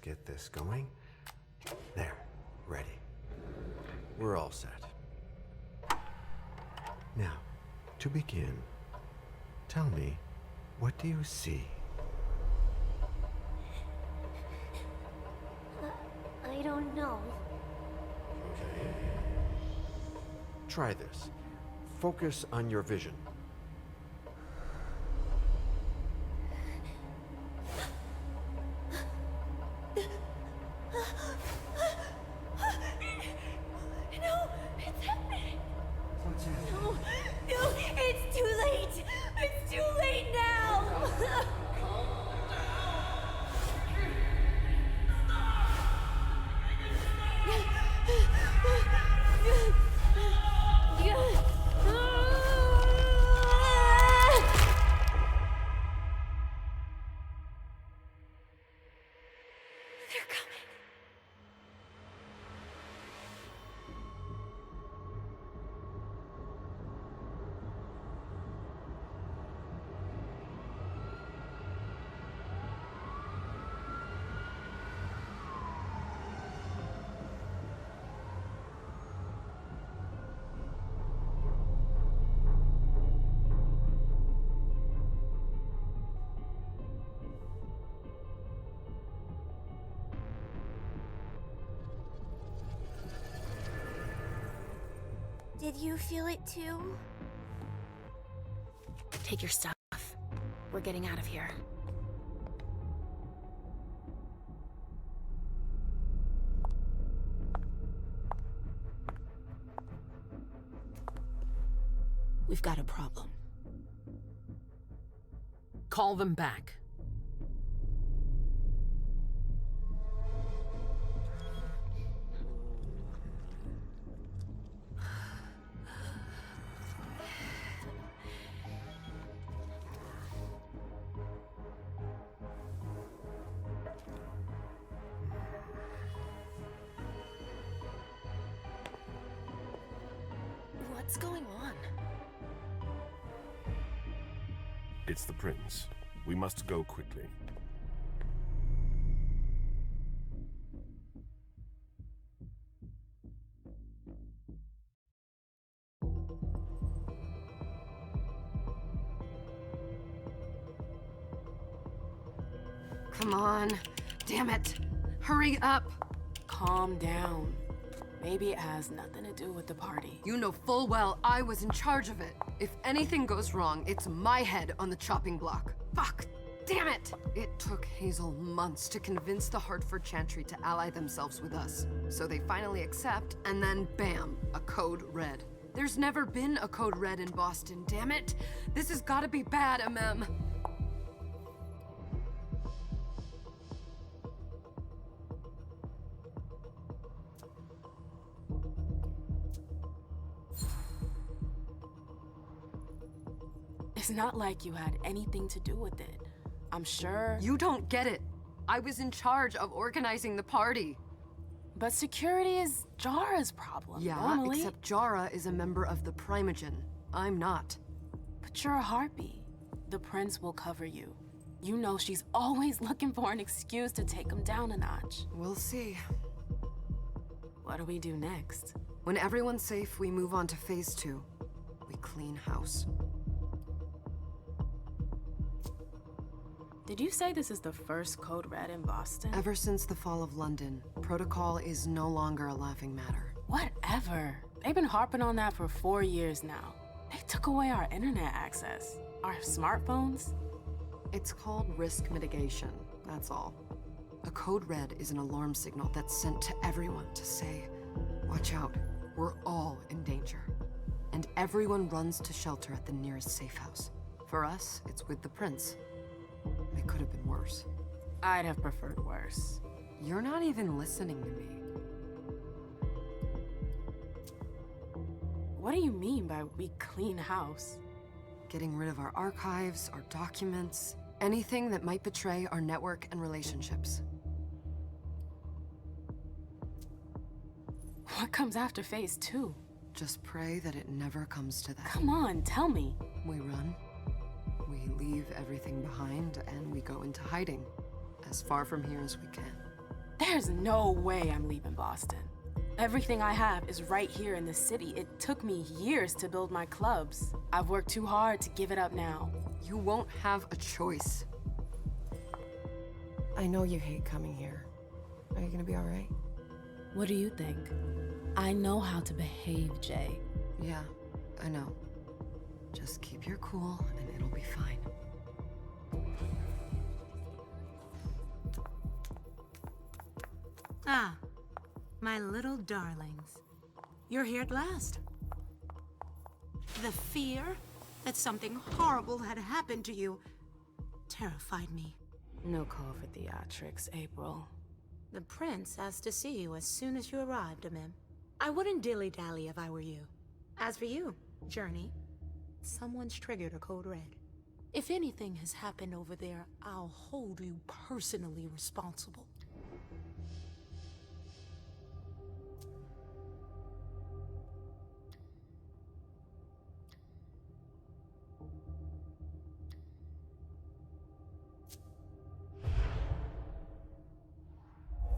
get this going. There, ready. We're all set. Now, to begin, tell me, what do you see? I don't know. Okay. Try this. Focus on your vision. No, it's happening. What's happening? No, it's too late. It's too late now. They're coming. Did you feel it too? Take your stuff. We're getting out of here. We've got a problem. Call them back. What's going on? It's the prince. We must go quickly. Come on. Damn it. Hurry up. Calm down. Maybe it has nothing to do with the party. You know full well I was in charge of it. If anything goes wrong, it's my head on the chopping block. Fuck! Damn it! It took Hazel months to convince the Hartford Chantry to ally themselves with us. So they finally accept, and then bam, a code red. There's never been a code red in Boston, damn it! This has gotta be bad, MM. It's not like you had anything to do with it. I'm sure. You don't get it. I was in charge of organizing the party. But security is Jara's problem, Yeah, normally. except Jara is a member of the Primogen. I'm not. But you're a harpy. The prince will cover you. You know she's always looking for an excuse to take him down a notch. We'll see. What do we do next? When everyone's safe, we move on to phase 2. We clean house. Did you say this is the first code red in Boston? Ever since the fall of London, protocol is no longer a laughing matter. Whatever. They've been harping on that for 4 years now. They took away our internet access. Our smartphones. It's called risk mitigation, that's all. A code red is an alarm signal that's sent to everyone to say, watch out, we're all in danger. And everyone runs to shelter at the nearest safe house. For us, it's with the prince. It could have been worse. I'd have preferred worse. You're not even listening to me. What do you mean by we clean house? Getting rid of our archives, our documents, anything that might betray our network and relationships. What comes after phase 2? Just pray that it never comes to that. Come on, tell me. We run. We leave everything behind and we go into hiding. As far from here as we can. There's no way I'm leaving Boston. Everything I have is right here in the city. It took me years to build my clubs. I've worked too hard to give it up now. You won't have a choice. I know you hate coming here. Are you gonna be alright? What do you think? I know how to behave, Jay. Yeah, I know. Just keep your cool and it'll be fine. Ah, my little darlings. You're here at last. The fear that something horrible had happened to you terrified me. No call for theatrics, April. The prince asked to see you as soon as you arrived, Amim. I wouldn't dilly-dally if I were you. As for you, Journey, someone's triggered a code red. If anything has happened over there, I'll hold you personally responsible.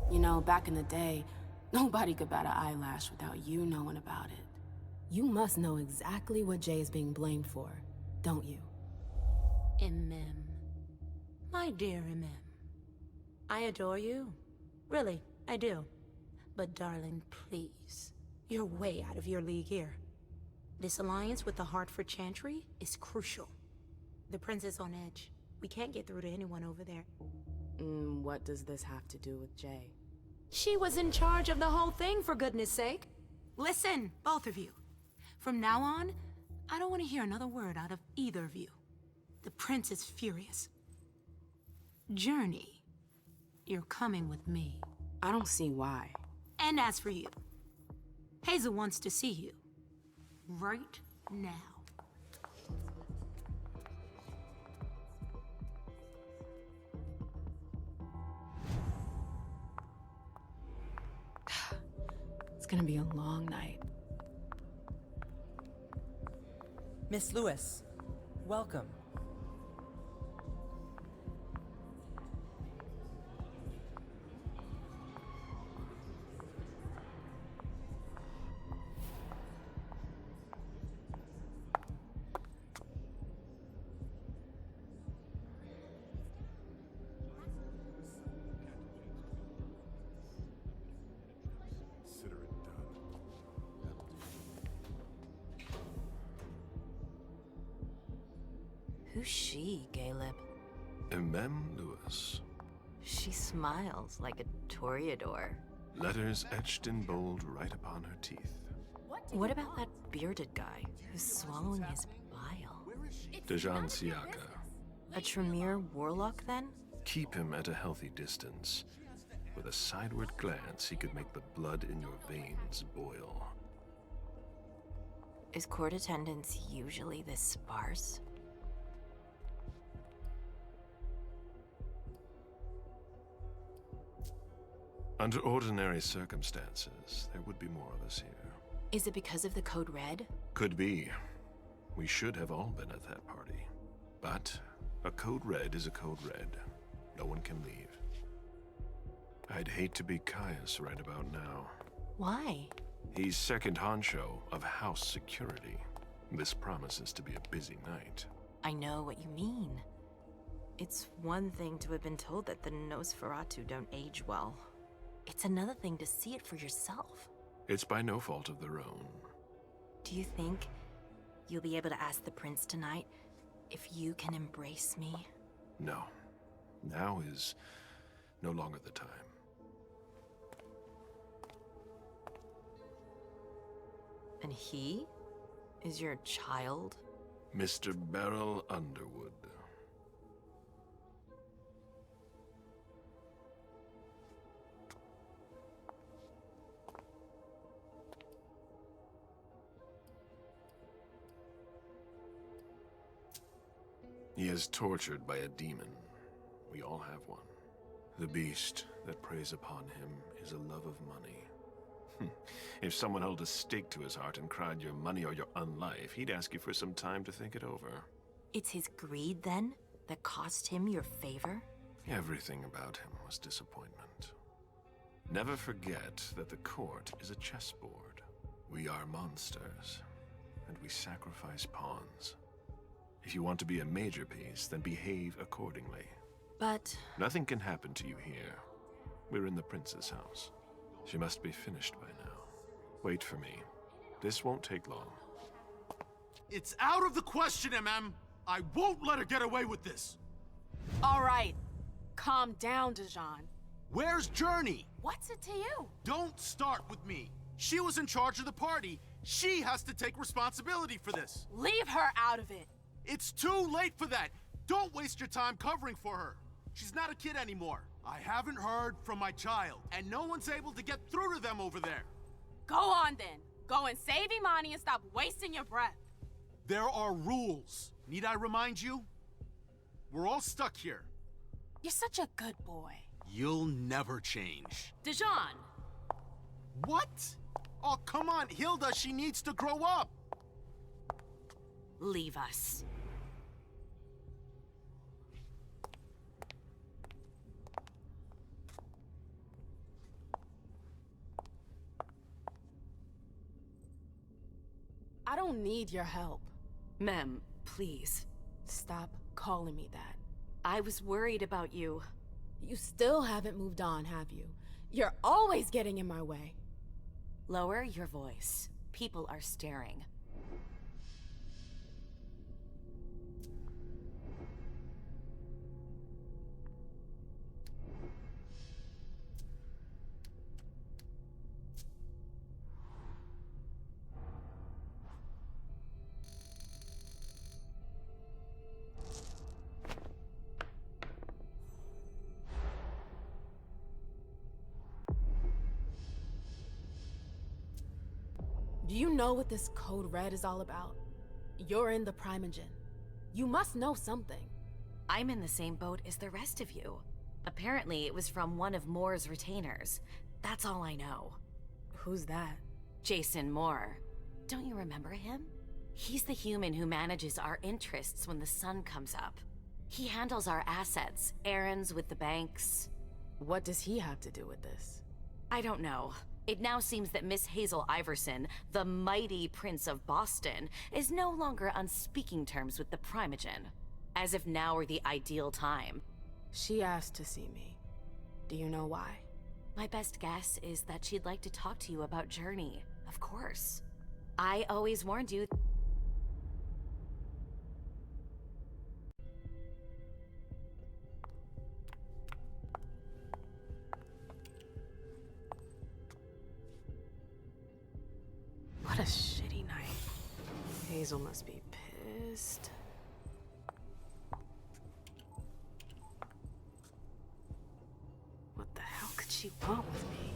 You know, back in the day, nobody could bat an eyelash without you knowing about it. You must know exactly what Jay is being blamed for, don't you? Amim. My dear Amim. I adore you. Really, I do. But darling, please. You're way out of your league here. This alliance with the Hartford Chantry is crucial. The prince is on edge. We can't get through to anyone over there. What does this have to do with Jay? She was in charge of the whole thing, for goodness sake. Listen, both of you. From now on, I don't want to hear another word out of either of you. The prince is furious. Journey, you're coming with me. I don't see why. And as for you, Hazel wants to see you. Right now. It's gonna be a long night. Miss Lewis, welcome. Who's she, Caleb? Mem Lewis. She smiles like a toreador. Letters etched in bold right upon her teeth. What about that bearded guy who's swallowing his bile? Dejan Siaka. A Tremere warlock, then? Keep him at a healthy distance. With a sideward glance, he could make the blood in your veins boil. Is court attendance usually this sparse? Under ordinary circumstances, there would be more of us here. Is it because of the Code Red? Could be. We should have all been at that party. But a Code Red is a Code Red. No one can leave. I'd hate to be Caius right about now. Why? He's second honcho of house security. This promises to be a busy night. I know what you mean. It's one thing to have been told that the Nosferatu don't age well. It's another thing to see it for yourself. It's by no fault of their own. Do you think you'll be able to ask the prince tonight if you can embrace me? No. Now is no longer the time. And he is your child? Mr. Beryl Underwood. He is tortured by a demon. We all have one. The beast that preys upon him is a love of money. If someone held a stake to his heart and cried your money or your unlife, he'd ask you for some time to think it over. It's his greed, then, that cost him your favor? Everything about him was disappointment. Never forget that the court is a chessboard. We are monsters, and we sacrifice pawns. If you want to be a major piece, then behave accordingly. But... Nothing can happen to you here. We're in the prince's house. She must be finished by now. Wait for me. This won't take long. It's out of the question, MM! I won't let her get away with this! All right. Calm down, Dijon. Where's Journey? What's it to you? Don't start with me. She was in charge of the party. She has to take responsibility for this. Leave her out of it. It's too late for that. Don't waste your time covering for her. She's not a kid anymore. I haven't heard from my child, and no one's able to get through to them over there. Go on then. Go and save Imani and stop wasting your breath. There are rules. Need I remind you? We're all stuck here. You're such a good boy. You'll never change. Dijon! What? Oh, come on, Hilda, she needs to grow up. leave us. I don't need your help. Mem, please. Stop calling me that. I was worried about you. You still haven't moved on, have you? You're always getting in my way. Lower your voice. People are staring. Do you know what this code red is all about? You're in the Primogen. You must know something. I'm in the same boat as the rest of you. Apparently, it was from one of Moore's retainers. That's all I know. Who's that? Jason Moore. Don't you remember him? He's the human who manages our interests when the sun comes up. He handles our assets, errands with the banks. What does he have to do with this? I don't know. It now seems that Miss Hazel Iverson, the mighty Prince of Boston, is no longer on speaking terms with the Primogen. As if now were the ideal time. She asked to see me. Do you know why? My best guess is that she'd like to talk to you about Journey, of course. I always warned you. What a shitty night. Hazel must be pissed. What the hell could she want with me?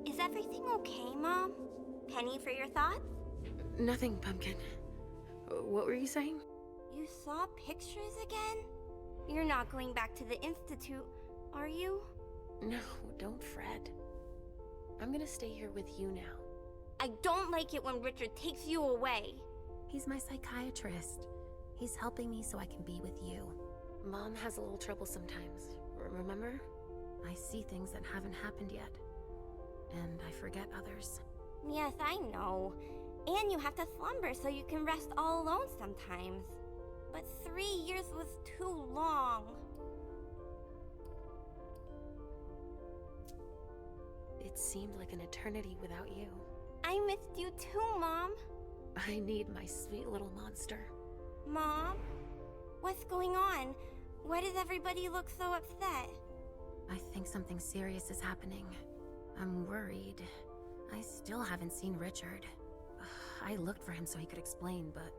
Is everything okay, Mom? Penny for your thoughts? Nothing, Pumpkin. What were you saying? You saw pictures again? You're not going back to the Institute, are you? No, don't fret. I'm gonna stay here with you now. I don't like it when Richard takes you away. He's my psychiatrist. He's helping me so I can be with you. Mom has a little trouble sometimes, remember? I see things that haven't happened yet. And I forget others. Yes, I know. And you have to slumber so you can rest all alone sometimes. But 3 years was too long. It seemed like an eternity without you. I missed you too, Mom. I need my sweet little monster. Mom? What's going on? Why does everybody look so upset? I think something serious is happening. I'm worried. I still haven't seen Richard. I looked for him so he could explain, but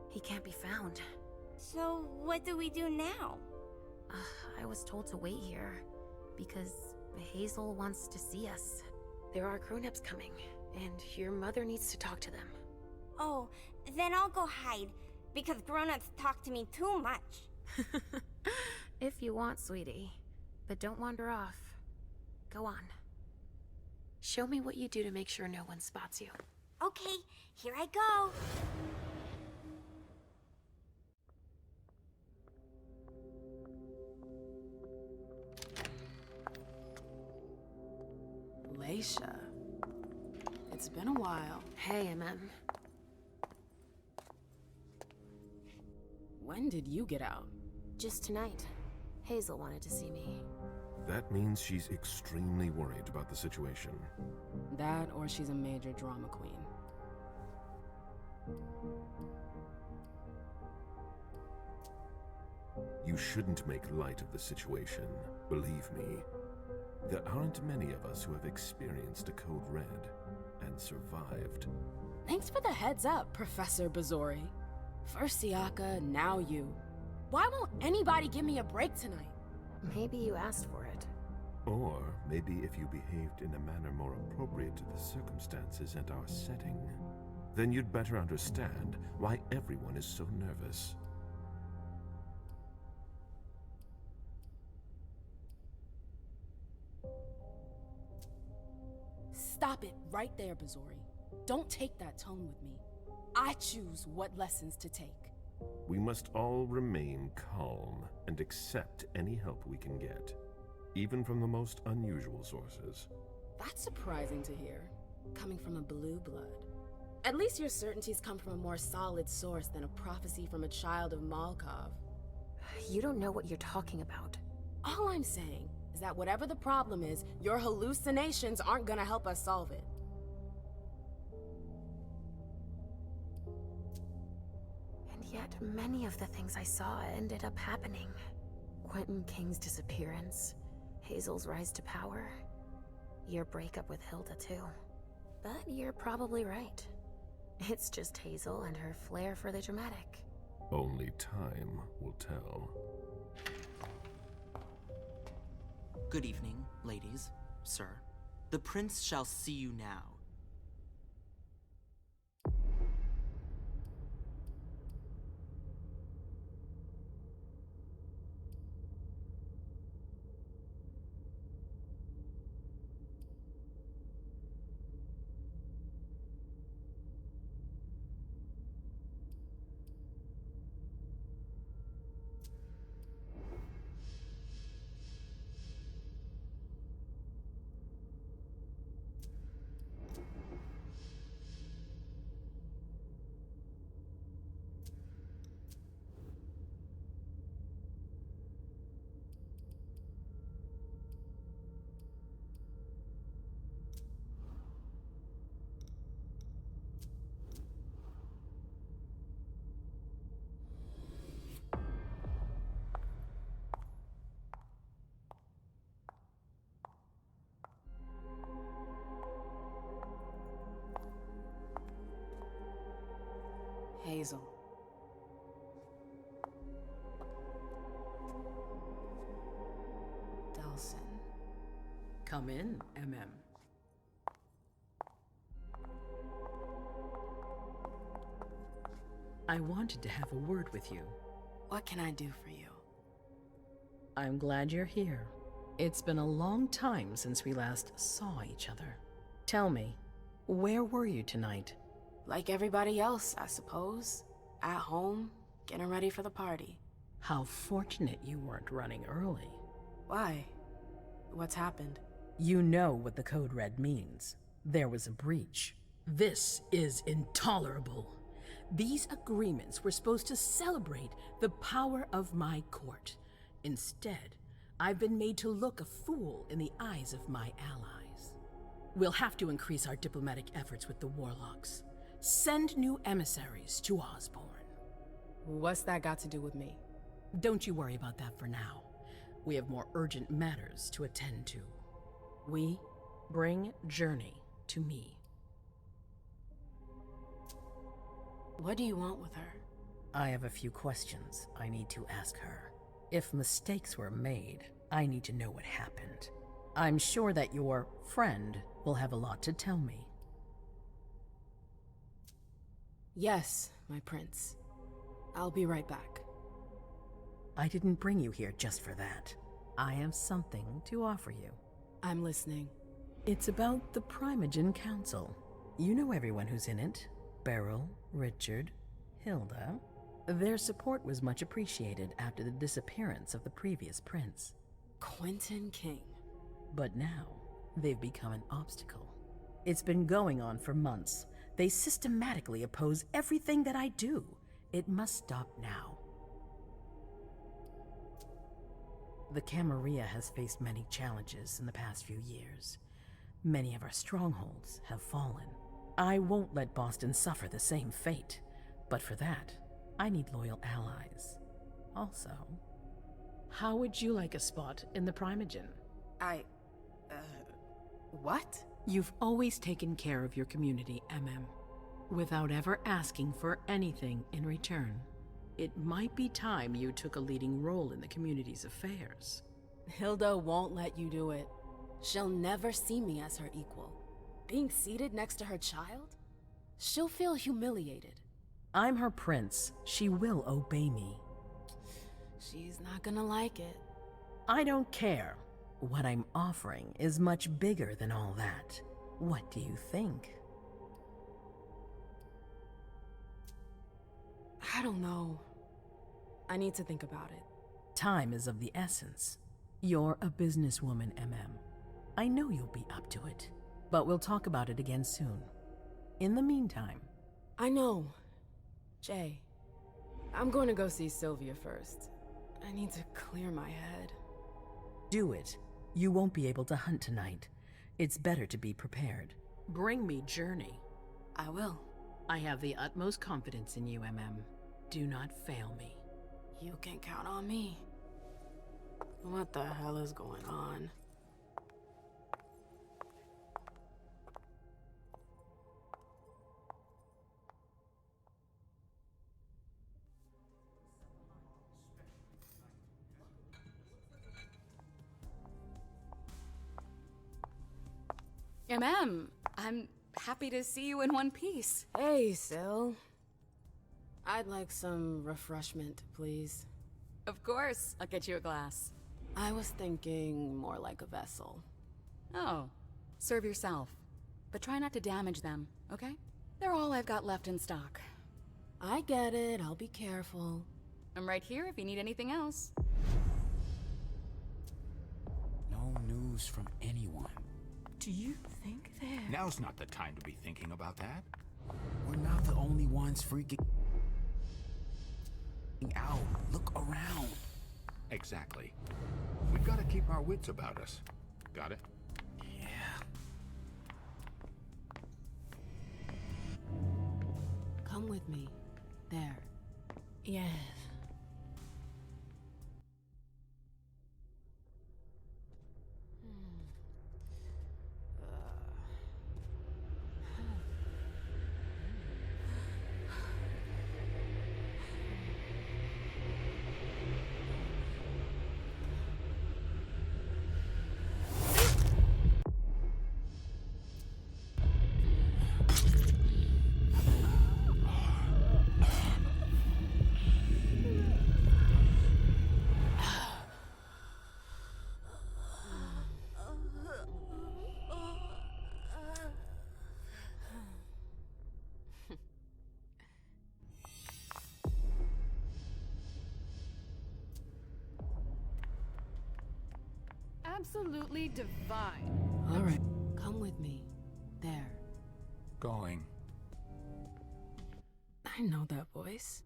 he can't be found. So, what do we do now? I was told to wait here, because Hazel wants to see us. There are grown-ups coming, and your mother needs to talk to them. Oh, then I'll go hide, because grown-ups talk to me too much. If you want, sweetie. But don't wander off. Go on. Show me what you do to make sure no one spots you. Okay, here I go. Leisha. It's been a while. Hey, MM. When did you get out? Just tonight. Hazel wanted to see me. That means she's extremely worried about the situation. That, or she's a major drama queen. You shouldn't make light of the situation. Believe me, there aren't many of us who have experienced a Code Red and survived. Thanks for the heads up, Professor Bazori. First Siaka, now you. Why won't anybody give me a break tonight? Maybe you asked for it. Or maybe if you behaved in a manner more appropriate to the circumstances and our setting, then you'd better understand why everyone is so nervous. Stop it right there, Bazori. Don't take that tone with me. I choose what lessons to take. We must all remain calm and accept any help we can get, even from the most unusual sources. That's surprising to hear, coming from a blue blood. At least your certainties come from a more solid source than a prophecy from a child of Malkov. You don't know what you're talking about. All I'm saying is that whatever the problem is, your hallucinations aren't gonna help us solve it. And yet, many of the things I saw ended up happening. Quentin King's disappearance, Hazel's rise to power, Your breakup with Hilda, too. But you're probably right. It's just Hazel and her flair for the dramatic. Only time will tell. Good evening, ladies, sir. The prince shall see you now. Hazel. Delsin. Come in, MM. I wanted to have a word with you. What can I do for you? I'm glad you're here. It's been a long time since we last saw each other. Tell me, where were you tonight? Like everybody else, I suppose. At home, getting ready for the party. How fortunate you weren't running early. Why? What's happened? You know what the code red means. There was a breach. This is intolerable. These agreements were supposed to celebrate the power of my court. Instead, I've been made to look a fool in the eyes of my allies. We'll have to increase our diplomatic efforts with the warlocks. Send new emissaries to Osborne. What's that got to do with me? Don't you worry about that for now. We have more urgent matters to attend to. We bring Journey to me. What do you want with her? I have a few questions I need to ask her. If mistakes were made, I need to know what happened. I'm sure that your friend will have a lot to tell me. Yes, my prince. I'll be right back. I didn't bring you here just for that. I have something to offer you. I'm listening. It's about the Primogen Council. You know everyone who's in it. Beryl, Richard, Hilda. Their support was much appreciated after the disappearance of the previous prince. Quentin King. But now, they've become an obstacle. It's been going on for months. They systematically oppose everything that I do. It must stop now. The Camarilla has faced many challenges in the past few years. Many of our strongholds have fallen. I won't let Boston suffer the same fate, but for that, I need loyal allies. Also, how would you like a spot in the Primogen? What? You've always taken care of your community, without ever asking for anything in return. It might be time you took a leading role in the community's affairs. Hilda won't let you do it. She'll never see me as her equal. Being seated next to her child? She'll feel humiliated. I'm her prince. She will obey me. She's not gonna like it. I don't care. What I'm offering is much bigger than all that. What do you think? I don't know. I need to think about it. Time is of the essence. You're a businesswoman, I know you'll be up to it, but we'll talk about it again soon. In the meantime... I know. Jay, I'm going to go see Sylvia first. I need to clear my head. Do it. You won't be able to hunt tonight. It's better to be prepared. Bring me Journey. I will. I have the utmost confidence in you, Do not fail me. You can count on me. What the hell is going on? I'm happy to see you in one piece. Hey, Syl. I'd like some refreshment, please. Of course, I'll get you a glass. I was thinking more like a vessel. Oh, serve yourself. But try not to damage them, okay? They're all I've got left in stock. I get it, I'll be careful. I'm right here if you need anything else. No news from anyone. Do you think they're... Now's not the time to be thinking about that. We're not the only ones freaking out. Look around. Exactly. We've got to keep our wits about us. Got it? Yeah. Come with me. There. Yes. absolutely divine. All right, come with me. There. Going. I know that voice.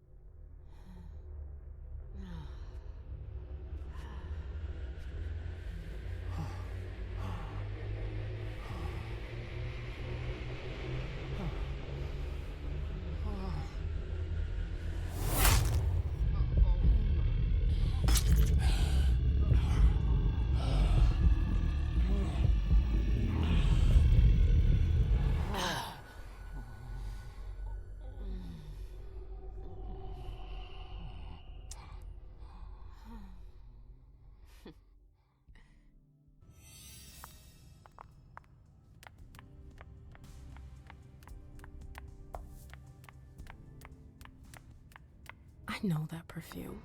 I know that perfume.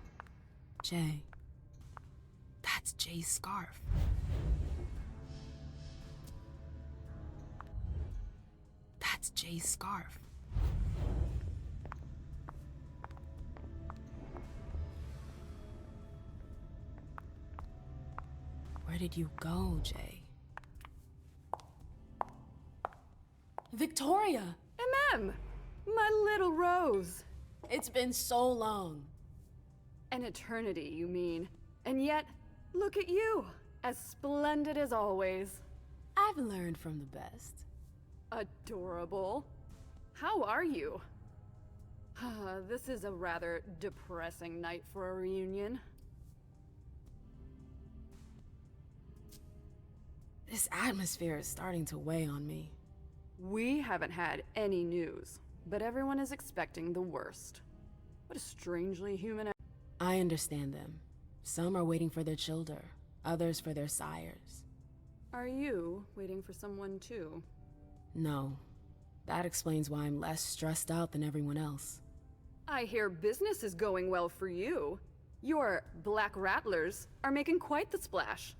Jay. That's Jay's scarf. That's Jay's scarf. Where did you go, Jay? Victoria! My little rose. It's been so long. An eternity, you mean. And yet, look at you, as splendid as always. I've learned from the best. Adorable. How are you? This is a rather depressing night for a reunion. This atmosphere is starting to weigh on me. We haven't had any news, but everyone is expecting the worst. What a strangely human... I understand them. Some are waiting for their children, others for their sires. Are you waiting for someone too? No. That explains why I'm less stressed out than everyone else. I hear business is going well for you. Your Black Rattlers are making quite the splash.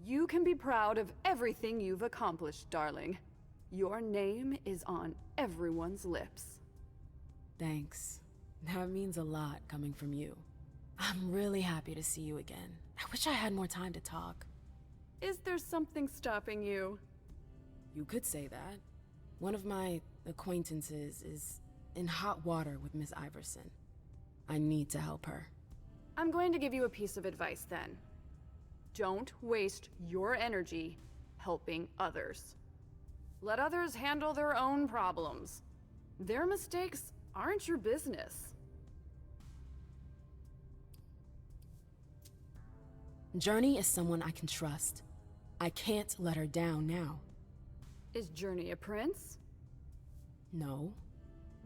You can be proud of everything you've accomplished, darling. Your name is on everyone's lips. Thanks. That means a lot coming from you. I'm really happy to see you again. I wish I had more time to talk. Is there something stopping you? You could say that. One of my acquaintances is in hot water with Miss Iverson. I need to help her. I'm going to give you a piece of advice then. Don't waste your energy helping others. Let others handle their own problems. Their mistakes aren't your business. Journey is someone I can trust. I can't let her down now. Is Journey a prince? No.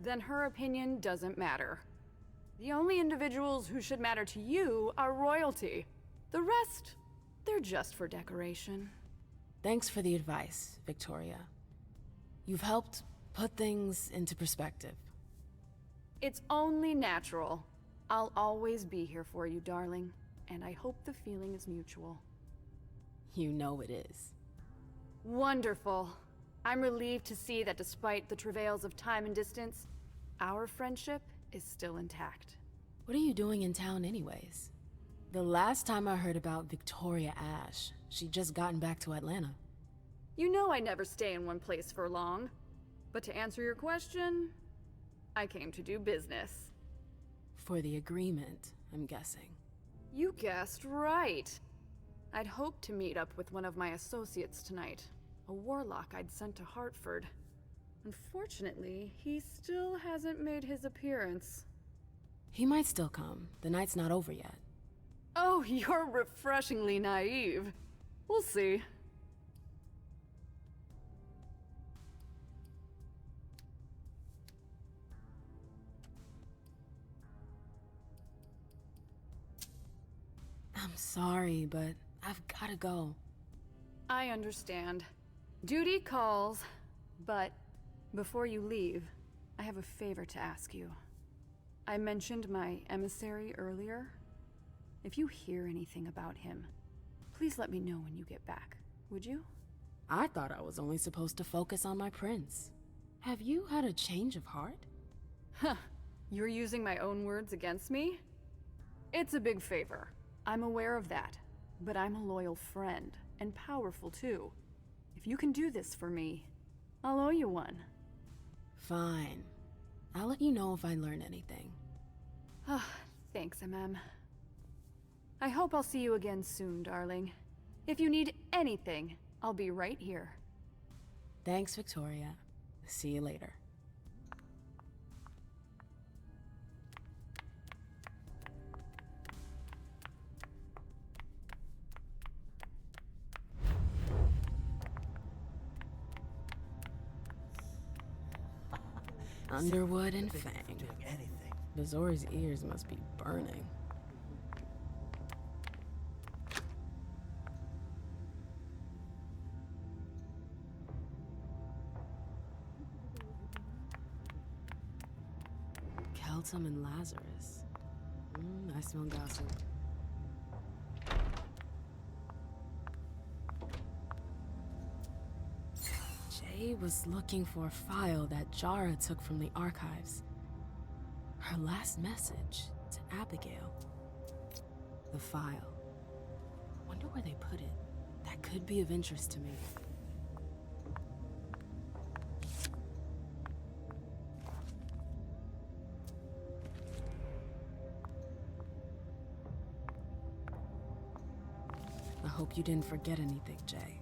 Then her opinion doesn't matter. The only individuals who should matter to you are royalty. The rest, they're just for decoration. Thanks for the advice, Victoria. You've helped put things into perspective. It's only natural. I'll always be here for you, darling. And I hope the feeling is mutual. You know it is. Wonderful. I'm relieved to see that despite the travails of time and distance, our friendship is still intact. What are you doing in town anyways? The last time I heard about Victoria Ash, she'd just gotten back to Atlanta. You know I never stay in one place for long. But to answer your question, I came to do business. For the agreement, I'm guessing. You guessed right. I'd hoped to meet up with one of my associates tonight, a warlock I'd sent to Hartford. Unfortunately, he still hasn't made his appearance. He might still come. The night's not over yet. Oh, you're refreshingly naive. We'll see. I'm sorry, but I've gotta go. I understand. Duty calls, but before you leave, I have a favor to ask you. I mentioned my emissary earlier. If you hear anything about him, please let me know when you get back, would you? I thought I was only supposed to focus on my prince. Have you had a change of heart? Huh. You're using my own words against me? It's a big favor. I'm aware of that. but I'm a loyal friend, and powerful too. If you can do this for me, I'll owe you one. Fine. I'll let you know if I learn anything. Thanks, MM. I hope I'll see you again soon, darling. If you need anything, I'll be right here. Thanks, Victoria. See you later. Underwood and Fang. Bazori's ears must be burning. Keltum and Lazarus. I smell gossip. Jay was looking for a file that Jara took from the archives. Her last message to Abigail. The file. Wonder where they put it. That could be of interest to me. I hope you didn't forget anything, Jay.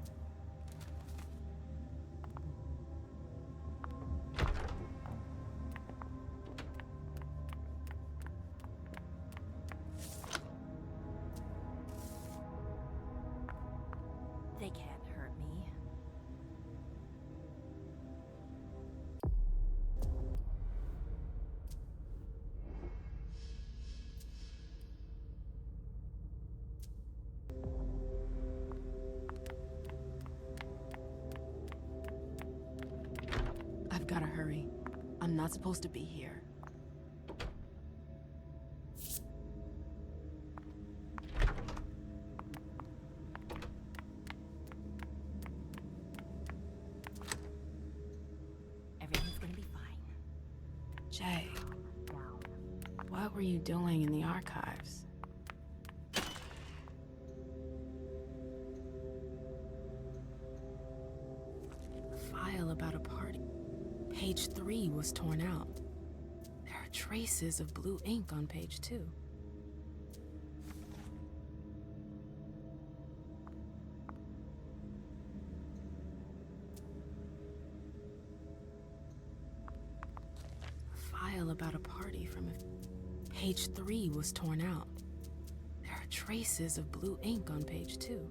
They can't hurt me. I've gotta hurry. I'm not supposed to be here. Everything's gonna be fine. Jay, what were you doing in the archives? A file about a party. Page 3 was torn out. There are traces of blue ink on page 2. A file about a party from Page 3 was torn out. There are traces of blue ink on page 2.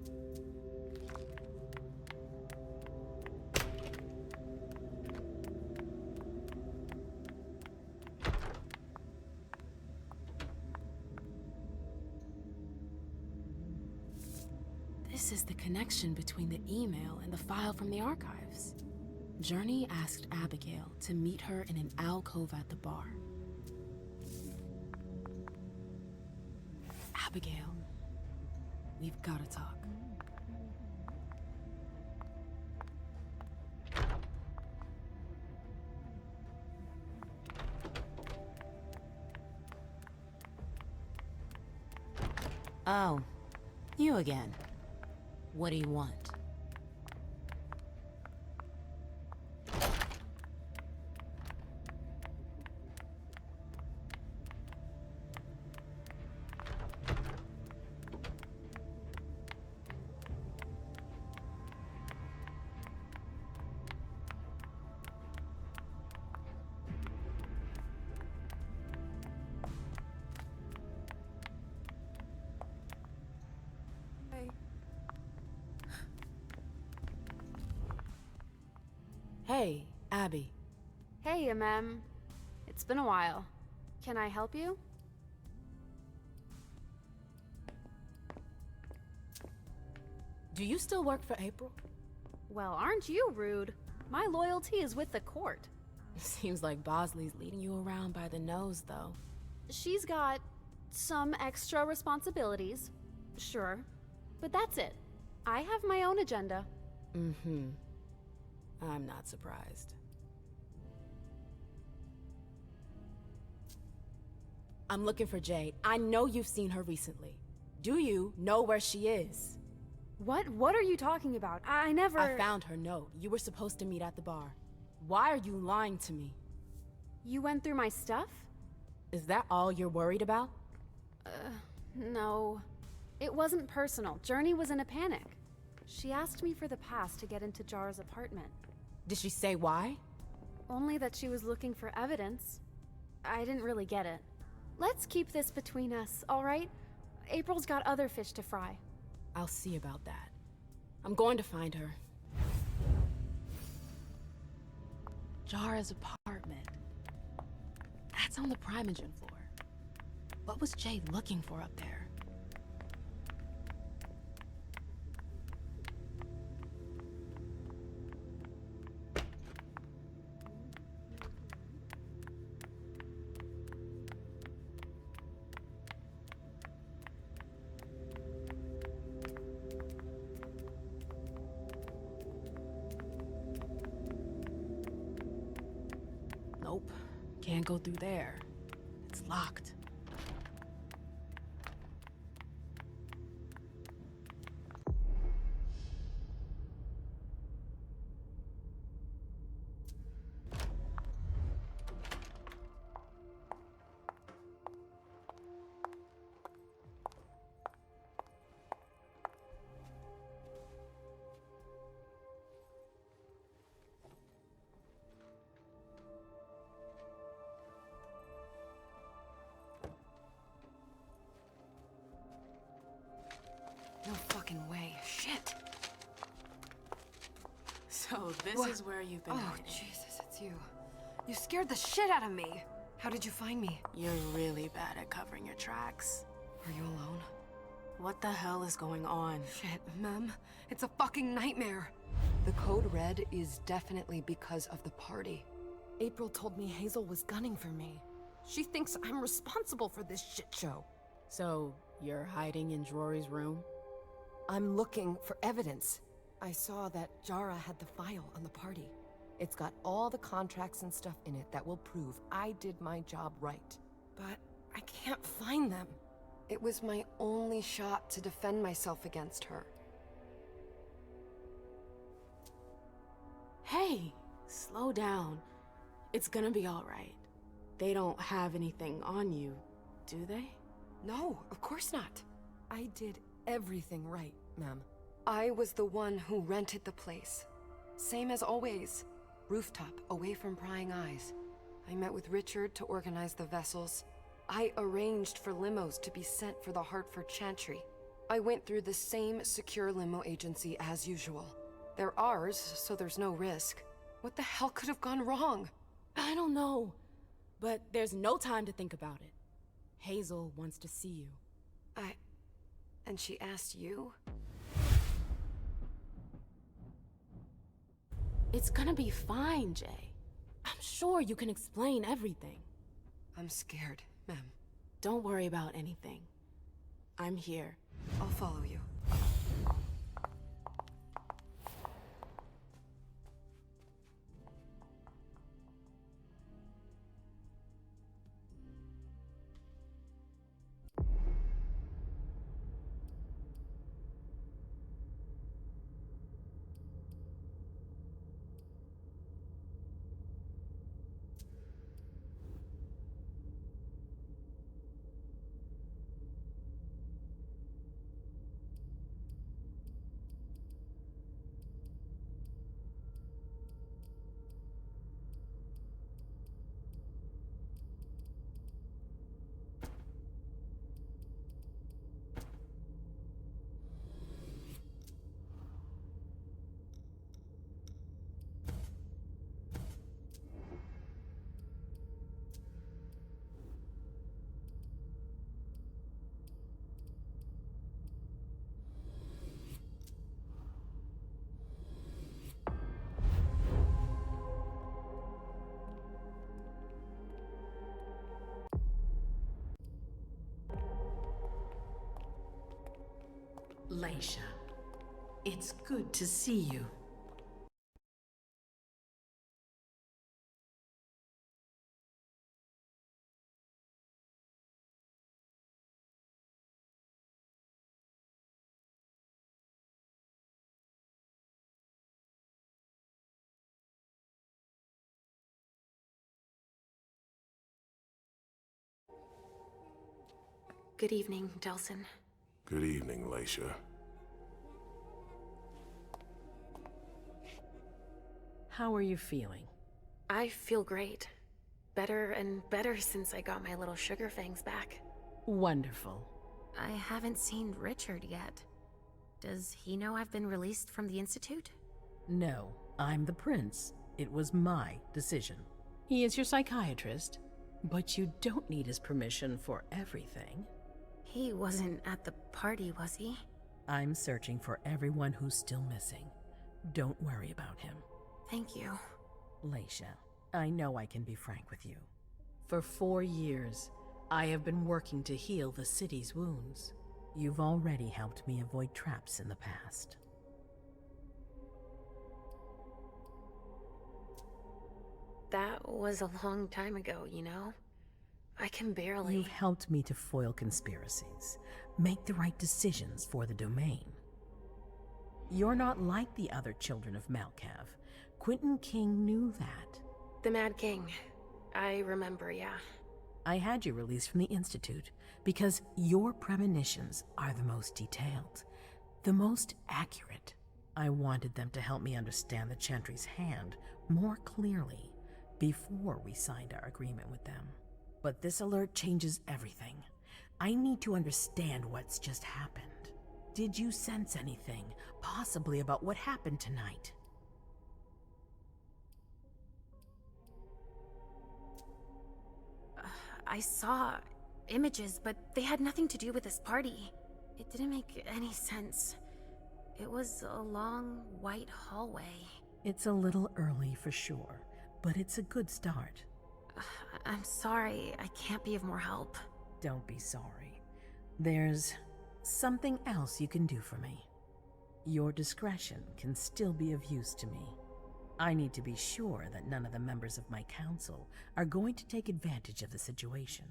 This is the connection between the email and the file from the archives. Journey asked Abigail to meet her in an alcove at the bar. Abigail, we've gotta talk. Oh, you again. What do you want? Hey, Abby. Hey, MM. It's been a while. Can I help you? Do you still work for April? Well, aren't you rude? My loyalty is with the court. Seems like Bosley's leading you around by the nose, though. She's got some extra responsibilities, sure. But that's it. I have my own agenda. Mm-hmm. I'm not surprised. I'm looking for Jade. I know you've seen her recently. Do you know where she is? What are you talking about? I never... I found her note. You were supposed to meet at the bar. Why are you lying to me? You went through my stuff? Is that all you're worried about? No. It wasn't personal. Journey was in a panic. She asked me for the pass to get into Jara's apartment. Did she say why? Only that she was looking for evidence. I didn't really get it. Let's keep this between us, all right? April's got other fish to fry. I'll see about that. I'm going to find her. Jara's apartment. That's on the Primogen floor. What was Jay looking for up there? Nope. Can't go through there. It's locked. No fucking way. Shit. So this is where you've been hiding. Jesus, it's you. You scared the shit out of me. How did you find me? You're really bad at covering your tracks. Are you alone? What the hell is going on? Shit, Mem. It's a fucking nightmare. The code red is definitely because of the party. April told me Hazel was gunning for me. She thinks I'm responsible for this shit show. So, you're hiding in Drury's room? I'm looking for evidence. I saw that Jara had the file on the party. It's got all the contracts and stuff in it that will prove I did my job right. But I can't find them. It was my only shot to defend myself against her. Hey, slow down. It's gonna be all right. They don't have anything on you, do they? No, of course not. I did everything right, ma'am. I was the one who rented the place. Same as always. Rooftop, away from prying eyes. I met with Richard to organize the vessels. I arranged for limos to be sent for the Hartford Chantry. I went through the same secure limo agency as usual. They're ours, so there's no risk. What the hell could have gone wrong? I don't know, but there's no time to think about it. Hazel wants to see you. And she asked you? It's gonna be fine, Jay. I'm sure you can explain everything. I'm scared, ma'am. Don't worry about anything. I'm here. I'll follow you. Leisha, it's good to see you. Good evening, Delsin. Good evening, Laisha. How are you feeling? I feel great. Better and better since I got my little sugar fangs back. Wonderful. I haven't seen Richard yet. Does he know I've been released from the Institute? No, I'm the prince. It was my decision. He is your psychiatrist, but you don't need his permission for everything. He wasn't at the party, was he? I'm searching for everyone who's still missing. Don't worry about him. Thank you. Laisha, I know I can be frank with you. For 4 years, I have been working to heal the city's wounds. You've already helped me avoid traps in the past. That was a long time ago, you know? I can barely... You've helped me to foil conspiracies, make the right decisions for the domain. You're not like the other children of Malkav. Quentin King knew that. The Mad King. I remember, yeah. I had you released from the Institute because your premonitions are the most detailed, the most accurate. I wanted them to help me understand the Chantry's hand more clearly before we signed our agreement with them. But this alert changes everything. I need to understand what's just happened. Did you sense anything, possibly about what happened tonight? I saw images, but they had nothing to do with this party. It didn't make any sense. It was a long, white hallway. It's a little early for sure, but it's a good start. I'm sorry, I can't be of more help. Don't be sorry. There's something else you can do for me. Your discretion can still be of use to me. I need to be sure that none of the members of my council are going to take advantage of the situation.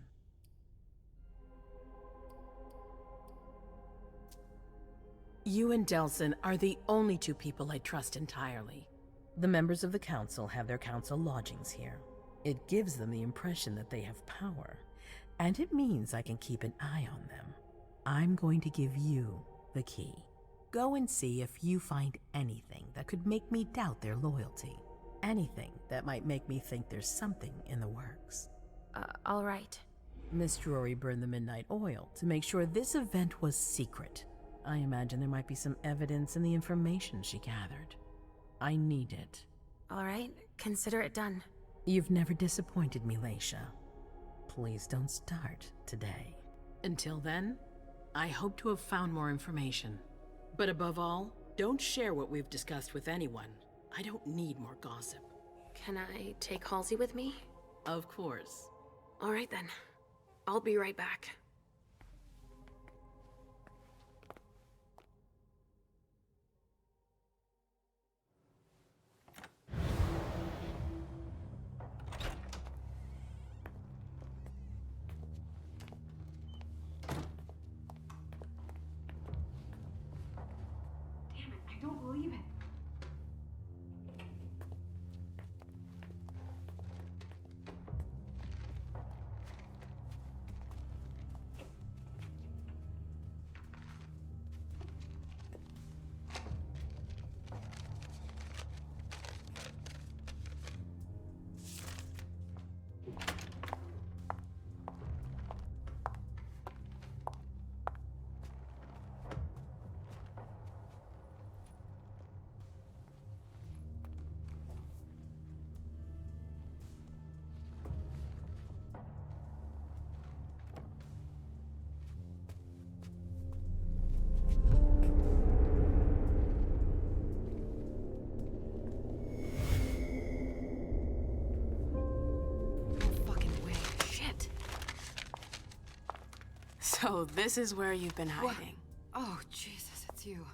You and Delsin are the only two people I trust entirely. The members of the council have their council lodgings here. It gives them the impression that they have power, and it means I can keep an eye on them. I'm going to give you the key. Go and see if you find anything that could make me doubt their loyalty. Anything that might make me think there's something in the works. All right. Miss Drury burned the midnight oil to make sure this event was secret. I imagine there might be some evidence in the information she gathered. I need it. All right, consider it done. You've never disappointed me, Laisha. Please don't start today. Until then, I hope to have found more information. But above all, don't share what we've discussed with anyone. I don't need more gossip. Can I take Halsey with me? Of course. All right then. I'll be right back. Don't believe it. So this is where you've been hiding. What? Oh, Jesus, it's you.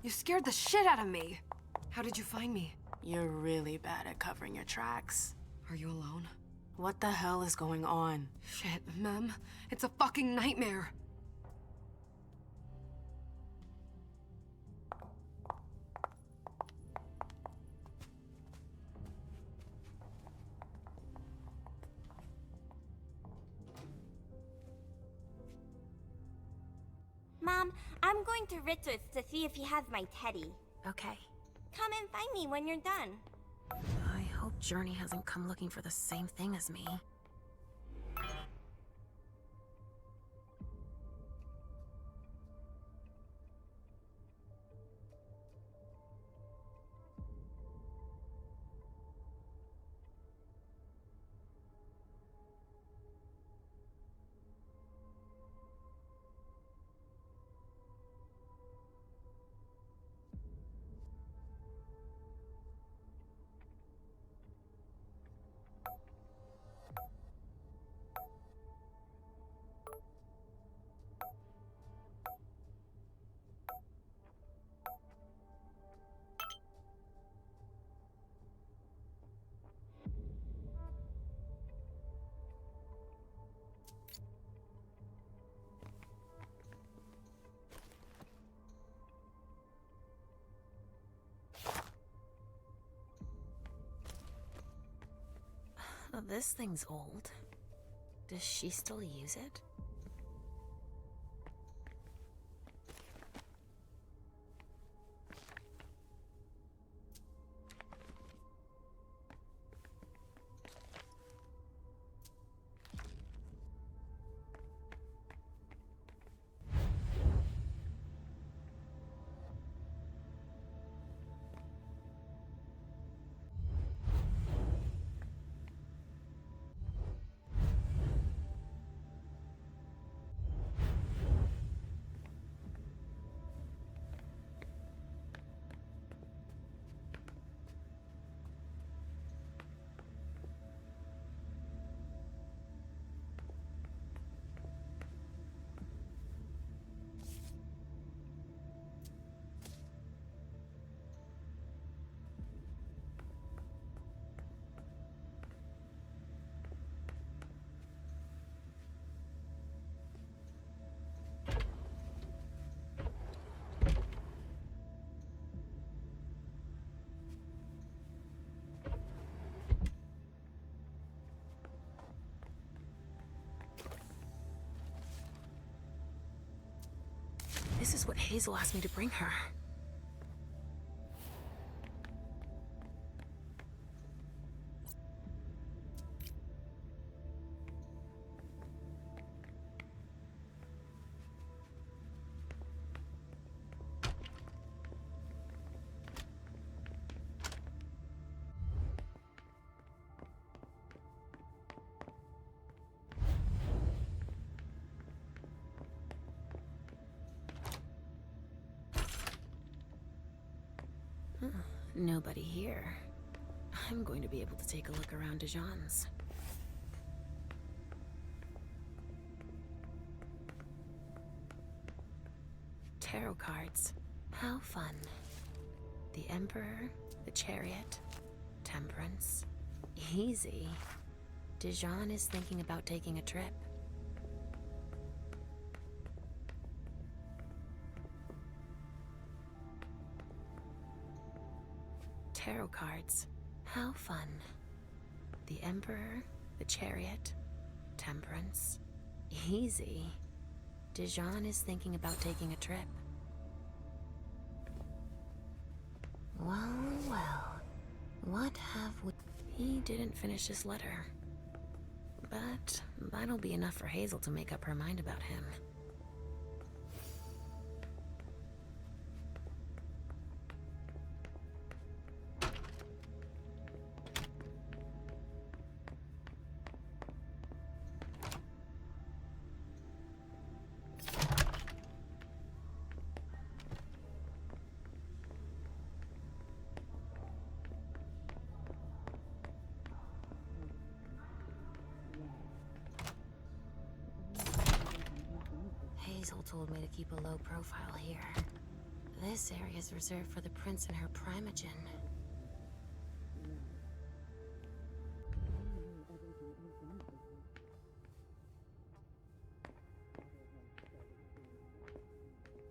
You scared the shit out of me. How did you find me? You're really bad at covering your tracks. Are you alone? What the hell is going on? Shit, Mem. It's a fucking nightmare. Mom, I'm going to Richard's to see if he has my teddy. Okay. Come and find me when you're done. I hope Journey hasn't come looking for the same thing as me. This thing's old. Does she still use it? This is what Hazel asked me to bring her. Nobody here. I'm going to be able to take a look around Dijon's. Tarot cards. How fun. The Emperor, the Chariot, Temperance. Easy. Dijon is thinking about taking a trip. Tarot cards. How fun. The Emperor, the Chariot, Temperance. Easy. Dijon is thinking about taking a trip. Well, well. What have we... He didn't finish his letter. But that'll be enough for Hazel to make up her mind about him. Hazel told me to keep a low profile here. This area is reserved for the prince and her primogen.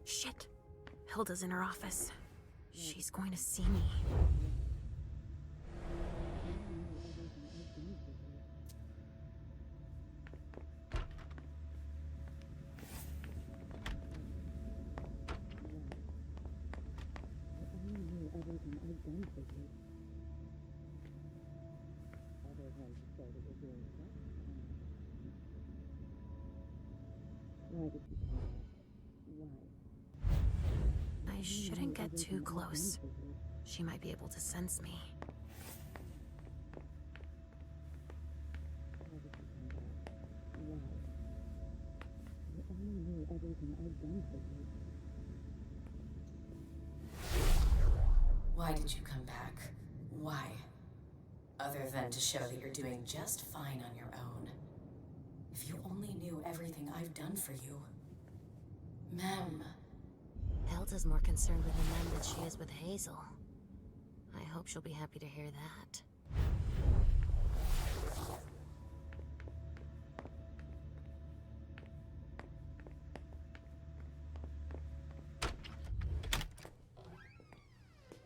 Shit! Hilda's in her office. She's going to see me. I shouldn't get too close. She might be able to sense me. Why did you come back? Why? Other than to show that you're doing just fine on your own. If you only knew everything I've done for you. Mem. Hilda's more concerned with the men than she is with Hazel. I hope she'll be happy to hear that.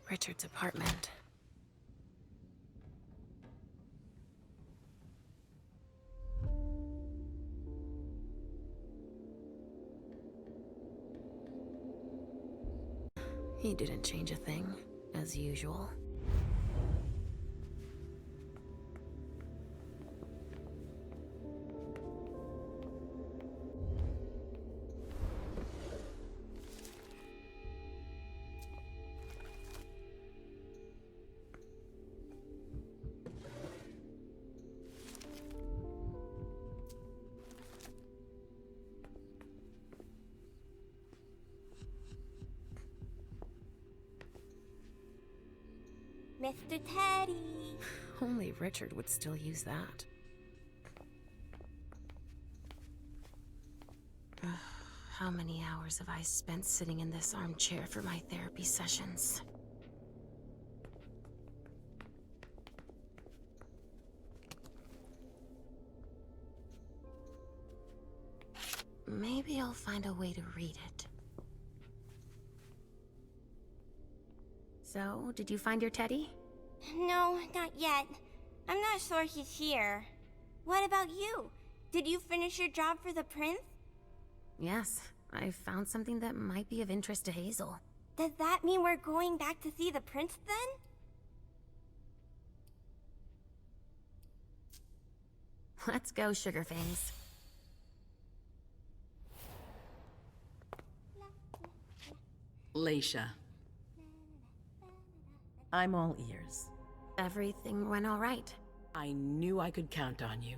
Richard's apartment. He didn't change a thing, as usual. Mr. Teddy! Only Richard would still use that. How many hours have I spent sitting in this armchair for my therapy sessions? Maybe I'll find a way to read it. So, did you find your teddy? No, not yet. I'm not sure he's here. What about you? Did you finish your job for the prince? Yes, I found something that might be of interest to Hazel. Does that mean we're going back to see the prince then? Let's go, Sugarfangs. Leisha. I'm all ears. Everything went all right. I knew I could count on you.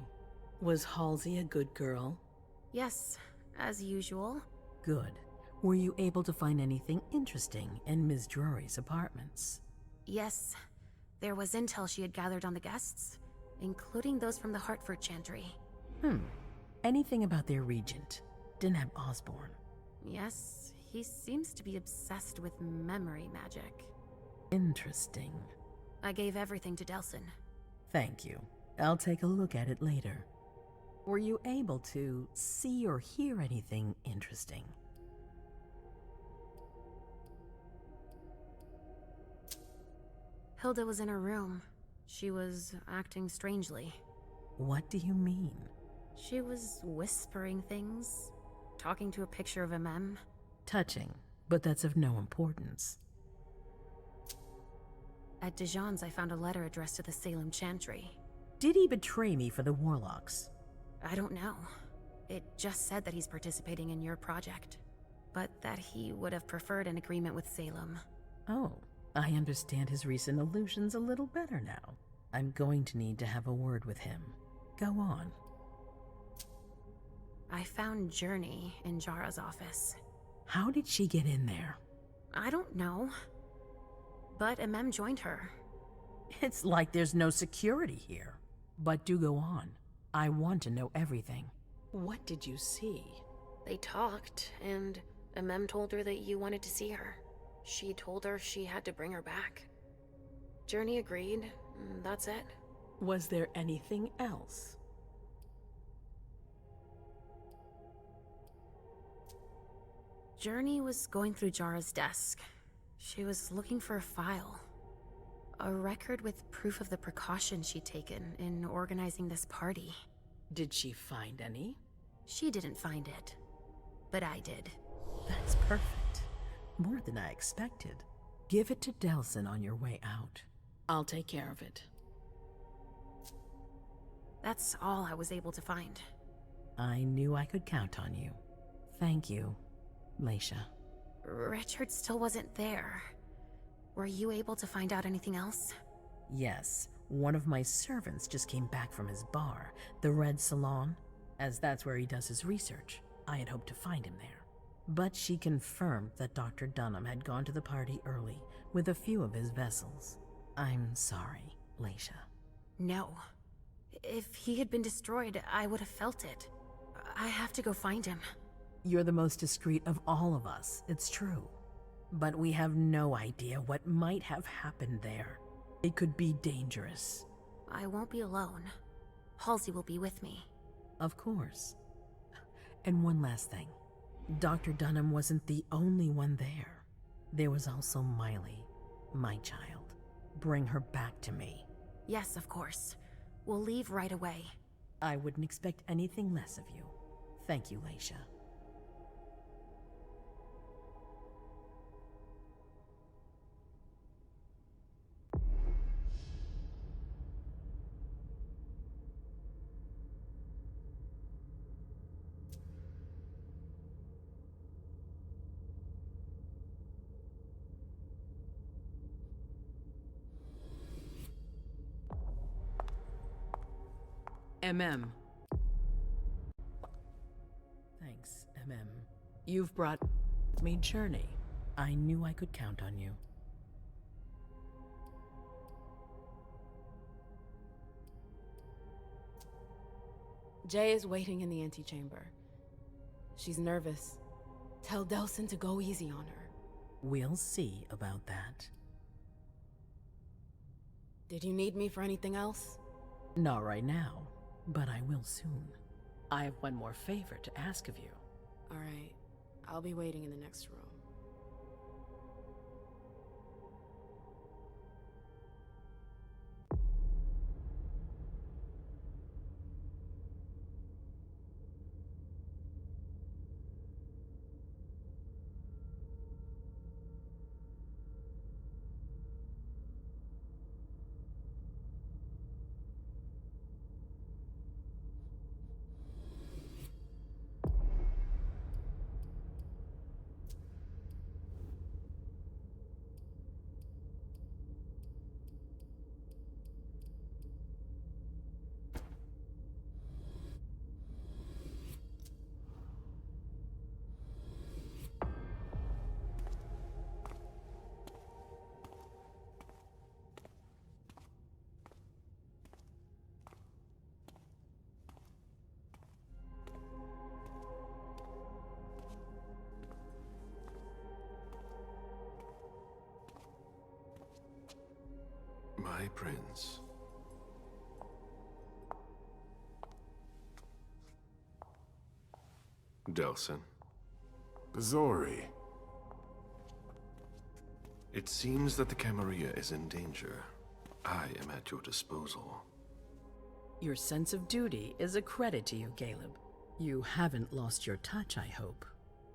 Was Halsey a good girl? Yes, as usual. Good. Were you able to find anything interesting in Ms. Drury's apartments? Yes. There was intel she had gathered on the guests, including those from the Hartford Chantry. Anything about their regent, Deneb Osborne? Yes, he seems to be obsessed with memory magic. Interesting. I gave everything to Delsin. Thank you. I'll take a look at it later. Were you able to see or hear anything interesting? Hilda was in her room. She was acting strangely. What do you mean? She was whispering things, talking to a picture of MM. Touching, but that's of no importance. At Dijon's, I found a letter addressed to the Salem Chantry. Did he betray me for the Warlocks? I don't know. It just said that he's participating in your project, but that he would have preferred an agreement with Salem. Oh, I understand his recent allusions a little better now. I'm going to need to have a word with him. Go on. I found Journey in Jara's office. How did she get in there? I don't know. But MM joined her. It's like there's no security here. But do go on. I want to know everything. What did you see? They talked, and MM told her that you wanted to see her. She told her she had to bring her back. Journey agreed. That's it. Was there anything else? Journey was going through Jara's desk. She was looking for a file. A record with proof of the precautions she'd taken in organizing this party. Did she find any? She didn't find it, but I did. That's perfect. More than I expected. Give it to Delsin on your way out. I'll take care of it. That's all I was able to find. I knew I could count on you. Thank you, Leisha. Richard still wasn't there. Were you able to find out anything else? Yes, one of my servants just came back from his bar, the Red Salon, as that's where he does his research. I had hoped to find him there. But she confirmed that Dr. Dunham had gone to the party early with a few of his vessels. I'm sorry, Leisha. No. If he had been destroyed, I would have felt it. I have to go find him. You're the most discreet of all of us, it's true. But we have no idea what might have happened there. It could be dangerous. I won't be alone. Halsey will be with me. Of course. And one last thing. Dr. Dunham wasn't the only one there. There was also Miley, my child. Bring her back to me. Yes, of course. We'll leave right away. I wouldn't expect anything less of you. Thank you, Leisha. MM. Thanks, MM. You've brought me journey. I knew I could count on you. Jay is waiting in the antechamber. She's nervous. Tell Delsin to go easy on her. We'll see about that. Did you need me for anything else? Not right now, but I will soon. I have one more favor to ask of you. All right. I'll be waiting in the next room. My prince. Delsin. Zori. It seems that the Camarilla is in danger. I am at your disposal. Your sense of duty is a credit to you, Caleb. You haven't lost your touch, I hope.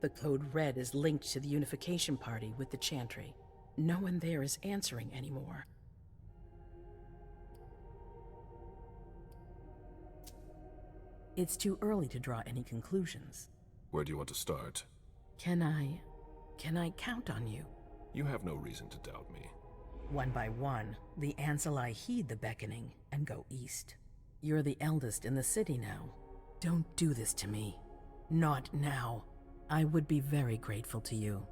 The Code Red is linked to the Unification Party with the Chantry. No one there is answering anymore. It's too early to draw any conclusions. Where do you want to start? Can I count on you? You have no reason to doubt me. One by one, the Ancillai heed the beckoning and go east. You're the eldest in the city now. Don't do this to me. Not now. I would be very grateful to you.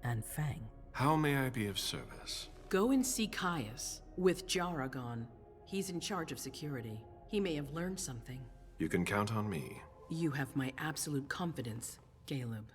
And Fang. How may I be of service? Go and see Caius. With Jara gone, he's in charge of security. He may have learned something. You can count on me. You have my absolute confidence, Caleb.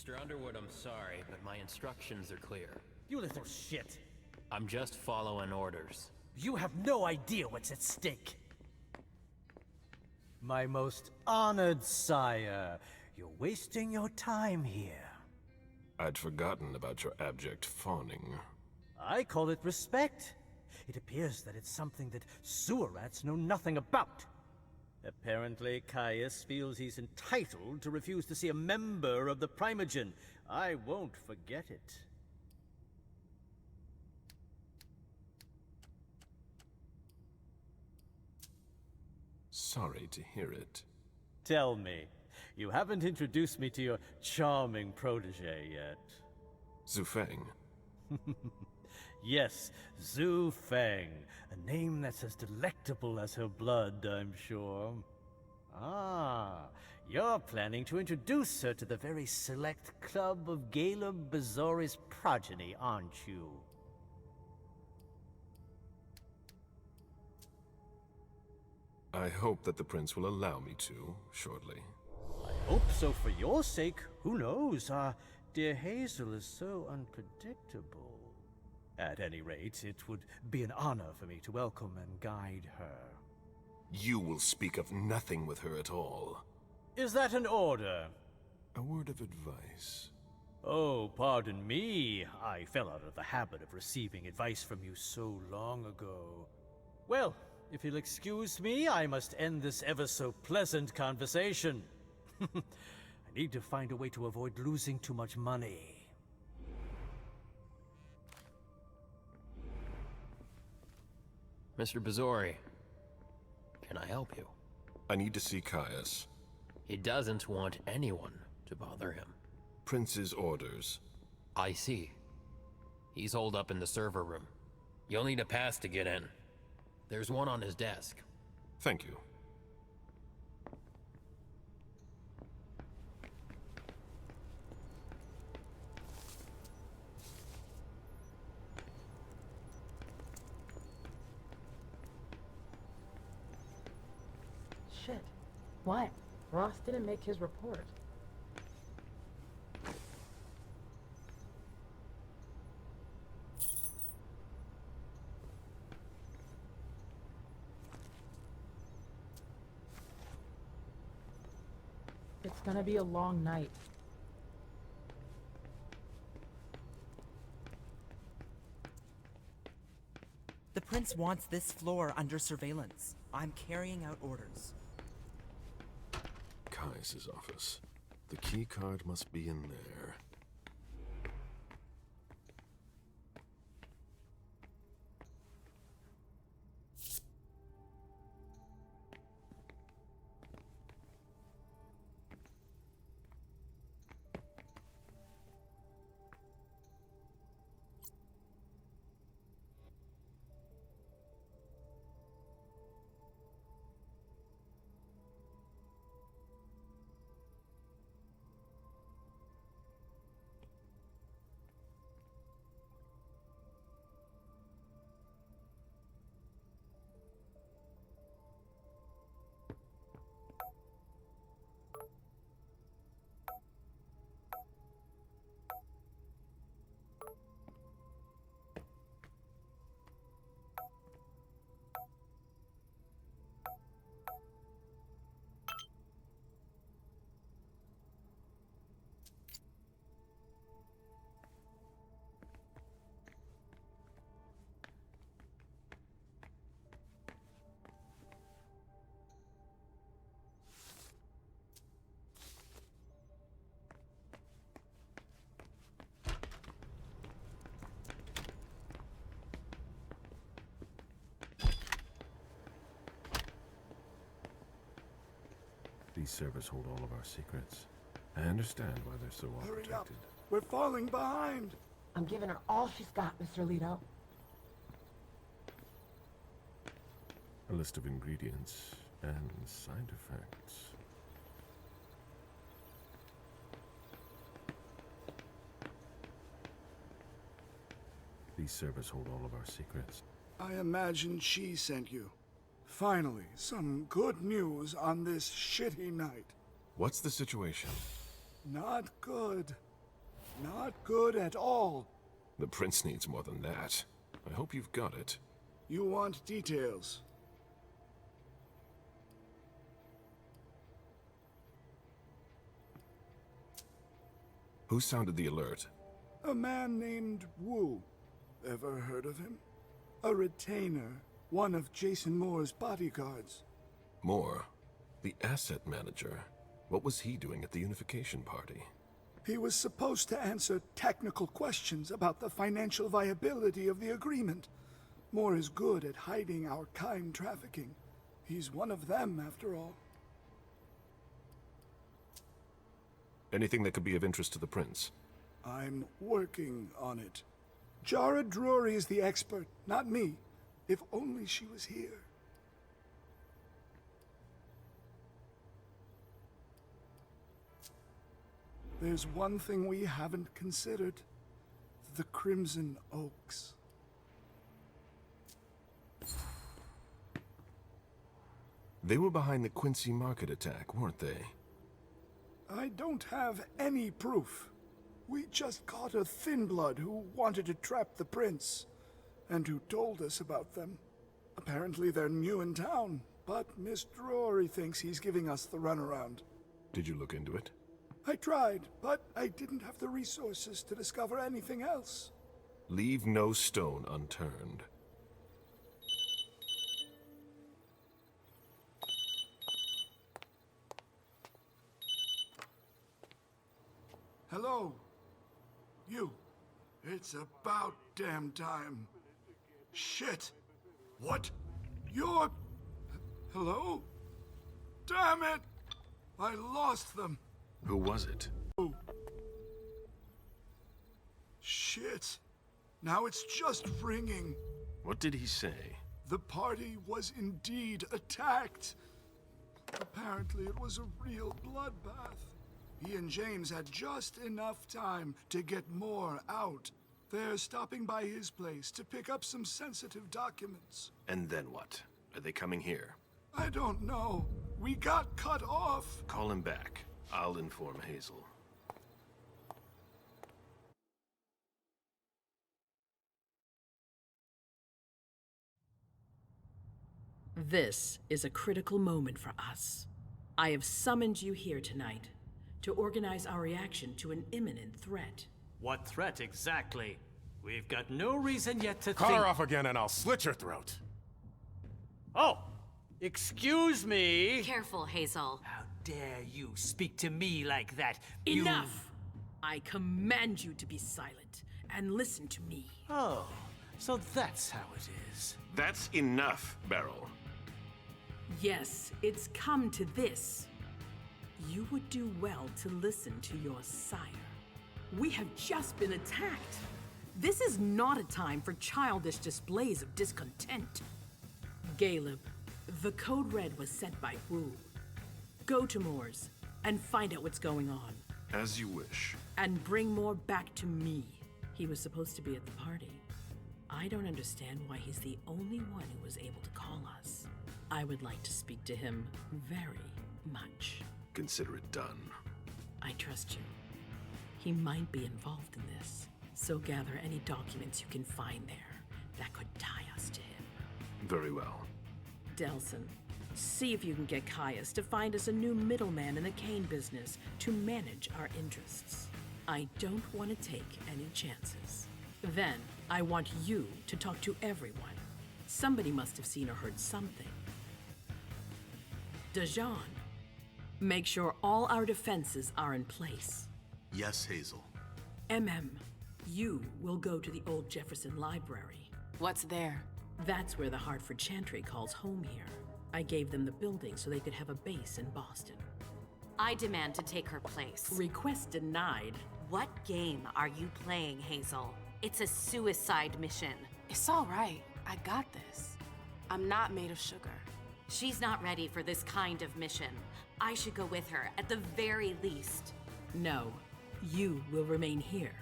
Mr. Underwood, I'm sorry, but my instructions are clear. You little shit. I'm just following orders. You have no idea what's at stake. My most honored sire, you're wasting your time here. I'd forgotten about your abject fawning. I call it respect. It appears that it's something that sewer rats know nothing about. Apparently, Caius feels he's entitled to refuse to see a member of the Primogen. I won't forget it. Sorry to hear it. Tell me, you haven't introduced me to your charming protege yet. Zhu Feng. Yes, Zhu Feng. A name that's as delectable as her blood, I'm sure. Ah, you're planning to introduce her to the very select club of Gala Bazoris progeny, aren't you? I hope that the prince will allow me to, shortly. I hope so for your sake. Who knows? Dear Hazel is so unpredictable. At any rate, it would be an honor for me to welcome and guide her. You will speak of nothing with her at all. Is that an order? A word of advice. Oh, pardon me. I fell out of the habit of receiving advice from you so long ago. Well, if you'll excuse me, I must end this ever-so-pleasant conversation. I need to find a way to avoid losing too much money. Mr. Bazori, can I help you? I need to see Caius. He doesn't want anyone to bother him. Prince's orders. I see. He's holed up in the server room. You'll need a pass to get in. There's one on his desk. Thank you. Shit. What? Ross didn't make his report. It's gonna be a long night. The prince wants this floor under surveillance. I'm carrying out orders. Caius's office. The key card must be in there. These servers hold all of our secrets. I understand why they're so well Hurry up. protected. We're falling behind. I'm giving her all she's got, Mr. Leto. A list of ingredients and side effects. These servers hold all of our secrets. I imagine she sent you. Finally, some good news on this shitty night. What's the situation? Not good. Not good at all. The prince needs more than that. I hope you've got it. You want details. Who sounded the alert? A man named Wu. Ever heard of him? A retainer, one of Jason Moore's bodyguards. Moore? The asset manager. What was he doing at the unification party? He was supposed to answer technical questions about the financial viability of the agreement. Moore is good at hiding our kind trafficking. He's one of them, after all. Anything that could be of interest to the prince? I'm working on it. Jara Drury is the expert, not me. If only she was here. There's one thing we haven't considered. The Crimson Oaks. They were behind the Quincy Market attack, weren't they? I don't have any proof. We just caught a thin blood who wanted to trap the prince, and who told us about them. Apparently they're new in town, but Miss Drury thinks he's giving us the runaround. Did you look into it? I tried, but I didn't have the resources to discover anything else. Leave no stone unturned. Hello? You. It's about damn time. Shit. What? You're... Hello? Damn it! I lost them. Who was it? Oh. Shit. Now it's just ringing. What did he say? The party was indeed attacked. Apparently it was a real bloodbath. He and James had just enough time to get more out. They're stopping by his place to pick up some sensitive documents. And then what? Are they coming here? I don't know. We got cut off. Call him back. I'll inform Hazel. This is a critical moment for us. I have summoned you here tonight to organize our reaction to an imminent threat. What threat exactly? We've got no reason yet to Cut think— her off again and I'll slit your throat. Oh! Excuse me! Careful, Hazel. How dare you speak to me like that? Enough! I command you to be silent and listen to me. Oh, so that's how it is. That's enough, Beryl. Yes, it's come to this. You would do well to listen to your sire. We have just been attacked. This is not a time for childish displays of discontent. Caleb, the code red was sent by Wu. Go to Moore's and find out what's going on. As you wish. And bring Moore back to me. He was supposed to be at the party. I don't understand why he's the only one who was able to call us. I would like to speak to him very much. Consider it done. I trust you. He might be involved in this, so gather any documents you can find there that could tie us to him. Very well. Delson, see if you can get Caius to find us a new middleman in the cane business to manage our interests. I don't want to take any chances. Then, I want you to talk to everyone. Somebody must have seen or heard something. Dajan, make sure all our defenses are in place. Yes, Hazel. You will go to the old Jefferson Library. What's there? That's where the Hartford Chantry calls home here. I gave them the building so they could have a base in Boston. I demand to take her place. Request denied. What game are you playing, Hazel? It's a suicide mission. It's all right. I got this. I'm not made of sugar. She's not ready for this kind of mission. I should go with her, at the very least. No, you will remain here.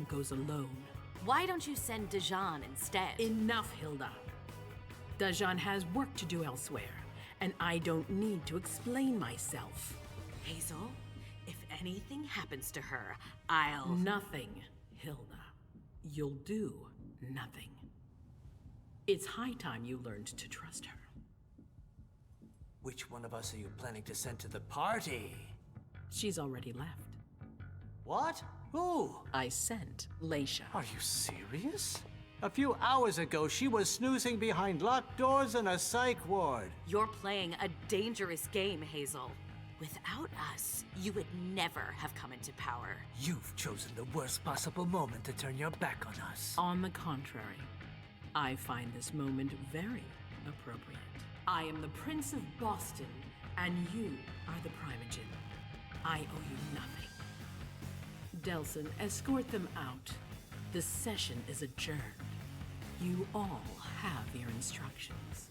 Goes alone. Why don't you send Dajan instead? Enough, Hilda. Dajan has work to do elsewhere, and I don't need to explain myself. Hazel, if anything happens to her, I'll... Nothing, Hilda. You'll do nothing. It's high time you learned to trust her. Which one of us are you planning to send to the party? She's already left. What? Who? I sent Leisha. Are you serious? A few hours ago, she was snoozing behind locked doors in a psych ward. You're playing a dangerous game, Hazel. Without us, you would never have come into power. You've chosen the worst possible moment to turn your back on us. On the contrary, I find this moment very appropriate. I am the Prince of Boston, and you are the Primogen. I owe you nothing. Delson, escort them out. The session is adjourned. You all have your instructions.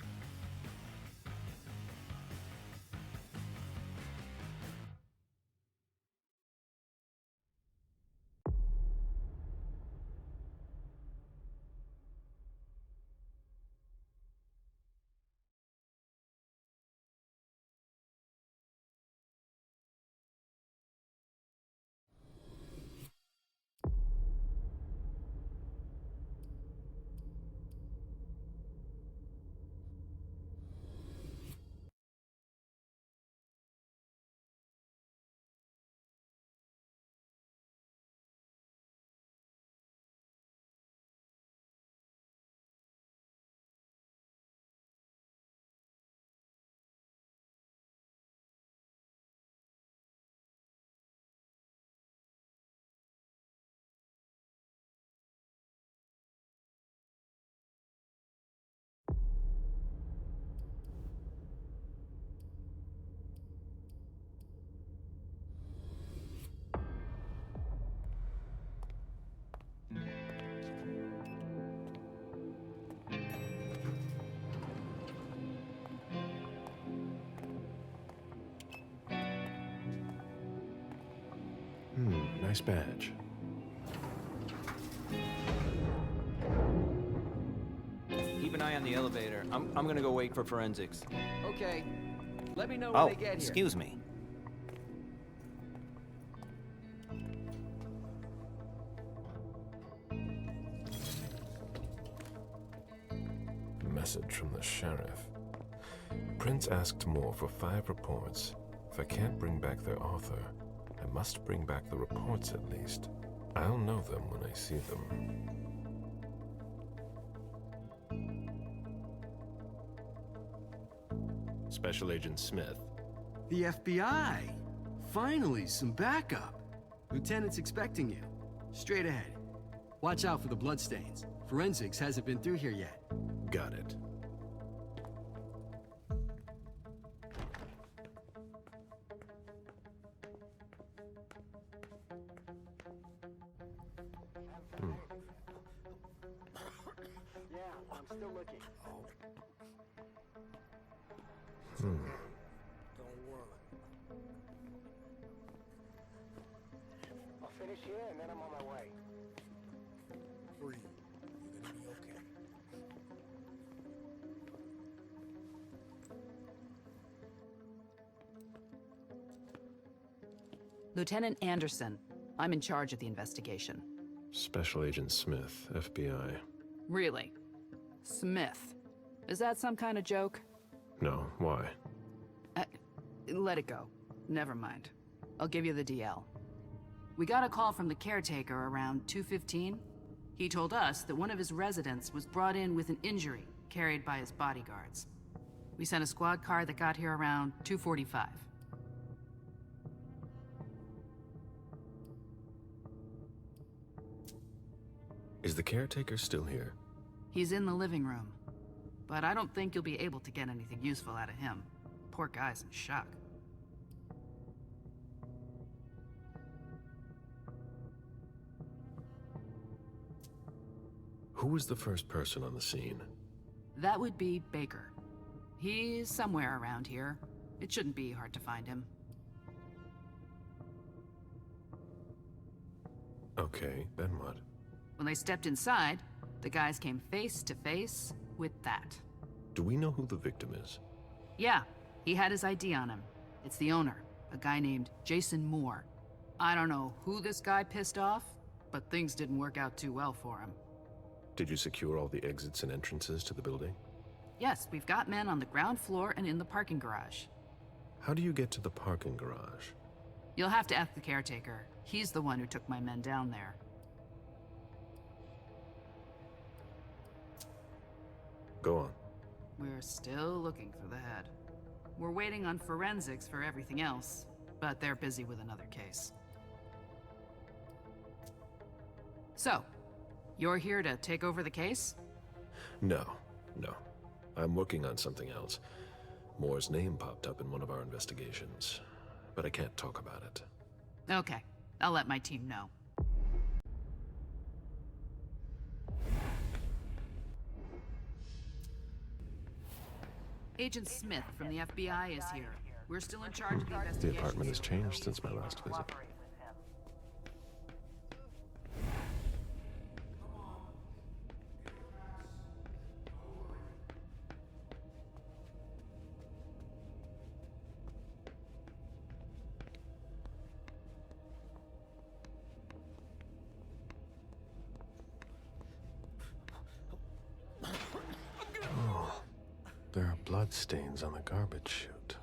Nice badge. Keep an eye on the elevator. I'm gonna go wait for forensics. Okay. Let me know when they get here. Excuse me. Message from the sheriff. Prince asked more for 5 reports. If I can't bring back their author, I must bring back the reports at least. I'll know them when I see them. Special Agent Smith. The FBI! Finally, some backup. Lieutenant's expecting you. Straight ahead. Watch out for the bloodstains. Forensics hasn't been through here yet. Got it. Still looking. Hmm. Don't worry. I'll finish here and then I'm on my way. Ruim, you're gonna be okay. Lieutenant Anderson, I'm in charge of the investigation. Special Agent Smith, FBI. Really? Smith. Is that some kind of joke? No, why? Let it go. Never mind. I'll give you the DL. We got a call from the caretaker around 2:15. He told us that one of his residents was brought in with an injury carried by his bodyguards. We sent a squad car that got here around 2:45. Is the caretaker still here? He's in the living room, but I don't think you'll be able to get anything useful out of him. Poor guy's in shock. Who was the first person on the scene? That would be Baker. He's somewhere around here. It shouldn't be hard to find him. Okay, then what? When they stepped inside, the guys came face to face with that. Do we know who the victim is? Yeah, he had his ID on him. It's the owner, a guy named Jason Moore. I don't know who this guy pissed off, but things didn't work out too well for him. Did you secure all the exits and entrances to the building? Yes, we've got men on the ground floor and in the parking garage. How do you get to the parking garage? You'll have to ask the caretaker. He's the one who took my men down there. Go on. We're still looking for the head. We're waiting on forensics for everything else, but they're busy with another case. So, you're here to take over the case? No. I'm working on something else. Moore's name popped up in one of our investigations, but I can't talk about it. Okay, I'll let my team know. Agent Smith from the FBI is here. We're still in charge of the investigation. The apartment has changed since my last visit. There are blood stains on the garbage chute.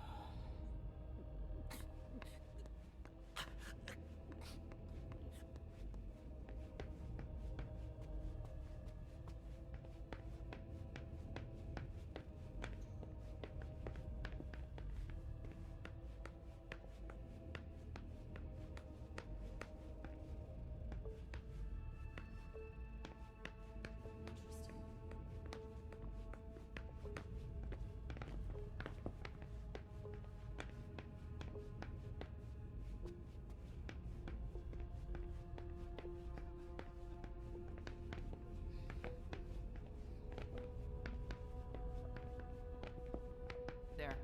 There.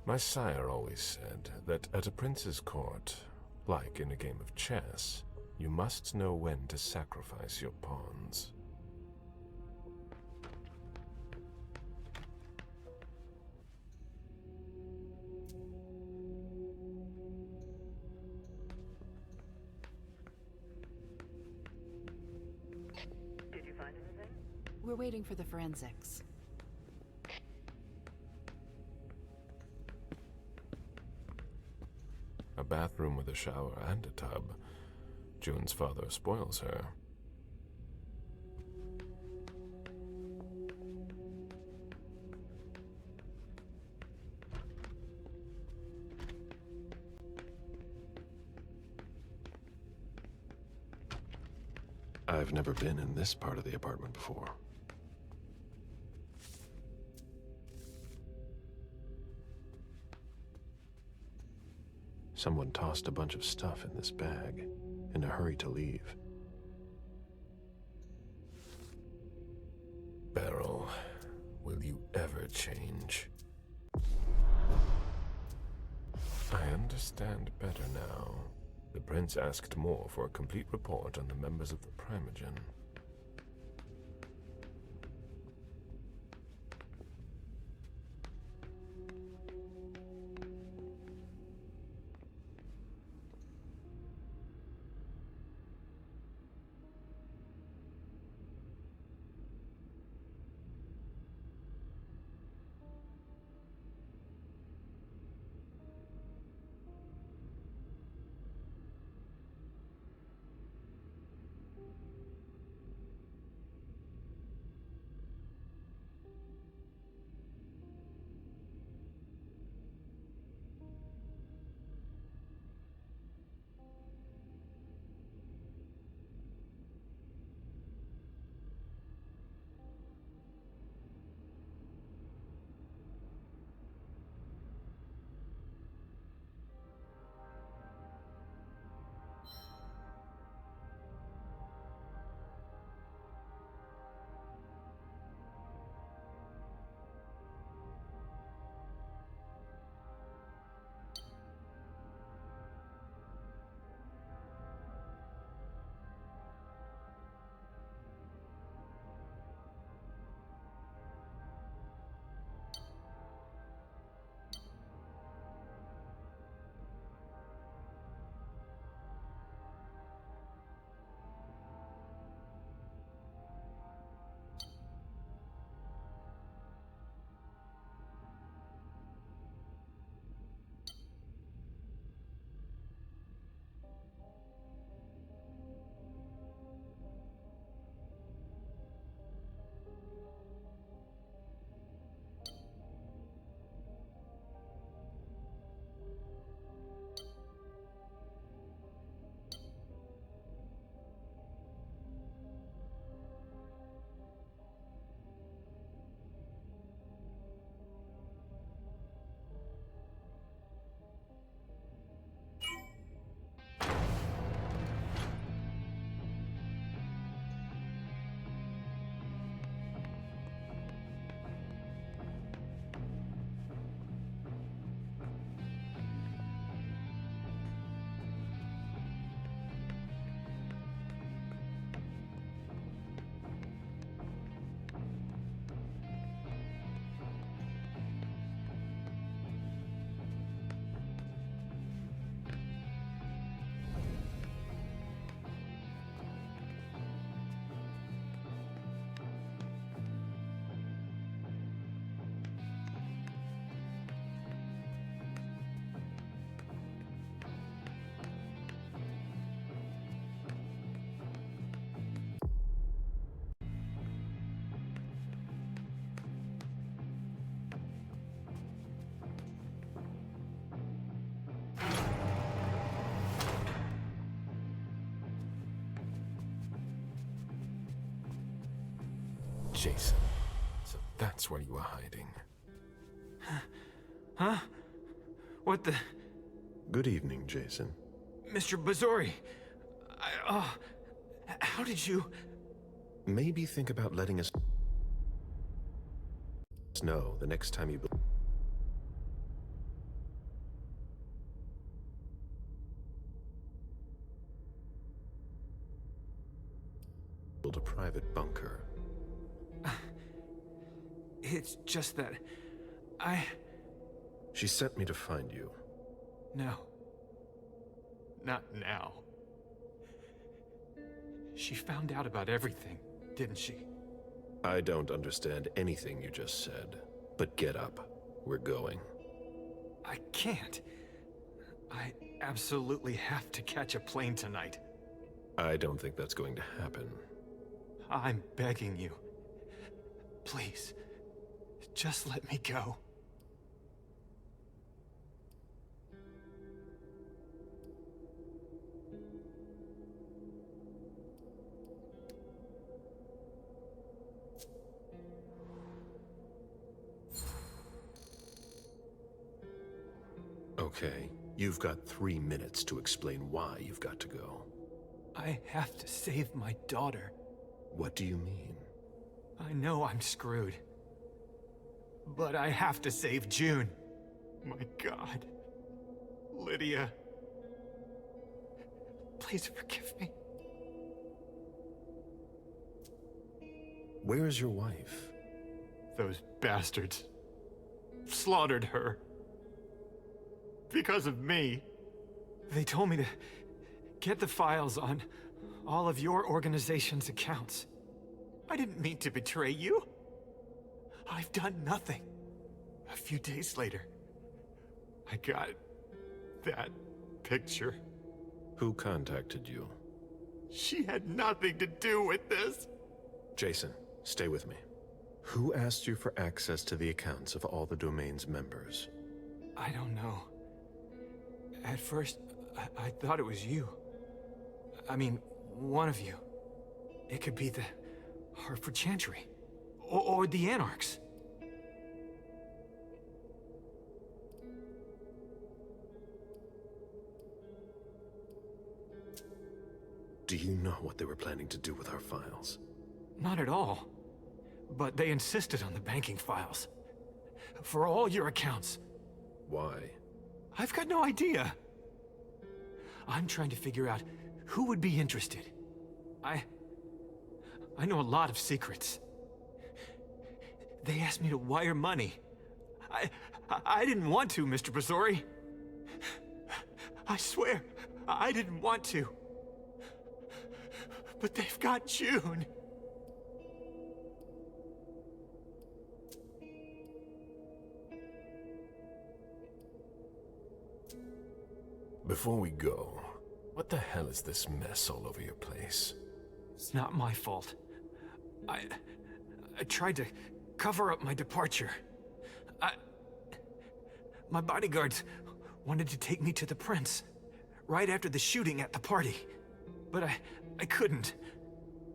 My sire always said that at a prince's court, like in a game of chess, you must know when to sacrifice your pawns. Did you find anything? We're waiting for the forensics. A bathroom with a shower and a tub. June's father spoils her. I've never been in this part of the apartment before. Someone tossed a bunch of stuff in this bag, in a hurry to leave. Beryl, will you ever change? I understand better now. The prince asked more for a complete report on the members of the Primogen. Jason. So that's where you were hiding. Huh? What the... Good evening, Jason. Mr. Bazori. How did you... Maybe think about letting us know the next time you build a private bunker. It's just that... She sent me to find you. No. Not now. She found out about everything, didn't she? I don't understand anything you just said, but get up. We're going. I can't. I absolutely have to catch a plane tonight. I don't think that's going to happen. I'm begging you. Please, just let me go. Okay, you've got 3 minutes to explain why you've got to go. I have to save my daughter. What do you mean? I know I'm screwed. But I have to save June. My God. Lydia. Please forgive me. Where is your wife? Those bastards slaughtered her. Because of me. They told me to get the files on all of your organization's accounts. I didn't mean to betray you. I've done nothing. A few days later, I got that picture. Who contacted you? She had nothing to do with this. Jason, stay with me. Who asked you for access to the accounts of all the domain's members? I don't know. At first, I thought it was you. I mean, one of you. It could be the Hartford Chantry. Or the Anarchs. Do you know what they were planning to do with our files? Not at all. But they insisted on the banking files. For all your accounts. Why? I've got no idea. I'm trying to figure out who would be interested. I know a lot of secrets. They asked me to wire money. I didn't want to, Mr. Bazori. I swear, I didn't want to. But they've got June. Before we go, what the hell is this mess all over your place? It's not my fault. I tried to cover up my departure. My bodyguards wanted to take me to the prince, right after the shooting at the party. But I couldn't.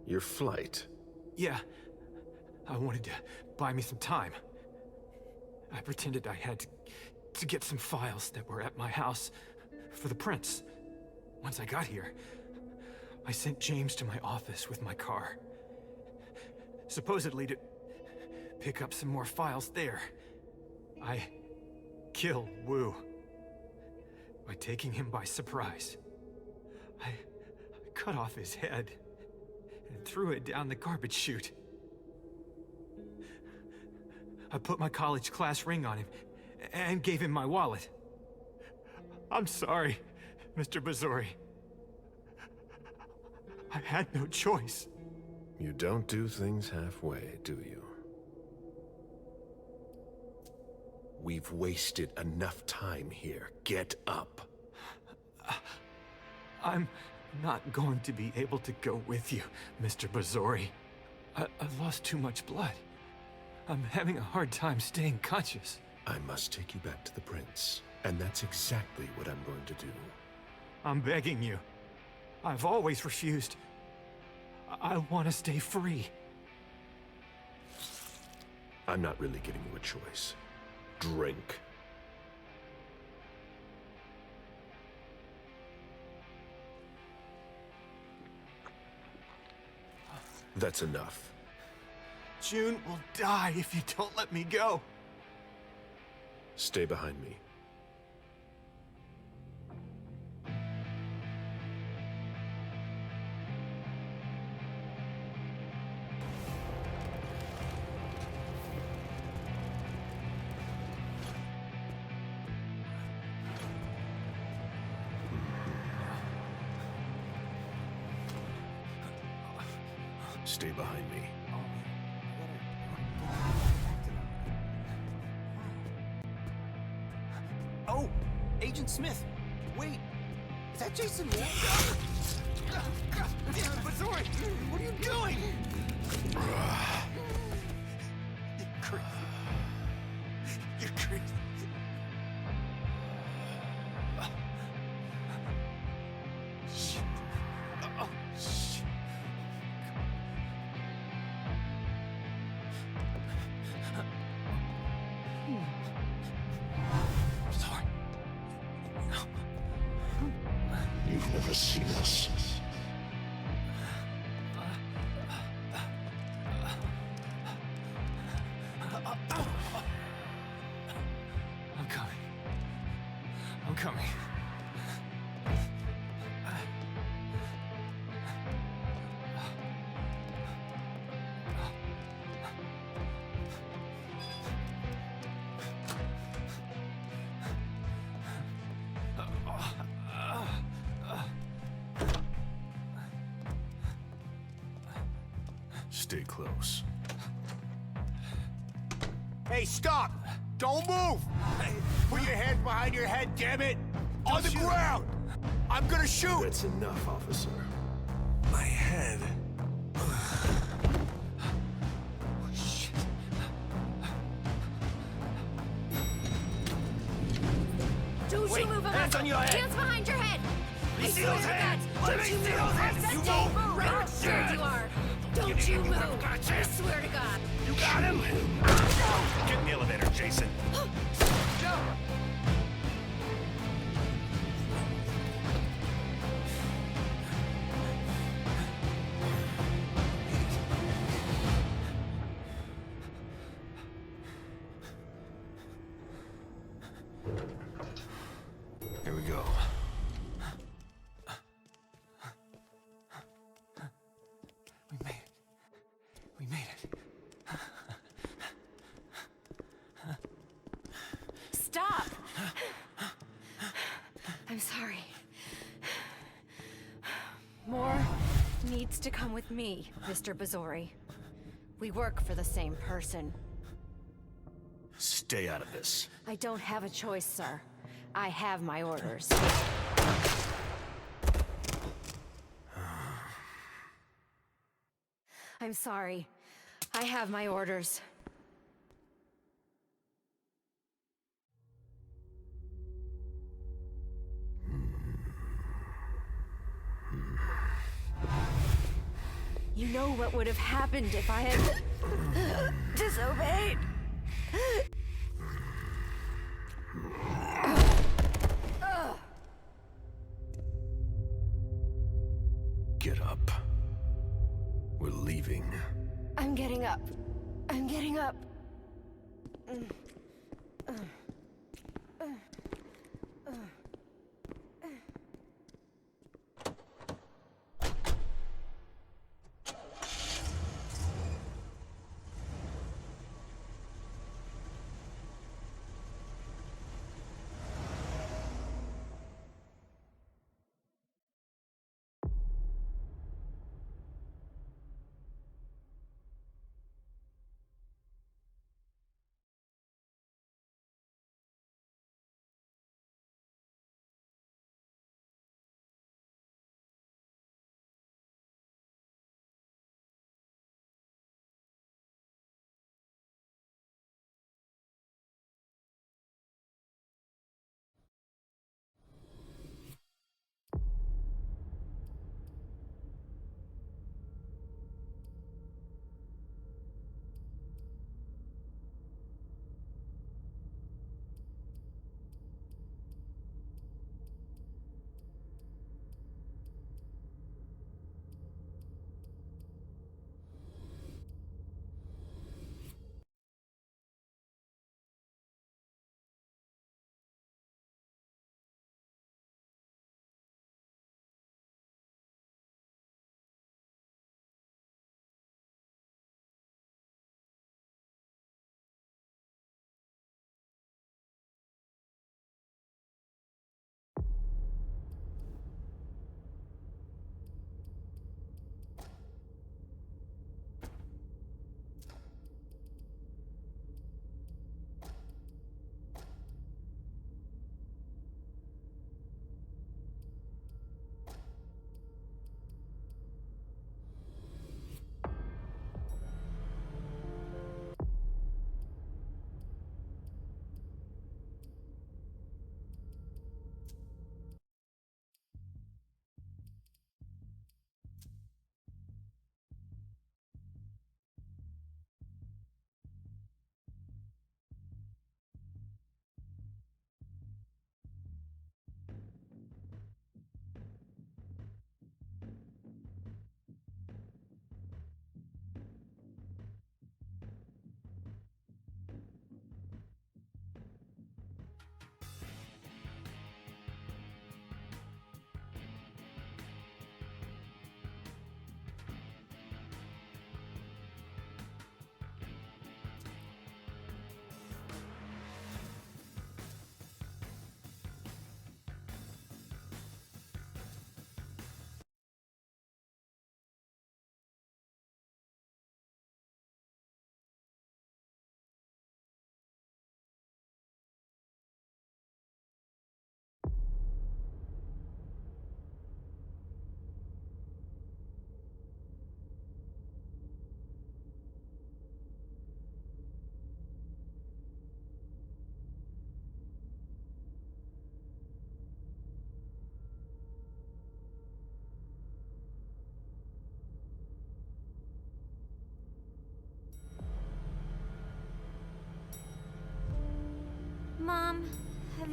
Your flight? Yeah. I wanted to buy me some time. I pretended I had to get some files that were at my house for the prince. Once I got here, I sent James to my office with my car. Supposedly to pick up some more files there. I killed Wu by taking him by surprise. I cut off his head and threw it down the garbage chute. I put my college class ring on him and gave him my wallet. I'm sorry, Mr. Bazori. I had no choice. You don't do things halfway, do you? We've wasted enough time here. Get up. I'm not going to be able to go with you, Mr. Bazori. I've lost too much blood. I'm having a hard time staying conscious. I must take you back to the prince, and that's exactly what I'm going to do. I'm begging you. I've always refused. I want to stay free. I'm not really giving you a choice. Drink. That's enough. June will die if you don't let me go. Stay behind me. Stay behind me. Oh, Agent Smith, wait. Is that Jason Moore? Damn it, Missouri! What are you doing? You're crazy. You're crazy. Shit. Oh, shit. Sorry. You've never seen us. I'm coming. I'm coming. Stay close. Hey, stop! Don't move! Put your hands behind your head, damn it! On the ground! I'm gonna shoot! That's enough, officer. My head. Don't Wait, you move a hands muscle. on your head. Hands behind your head! Let me I see swear those to hands. God, Let don't me you see move. those hands. I You said move. don't Right. How scared you are. Don't You you haven't move. got a I chance. swear to God. You got him? Get in the elevator, Jason. Go! Here we go. We made it. We made it. Stop! I'm sorry. Moore needs to come with me, Mr. Bazori. We work for the same person. Stay out of this. I don't have a choice, sir. I have my orders. I'm sorry. I have my orders. You know what would have happened if I had disobeyed. Get up. We're leaving. I'm getting up. I'm getting up.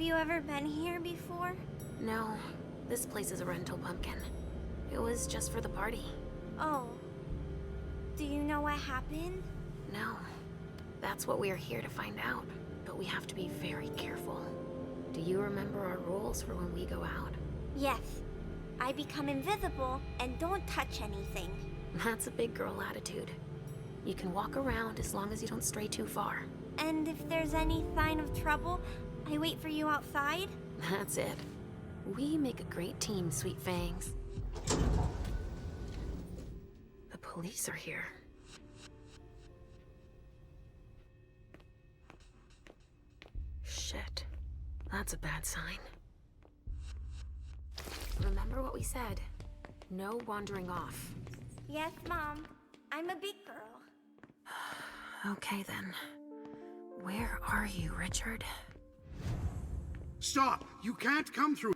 Have you ever been here before? No, this place is a rental, Pumpkin. It was just for the party. Oh. Do you know what happened? No. That's what we are here to find out. But we have to be very careful. Do you remember our rules for when we go out? Yes. I become invisible and don't touch anything. That's a big girl attitude. You can walk around as long as you don't stray too far. And if there's any sign of trouble, I wait for you outside? That's it. We make a great team, Sweet Fangs. The police are here. Shit. That's a bad sign. Remember what we said. No wandering off. Yes, Mom. I'm a big girl. Okay, then. Where are you, Richard? Stop! You can't come through.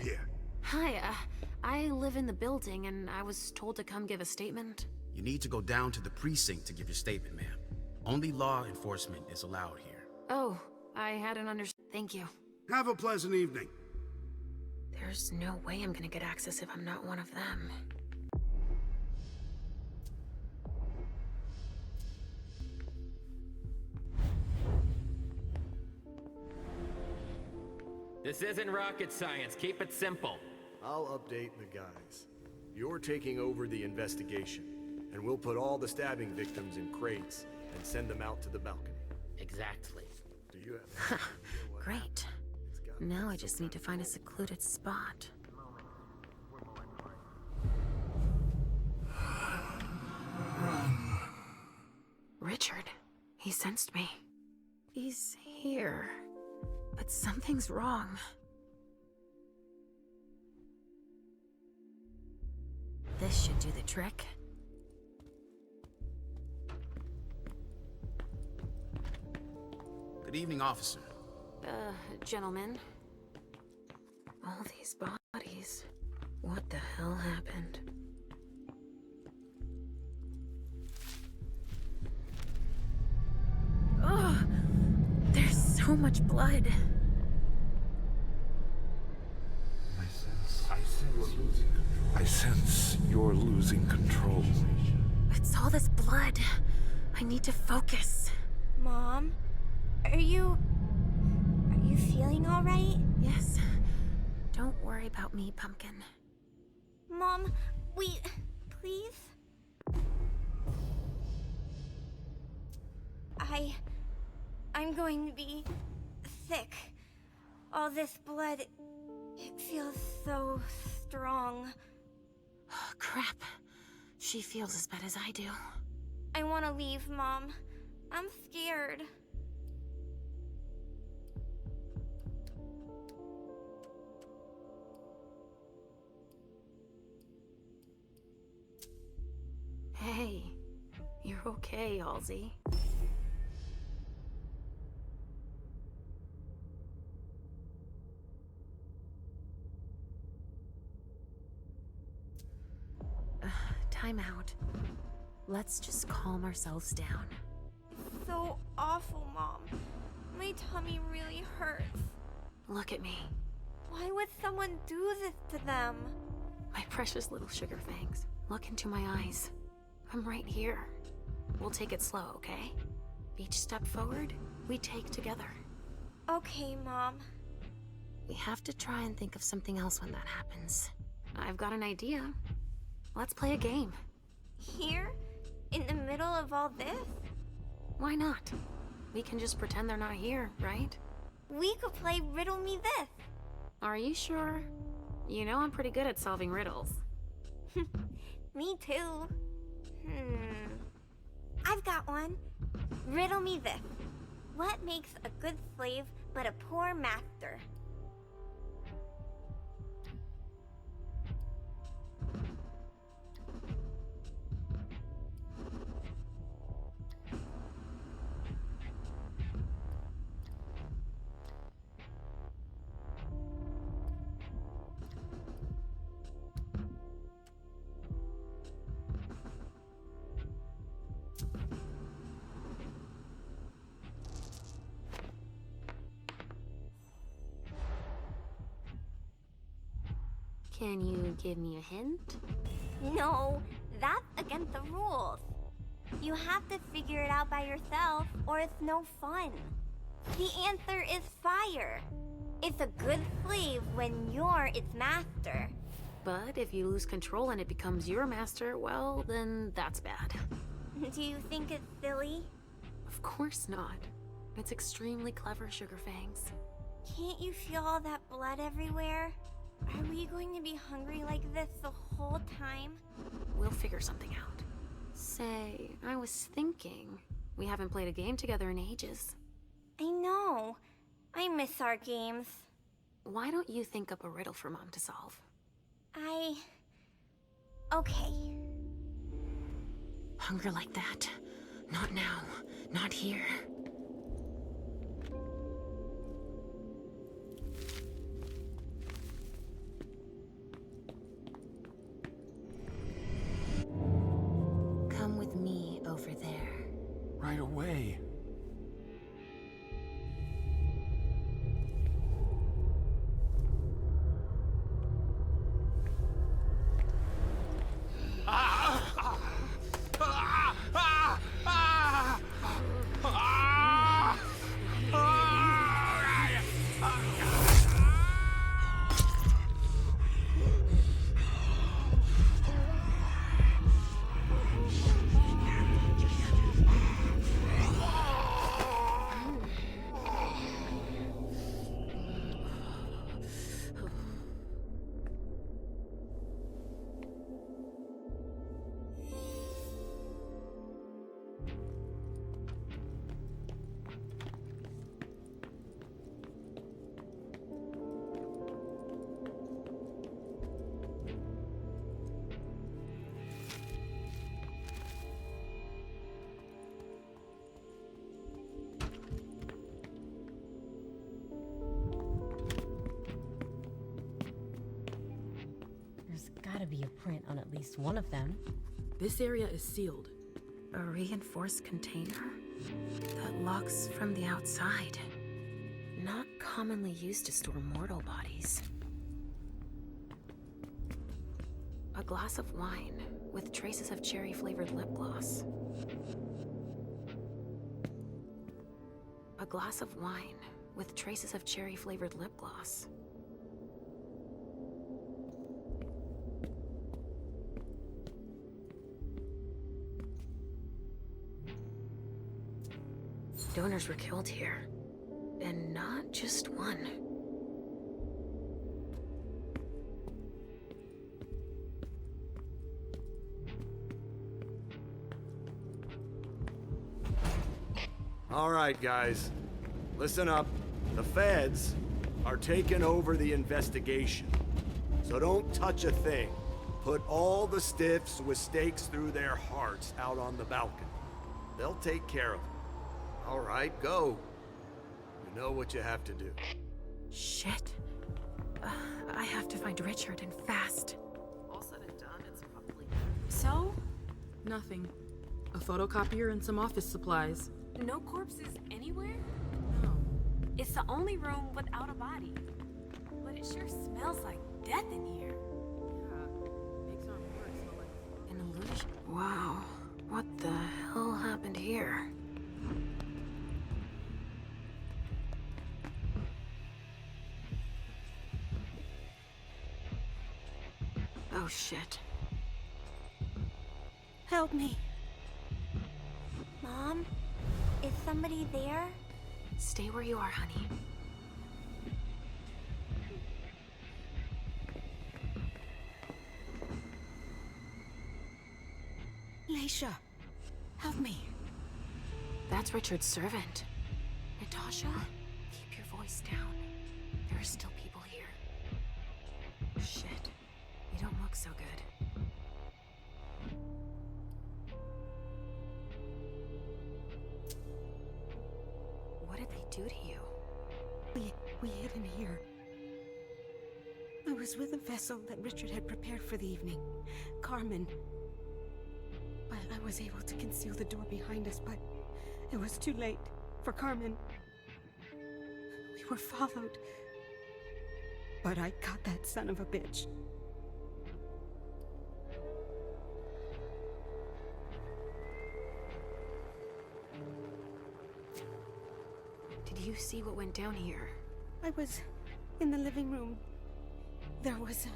Here. Hi, I live in the building and I was told to come give a statement. You need to go down to the precinct to give your statement, ma'am. Only law enforcement is allowed here. Oh, I hadn't understood. Thank you. Have a pleasant evening. There's no way I'm gonna get access if I'm not one of them. This isn't rocket science. Keep it simple. I'll update the guys. You're taking over the investigation, and we'll put all the stabbing victims in crates and send them out to the balcony. Exactly. Do you have... Great. Now I just need to find a secluded spot. Richard. He sensed me. He's here. But something's wrong. This should do the trick. Good evening, officer. Gentlemen. All these bodies. What the hell happened? Ugh! There's so much blood. I sense you're losing control. It's all this blood. I need to focus. Mom? Are you feeling all right? Yes. Don't worry about me, Pumpkin. Mom, please? I'm going to be sick. All this blood, it feels so strong. Oh, crap. She feels as bad as I do. I want to leave, Mom. I'm scared. Hey, you're okay, Halsey. Time out. Let's just calm ourselves down. It's so awful, Mom. My tummy really hurts. Look at me. Why would someone do this to them? My precious little sugar fangs, look into my eyes. I'm right here. We'll take it slow, okay? Each step forward, we take together. Okay, Mom. We have to try and think of something else when that happens. I've got an idea. Let's play a game. Here? In the middle of all this? Why not? We can just pretend they're not here, right? We could play Riddle Me This. Are you sure? You know I'm pretty good at solving riddles. Me too. I've got one. Riddle me this. What makes a good slave but a poor master? Can you give me a hint? No, that's against the rules. You have to figure it out by yourself, or it's no fun. The answer is fire. It's a good slave when you're its master. But if you lose control and it becomes your master, well, then that's bad. Do you think it's silly? Of course not. It's extremely clever, Sugar Fangs. Can't you feel all that blood everywhere? Are we going to be hungry like this the whole time? We'll figure something out. Say, I was thinking, we haven't played a game together in ages. I know. I miss our games. Why don't you think up a riddle for Mom to solve? Okay. Hunger like that? Not now. Not here. Come with me over there. Right away. Gotta be a print on at least one of them. This area is sealed. A reinforced container that locks from the outside. Not commonly used to store mortal bodies. A glass of wine with traces of cherry-flavored lip gloss. A glass of wine with traces of cherry-flavored lip gloss. Donors were killed here, and not just one. All right, guys. Listen up. The feds are taking over the investigation. So don't touch a thing. Put all the stiffs with stakes through their hearts out on the balcony. They'll take care of it. All right, go. You know what you have to do. Shit. I have to find Richard, and fast. All said and done, it's probably... So? Nothing. A photocopier and some office supplies. No corpses anywhere? No. It's the only room without a body. But it Sure smells like death in here. Yeah, makes our work smell like An illusion. Wow. What the hell happened here? Oh shit. Help me. Mom? Is somebody there? Stay where you are, honey. Leisha, help me. That's Richard's servant. Natasha, keep your voice down. There are still people here. Shit. You don't look so good. What did they do to you? We hid in here. I was with a vessel that Richard had prepared for the evening. Carmen. I was able to conceal the door behind us, but it was too late for Carmen. We were followed. But I caught that son of a bitch. Did you see what went down here? I was in the living room. There was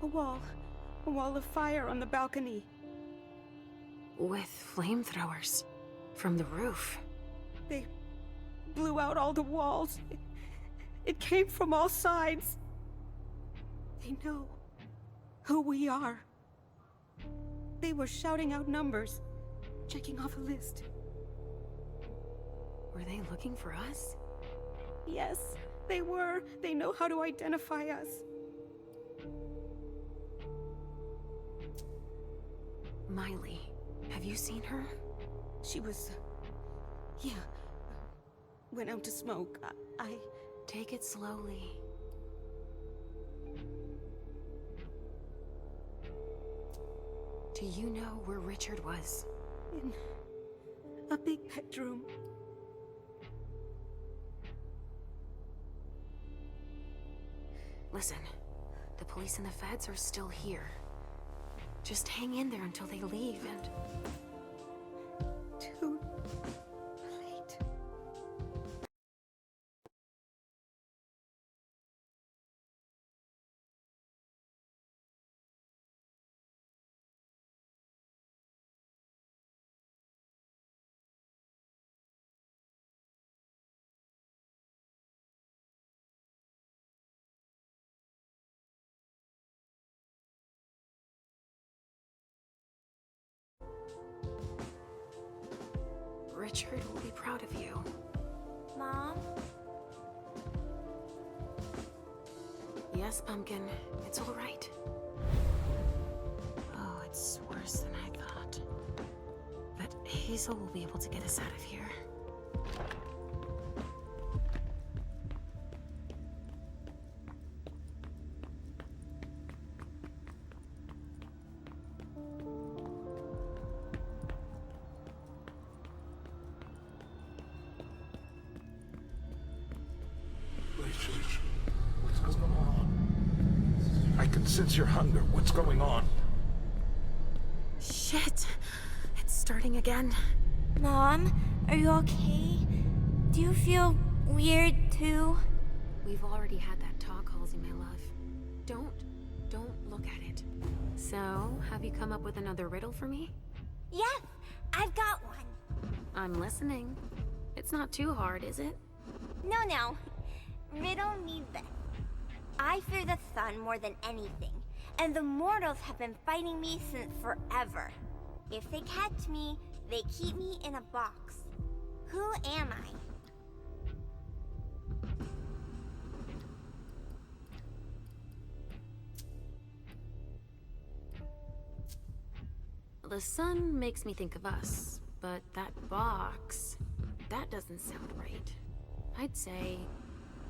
a wall of fire on the balcony. With flamethrowers from the roof. They blew out all the walls. It came from all sides. They know who we are. They were shouting out numbers, checking off a list. Were they looking for us? Yes, they were. They know how to identify us. Miley, have you seen her? She was... yeah. Went out to smoke. I... Take it slowly. Do you know where Richard was? In a big bedroom. Listen, the police and the feds are still here. Just hang in there until they leave and... Too late. Richard will be proud of you. Mom? Yes, Pumpkin. It's all right. Oh, it's worse than I thought. But Hazel will be able to get us out of here. What's going on? I can sense your hunger. What's going on? Shit! It's starting again. Mom, are you okay? Do you feel weird too? We've already had that talk, Halsey, my love. Don't look at it. So, have you come up with another riddle for me? Yes, I've got one. I'm listening. It's not too hard, is it? No. Riddle me this. I fear the sun more than anything, and the mortals have been fighting me since forever. If they catch me, they keep me in a box. Who am I? The sun makes me think of us, but that box, that doesn't sound right. I'd say,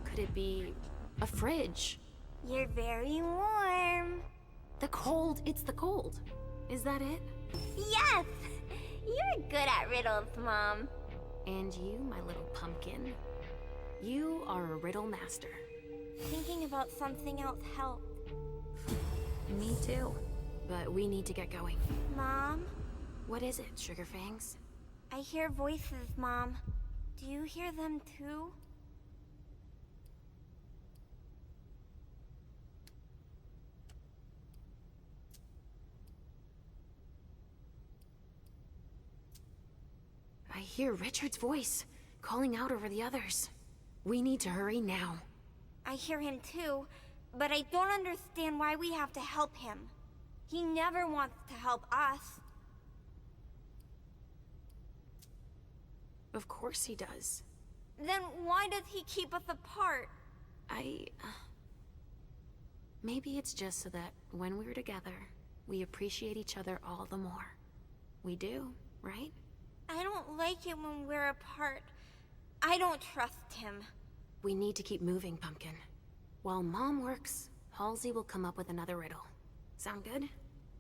could it be a fridge? You're very warm. The cold, it's the cold. Is that it? Yes! You're good at riddles, Mom. And you, my little pumpkin, you are a riddle master. Thinking about something else helped. Me too. But we need to get going. Mom? What is it, Sugarfangs? I hear voices, Mom. Do you hear them too? I hear Richard's voice, calling out over the others. We need to hurry now. I hear him too, but I don't understand why we have to help him. He never wants to help us. Of course he does. Then why does he keep us apart? Maybe it's just so that when we're together, we appreciate each other all the more. We do, right? I don't like it when we're apart. I don't trust him. We need to keep moving, Pumpkin. While Mom works, Halsey will come up with another riddle. Sound good?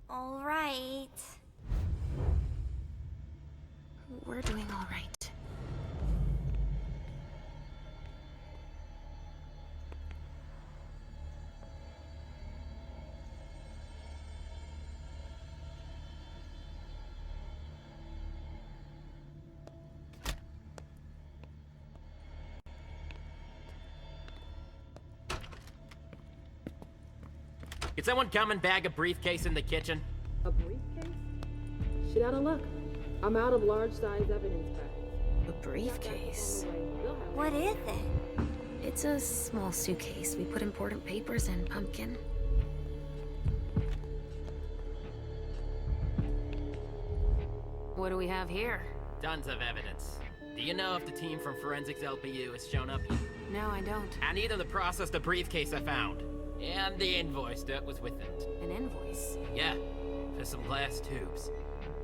All right. We're doing all right. Can someone come and bag a briefcase in the kitchen? A briefcase? Shit out of luck. I'm out of large-size evidence bags. A briefcase? What is it? It's a small suitcase. We put important papers in, Pumpkin. What do we have here? Tons of evidence. Do you know if the team from Forensics LPU has shown up yet? No, I don't. I need them to process the briefcase I found. And the invoice that was with it. An invoice? Yeah, for some glass tubes.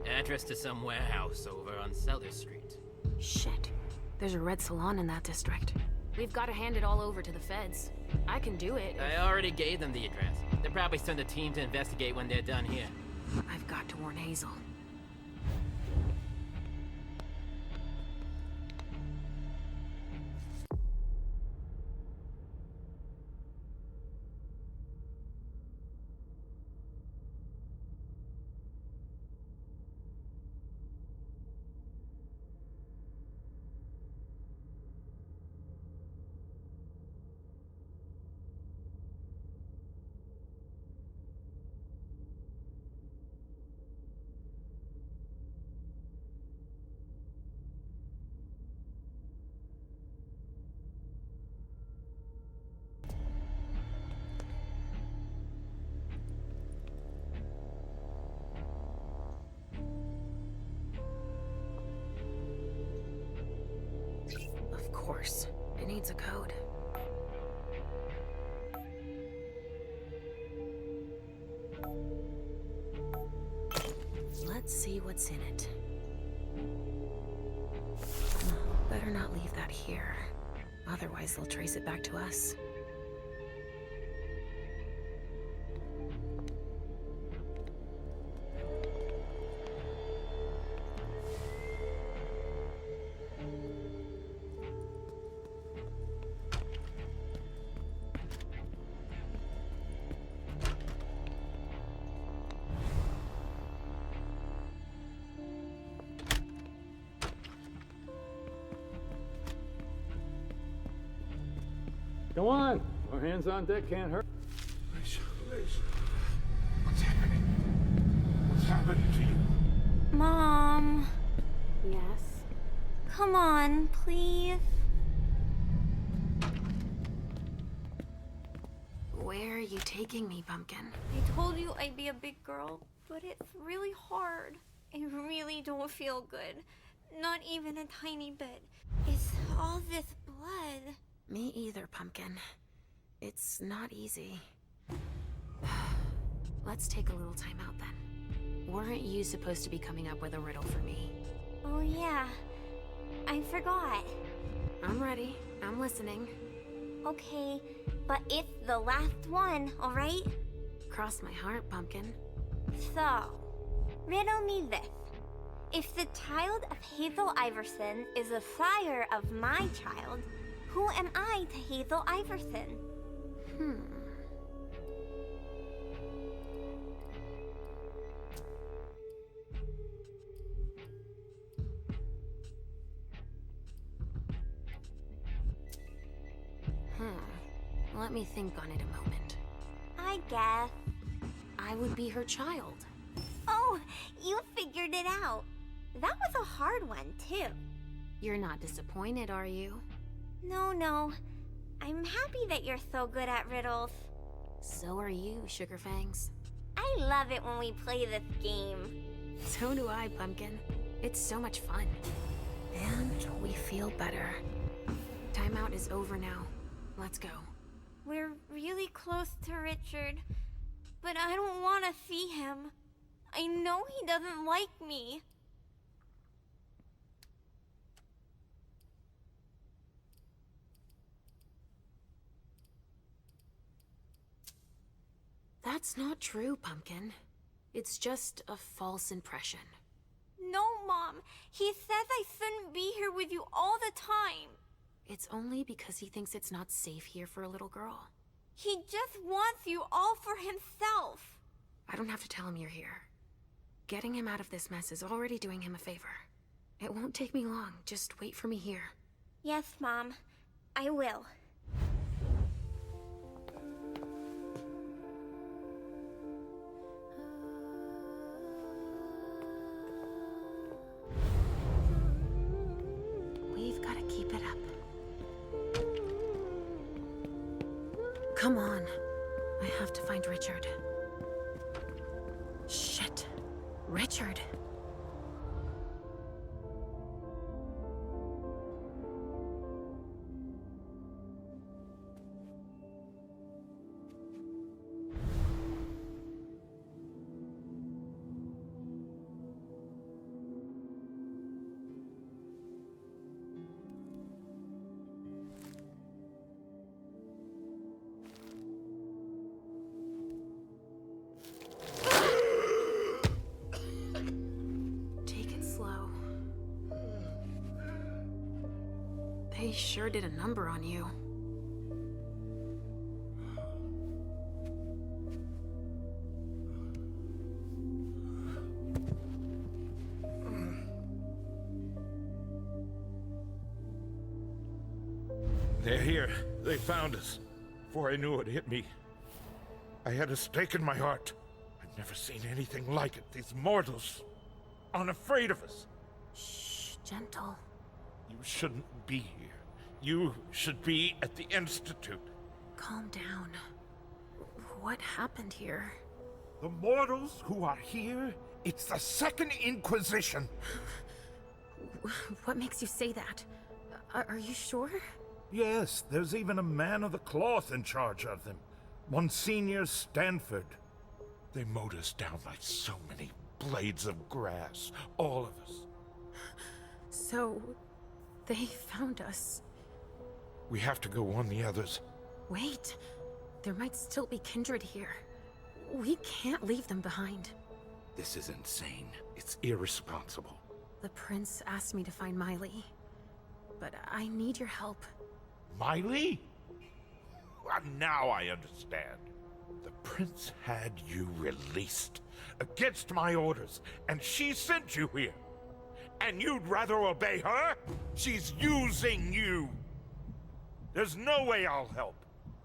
Address to some warehouse over on Cellar Street. Shit. There's a red salon in that district. We've got to hand it all over to the feds. I can do it. I already gave them the address. They'll probably send a team to investigate when they're done here. I've got to warn Hazel. Of course. It needs a code. Let's see what's in it. Better not leave that here. Otherwise, they'll trace it back to us. Come on. Our hands on deck can't hurt. Lisa. What's happening? What's happening to you? Mom. Yes? Come on, please. Where are you taking me, Pumpkin? I told you I'd be a big girl, but it's really hard. I really don't feel good. Not even a tiny bit. It's all this blood. Me either, Pumpkin. It's not easy. Let's take a little time out then. Weren't you supposed to be coming up with a riddle for me? Oh yeah, I forgot. I'm ready. I'm listening. Okay, but it's the last one, alright? Cross my heart, Pumpkin. So, riddle me this. If the child of Hazel Iverson is the sire of my child, who am I to Hazel Iverson? Let me think on it a moment. I guess. I would be her child. Oh, you figured it out. That was a hard one, too. You're not disappointed, are you? No. I'm happy that you're so good at riddles. So are you, Sugarfangs. I love it when we play this game. So do I, Pumpkin. It's so much fun. And we feel better. Timeout is over now. Let's go. We're really close to Richard, but I don't want to see him. I know he doesn't like me. That's not true, Pumpkin. It's just a false impression. No, Mom. He says I shouldn't be here with you all the time. It's only because he thinks it's not safe here for a little girl. He just wants you all for himself. I don't have to tell him you're here. Getting him out of this mess is already doing him a favor. It won't take me long. Just wait for me here. Yes, Mom. I will. We've got to keep it up. Come on. I have to find Richard. Shit. Richard. They sure did a number on you. They're here. They found us. Before I knew it hit me, I had a stake in my heart. I've never seen anything like it. These mortals, unafraid of us. Shh, gentle. You shouldn't be here. You should be at the Institute. Calm down. What happened here? The mortals who are here, it's the Second Inquisition. What makes you say that? Are you sure? Yes, there's even a man of the cloth in charge of them. Monsignor Stanford. They mowed us down like so many blades of grass, all of us. So, they found us. We have to go warn the others. Wait, there might still be kindred here. We can't leave them behind. This is insane. It's irresponsible. The prince asked me to find Miley, but I need your help. Miley? Well, now I understand. The prince had you released against my orders, and she sent you here. And you'd rather obey her? She's using you. There's no way I'll help.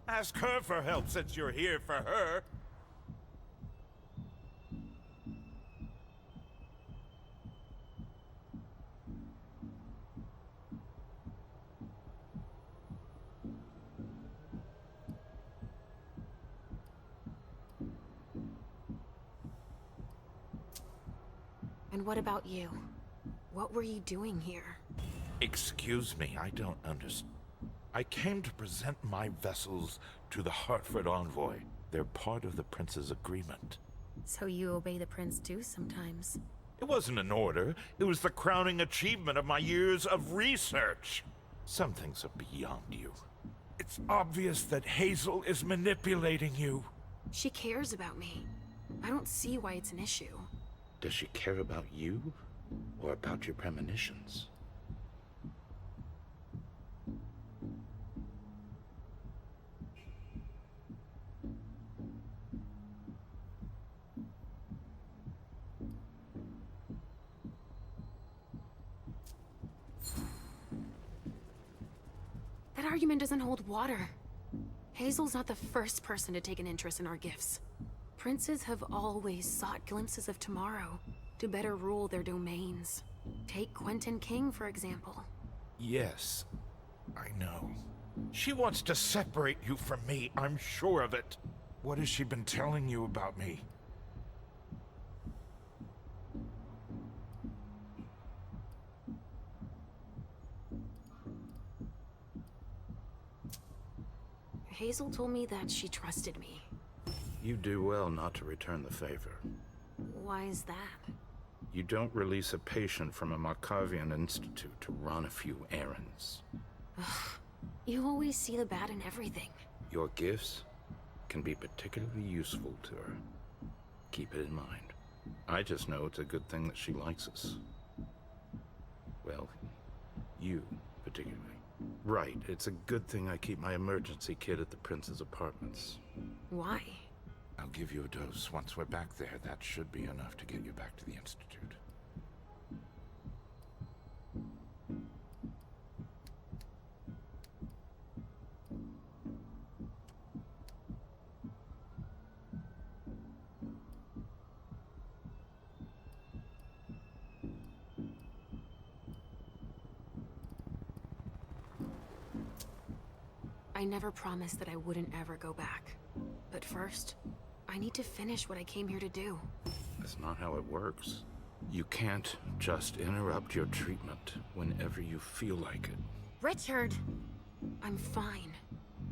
Ask her for help since you're here for her. And what about you? What were you doing here? Excuse me, I don't understand. I came to present my vessels to the Hartford envoy. They're part of the prince's agreement. So you obey the prince too sometimes? It wasn't an order. It was the crowning achievement of my years of research. Some things are beyond you. It's obvious that Hazel is manipulating you. She cares about me. I don't see why it's an issue. Does she care about you, or about your premonitions? argument doesn't hold water. Hazel's not the first person to take an interest in our gifts. Princes have always sought glimpses of tomorrow to better rule their domains. Take Quentin King, for example. Yes, I know. She wants to separate you from me, I'm sure of it. What has she been telling you about me? Hazel told me that she trusted me. You do well not to return the favor. Why is that? You don't release a patient from a Markavian institute to run a few errands. You always see the bad in everything. Your gifts can be particularly useful to her. Keep it in mind. I just know it's a good thing that she likes us. Well, you particularly. Right, it's a good thing I keep my emergency kit at the prince's apartments. Why? I'll give you a dose once we're back there. That should be enough to get you back to the institute. I never promised that I wouldn't ever go back. But first, I need to finish what I came here to do. That's not how it works. You can't just interrupt your treatment whenever you feel like it. Richard! I'm fine.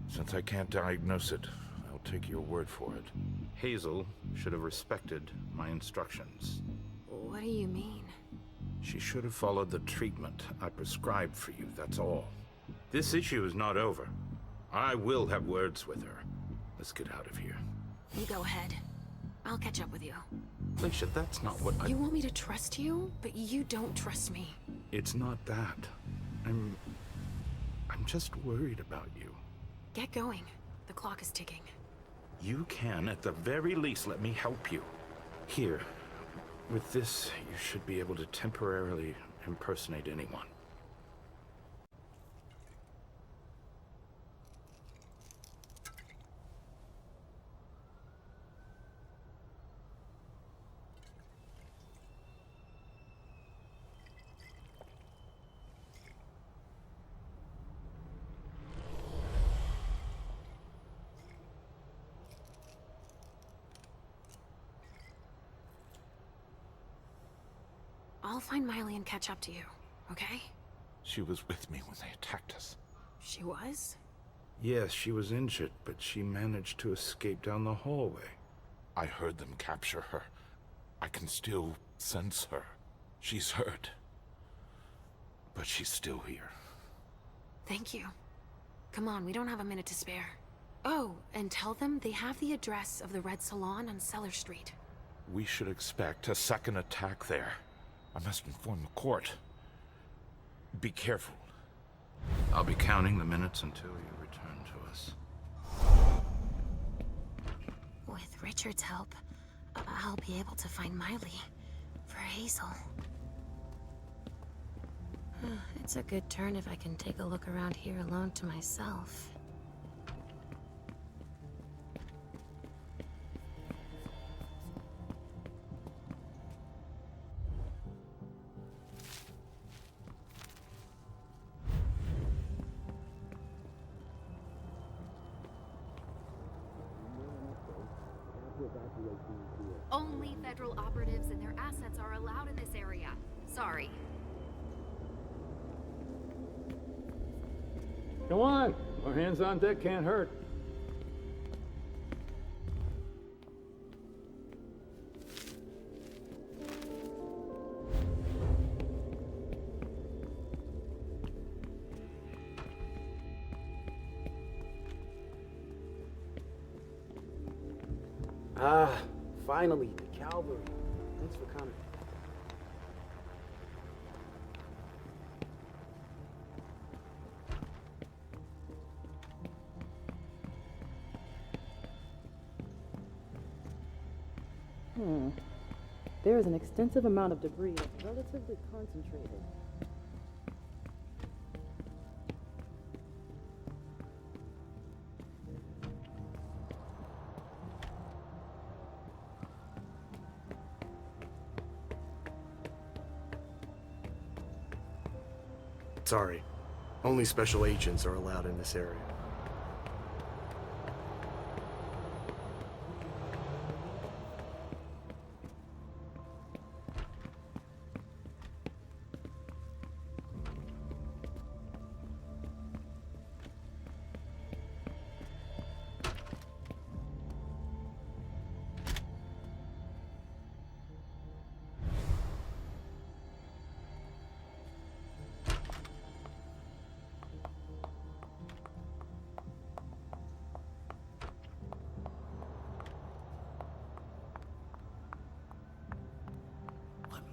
Since I can't diagnose it, I'll take your word for it. Hazel should have respected my instructions. What do you mean? She should have followed the treatment I prescribed for you, that's all. This issue is not over. I will have words with her. Let's get out of here. You go ahead. I'll catch up with you. Alicia, that's not what I... You want me to trust you, but you don't trust me. It's not that. I'm just worried about you. Get going. The clock is ticking. You can, at the very least, let me help you. Here. With this, you should be able to temporarily impersonate anyone. I'll find Miley and catch up to you, okay? She was with me when they attacked us. She was? Yes, she was injured, but she managed to escape down the hallway. I heard them capture her. I can still sense her. She's hurt. But she's still here. Thank you. Come on, we don't have a minute to spare. Oh, and tell them they have the address of the Red Salon on Cellar Street. We should expect a second attack there. I must inform the court. Be careful. I'll be counting the minutes until you return to us. With Richard's help, I'll be able to find Miley for Hazel. It's a good turn if I can take a look around here alone to myself. Only federal operatives and their assets are allowed in this area. Sorry. Come on! Our hands on deck can't hurt. Ah, finally, the cavalry. Thanks for coming. There is an extensive amount of debris that's relatively concentrated. Sorry. Only special agents are allowed in this area.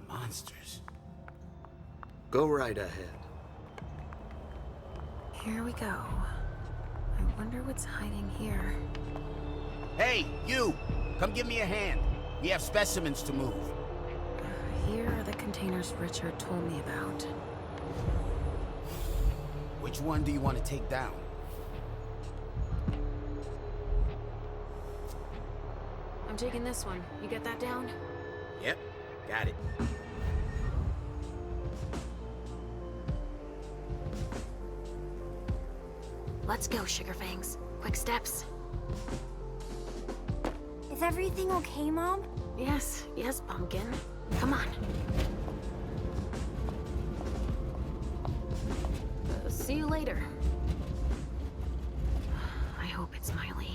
Monsters. Go right ahead. Here we go. I wonder what's hiding here. Hey, you! Come give me a hand. We have specimens to move. Here are the containers Richard told me about. Which one do you want to take down? I'm taking this one. You get that down? Yep, got it. Let's go, Sugarfangs. Quick steps. Is everything okay, Mom? Yes, Pumpkin. Come on. See you later. I hope it's Miley.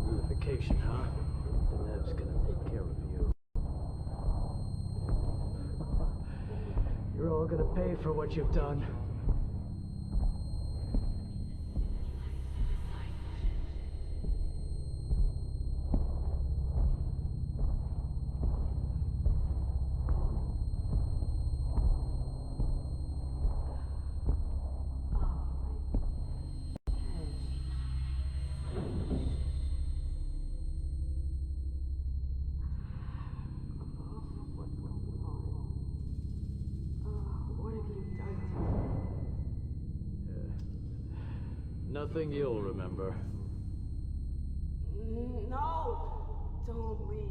Unification, huh? Denev's gonna take care of you. You're all gonna pay for what you've done. Nothing you'll remember. No! Don't leave.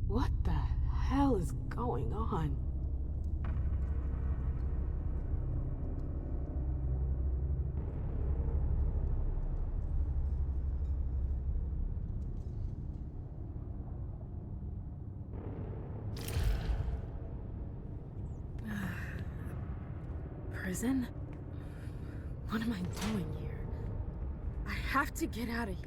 What the hell is going on? Prison? What am I doing here? I have to get out of here.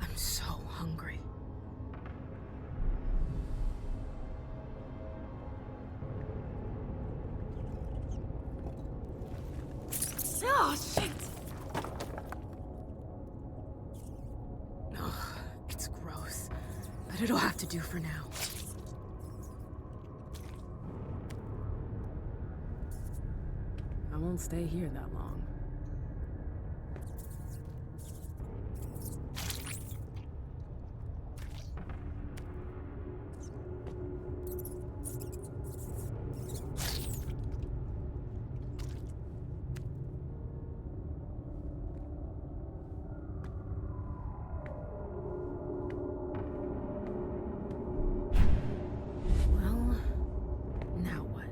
I'm so hungry. Oh, shit! Ugh, it's gross, but it'll have to do for now. I won't stay here that long. Well, now what?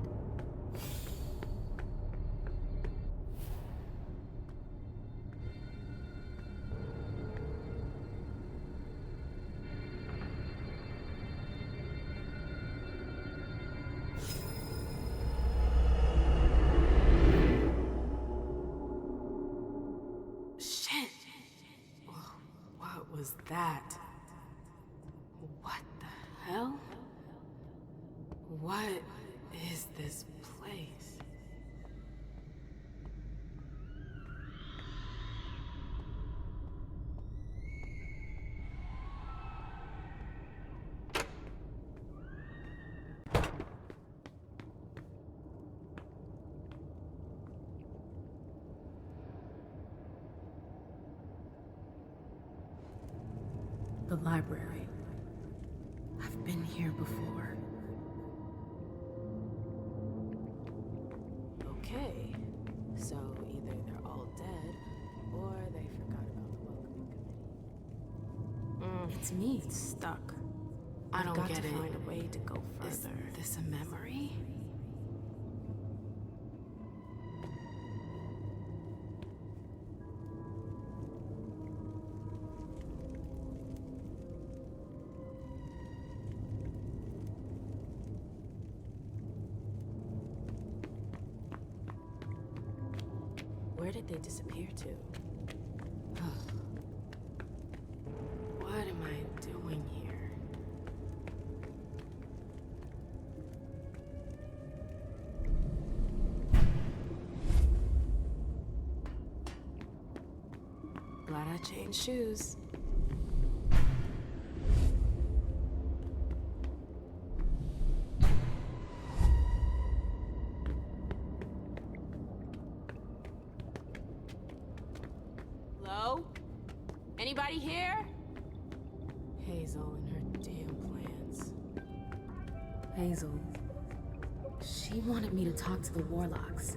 Shit! What was that? What the hell? What is this place? The library. I've been here before. Okay, so either they're all dead, or they forgot about the welcoming committee. It's me, stuck. I don't get it. I've got to find a way to go further. Is this a memory? Where did they disappear to? What am I doing here? Glad I changed shoes. Hello? Anybody here? Hazel and her damn plans. Hazel. She wanted me to talk to the Warlocks.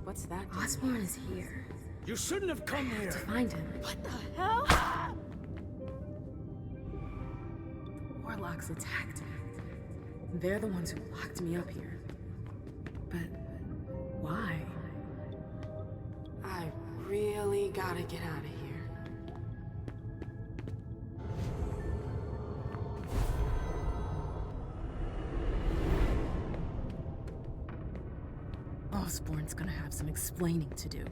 What's that? Osborn is here. You shouldn't have come here. To find him. What the hell? The Warlocks attacked me. They're the ones who locked me up here. But why? I really gotta get out of here. Osborn's gonna have some explaining to do.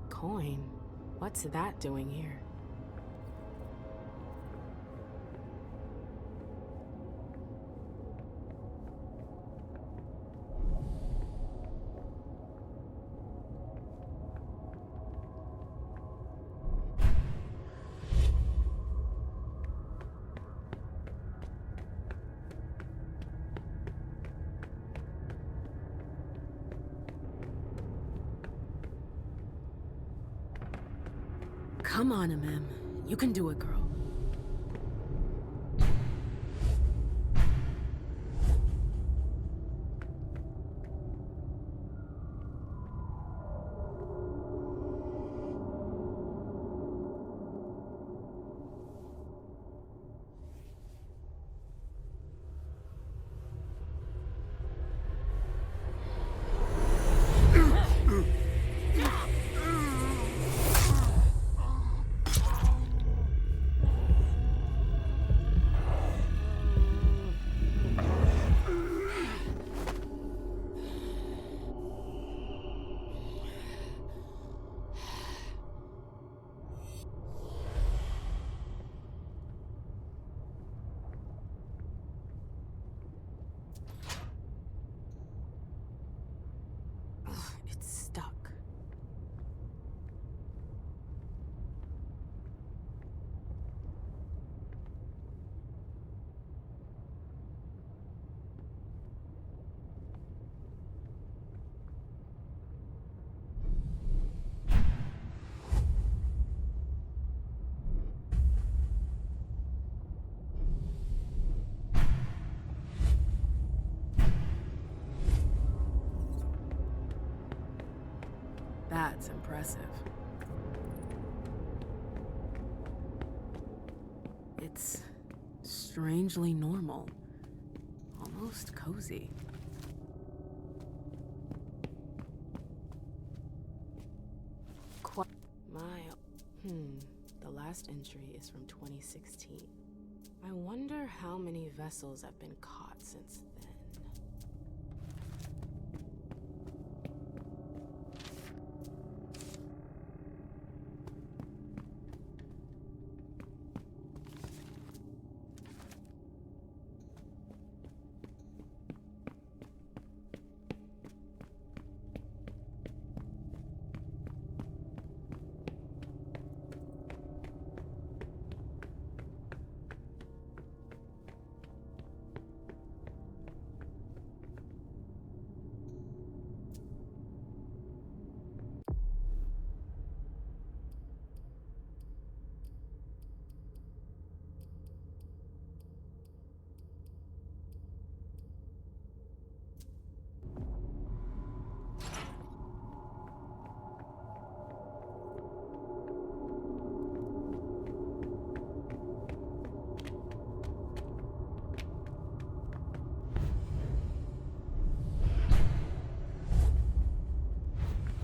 Coin? What's that doing here? Come on, Mem. You can do it, girl. It's stuck. That's impressive. It's strangely normal. Almost cozy. The last entry is from 2016. I wonder how many vessels have been caught since then.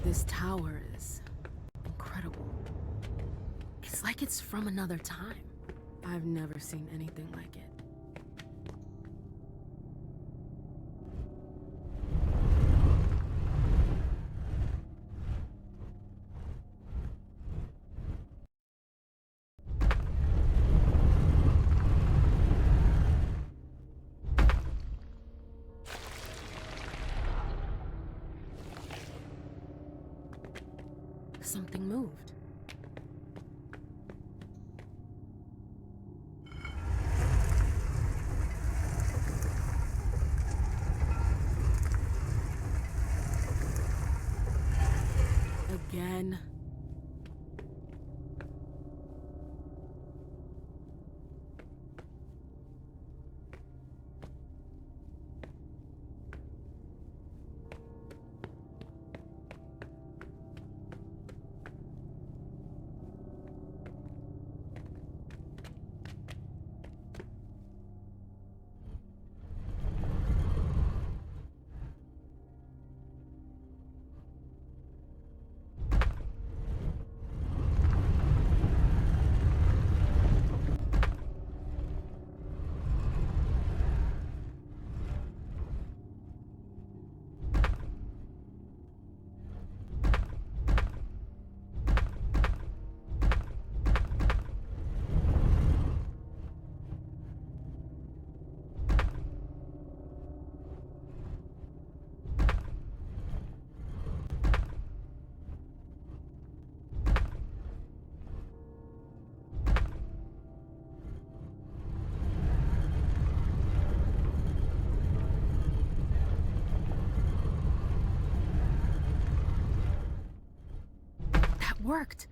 This tower is incredible. It's like it's from another time. I've never seen anything like it. Something moved. Again. Worked.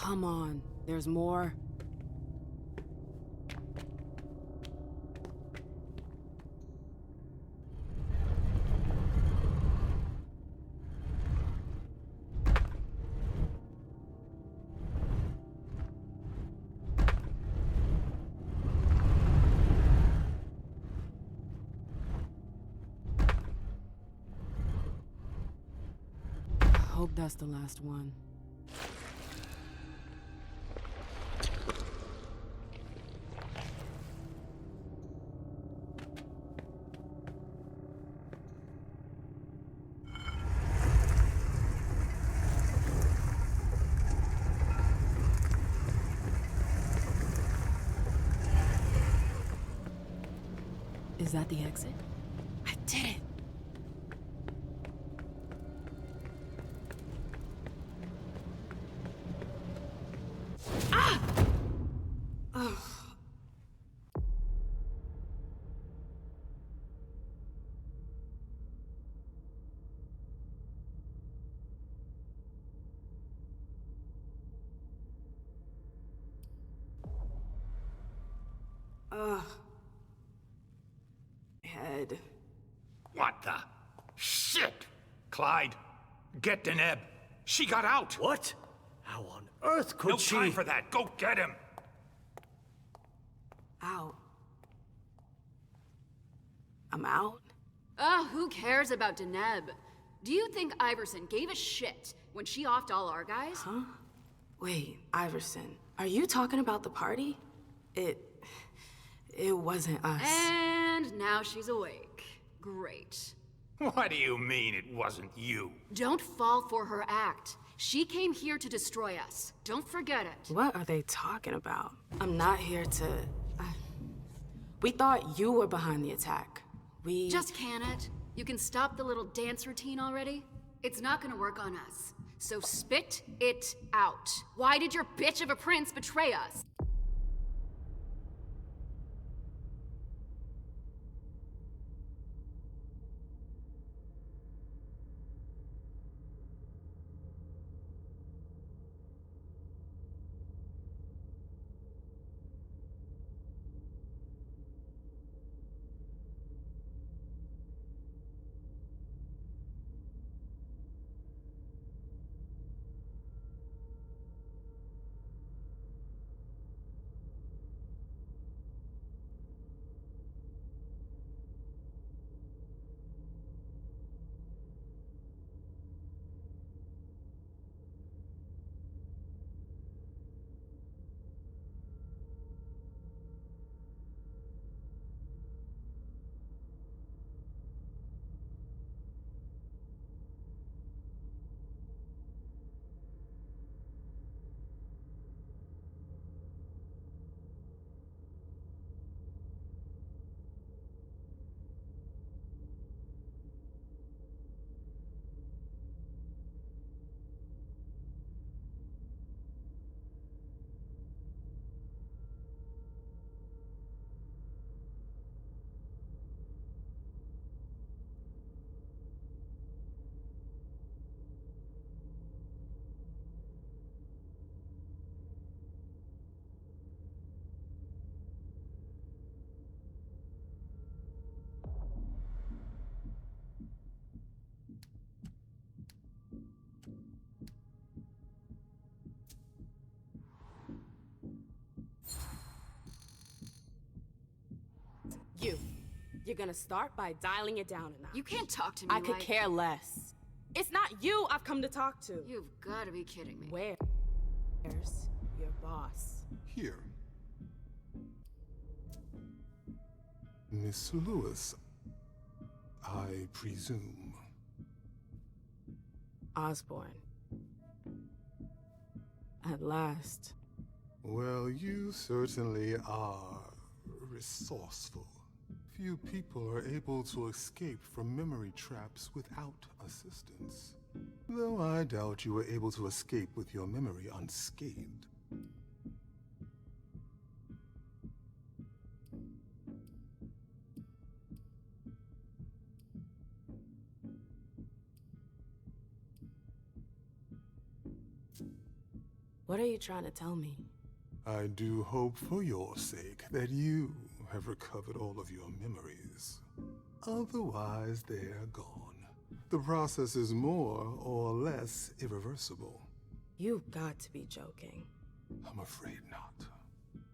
Come on, there's more. Hope that's the last one. Is that the exit? I did it! Ah! Ugh. Ugh. Head. What the? Shit! Clyde, get Deneb. She got out! What? How on earth could she? No time for that. Go get him! Out. I'm out? Ugh, who cares about Deneb? Do you think Iverson gave a shit when she offed all our guys? Huh? Wait, Iverson, are you talking about the party? It wasn't us. And now she's awake. Great. What do you mean it wasn't you? Don't fall for her act. She came here to destroy us. Don't forget it. What are they talking about? I'm not here to... We thought you were behind the attack. We... Just can it? You can stop the little dance routine already? It's not gonna work on us. So spit it out. Why did your bitch of a prince betray us? You're gonna start by dialing it down a notch. You can't talk to me I could care less. It's not you I've come to talk to. You've gotta be kidding me. Where's your boss? Here. Miss Lewis, I presume. Osborne. At last. Well, you certainly are resourceful. Few people are able to escape from memory traps without assistance. Though I doubt you were able to escape with your memory unscathed. What are you trying to tell me? I do hope for your sake that you have recovered all of your memories. Otherwise, they're gone. The process is more or less irreversible. You've got to be joking. I'm afraid not.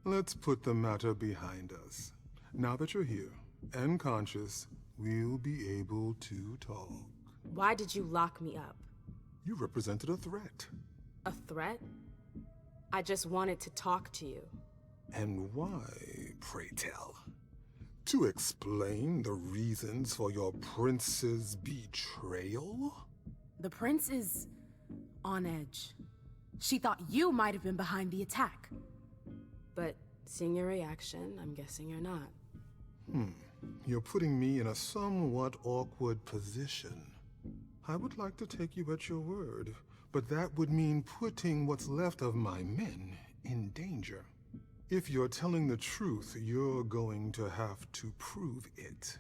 Let's put the matter behind us. Now that you're here and conscious, we'll be able to talk. Why did you lock me up? You represented a threat. A threat? I just wanted to talk to you. And why, pray tell? To explain the reasons for your prince's betrayal? The prince is on edge. She thought you might have been behind the attack. But seeing your reaction, I'm guessing you're not. You're putting me in a somewhat awkward position. I would like to take you at your word, but that would mean putting what's left of my men in danger. If you're telling the truth, you're going to have to prove it.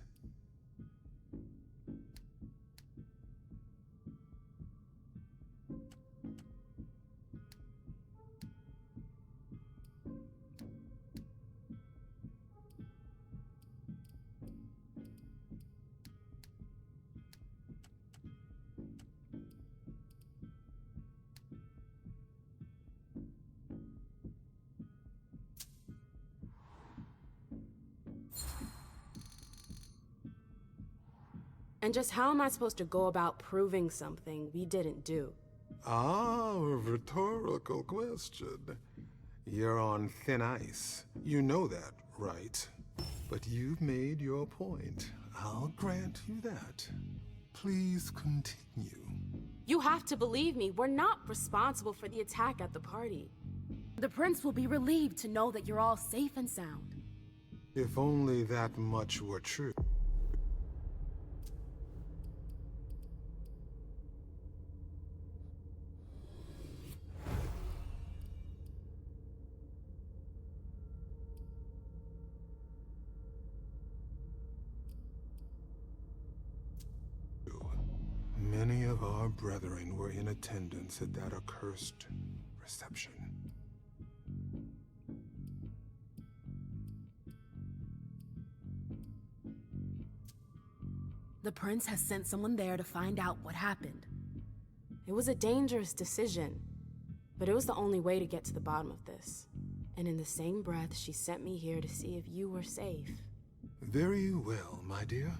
And just how am I supposed to go about proving something we didn't do? Ah, a rhetorical question. You're on thin ice. You know that, right? But you've made your point. I'll grant you that. Please continue. You have to believe me. We're not responsible for the attack at the party. The prince will be relieved to know that you're all safe and sound. If only that much were true. Many of our brethren were in attendance at that accursed reception. The prince has sent someone there to find out what happened. It was a dangerous decision, but it was the only way to get to the bottom of this. And in the same breath, she sent me here to see if you were safe. Very well, my dear.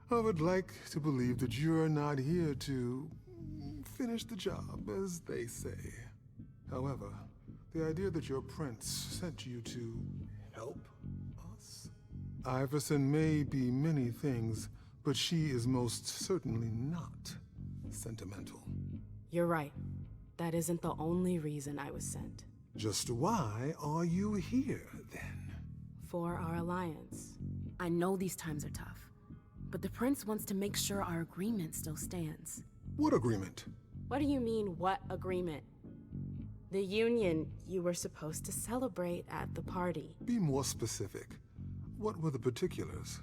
I would like to believe that you're not here to finish the job, as they say. However, the idea that your prince sent you to help us? Iverson may be many things, but she is most certainly not sentimental. You're right. That isn't the only reason I was sent. Just why are you here, then? For our alliance. I know these times are tough. But the prince wants to make sure our agreement still stands. What agreement? What do you mean, what agreement? The union you were supposed to celebrate at the party. Be more specific. What were the particulars?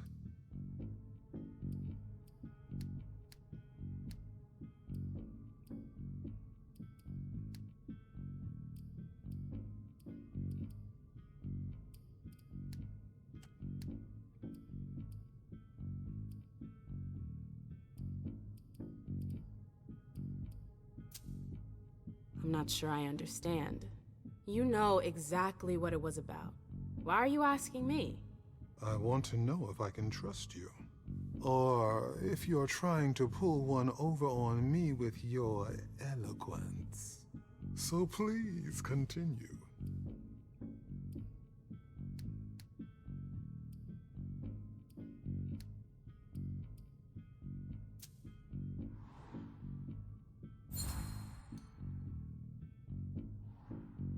I'm not sure I understand. You know exactly what it was about. Why are you asking me? I want to know if I can trust you. Or if you're trying to pull one over on me with your eloquence. So please continue.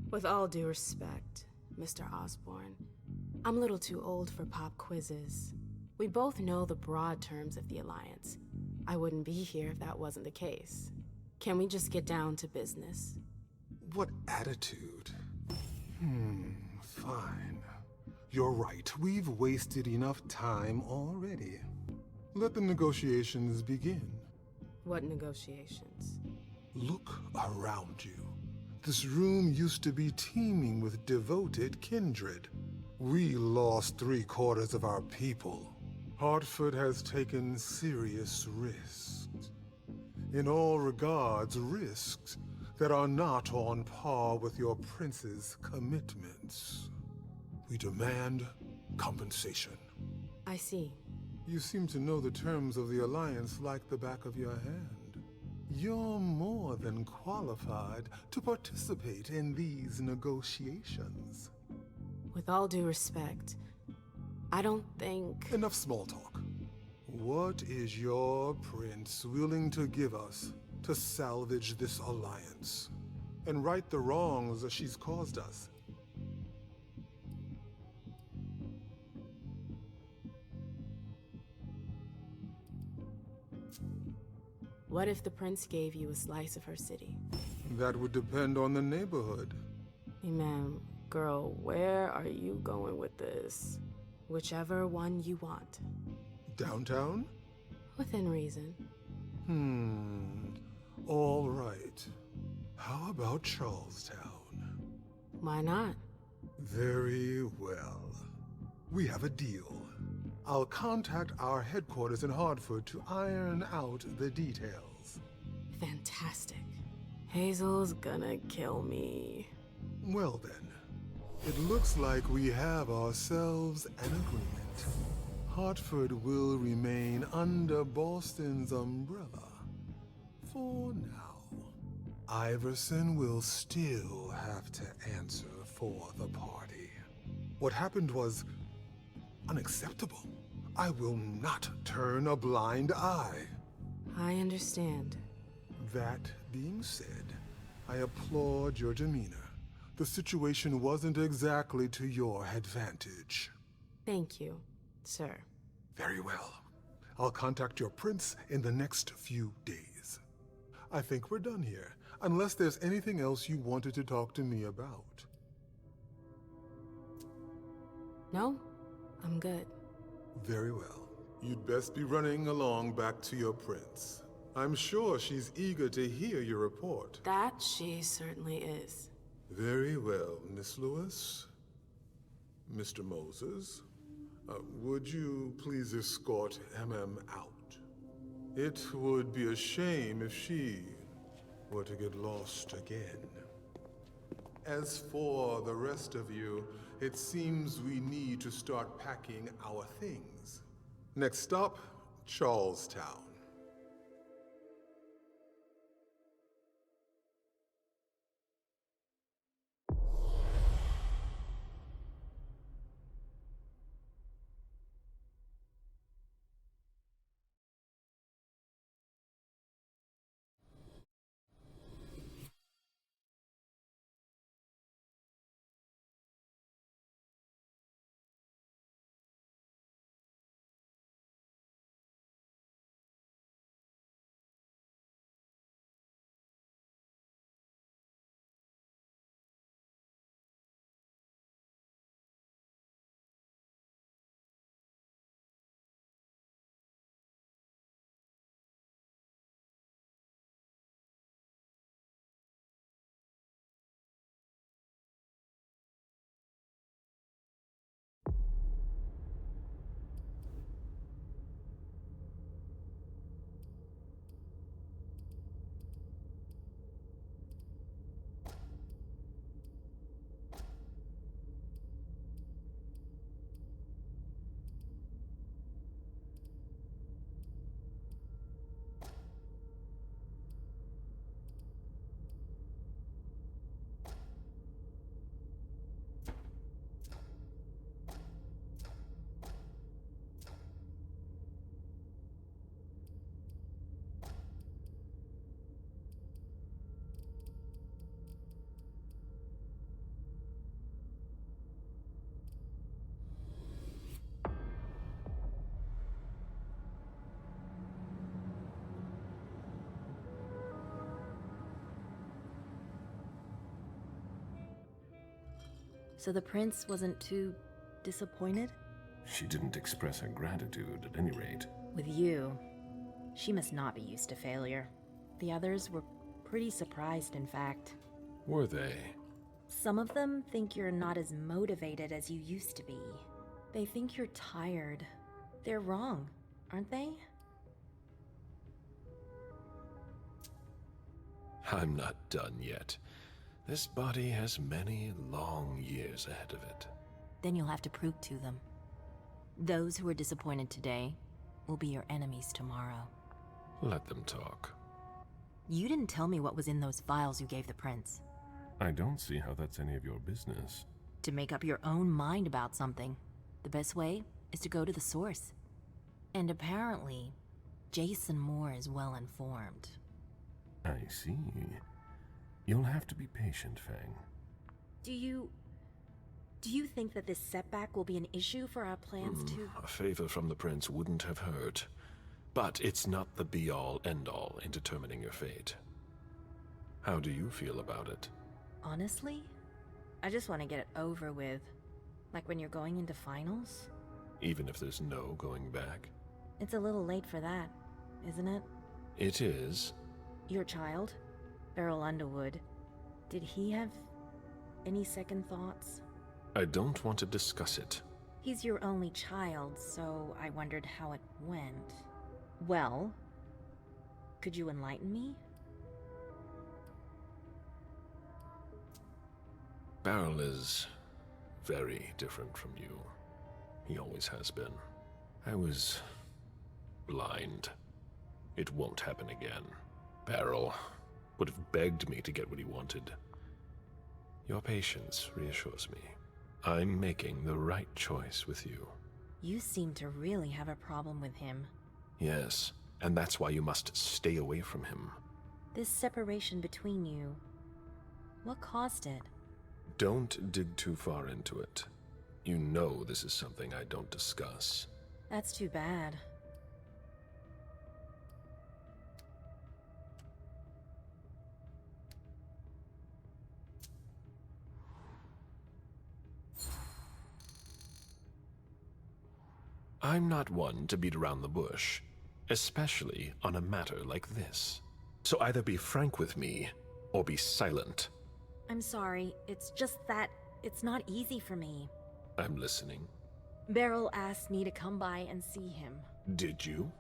With all due respect, Mr. Osborne, I'm a little too old for pop quizzes. We both know the broad terms of the Alliance. I wouldn't be here if that wasn't the case. Can we just get down to business? What attitude? Fine. You're right. We've wasted enough time already. Let the negotiations begin. What negotiations? Look around you. This room used to be teeming with devoted kindred. We lost 3/4 of our people. Hartford has taken serious risks. In all regards, risks that are not on par with your prince's commitments. We demand compensation. I see. You seem to know the terms of the alliance like the back of your hand. You're more than qualified to participate in these negotiations. With all due respect, I don't think... Enough small talk. What is your prince willing to give us to salvage this alliance and right the wrongs that she's caused us? What if the prince gave you a slice of her city? That would depend on the neighborhood. Hey, ma'am, girl, where are you going with this? Whichever one you want. Downtown? Within reason. All right. How about Charlestown? Why not? Very well. We have a deal. I'll contact our headquarters in Hartford to iron out the details. Fantastic. Hazel's gonna kill me. Well then, it looks like we have ourselves an agreement. Hartford will remain under Boston's umbrella for now. Iverson will still have to answer for the party. What happened was unacceptable. I will not turn a blind eye. I understand. That being said, I applaud your demeanor. The situation wasn't exactly to your advantage. Thank you, sir. Very well. I'll contact your prince in the next few days. I think we're done here, unless there's anything else you wanted to talk to me about. No, I'm good. Very well. You'd best be running along back to your prince. I'm sure she's eager to hear your report. That she certainly is. Very well, Miss Lewis. Mr. Moses, would you please escort MM out? It would be a shame if she were to get lost again. As for the rest of you, it seems we need to start packing our things. Next stop, Charlestown. So the prince wasn't too disappointed? She didn't express her gratitude, at any rate. With you, she must not be used to failure. The others were pretty surprised, in fact. Were they? Some of them think you're not as motivated as you used to be. They think you're tired. They're wrong, aren't they? I'm not done yet. This body has many long years ahead of it. Then you'll have to prove to them. Those who are disappointed today will be your enemies tomorrow. Let them talk. You didn't tell me what was in those files you gave the prince. I don't see how that's any of your business. To make up your own mind about something, the best way is to go to the source. And apparently, Jason Moore is well informed. I see. You'll have to be patient, Fang. Do you think that this setback will be an issue for our plans to... A favor from the prince wouldn't have hurt. But it's not the be-all, end-all in determining your fate. How do you feel about it? Honestly, I just want to get it over with. Like when you're going into finals. Even if there's no going back? It's a little late for that, isn't it? It is. Your child, Beryl Underwood, did he have any second thoughts? I don't want to discuss it. He's your only child, so I wondered how it went. Well, could you enlighten me? Beryl is very different from you. He always has been. I was blind. It won't happen again. Beryl would have begged me to get what he wanted. Your patience reassures me. I'm making the right choice with you. You seem to really have a problem with him. Yes, and that's why you must stay away from him. This separation between you, what caused it? Don't dig too far into it. You know this is something I don't discuss. That's too bad. I'm not one to beat around the bush, especially on a matter like this. So either be frank with me, or be silent. I'm sorry, it's just that it's not easy for me. I'm listening. Beryl asked me to come by and see him. Did you?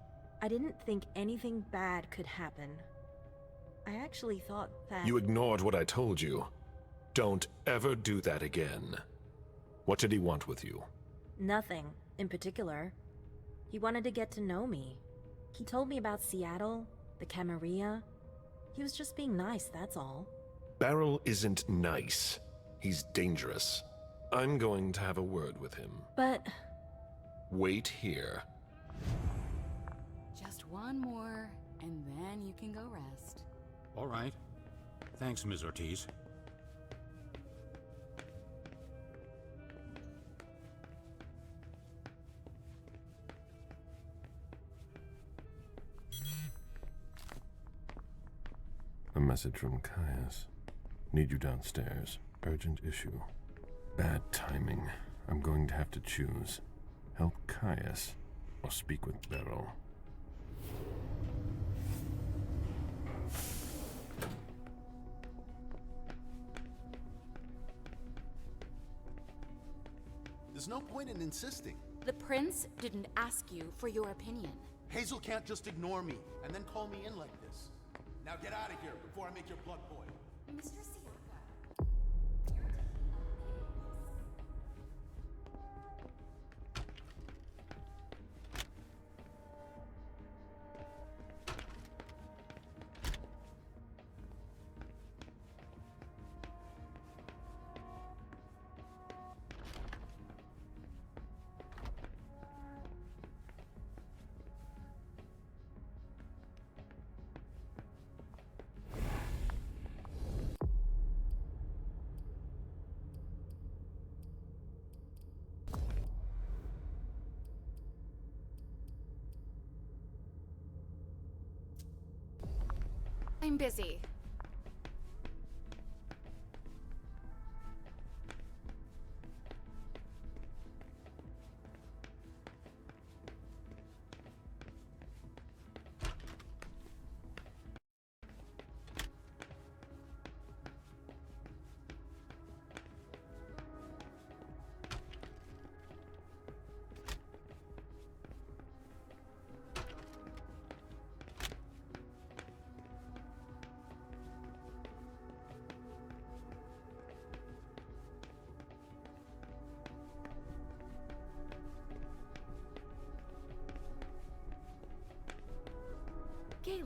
I didn't think anything bad could happen. I actually thought that... You ignored what I told you. Don't ever do that again. What did he want with you? Nothing in particular. He wanted to get to know me. He told me about Seattle, the Camarilla. He was just being nice, that's all. Beryl isn't nice. He's dangerous. I'm going to have a word with him. But... Wait here. Just one more, and then you can go rest. All right. Thanks, Ms. Ortiz. A message from Caius. Need you downstairs. Urgent issue. Bad timing. I'm going to have to choose. Help Caius or speak with Beryl. There's no point in insisting. The prince didn't ask you for your opinion. Hazel can't just ignore me and then call me in like this. Now get out of here before I make your blood boil. Mr. I'm busy.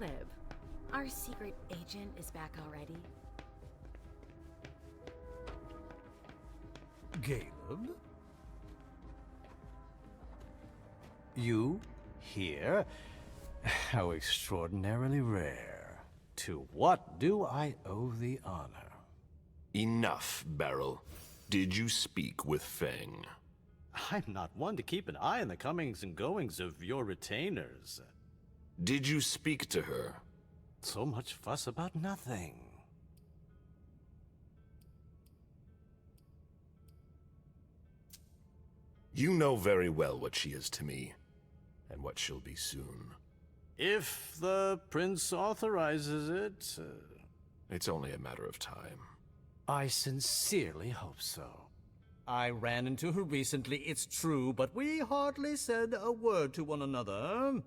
Caleb, our secret agent is back already. Caleb? You here? How extraordinarily rare. To what do I owe the honor? Enough, Beryl. Did you speak with Feng? I'm not one to keep an eye on the comings and goings of your retainers. Did you speak to her? So much fuss about nothing. You know very well what she is to me, and what she'll be soon. If the prince authorizes it... It's only a matter of time. I sincerely hope so. I ran into her recently, it's true, but we hardly said a word to one another.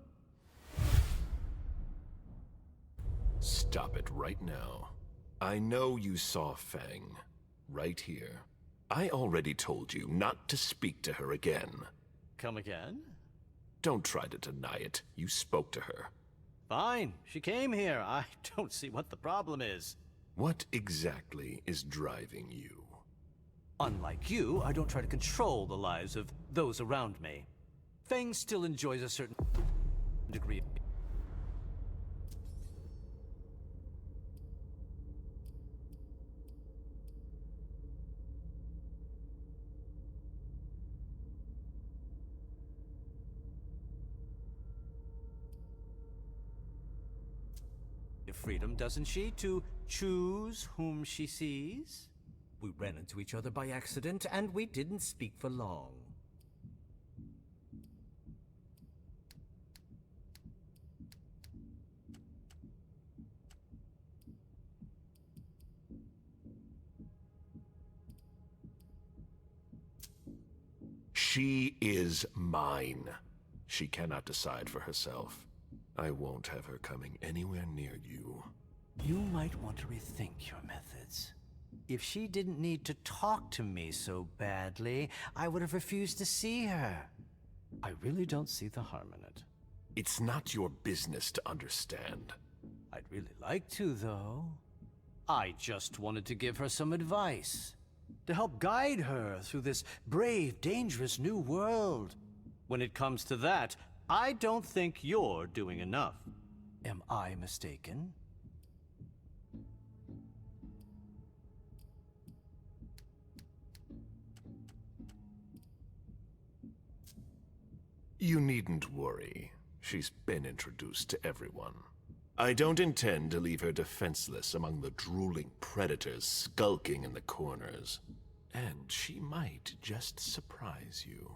Stop it right now. I know you saw Feng. Right here. I already told you not to speak to her again. Come again? Don't try to deny it. You spoke to her. Fine. She came here. I don't see what the problem is. What exactly is driving you? Unlike you, I don't try to control the lives of those around me. Feng still enjoys a certain degree of freedom, doesn't she, to choose whom she sees? We ran into each other by accident, and we didn't speak for long. She is mine. She cannot decide for herself. I won't have her coming anywhere near you. You might want to rethink your methods. If she didn't need to talk to me so badly, I would have refused to see her. I really don't see the harm in it. It's not your business to understand. I'd really like to, though. I just wanted to give her some advice. To help guide her through this brave, dangerous new world. When it comes to that, I don't think you're doing enough. Am I mistaken? You needn't worry. She's been introduced to everyone. I don't intend to leave her defenseless among the drooling predators skulking in the corners. And she might just surprise you.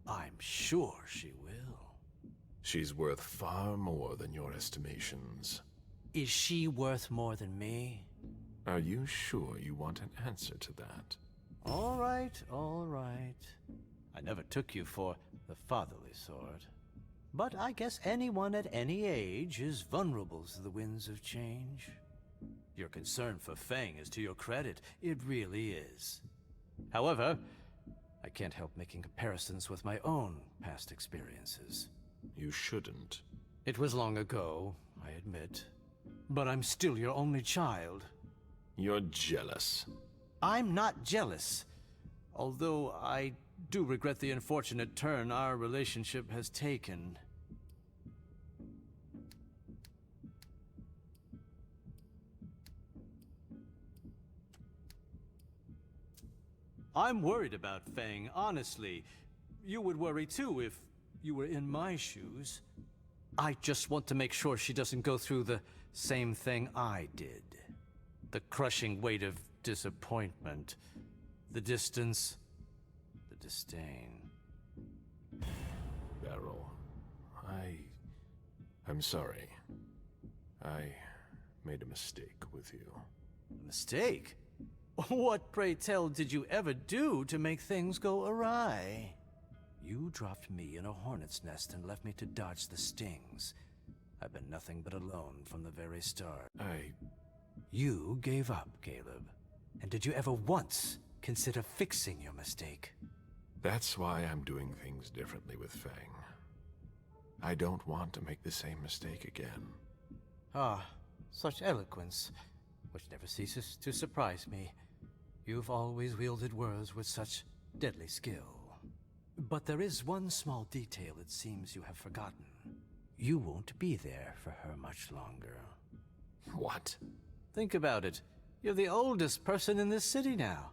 I'm sure she will. She's worth far more than your estimations. Is she worth more than me? Are you sure you want an answer to that? All right, all right. I never took you for the fatherly sort. But I guess anyone at any age is vulnerable to the winds of change. Your concern for Feng is to your credit. It really is. However, I can't help making comparisons with my own past experiences. You shouldn't. It was long ago, I admit. But I'm still your only child. You're jealous. I'm not jealous. Although I do regret the unfortunate turn our relationship has taken. I'm worried about Feng, honestly. You would worry too if you were in my shoes. I just want to make sure she doesn't go through the same thing I did. The crushing weight of disappointment. The distance. The disdain. Beryl, I'm sorry. I made a mistake with you. A mistake? What, pray tell, did you ever do to make things go awry? You dropped me in a hornet's nest and left me to dodge the stings. I've been nothing but alone from the very start. You gave up, Caleb. And did you ever once consider fixing your mistake? That's why I'm doing things differently with Feng. I don't want to make the same mistake again. Ah, such eloquence, which never ceases to surprise me. You've always wielded words with such deadly skill. But there is one small detail it seems you have forgotten. You won't be there for her much longer. What? Think about it. You're the oldest person in this city now.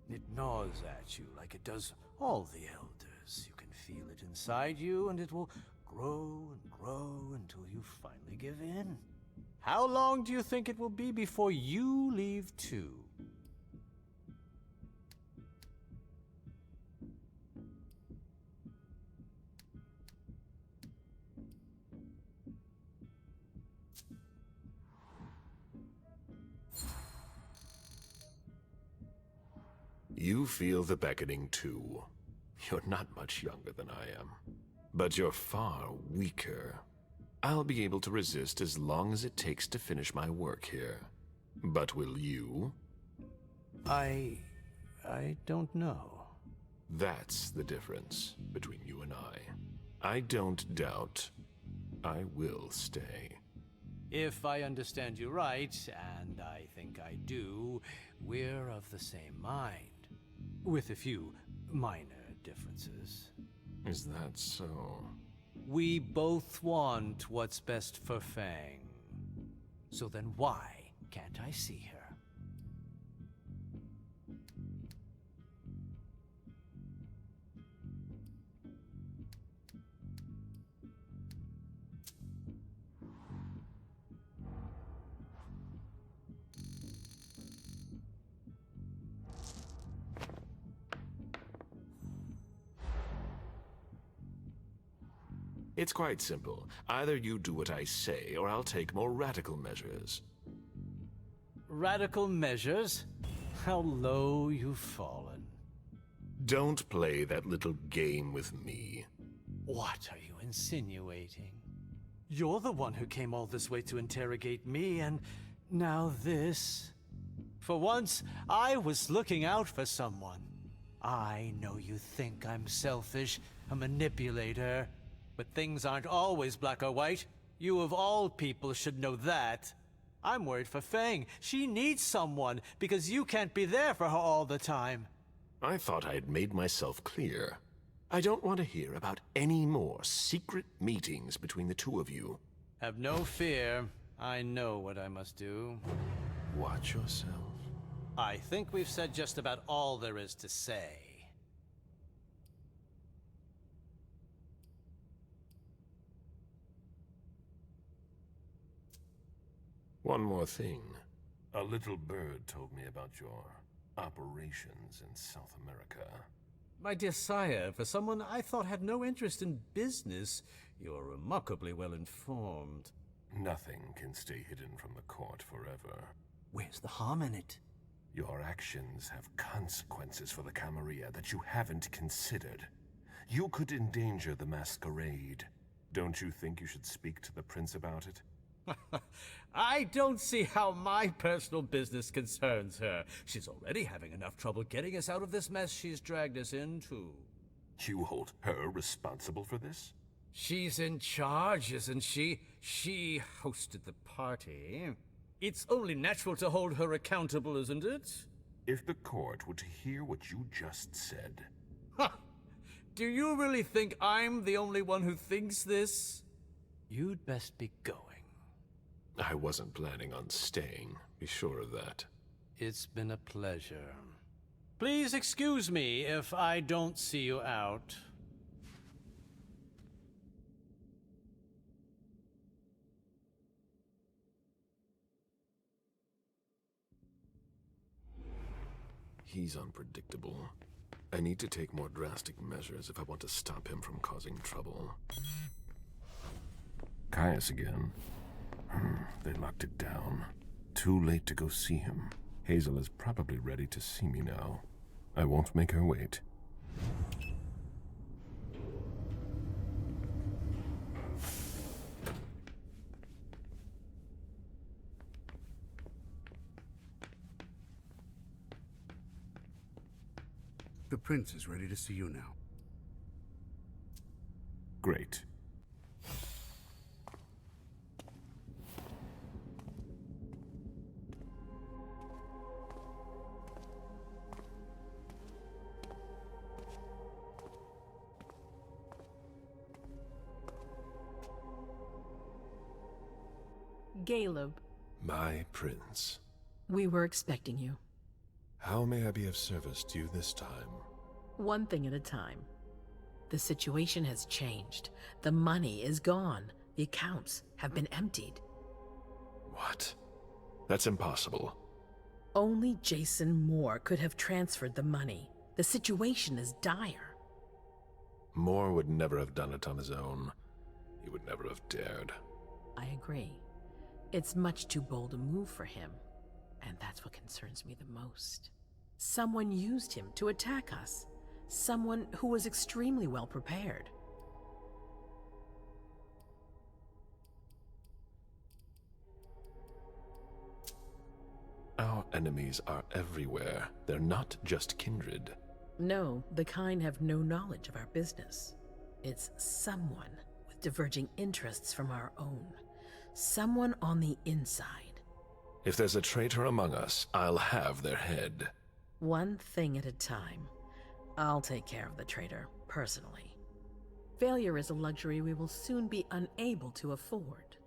It gnaws at you like it does all the elders. You can feel it inside you, and it will grow and grow until you finally give in. How long do you think it will be before you leave too? You feel the beckoning too. You're not much younger than I am, but you're far weaker. I'll be able to resist as long as it takes to finish my work here. But will you? I don't know. That's the difference between you and I. I don't doubt. I will stay. If I understand you right, and I think I do, we're of the same mind. With a few minor differences. Is that so? We both want what's best for Fang. So then why can't I see her? It's quite simple. Either you do what I say, or I'll take more radical measures. Radical measures? How low you've fallen. Don't play that little game with me. What are you insinuating? You're the one who came all this way to interrogate me, and now this. For once, I was looking out for someone. I know you think I'm selfish, a manipulator. But things aren't always black or white. You of all people should know that. I'm worried for Fang. She needs someone, because you can't be there for her all the time. I thought I had made myself clear. I don't want to hear about any more secret meetings between the two of you. Have no fear. I know what I must do. Watch yourself. I think we've said just about all there is to say. One more thing. A little bird told me about your operations in South America. My dear sire, for someone I thought had no interest in business, you're remarkably well informed. Nothing can stay hidden from the court forever. Where's the harm in it? Your actions have consequences for the Camarilla that you haven't considered. You could endanger the Masquerade. Don't you think you should speak to the prince about it? I don't see how my personal business concerns her. She's already having enough trouble getting us out of this mess she's dragged us into. You hold her responsible for this? She's in charge, isn't she? She hosted the party. It's only natural to hold her accountable, isn't it? If the court were to hear what you just said... Ha! Do you really think I'm the only one who thinks this? You'd best be going. I wasn't planning on staying, be sure of that. It's been a pleasure. Please excuse me if I don't see you out. He's unpredictable. I need to take more drastic measures if I want to stop him from causing trouble. Caius again. They locked it down. Too late to go see him. Hazel is probably ready to see me now. I won't make her wait. The prince is ready to see you now. Great. Caleb. My prince. We were expecting you. How may I be of service to you this time? One thing at a time. The situation has changed. The money is gone. The accounts have been emptied. What? That's impossible. Only Jason Moore could have transferred the money. The situation is dire. Moore would never have done it on his own. He would never have dared. I agree. It's much too bold a move for him. And that's what concerns me the most. Someone used him to attack us. Someone who was extremely well prepared. Our enemies are everywhere. They're not just kindred. No, the kind have no knowledge of our business. It's someone with diverging interests from our own. Someone on the inside. If there's a traitor among us, I'll have their head. One thing at a time. I'll take care of the traitor, personally. Failure is a luxury we will soon be unable to afford.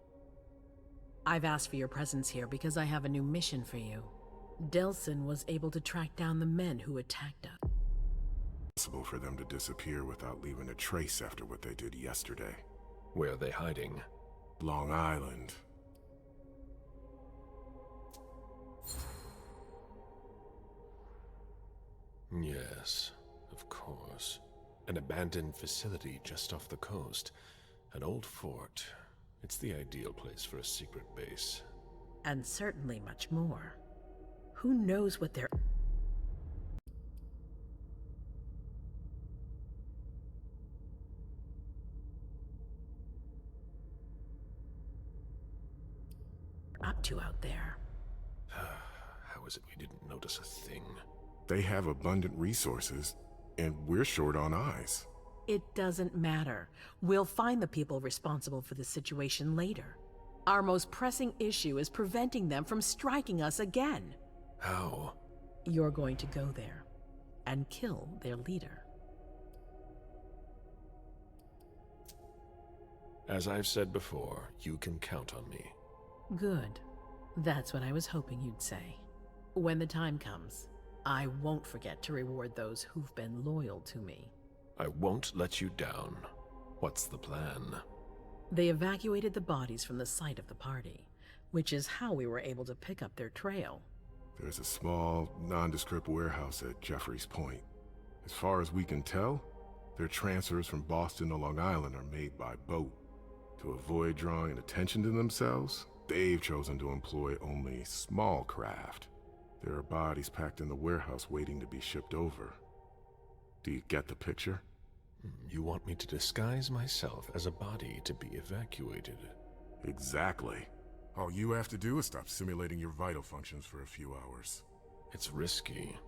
I've asked for your presence here because I have a new mission for you. Delsin was able to track down the men who attacked us. Possible for them to disappear without leaving a trace after what they did yesterday. Where are they hiding? Long Island. Yes, of course. An abandoned facility just off the coast. An old fort. It's the ideal place for a secret base. And certainly much more. Who knows what they're... up to out there. How is it we didn't notice a thing? They have abundant resources, and we're short on eyes. It doesn't matter. We'll find the people responsible for the situation later. Our most pressing issue is preventing them from striking us again. How? You're going to go there and kill their leader. As I've said before, you can count on me. Good. That's what I was hoping you'd say. When the time comes, I won't forget to reward those who've been loyal to me. I won't let you down. What's the plan? They evacuated the bodies from the site of the party, which is how we were able to pick up their trail. There's a small, nondescript warehouse at Jeffrey's Point. As far as we can tell, their transfers from Boston to Long Island are made by boat. To avoid drawing attention to themselves, they've chosen to employ only small craft. There are bodies packed in the warehouse waiting to be shipped over. Do you get the picture? You want me to disguise myself as a body to be evacuated? Exactly. All you have to do is stop simulating your vital functions for a few hours. It's risky.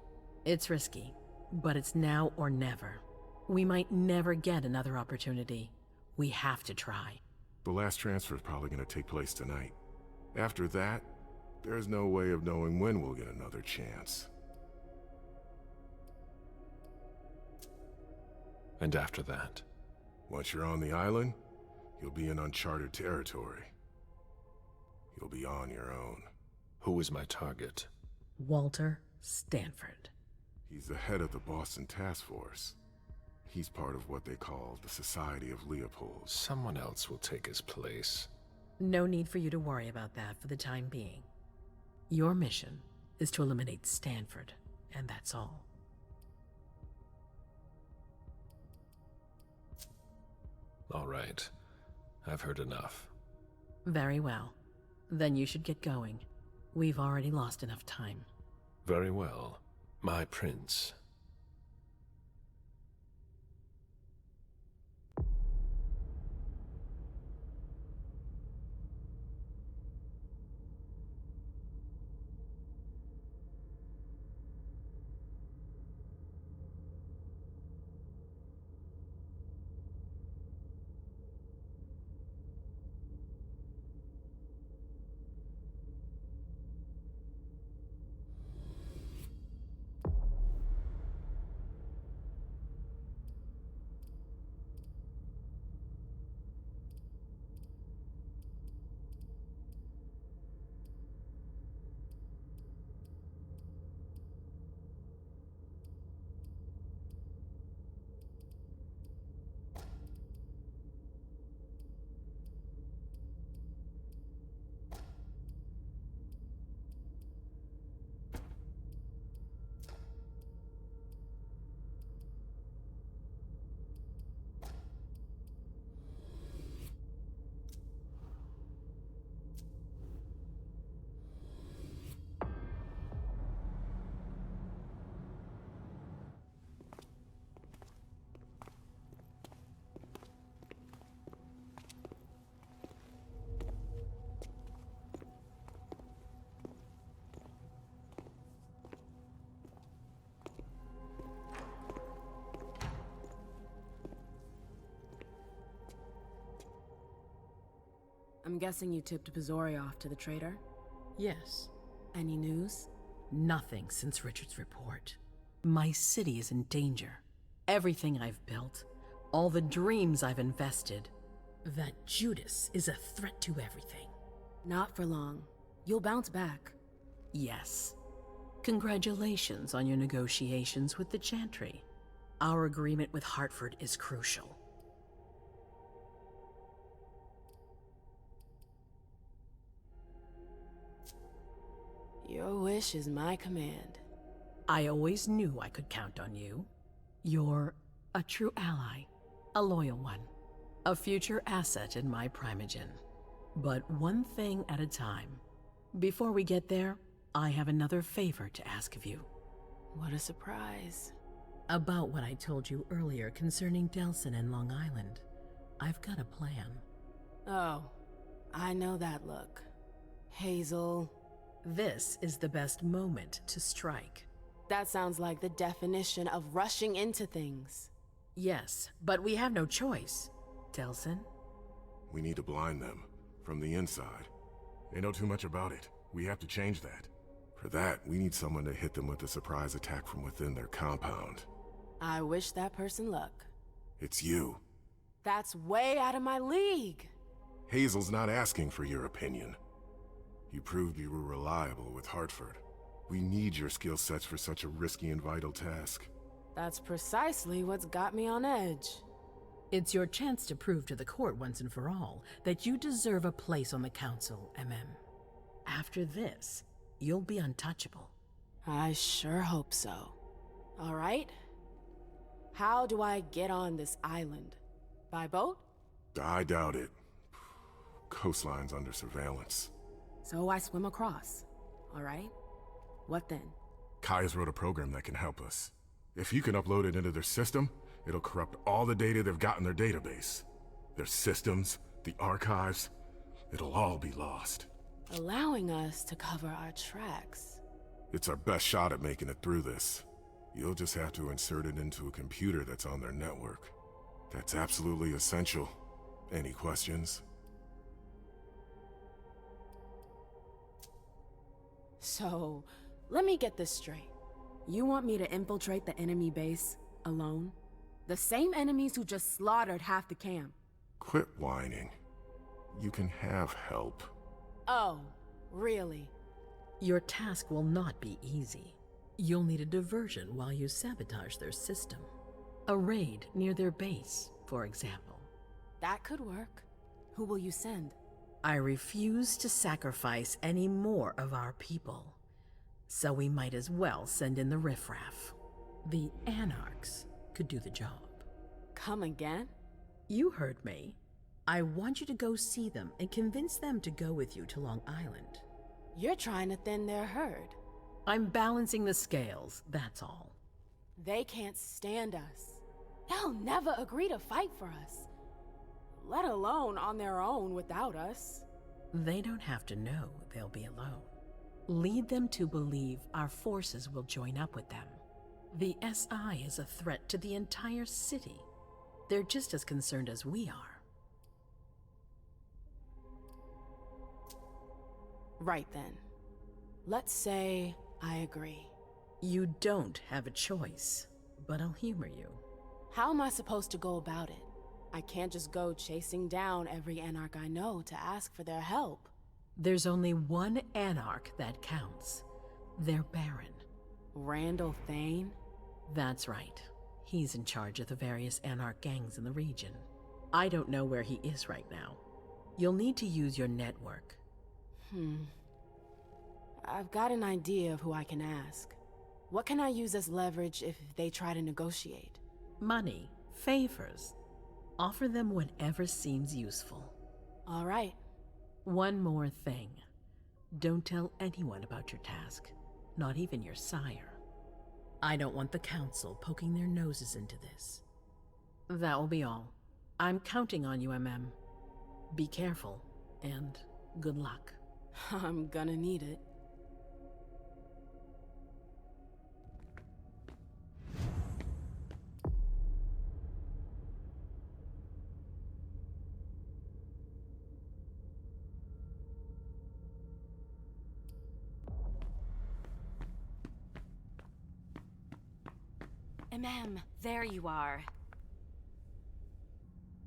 It's risky, but it's now or never. We might never get another opportunity. We have to try. The last transfer is probably going to take place tonight. After that, there's no way of knowing when we'll get another chance. And after that? Once you're on the island, you'll be in uncharted territory. You'll be on your own. Who is my target? Walter Stanford. He's the head of the Boston Task Force. He's part of what they call the Society of Leopold. Someone else will take his place. No need for you to worry about that for the time being. Your mission is to eliminate Stanford, and that's all. All right. I've heard enough. Very well. Then you should get going. We've already lost enough time. Very well. My prince. I'm guessing you tipped Pizori off to the traitor? Yes. Any news? Nothing since Richard's report. My city is in danger. Everything I've built, all the dreams I've invested. That Judas is a threat to everything. Not for long. You'll bounce back. Yes. Congratulations on your negotiations with the Chantry. Our agreement with Hartford is crucial. Your wish is my command. I always knew I could count on you. You're a true ally, a loyal one, a future asset in my Primogen. But one thing at a time. Before we get there, I have another favor to ask of you. What a surprise. About what I told you earlier concerning Delson and Long Island. I've got a plan. Oh, I know that look. Hazel. This is the best moment to strike. That sounds like the definition of rushing into things. Yes, but we have no choice. Delson? We need to blind them, from the inside. They know too much about it. We have to change that. For that, we need someone to hit them with a surprise attack from within their compound. I wish that person luck. It's you. That's way out of my league. Hazel's not asking for your opinion. You proved you were reliable with Hartford. We need your skill sets for such a risky and vital task. That's precisely what's got me on edge. It's your chance to prove to the court once and for all that you deserve a place on the council, MM. After this, you'll be untouchable. I sure hope so. All right. How do I get on this island? By boat? I doubt it. Coastline's under surveillance. So I swim across. All right. What then? Kaya's wrote a program that can help us. If you can upload it into their system, it'll corrupt all the data they've got in their database. Their systems, the archives, it'll all be lost. Allowing us to cover our tracks. It's our best shot at making it through this. You'll just have to insert it into a computer that's on their network. That's absolutely essential. Any questions? So, let me get this straight. You want me to infiltrate the enemy base alone? The same enemies who just slaughtered half the camp. Quit whining. You can have help. Oh, really? Your task will not be easy. You'll need a diversion while you sabotage their system. A raid near their base, for example. That could work. Who will you send? I refuse to sacrifice any more of our people. So we might as well send in the riffraff. The Anarchs could do the job. Come again? You heard me. I want you to go see them and convince them to go with you to Long Island. You're trying to thin their herd. I'm balancing the scales, that's all. They can't stand us. They'll never agree to fight for us. Let alone on their own without us. They don't have to know they'll be alone. Lead them to believe our forces will join up with them. The SI is a threat to the entire city. They're just as concerned as we are. Right then. Let's say I agree. You don't have a choice, but I'll humor you. How am I supposed to go about it? I can't just go chasing down every Anarch I know to ask for their help. There's only one Anarch that counts. Their Baron. Randall Thane? That's right. He's in charge of the various Anarch gangs in the region. I don't know where he is right now. You'll need to use your network. I've got an idea of who I can ask. What can I use as leverage if they try to negotiate? Money, favors. Offer them whatever seems useful. All right. One more thing. Don't tell anyone about your task, not even your sire. I don't want the council poking their noses into this. That will be all. I'm counting on you, MM. Be careful, and good luck. I'm gonna need it. There you are.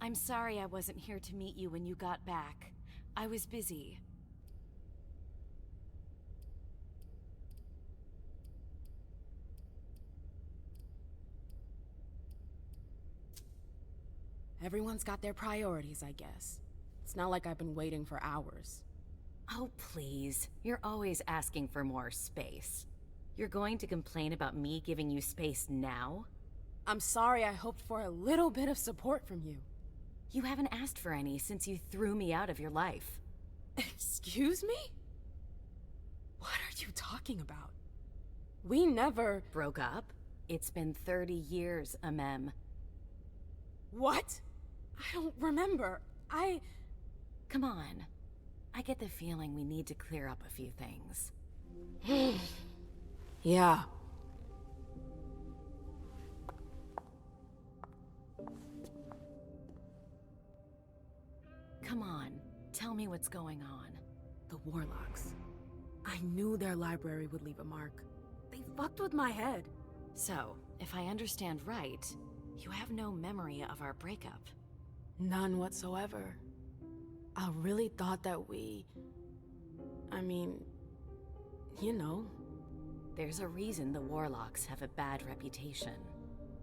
I'm sorry I wasn't here to meet you when you got back. I was busy. Everyone's got their priorities, I guess. It's not like I've been waiting for hours. Oh, please. You're always asking for more space. You're going to complain about me giving you space now? I'm sorry I hoped for a little bit of support from you. You haven't asked for any since you threw me out of your life. Excuse me? What are you talking about? We never... Broke up? It's been 30 years, Amem. What? I don't remember. Come on. I get the feeling we need to clear up a few things. Yeah. Come on, tell me what's going on. The Warlocks. I knew their library would leave a mark. They fucked with my head. So, if I understand right, you have no memory of our breakup. None whatsoever. I really thought that I mean, you know. There's a reason the Warlocks have a bad reputation.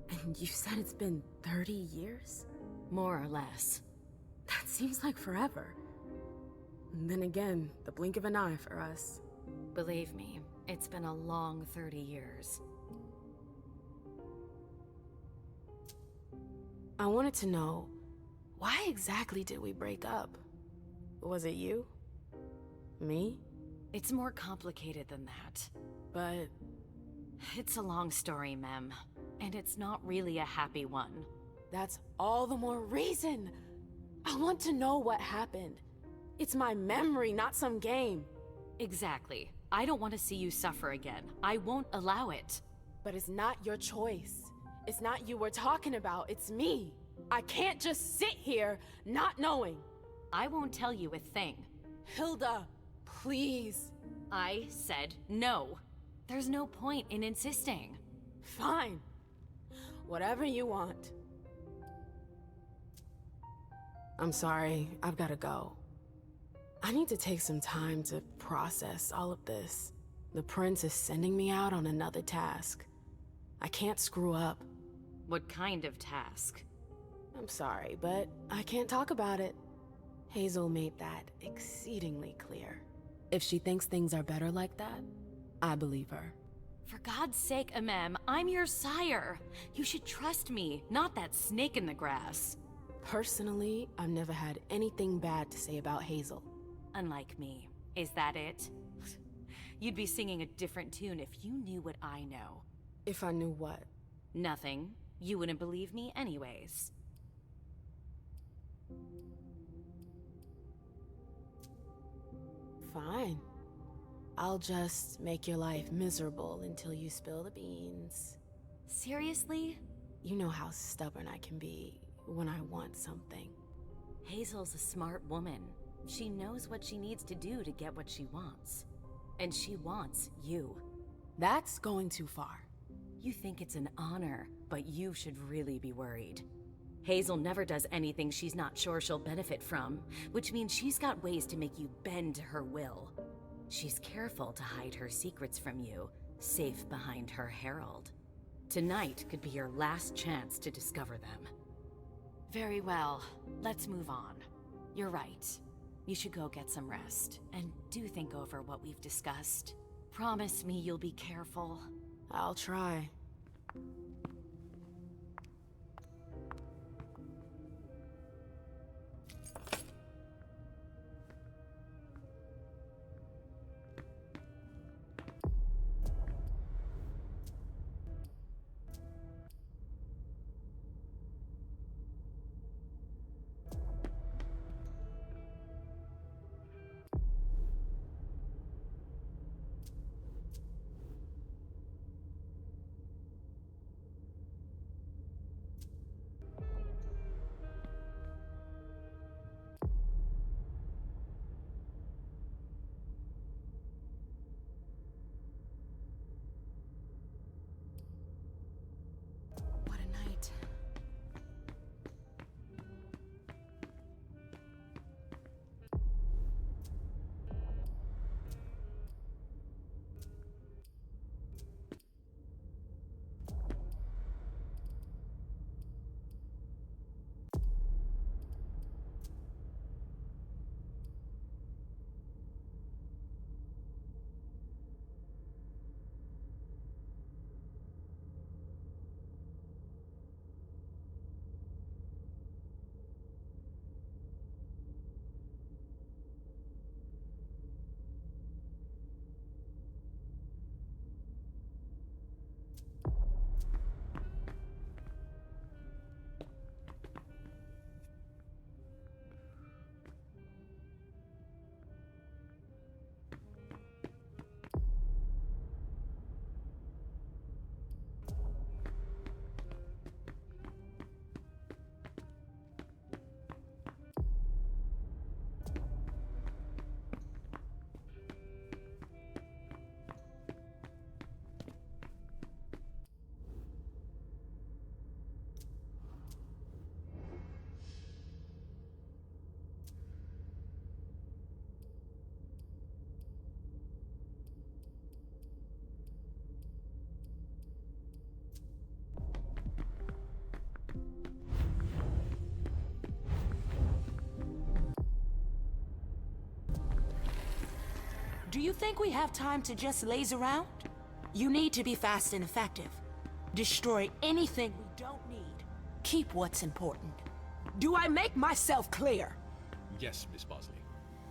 And you said it's been 30 years? More or less. That seems like forever. And then again, the blink of an eye for us. Believe me, it's been a long 30 years. I wanted to know, why exactly did we break up? Was it you? Me? It's more complicated than that. But... It's a long story, Mem. And it's not really a happy one. That's all the more reason! I want to know what happened. It's my memory, not some game. Exactly. I don't want to see you suffer again. I won't allow it. But it's not your choice. It's not you we're talking about, it's me. I can't just sit here not knowing. I won't tell you a thing. Hilda, please. I said no. There's no point in insisting. Fine. Whatever you want. I'm sorry, I've gotta go. I need to take some time to process all of this. The prince is sending me out on another task. I can't screw up. What kind of task? I'm sorry, but I can't talk about it. Hazel made that exceedingly clear. If she thinks things are better like that, I believe her. For God's sake, Amem, I'm your sire. You should trust me, not that snake in the grass. Personally, I've never had anything bad to say about Hazel. Unlike me. Is that it? You'd be singing a different tune if you knew what I know. If I knew what? Nothing. You wouldn't believe me anyways. Fine. I'll just make your life miserable until you spill the beans. Seriously? You know how stubborn I can be when I want something. Hazel's a smart woman. She knows what she needs to do to get what she wants. And she wants you. That's going too far. You think it's an honor, but you should really be worried. Hazel never does anything she's not sure she'll benefit from, which means she's got ways to make you bend to her will. She's careful to hide her secrets from you, safe behind her herald. Tonight could be your last chance to discover them. Very well, let's move on. You're right. You should go get some rest, and do think over what we've discussed. Promise me you'll be careful. I'll try. Do you think we have time to just laze around? You need to be fast and effective. Destroy anything we don't need. Keep what's important. Do I make myself clear? Yes, Miss Bosley.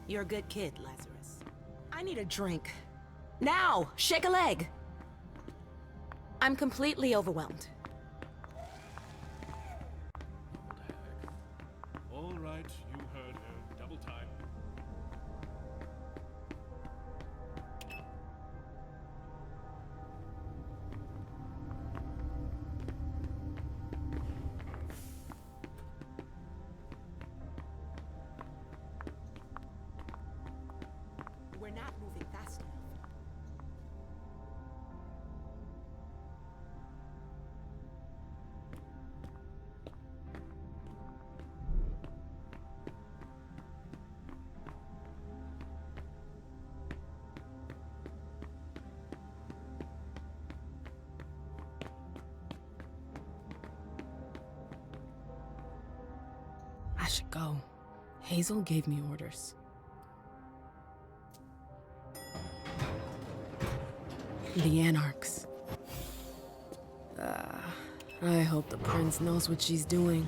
You're a good kid, Lazarus. I need a drink. Now! Shake a leg! I'm completely overwhelmed. All right, you heard her. Double time. We're not moving fast enough. I should go. Hazel gave me orders. The Anarchs. I hope the prince knows what she's doing.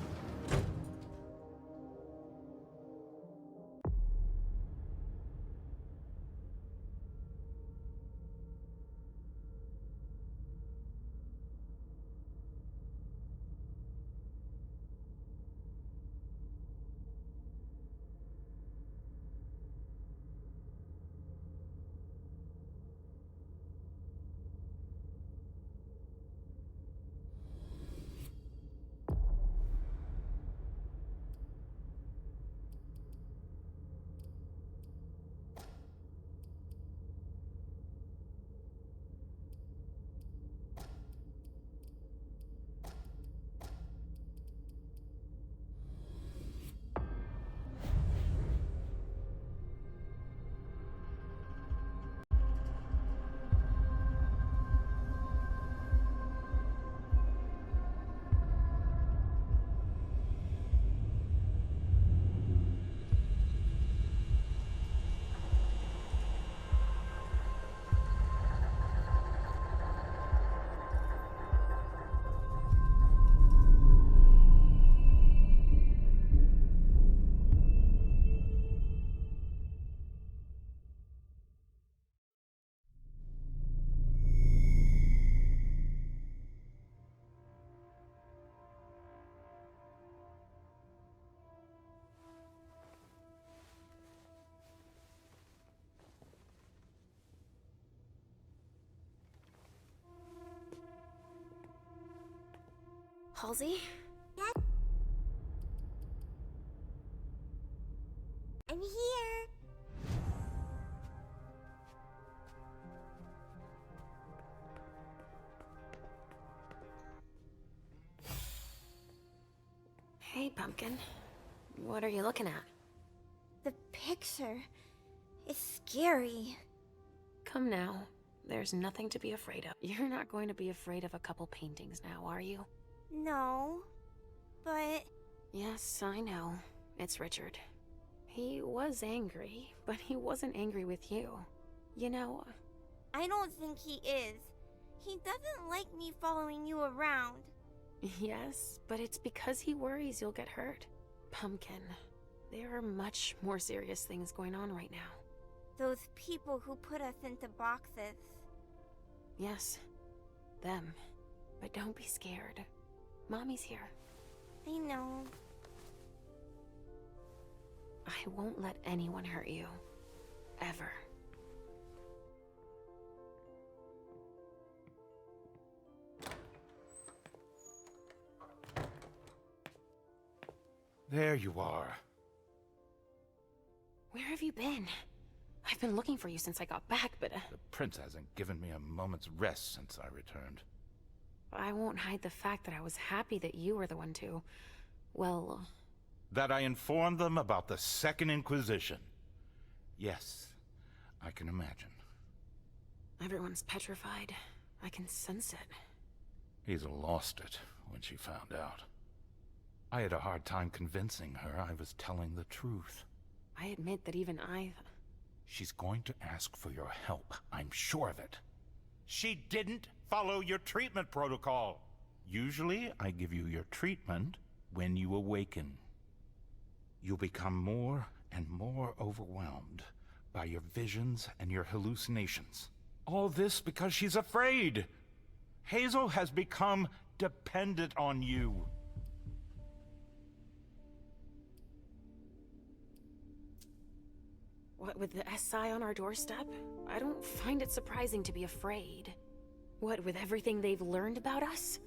Halsey? Yes? I'm here. Hey, Pumpkin. What are you looking at? The picture is scary. Come now. There's nothing to be afraid of. You're not going to be afraid of a couple paintings now, are you? No, but... Yes, I know. It's Richard. He was angry, but he wasn't angry with you. You know... I don't think he is. He doesn't like me following you around. Yes, but it's because he worries you'll get hurt. Pumpkin, there are much more serious things going on right now. Those people who put us into boxes. Yes, them. But don't be scared. Mommy's here. I know. I won't let anyone hurt you. Ever. There you are. Where have you been? I've been looking for you since I got back, but... The prince hasn't given me a moment's rest since I returned. I won't hide the fact that I was happy that you were the one to... well... That I informed them about the Second Inquisition. Yes, I can imagine. Everyone's petrified. I can sense it. Hazel lost it when she found out. I had a hard time convincing her I was telling the truth. I admit that even I... She's going to ask for your help, I'm sure of it. She didn't follow your treatment protocol. Usually, I give you your treatment when you awaken. You'll become more and more overwhelmed by your visions and your hallucinations. All this because she's afraid. Hazel has become dependent on you. What, with the SI on our doorstep? I don't find it surprising to be afraid. What, with everything they've learned about us?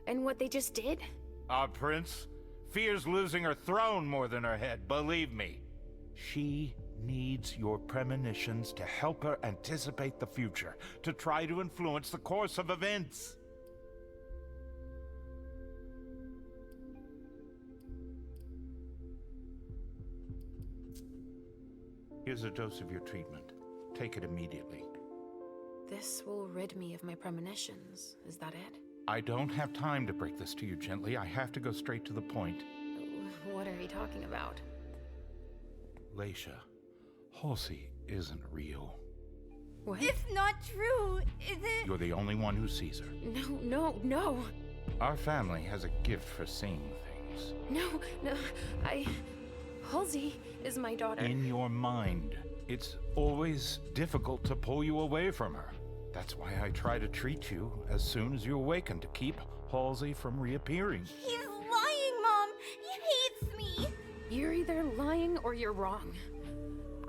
And what they just did? Our prince fears losing her throne more than her head, believe me. She needs your premonitions to help her anticipate the future, to try to influence the course of events. Here's a dose of your treatment. Take it immediately. This will rid me of my premonitions. Is that it? I don't have time to break this to you gently. I have to go straight to the point. What are you talking about? Leisha, Halsey isn't real. What? It's not true, is it? You're the only one who sees her. No. Our family has a gift for seeing things. No, Halsey is my daughter. In your mind. It's always difficult to pull you away from her. That's why I try to treat you as soon as you awaken, to keep Halsey from reappearing. He's lying, Mom! He hates me! You're either lying or you're wrong.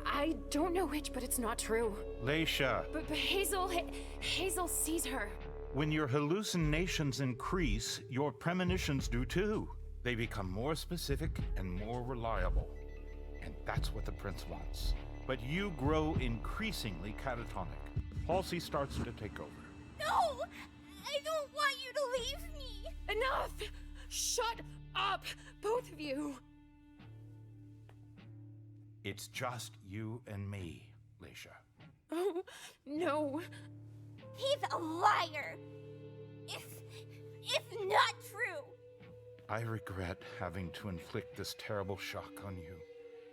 I don't know which, but it's not true. Leisha. But Hazel sees her. When your hallucinations increase, your premonitions do too. They become more specific and more reliable. And that's what the prince wants. But you grow increasingly catatonic. Halsey starts to take over. No! I don't want you to leave me! Enough! Shut up, both of you! It's just you and me, Leisha. Oh, no. He's a liar! It's not true! I regret having to inflict this terrible shock on you,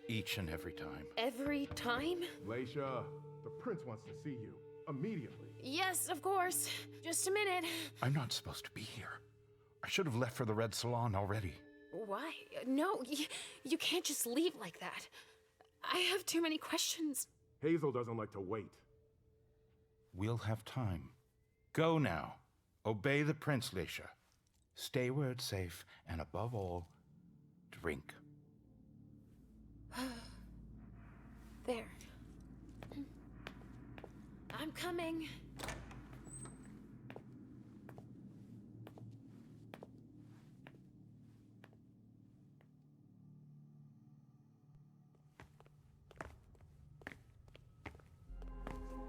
each and every time. Every time? Leisha, the prince wants to see you. Immediately. Yes, of course. Just a minute. I'm not supposed to be here. I should have left for the Red Salon already. Why? No, you can't just leave like that. I have too many questions. Hazel doesn't like to wait. We'll have time. Go now. Obey the prince, Leisha. Stay where it's safe, and above all, drink. There. I'm coming.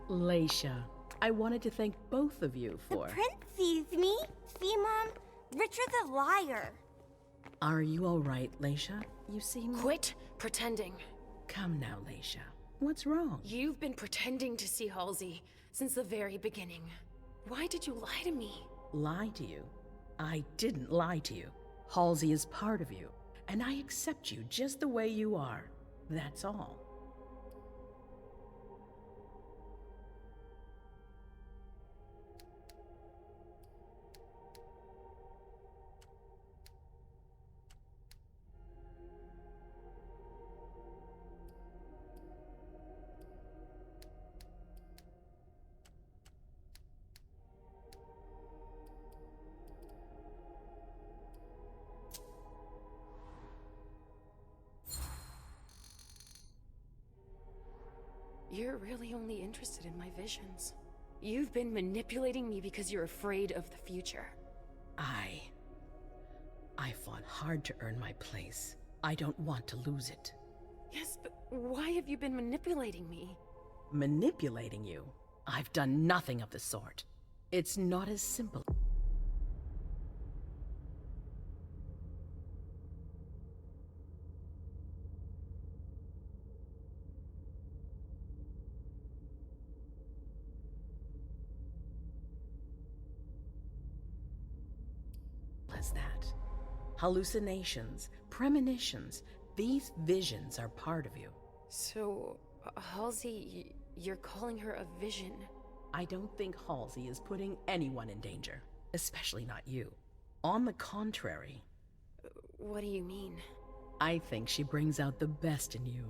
Leisha, I wanted to thank both of you for... The prince sees me. See, Mom? Richard's a liar. Are you all right, Leisha? You seem... Quit pretending. Come now, Leisha. What's wrong? You've been pretending to see Halsey since the very beginning. Why did you lie to me? Lie to you? I didn't lie to you. Halsey is part of you, and I accept you just the way you are. That's all. You're really only interested in my visions. You've been manipulating me because you're afraid of the future. I fought hard to earn my place. I don't want to lose it. Yes, but why have you been manipulating me? Manipulating you? I've done nothing of the sort. It's not as simple. As that. Hallucinations, premonitions, these visions are part of you. So, Halsey, you're calling her a vision. I don't think Halsey is putting anyone in danger, especially not you. On the contrary. What do you mean? I think she brings out the best in you.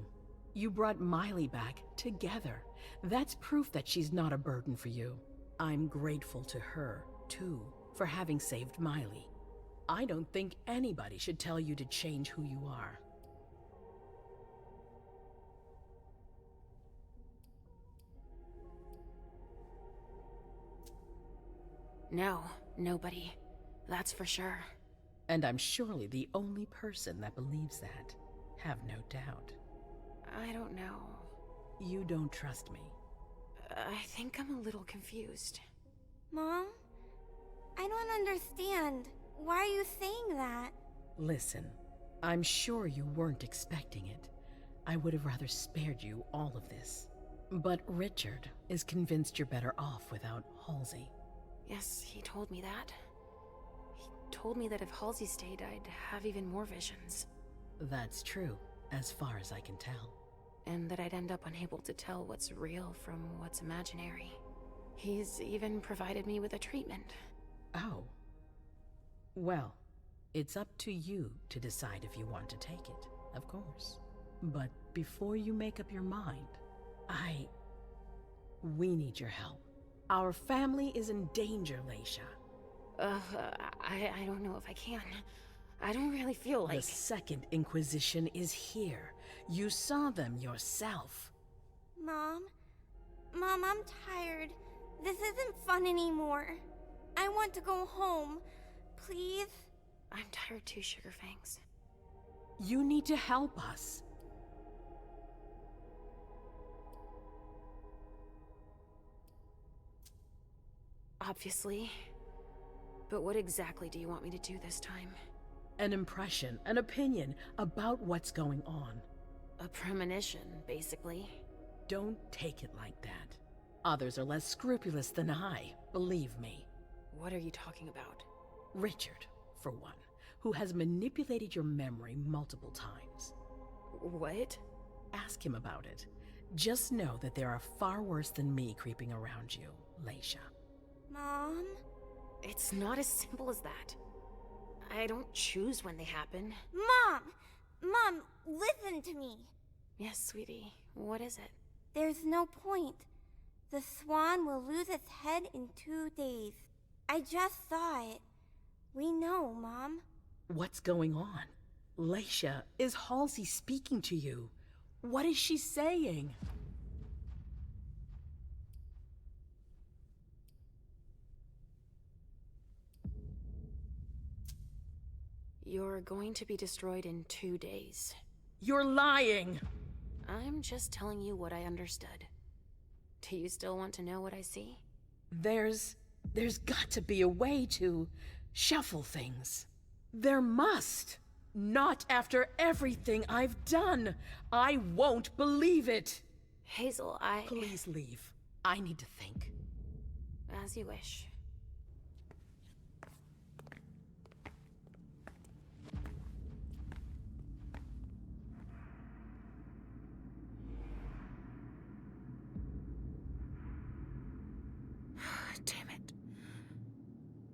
You brought Miley back together. That's proof that she's not a burden for you. I'm grateful to her, too, for having saved Miley. I don't think anybody should tell you to change who you are. No, nobody. That's for sure. And I'm surely the only person that believes that. Have no doubt. I don't know. You don't trust me. I think I'm a little confused. Mom? I don't understand. Why are you saying that? Listen, I'm sure you weren't expecting it. I would have rather spared you all of this. But Richard is convinced you're better off without Halsey. Yes, he told me that. He told me that if Halsey stayed, I'd have even more visions. That's true, as far as I can tell. And that I'd end up unable to tell what's real from what's imaginary. He's even provided me with a treatment. Oh. Well, it's up to you to decide if you want to take it, of course. But before you make up your mind, we need your help. Our family is in danger, Leisha. I don't know if I can. I don't really feel like... The Second Inquisition is here. You saw them yourself. Mom? Mom, I'm tired. This isn't fun anymore. I want to go home. Please? I'm tired too, Sugarfangs. You need to help us. Obviously. But what exactly do you want me to do this time? An impression, an opinion about what's going on. A premonition, basically. Don't take it like that. Others are less scrupulous than I, believe me. What are you talking about? Richard, for one, who has manipulated your memory multiple times. What? Ask him about it. Just know that there are far worse than me creeping around you, Leisha. Mom? It's not as simple as that. I don't choose when they happen. Mom! Mom, listen to me. Yes, sweetie. What is it? There's no point. The swan will lose its head in 2 days. I just saw it. We know, Mom. What's going on? Leisha, is Halsey speaking to you? What is she saying? You're going to be destroyed in 2 days. You're lying! I'm just telling you what I understood. Do you still want to know what I see? There's got to be a way to shuffle things. There must. Not after everything I've done. I won't believe it. Hazel, Please leave. I need to think. As you wish. Damn it.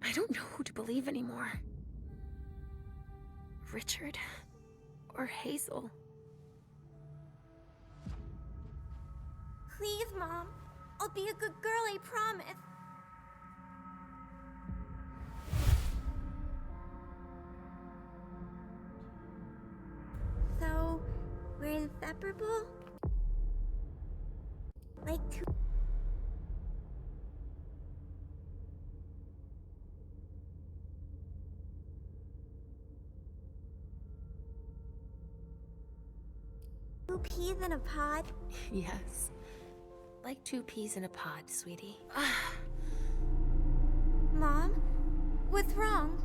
I don't know who to believe anymore. Richard or Hazel. Please, Mom. I'll be a good girl, I promise. So, we're inseparable? Like two peas in a pod? Yes. Like 2 peas in a pod, sweetie. Mom? What's wrong?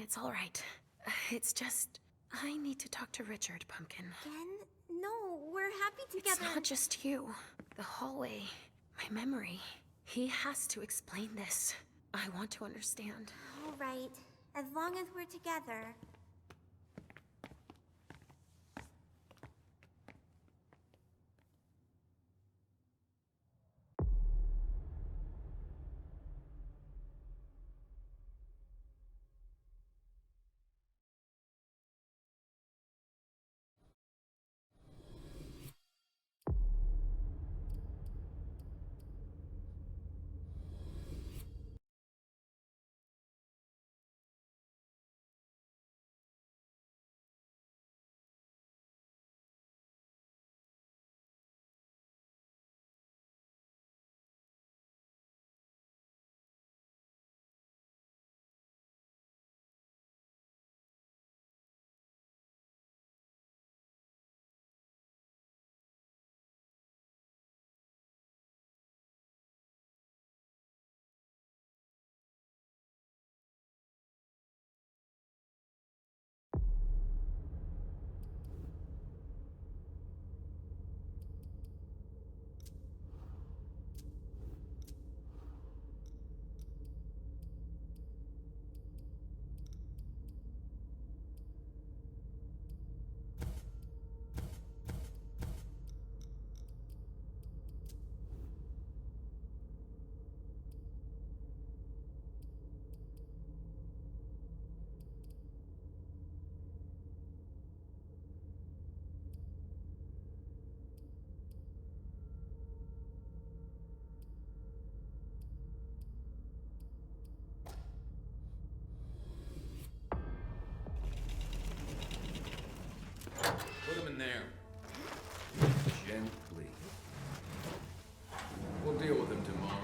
It's all right. It's just... I need to talk to Richard, Pumpkin. Again? No, we're happy together. It's not just you. The hallway. My memory. He has to explain this. I want to understand. All right. As long as we're together. Put him in there. Gently. We'll deal with him tomorrow.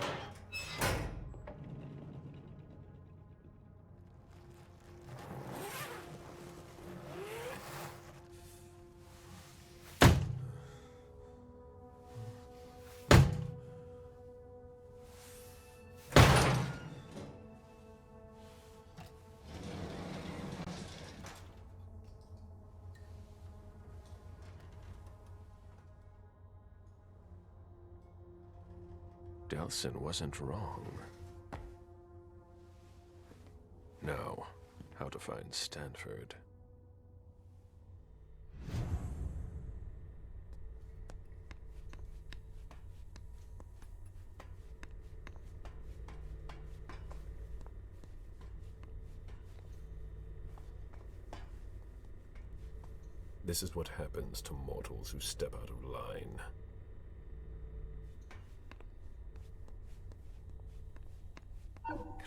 Delsin wasn't wrong. Now, how to find Stanford. This is what happens to mortals who step out of line.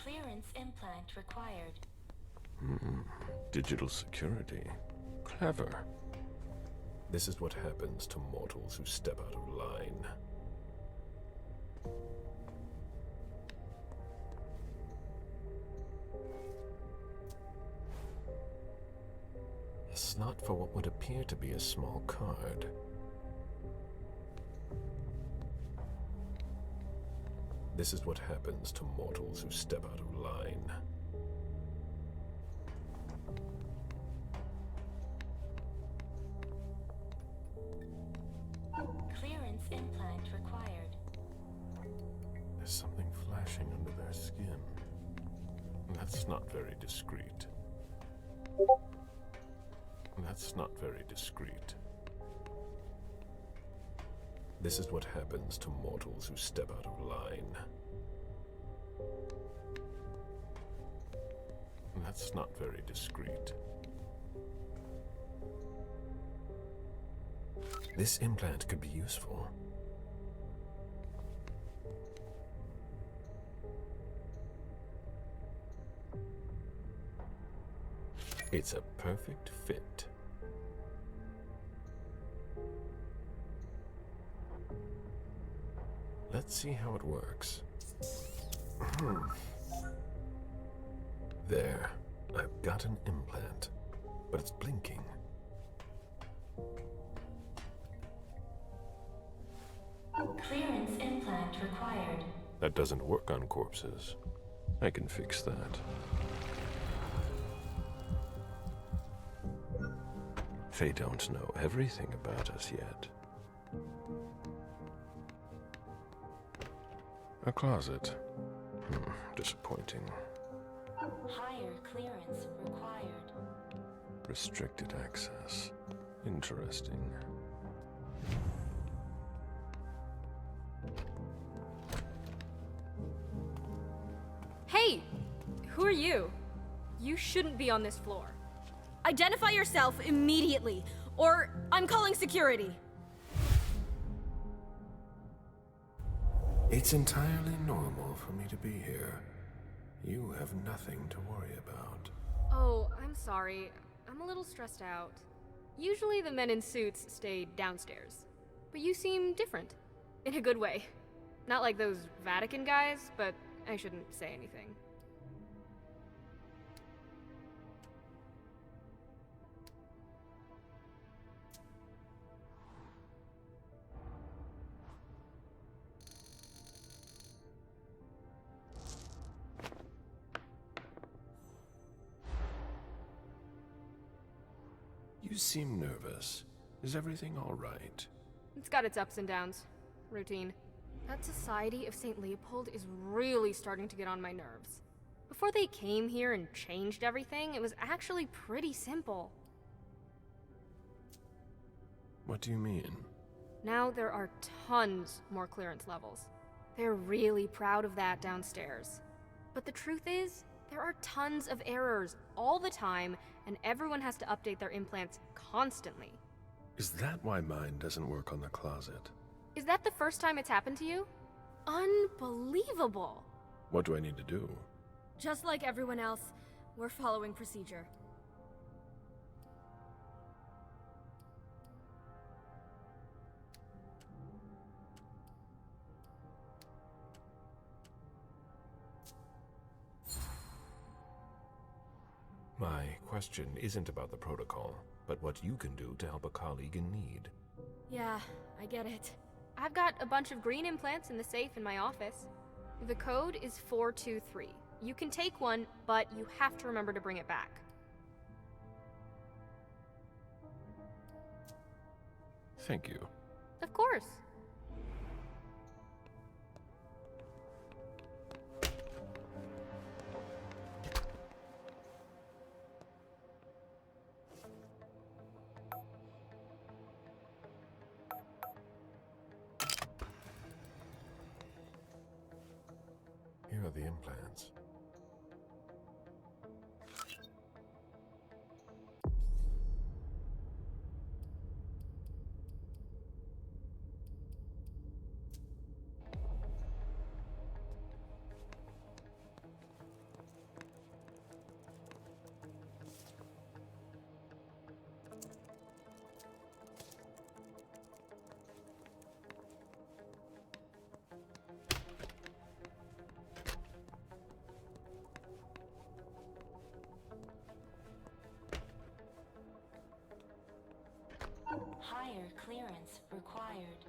Clearance implant required. Digital security. Clever. This is what happens to mortals who step out of line. A slot for what would appear to be a small card. This is what happens to mortals who step out of line. Clearance implant required. There's something flashing under their skin. That's not very discreet. That's not very discreet. This is what happens to mortals who step out of line. That's not very discreet. This implant could be useful. It's a perfect fit. Let's see how it works. There. I've got an implant, but it's blinking. Clearance implant required. That doesn't work on corpses. I can fix that. They don't know everything about us yet. A closet. Disappointing. Higher clearance required. Restricted access. Interesting. Hey! Who are you? You shouldn't be on this floor. Identify yourself immediately, or I'm calling security. It's entirely normal for me to be here. You have nothing to worry about. Oh, I'm sorry. I'm a little stressed out. Usually the men in suits stay downstairs. But you seem different. In a good way. Not like those Vatican guys, but I shouldn't say anything. You seem nervous. Is everything all right? It's got its ups and downs. Routine. That Society of St. Leopold is really starting to get on my nerves. Before they came here and changed everything, it was actually pretty simple. What do you mean? Now there are tons more clearance levels. They're really proud of that downstairs. But the truth is, there are tons of errors all the time, and everyone has to update their implants constantly. Is that why mine doesn't work on the closet? Is that the first time it's happened to you? Unbelievable! What do I need to do? Just like everyone else, we're following procedure. My question isn't about the protocol, but what you can do to help a colleague in need. Yeah, I get it. I've got a bunch of green implants in the safe in my office. The code is 423. You can take one, but you have to remember to bring it back. Thank you. Of course. Here are the implants. Higher clearance required.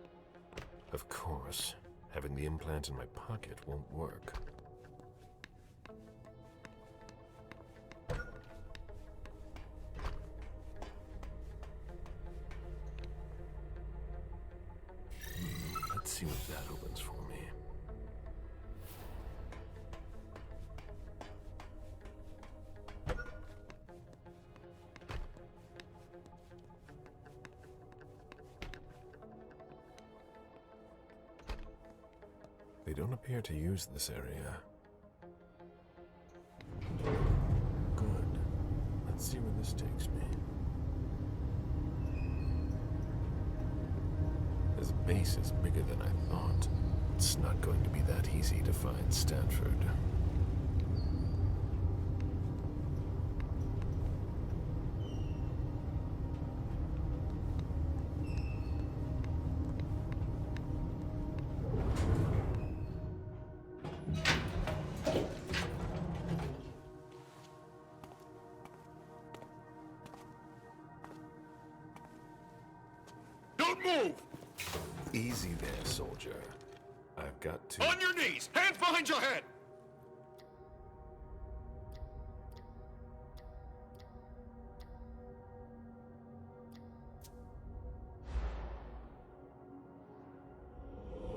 Of course. Having the implant in my pocket won't work. Let's see what that opens for me. They don't appear to use this area. Good. Let's see where this takes me. This base is bigger than I thought. It's not going to be that easy to find Stanford. Don't move! Easy there, soldier. I've got to... On your knees! Hands behind your head!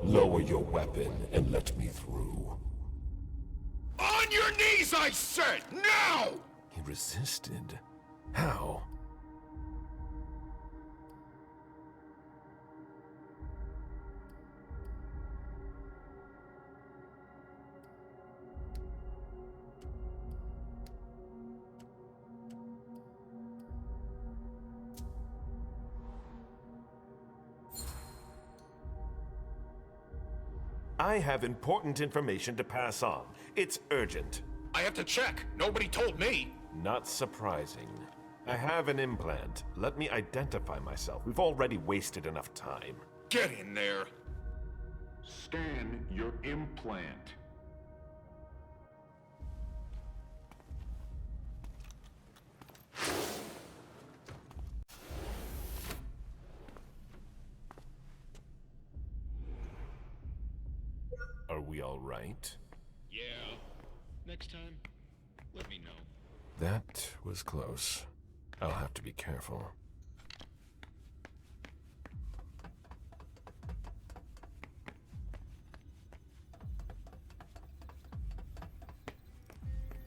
Lower your weapon and let me through. On your knees, I said! Now! He resisted. How? I have important information to pass on. It's urgent. I have to check. Nobody told me. Not surprising. I have an implant. Let me identify myself. We've already wasted enough time. Get in there. Scan your implant. Are we all right? Yeah. Next time, let me know. That was close. I'll have to be careful.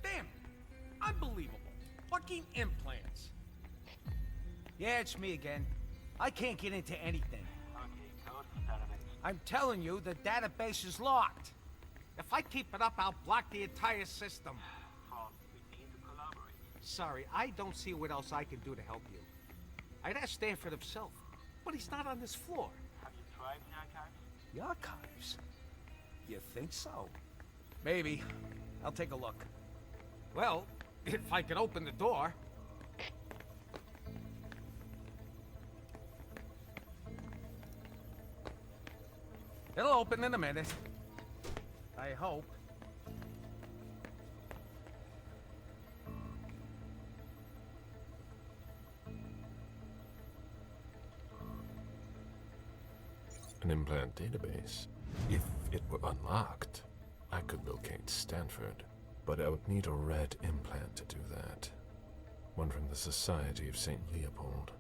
Damn! Unbelievable. Fucking implants. Yeah, it's me again. I can't get into anything. I'm telling you, the database is locked. If I keep it up, I'll block the entire system. Sorry, I don't see what else I can do to help you. I'd ask Stanford himself, but he's not on this floor. Have you tried the archives? The archives? You think so? Maybe. I'll take a look. Well, if I could open the door. It'll open in a minute. I hope. An implant database. If it were unlocked, I could locate Stanford. But I would need a red implant to do that. One from the Society of St. Leopold.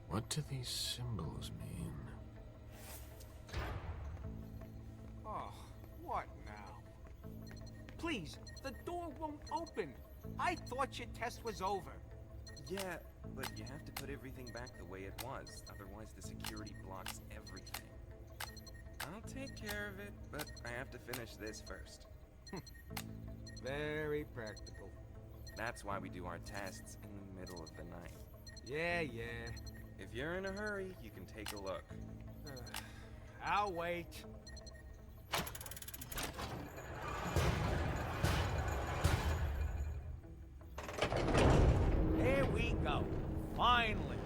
What do these symbols mean? Oh, what now? Please, the door won't open. I thought your test was over. Yeah, but you have to put everything back the way it was. Otherwise, the security blocks everything. I'll take care of it, but I have to finish this first. Very practical. That's why we do our tests in the middle of the night. Yeah, yeah. If you're in a hurry, you can take a look. I'll wait. There we go. Finally.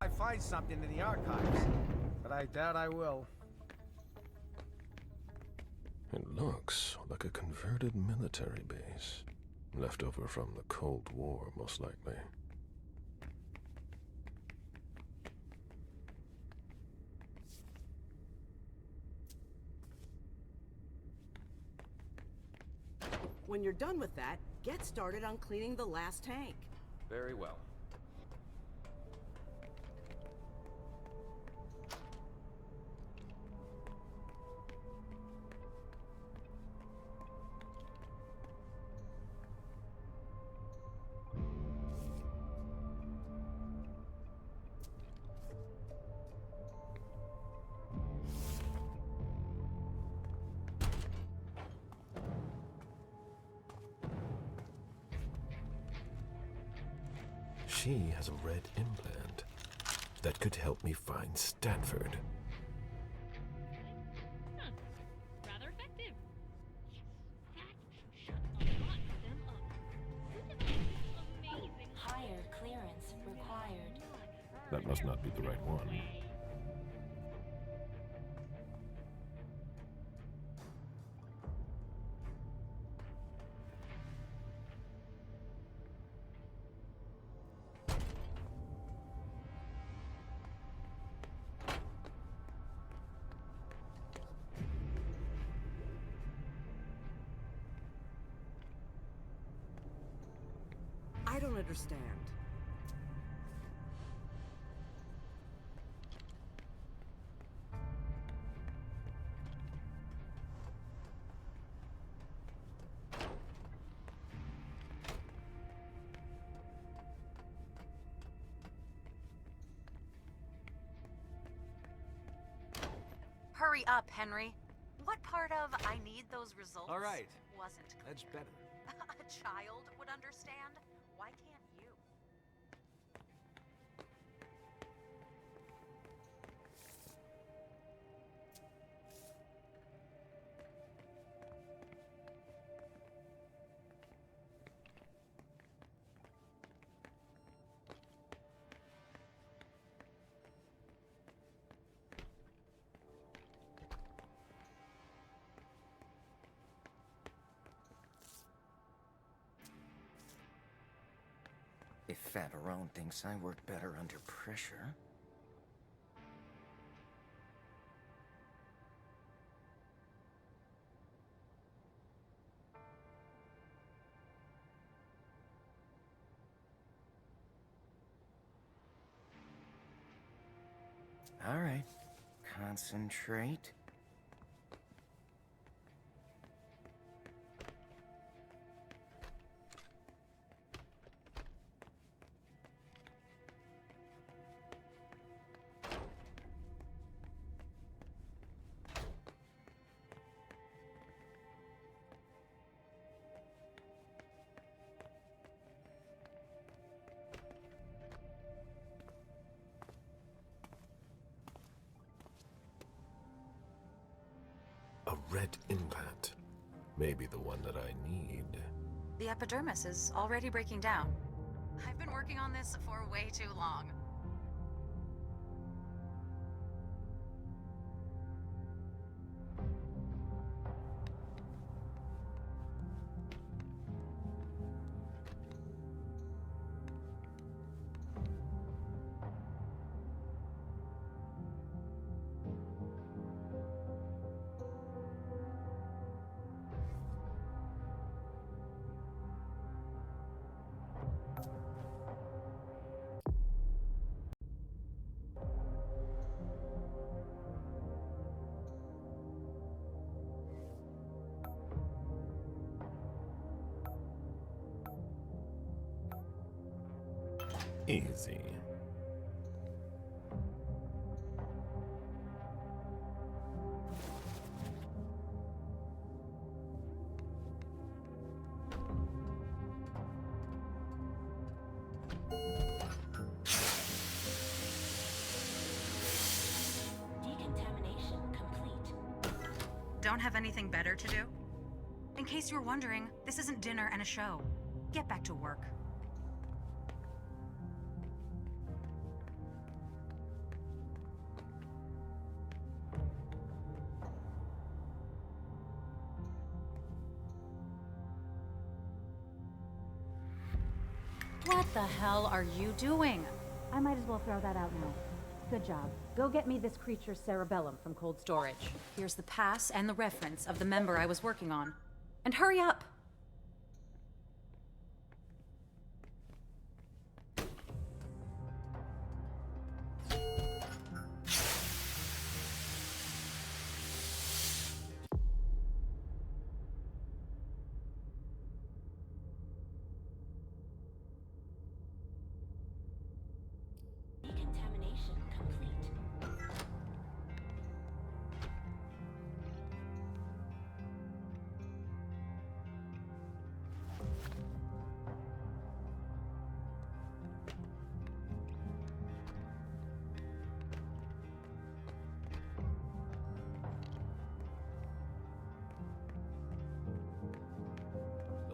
I find something in the archives, but I doubt I will. It looks like a converted military base. Left over from the Cold War, most likely. When you're done with that, get started on cleaning the last tank. Very well. She has a red implant that could help me find Stanford. Rather effective. That should unlock them up. Amazing. Higher clearance required. That must not be the right one. I don't understand. Hurry up, Henry. What part of I need those results All right. wasn't clear? That's better. A child would understand. Why can't you? If Favarone thinks I work better under pressure... All right. Concentrate. A red implant. Maybe the one that I need. The epidermis is already breaking down. I've been working on this for way too long. Easy. Decontamination complete. Don't have anything better to do? In case you were wondering, this isn't dinner and a show. Get back to work. What the hell are you doing? I might as well throw that out now. Good job. Go get me this creature's cerebellum from cold storage. Here's the pass and the reference of the member I was working on. And hurry up! Decontamination complete.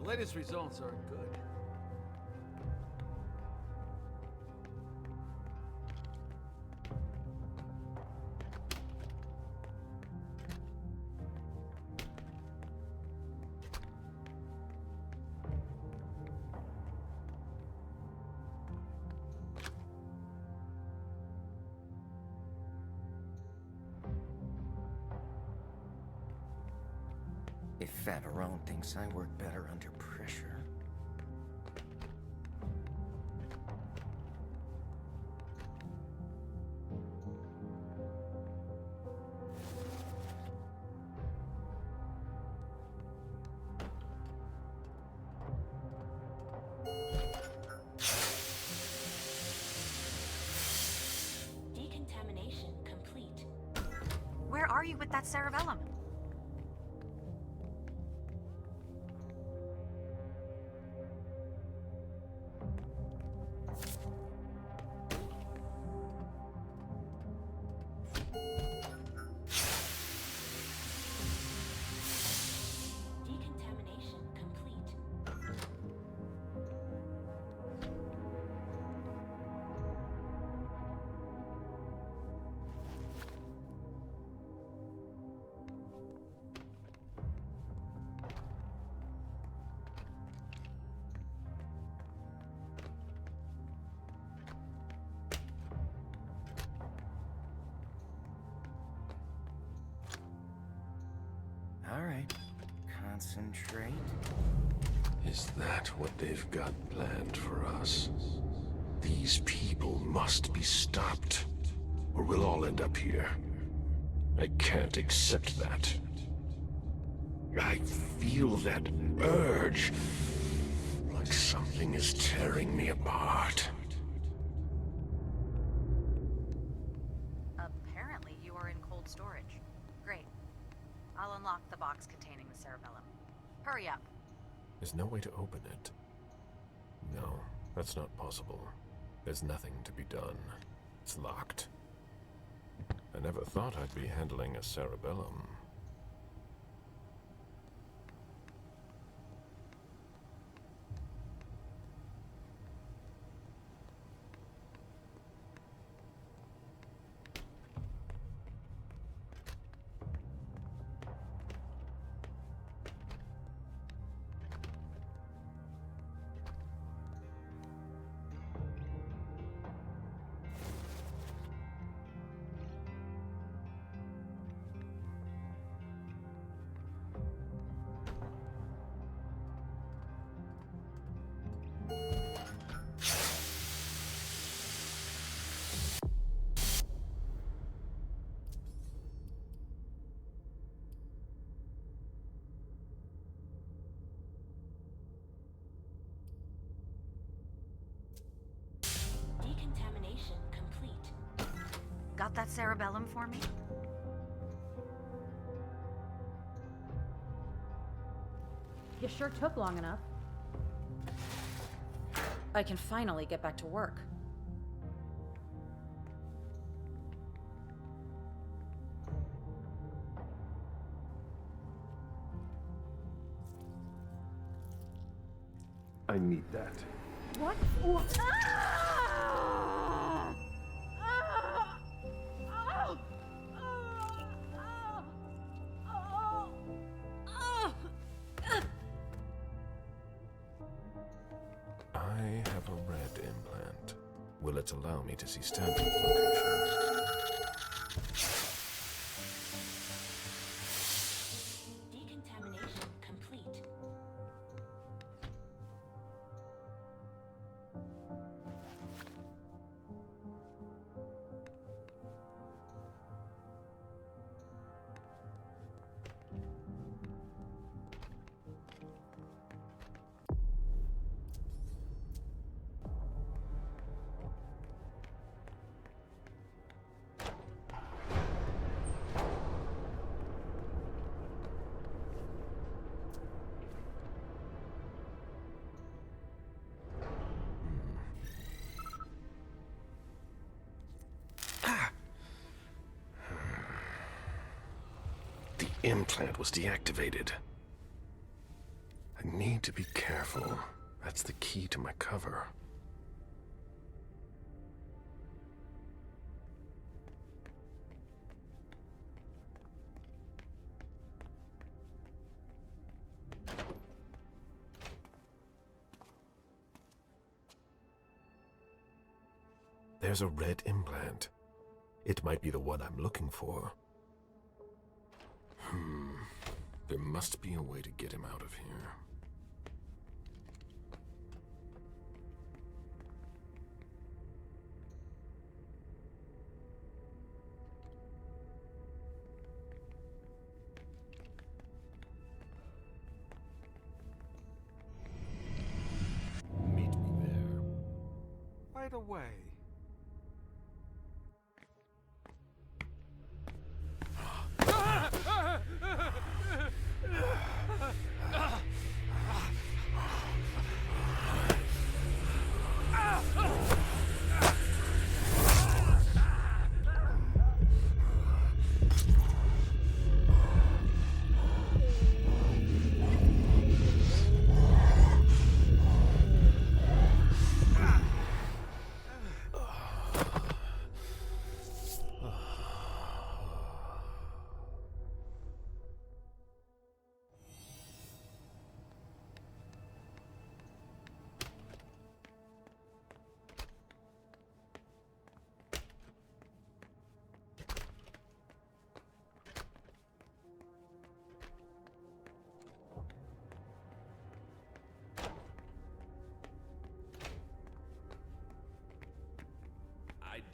The latest results aren't good. If Favarone thinks I work better under pressure... Decontamination complete. Where are are you with that cerebellum? Decontamination complete. All right. Concentrate. Is that what they've got planned for us? These people must be stopped, or we'll all end up here. I can't accept that. I feel that urge, like something is tearing me apart. Apparently you are in cold storage. Great. I'll unlock the box containing the cerebellum. Hurry up. There's no way to open it. No, that's not possible. There's nothing to be done. It's locked. I never thought I'd be handling a cerebellum. Decontamination complete. Got that cerebellum for me? You sure took long enough. I can finally get back to work. I need that. What? I have a red implant. Will it allow me to see Stanford's location? Decontamination complete. The implant was deactivated. I need to be careful. That's the key to my cover. There's a red implant. It might be the one I'm looking for. There must be a way to get him out of here. Meet me there. Right away.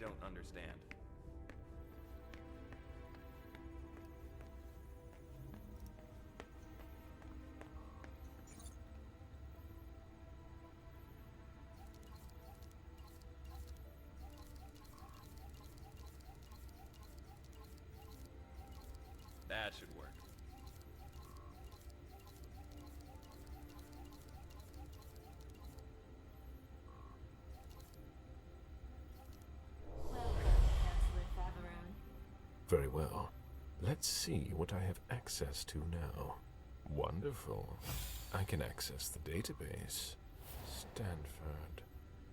don't understand. That should work. Welcome, Councillor Faverone. Very well. Let's see what I have access to now. Wonderful. I can access the database. Stanford.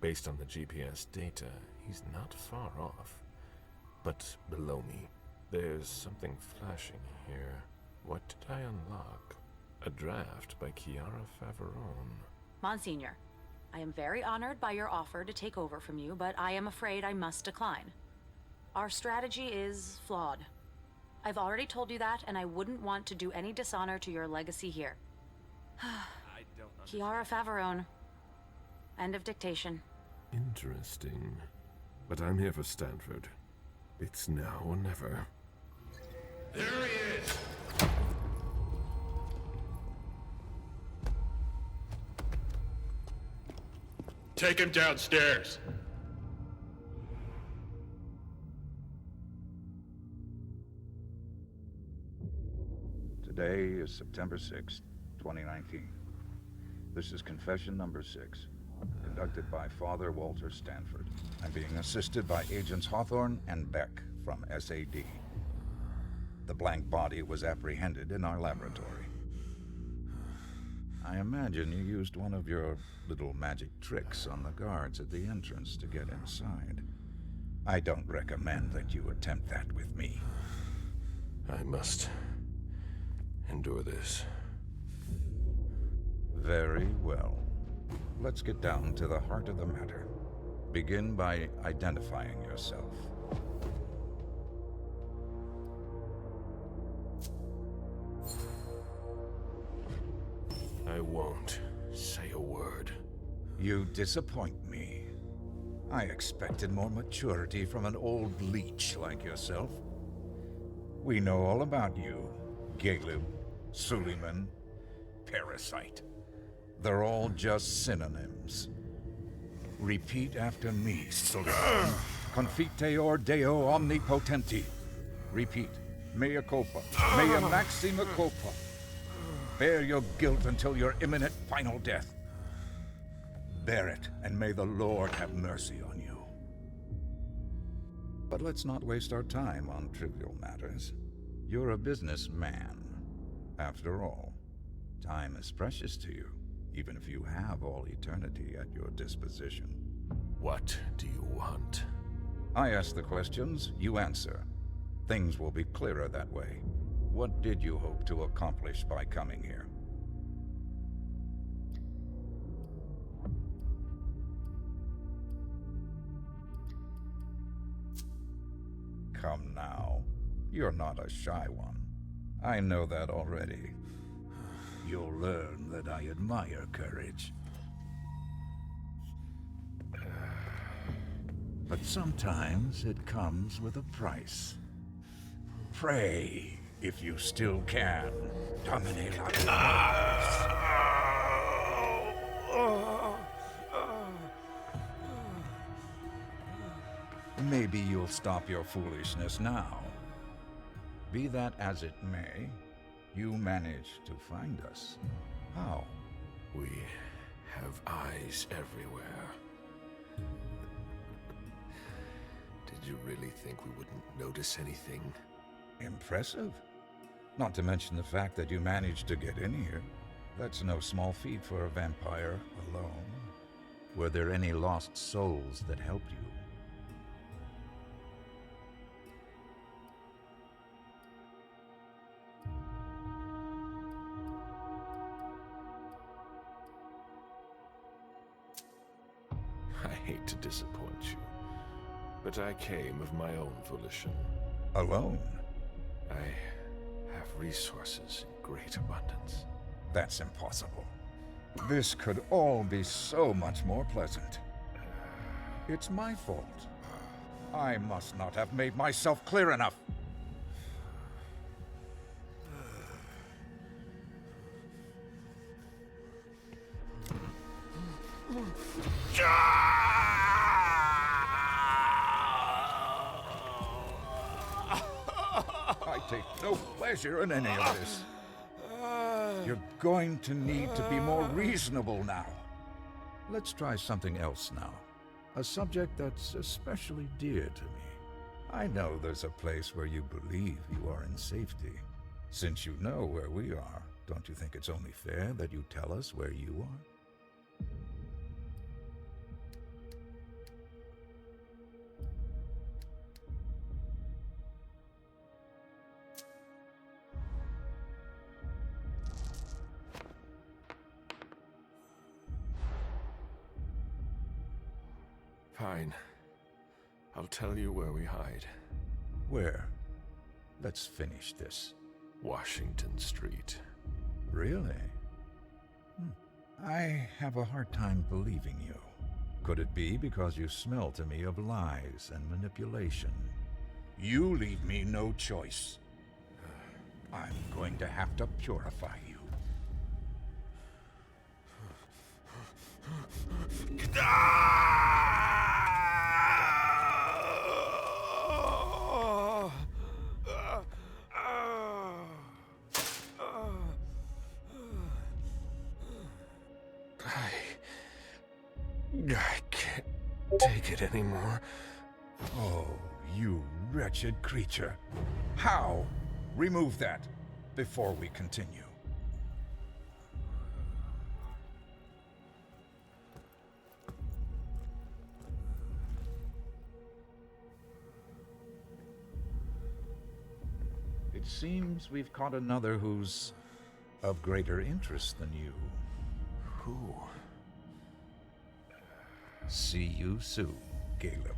Based on the GPS data, he's not far off. But below me, there's something flashing here. What did I unlock? A draft by Chiara Faverone. Monsignor, I am very honored by your offer to take over from you, but I am afraid I must decline. Our strategy is flawed. I've already told you that, and I wouldn't want to do any dishonor to your legacy here. I don't understand. Chiara Faverone. End of dictation. Interesting. But I'm here for Stanford. It's now or never. There he is! Take him downstairs. Today is September 6th, 2019. This is confession number 6, conducted by Father Walter Stanford. I'm being assisted by Agents Hawthorne and Beck from SAD. The blank body was apprehended in our laboratory. I imagine you used one of your little magic tricks on the guards at the entrance to get inside. I don't recommend that you attempt that with me. I must endure this. Very well. Let's get down to the heart of the matter. Begin by identifying yourself. I won't say a word. You disappoint me. I expected more maturity from an old leech like yourself. We know all about you. Galeb, Suleiman, Parasite. They're all just synonyms. Repeat after me, Suleiman. Confiteor Deo Omnipotenti. Repeat. Mea culpa. Mea maxima culpa. Bear your guilt until your imminent final death. Bear it, and may the Lord have mercy on you. But let's not waste our time on trivial matters. You're a businessman. After all, time is precious to you, even if you have all eternity at your disposition. What do you want? I ask the questions, you answer. Things will be clearer that way. What did you hope to accomplish by coming here? Come now. You're not a shy one. I know that already. You'll learn that I admire courage. But sometimes it comes with a price. Pray. If you still can, Domine Maybe you'll stop your foolishness now. Be that as it may, you managed to find us. How? We have eyes everywhere. Did you really think we wouldn't notice anything? Impressive. Not to mention the fact that you managed to get in here. That's no small feat for a vampire alone. Were there any lost souls that helped you? I hate to disappoint you, but I came of my own volition. Alone? I have resources in great abundance. That's impossible. This could all be so much more pleasant. It's my fault. I must not have made myself clear enough. I take no pleasure in any of this. You're going to need to be more reasonable now. Let's try something else now. A subject that's especially dear to me. I know there's a place where you believe you are in safety. Since you know where we are, don't you think it's only fair that you tell us where you are? Fine. I'll tell you where we hide. Where? Let's finish this. Washington Street. Really? I have a hard time believing you. Could it be because you smell to me of lies and manipulation? You leave me no choice. I'm going to have to purify you. I can't take it anymore. Oh, you wretched creature. How? Remove that before we continue. It seems we've caught another who's of greater interest than you. Who? See you soon, Caleb.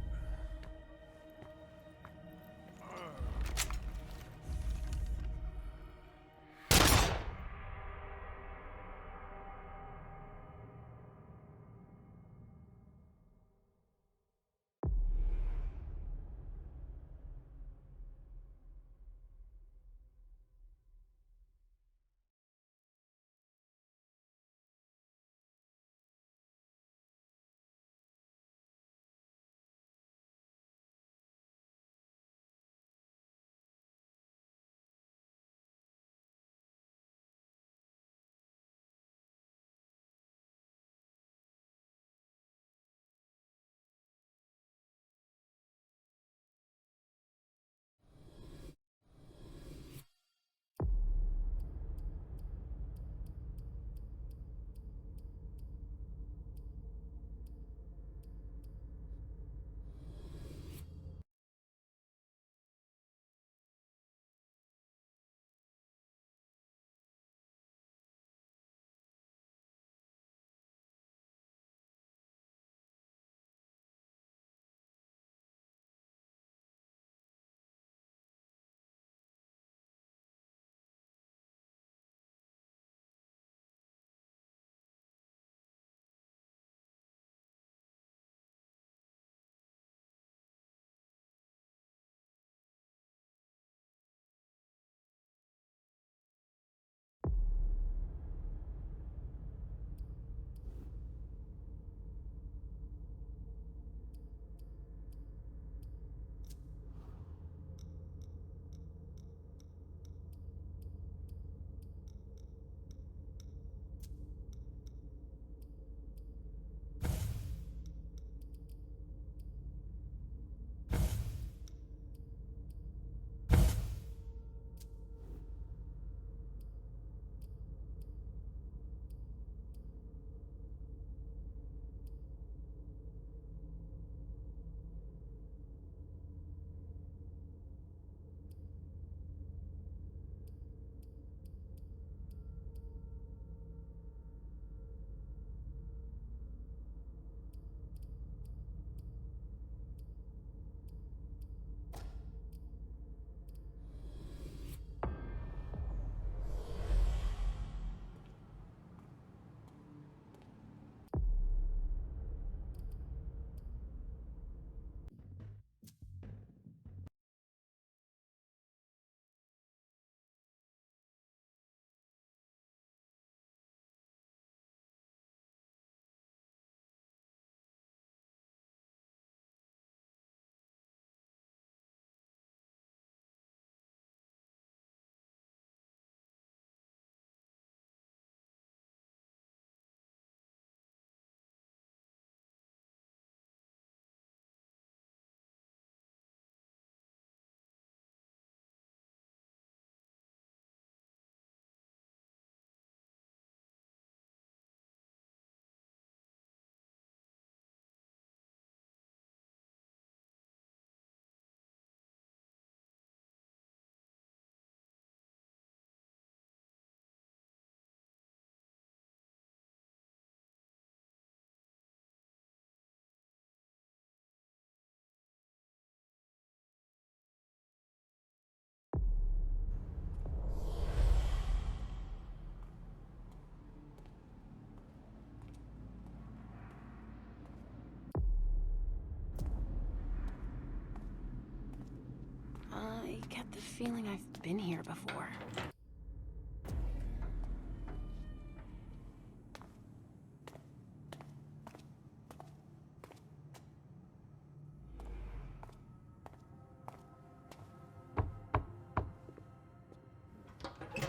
get the feeling I've been here before.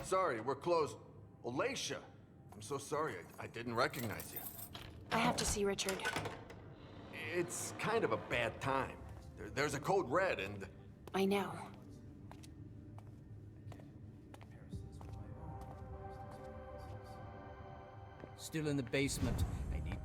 Sorry, we're closed. Alacia! I'm so sorry, I didn't recognize you. I have to see Richard. It's kind of a bad time. There's a code red and... I know. Still in the basement. I need...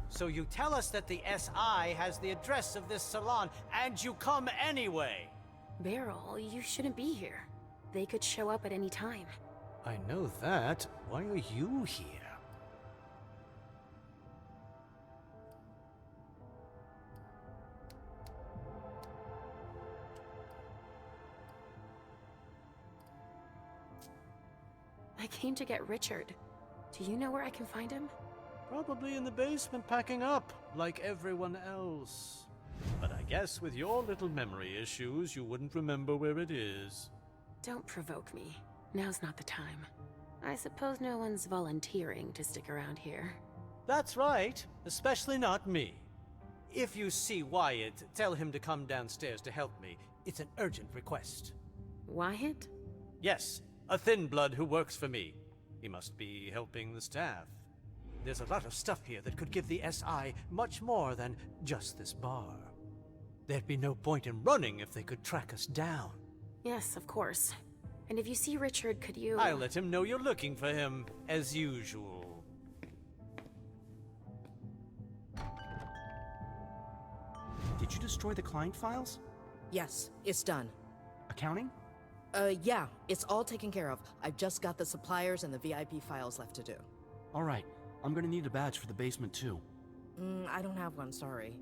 So you tell us that the SI has the address of this salon, and you come anyway! Beryl, you shouldn't be here. They could show up at any time. I know that. Why are you here? I came to get Richard. Do you know where I can find him? Probably in the basement packing up, like everyone else. But I guess with your little memory issues, you wouldn't remember where it is. Don't provoke me. Now's not the time. I suppose no one's volunteering to stick around here. That's right, especially not me. If you see Wyatt, tell him to come downstairs to help me. It's an urgent request. Wyatt? Yes, a thin blood who works for me. He must be helping the staff. There's a lot of stuff here that could give the SI much more than just this bar. There'd be no point in running if they could track us down. Yes, of course. And if you see Richard, could you... I'll let him know you're looking for him, as usual. Did you destroy the client files? Yes, it's done. Accounting? Yeah, it's all taken care of. I've just got the suppliers and the VIP files left to do. All right, I'm gonna need a badge for the basement too. I don't have one, sorry.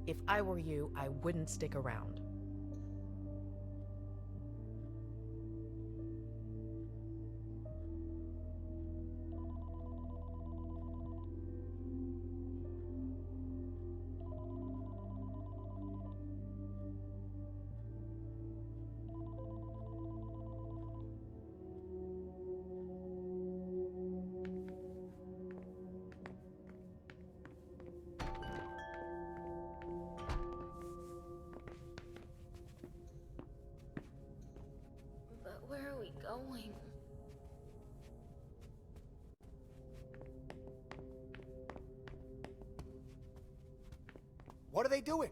If I were you, I wouldn't stick around. Where are we going? What are they doing?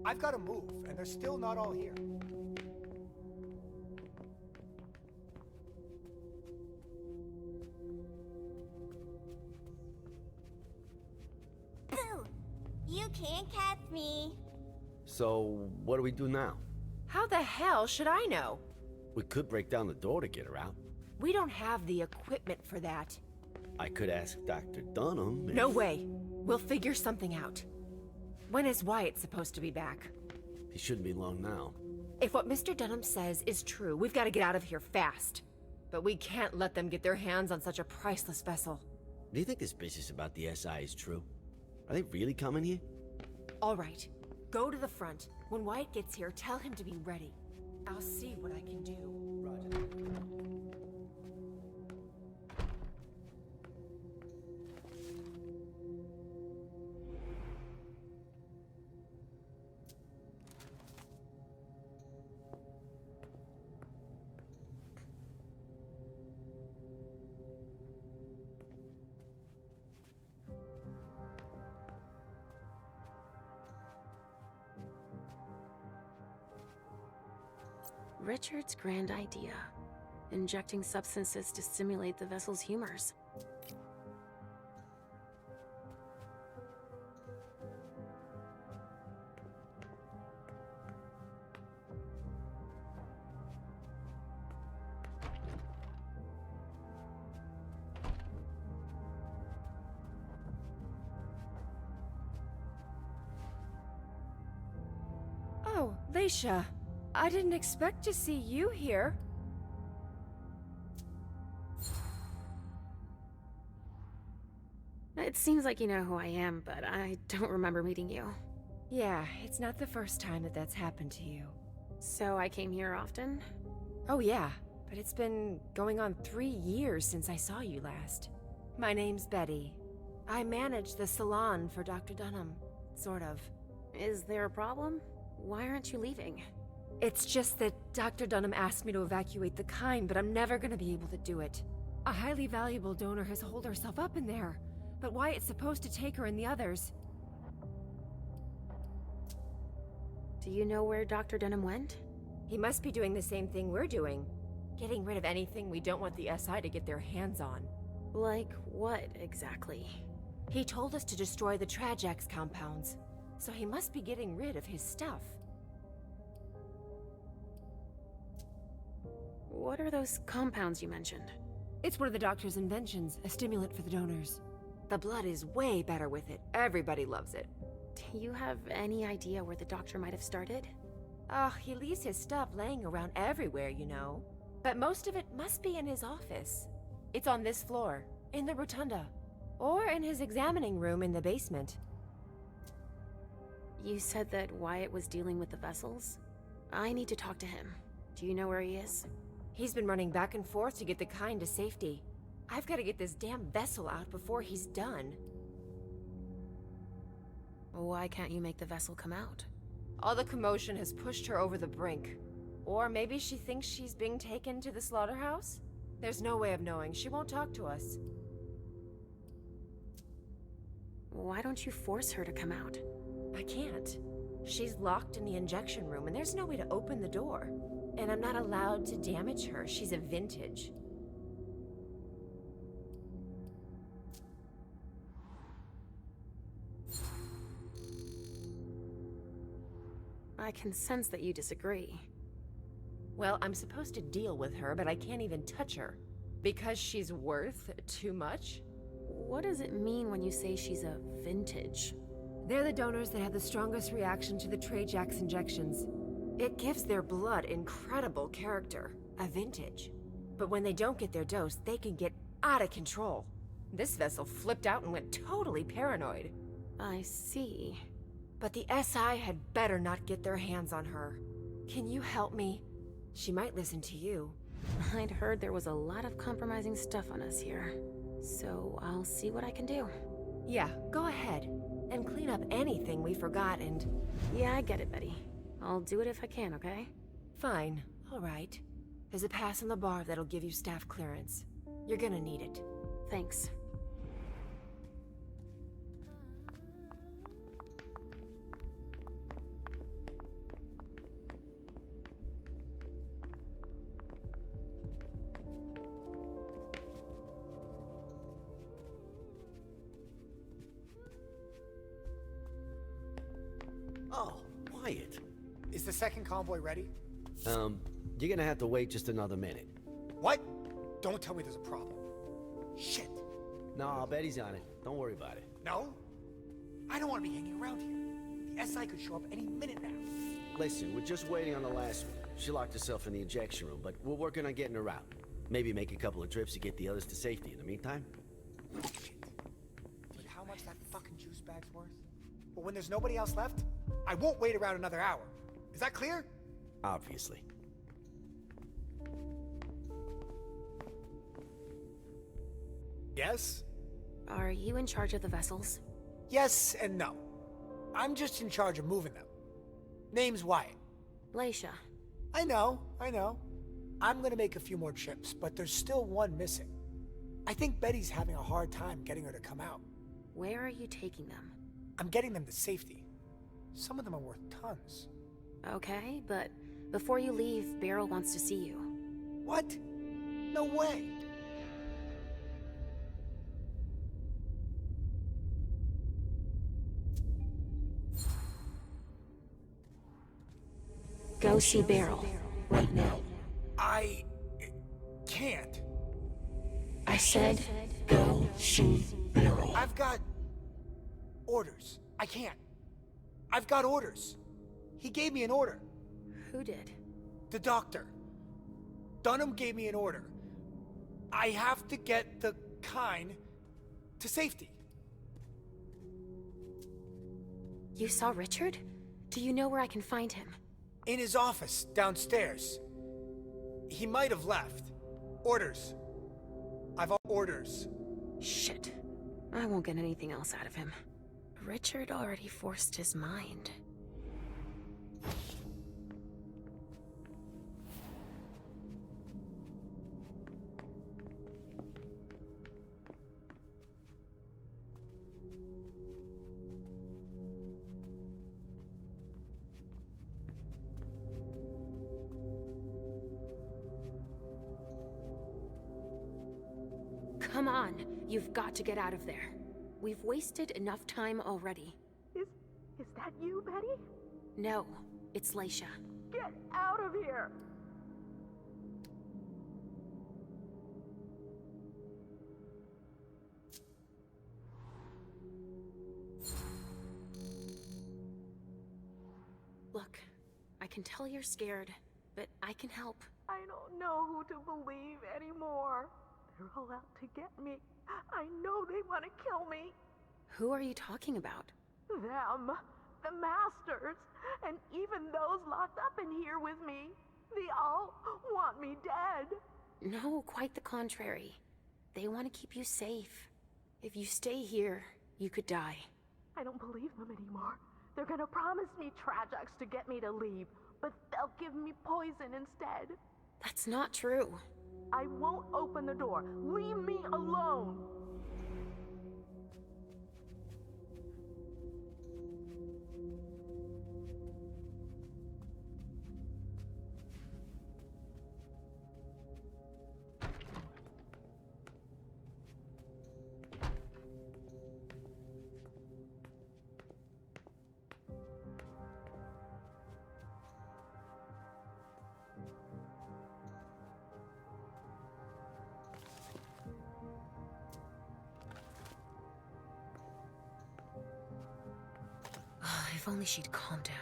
I've got to move, and they're still not all here. Boo! You can't catch me. So, what do we do now? How the hell should I know? We could break down the door to get her out. We don't have the equipment for that. I could ask Dr. Dunham. No way. We'll figure something out. When is Wyatt supposed to be back? He shouldn't be long now. If what Mr. Dunham says is true, we've got to get out of here fast. But we can't let them get their hands on such a priceless vessel. Do you think this business about the SI is true? Are they really coming here? All right. Go to the front. When Wyatt gets here, tell him to be ready. I'll see what I can do. Roger. Richard's grand idea. injecting substances to stimulate the vessel's humors. Oh, Leisha. I didn't expect to see you here. It seems like you know who I am, but I don't remember meeting you. Yeah, it's not the first time that that's happened to you. So I came here often? Oh yeah, but it's been going on 3 years since I saw you last. My name's Betty. I manage the salon for Dr. Dunham, sort of. Is there a problem? Why aren't you leaving? It's just that Dr. Dunham asked me to evacuate the kind, but I'm never gonna be able to do it. A highly valuable donor has holed herself up in there, but Wyatt's supposed to take her and the others. Do you know where Dr. Dunham went? He must be doing the same thing we're doing. Getting rid of anything we don't want the SI to get their hands on. Like what, exactly? He told us to destroy the Trajax compounds, so he must be getting rid of his stuff. What are those compounds you mentioned? It's one of the doctor's inventions, a stimulant for the donors. The blood is way better with it. Everybody loves it. Do you have any idea where the doctor might have started? He leaves his stuff laying around everywhere, you know. But most of it must be in his office. It's on this floor, in the rotunda, or in his examining room in the basement. You said that Wyatt was dealing with the vessels? I need to talk to him. Do you know where he is? He's been running back and forth to get the kind to safety. I've got to get this damn vessel out before he's done. Why can't you make the vessel come out? All the commotion has pushed her over the brink. Or maybe she thinks she's being taken to the slaughterhouse? There's no way of knowing. She won't talk to us. Why don't you force her to come out? I can't. She's locked in the injection room and there's no way to open the door. And I'm not allowed to damage her. She's a vintage. I can sense that you disagree. Well, I'm supposed to deal with her, but I can't even touch her. Because she's worth too much? What does it mean when you say she's a vintage? They're the donors that have the strongest reaction to the Trajax injections. It gives their blood incredible character, a vintage. But when they don't get their dose, they can get out of control. This vessel flipped out and went totally paranoid. I see. But the SI had better not get their hands on her. Can you help me? She might listen to you. I'd heard there was a lot of compromising stuff on us here. So I'll see what I can do. Yeah, go ahead. And clean up anything we forgot and... Yeah, I get it, Betty. I'll do it if I can, okay? Fine. All right. There's a pass on the bar that'll give you staff clearance. You're gonna need it. Thanks. Oh, Wyatt. Is the second convoy ready? You're gonna have to wait just another minute. What? Don't tell me there's a problem. Shit. No, Betty's on it. Don't worry about it. No? I don't want to be hanging around here. The SI could show up any minute now. Listen, we're just waiting on the last one. She locked herself in the injection room, but we're working on getting her out. Maybe make a couple of trips to get the others to safety in the meantime. Shit. With how much that fucking juice bag's worth? But when there's nobody else left, I won't wait around another hour. Is that clear? Obviously. Yes? Are you in charge of the vessels? Yes and no. I'm just in charge of moving them. Name's Wyatt. Leisha. I know. I'm gonna make a few more trips, but there's still one missing. I think Betty's having a hard time getting her to come out. Where are you taking them? I'm getting them to safety. Some of them are worth tons. Okay, but before you leave, Beryl wants to see you. What? No way. Go see Beryl. Right now. I can't. I said, go see Beryl. I've got orders. I can't. I've got orders. He gave me an order. Who did? The doctor. Dunham gave me an order. I have to get the Kine to safety. You saw Richard? Do you know where I can find him? In his office, downstairs. He might have left. Orders. I've orders. Shit. I won't get anything else out of him. Richard already forced his mind. Come on, you've got to get out of there. We've wasted enough time already. Is that you, Betty? No, it's Leisha. Get out of here! Look, I can tell you're scared, but I can help. I don't know who to believe anymore. They're all out to get me. I know they want to kill me. Who are you talking about? Them. The Masters. And even those locked up in here with me. They all want me dead. No, quite the contrary. They want to keep you safe. If you stay here, you could die. I don't believe them anymore. They're gonna promise me Trajax to get me to leave, but they'll give me poison instead. That's not true. I won't open the door. Leave me alone. If only she'd calm down.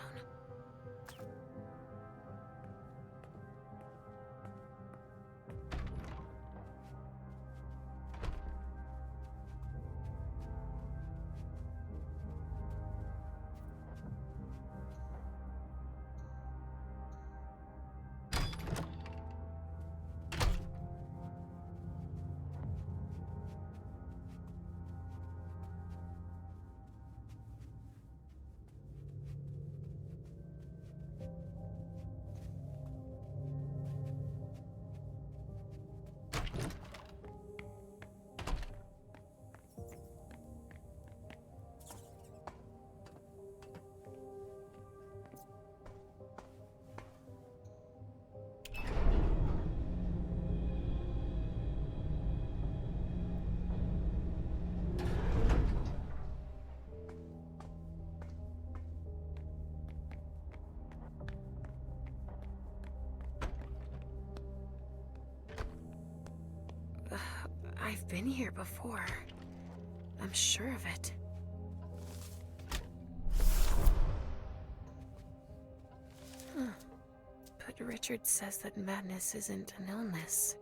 I've been here before. I'm sure of it. But Richard says that madness isn't an illness.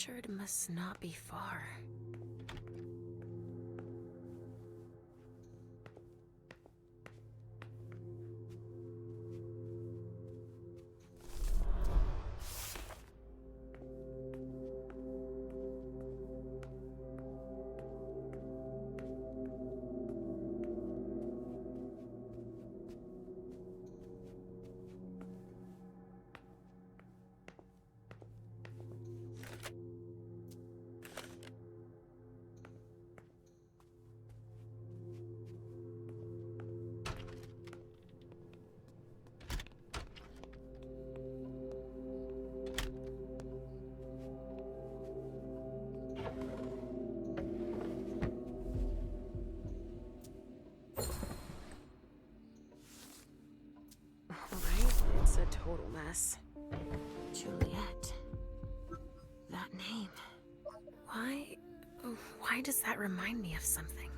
Richard must not be far. It's a total mess. Juliet. That name. Why does that remind me of something?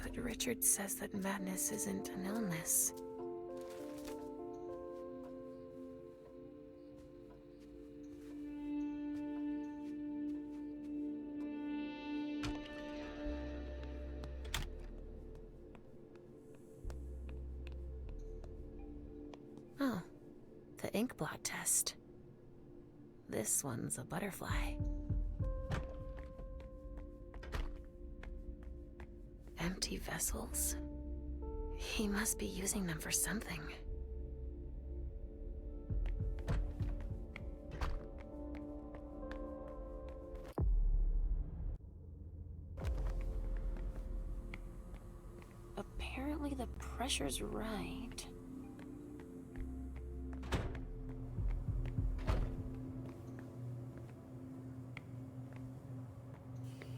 But Richard says that madness isn't an illness. Oh, the ink blot test. This one's a butterfly. Empty vessels? He must be using them for something. Apparently the pressure's right.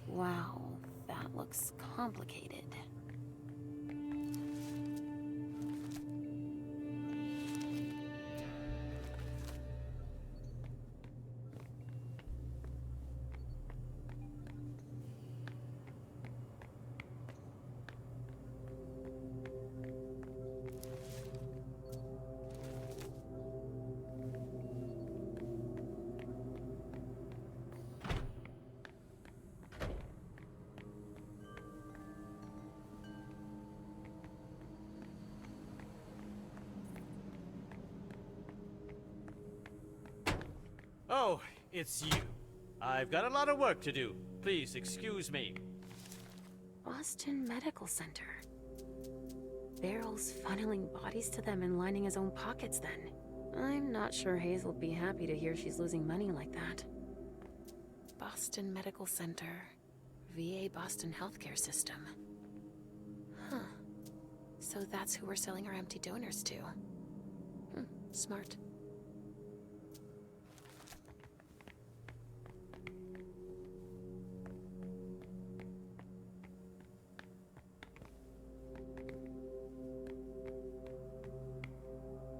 Wow, that looks complicated. Oh, it's you. I've got a lot of work to do. Please excuse me. Boston Medical Center. Barrel's funneling bodies to them and lining his own pockets then. I'm not sure Hazel'd be happy to hear she's losing money like that. Boston Medical Center. VA Boston Healthcare System. Huh. So that's who we're selling our empty donors to. Smart.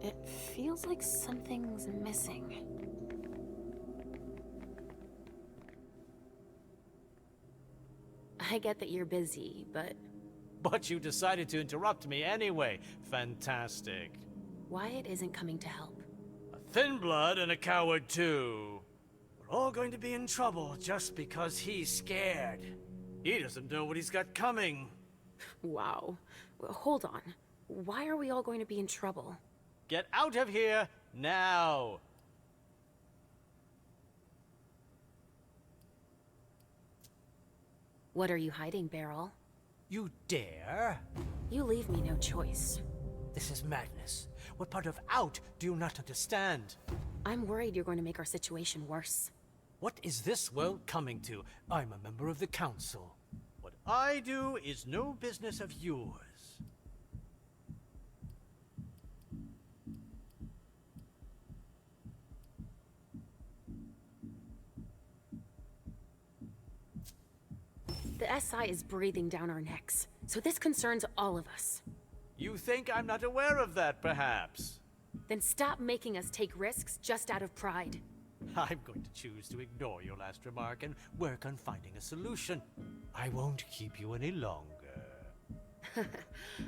It feels like something's missing. I get that you're busy, but... But you decided to interrupt me anyway. Fantastic. Wyatt isn't coming to help. A thin blood and a coward too. We're all going to be in trouble just because he's scared. He doesn't know what he's got coming. Wow. Well, hold on. Why are we all going to be in trouble? Get out of here now. What are you hiding, Beryl? You dare? You leave me no choice. This is madness. What part of out do you not understand? I'm worried you're going to make our situation worse. What is this world coming to? I'm a member of the council. What I do is no business of yours. The SI is breathing down our necks, so this concerns all of us. You think I'm not aware of that, perhaps? Then stop making us take risks just out of pride. I'm going to choose to ignore your last remark and work on finding a solution. I won't keep you any longer.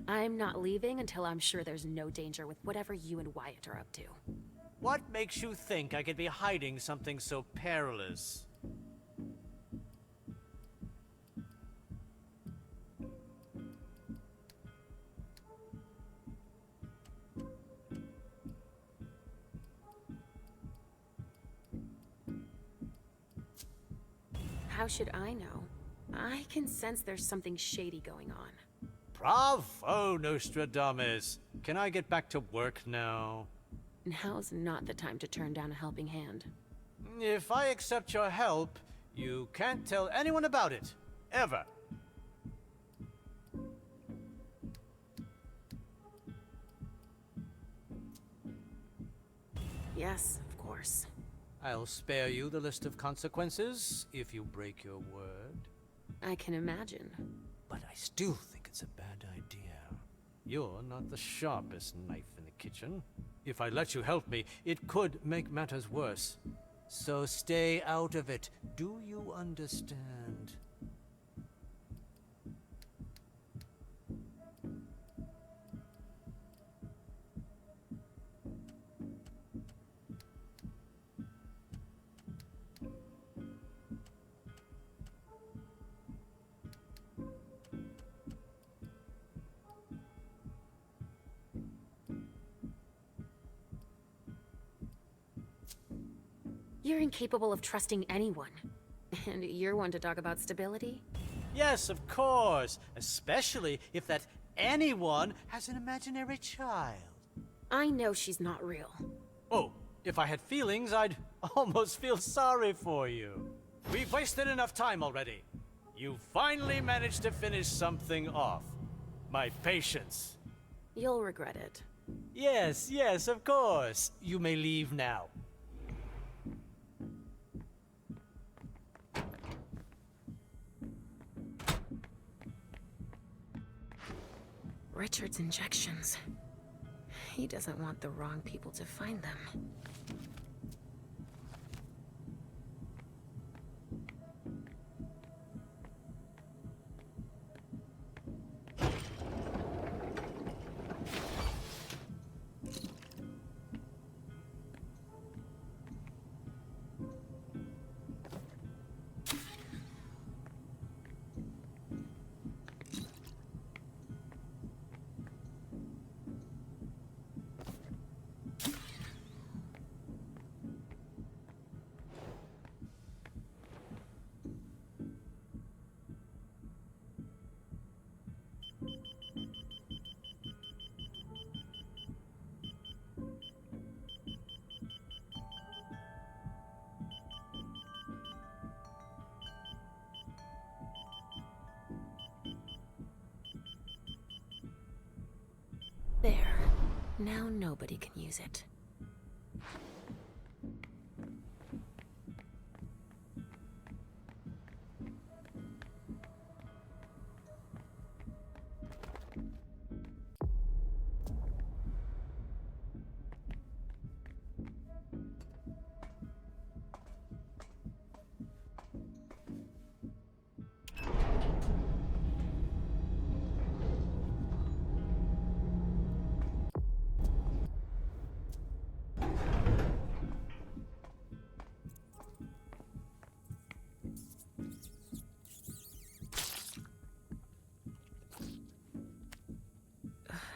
I'm not leaving until I'm sure there's no danger with whatever you and Wyatt are up to. What makes you think I could be hiding something so perilous? How should I know? I can sense there's something shady going on. Bravo, Nostradamus! Can I get back to work now? Now's not the time to turn down a helping hand. If I accept your help, you can't tell anyone about it. Ever. Yes, of course. I'll spare you the list of consequences if you break your word. I can imagine. But I still think it's a bad idea. You're not the sharpest knife in the kitchen. If I let you help me, it could make matters worse. So stay out of it. Do you understand? You're incapable of trusting anyone. And you're one to talk about stability? Yes, of course. Especially if that anyone has an imaginary child. I know she's not real. Oh, if I had feelings, I'd almost feel sorry for you. We've wasted enough time already. You finally managed to finish something off. My patience. You'll regret it. Yes, yes, of course. You may leave now. Richard's injections. He doesn't want the wrong people to find them. There. Now nobody can use it.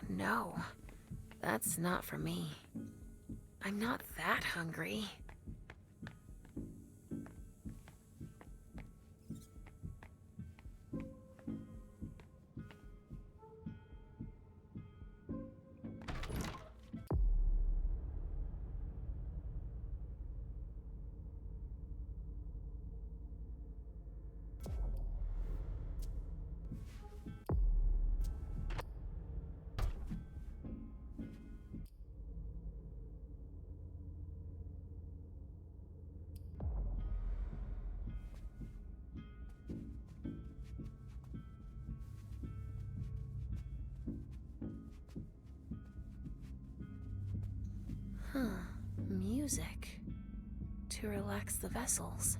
no. That's not for me. I'm not that hungry. Music. To relax the vessels.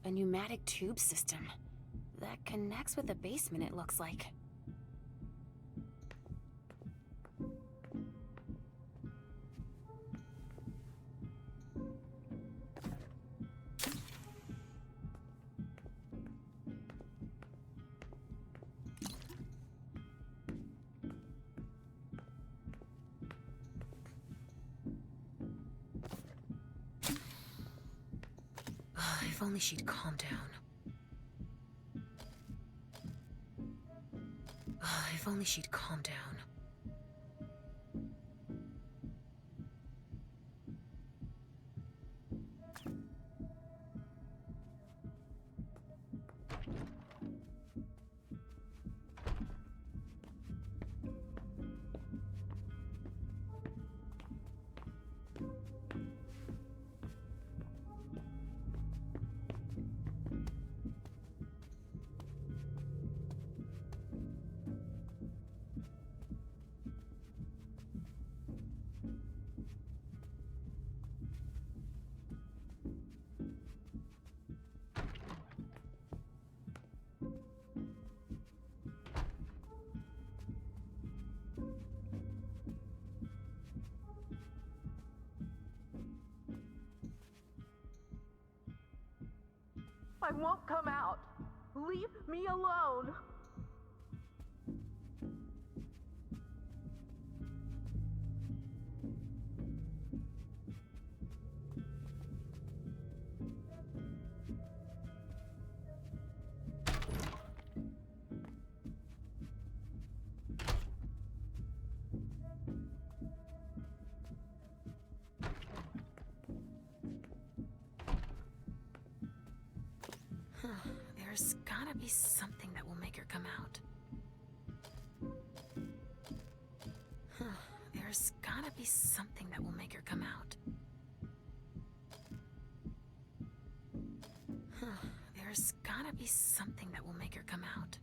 A pneumatic tube system that connects with the basement, it looks like. If only she'd calm down. If only she'd calm down. I won't come out. Leave me alone. There's gotta be something that will make her come out. There's gotta be something that will make her come out. There's gotta be something that will make her come out.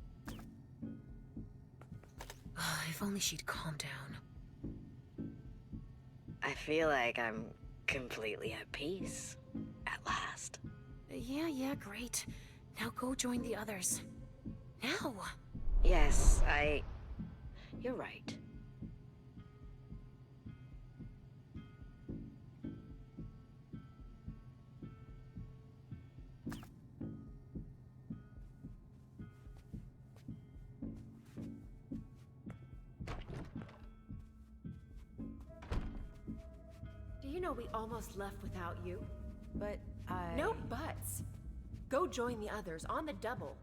If only she'd calm down. I feel like I'm completely at peace. At last. Yeah, great. Now go join the others. Now! Yes, You're right. Do you know we almost left without you? But No buts. Go join the others on the double.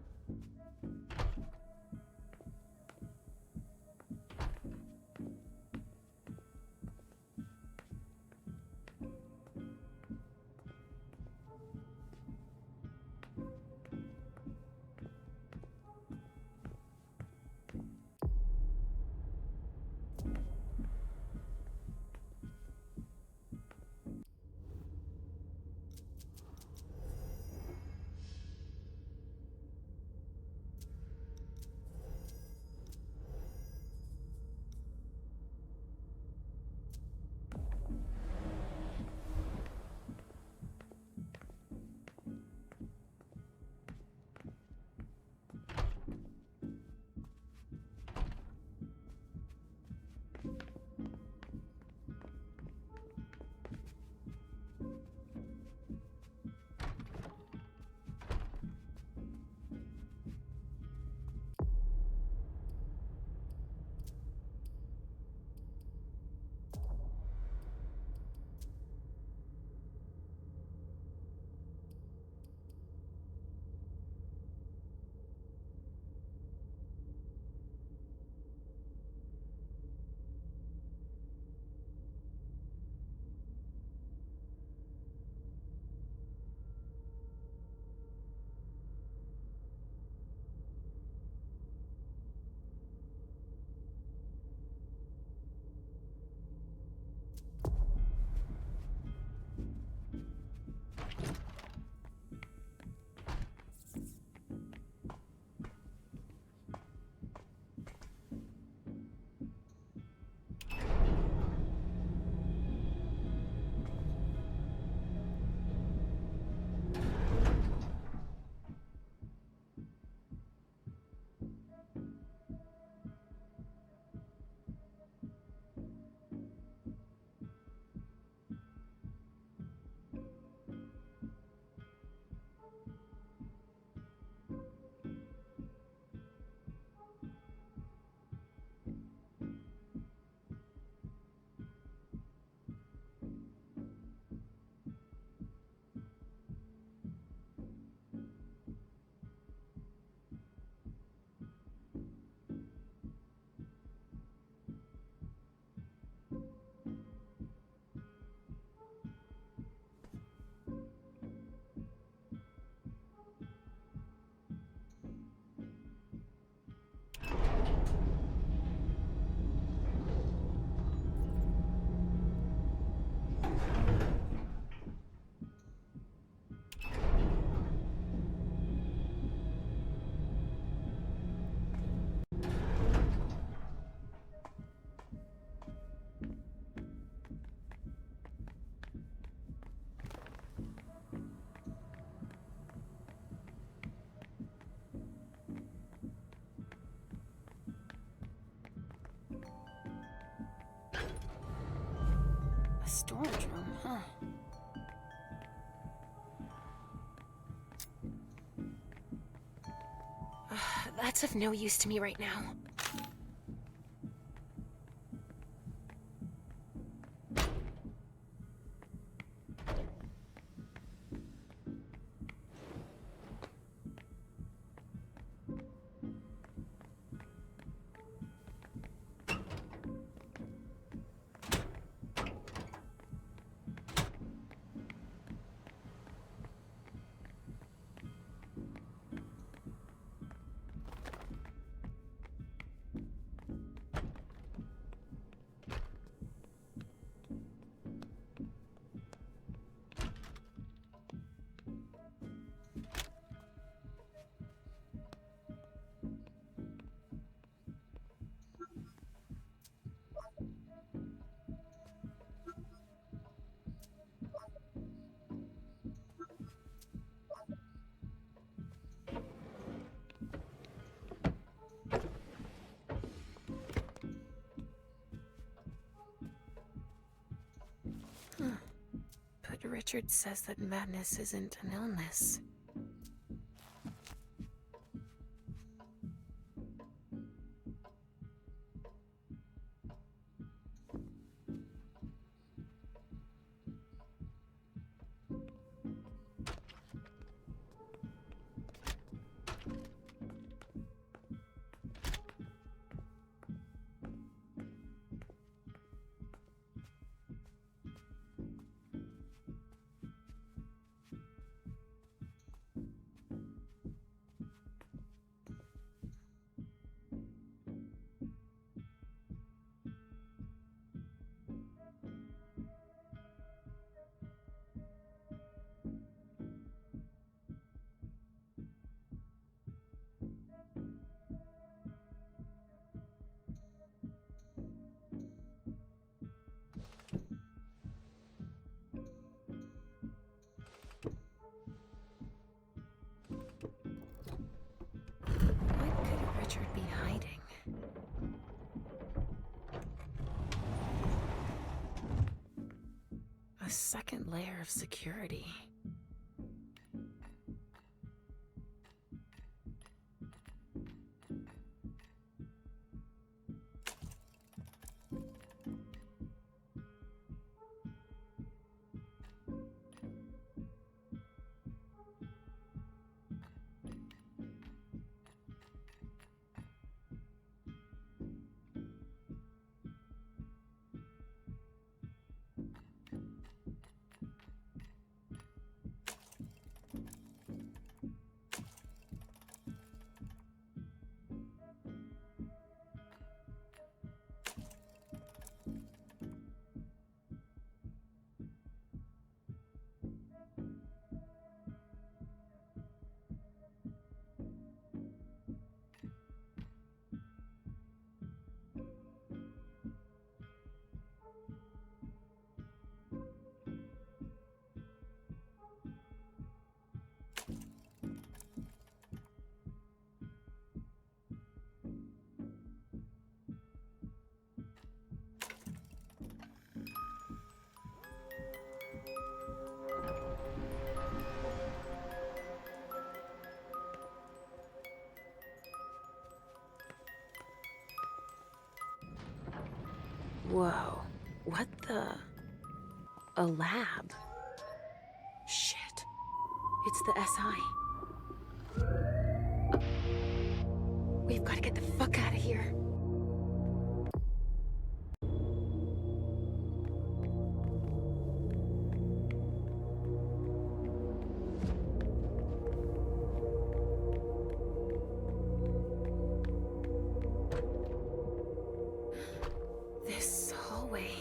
storage room, huh? That's of no use to me right now. But Richard says that madness isn't an illness. What could Richard be hiding? A second layer of security. Whoa. What the? A lab? Shit. It's the SI. We've got to get the fuck out of here. This hallway.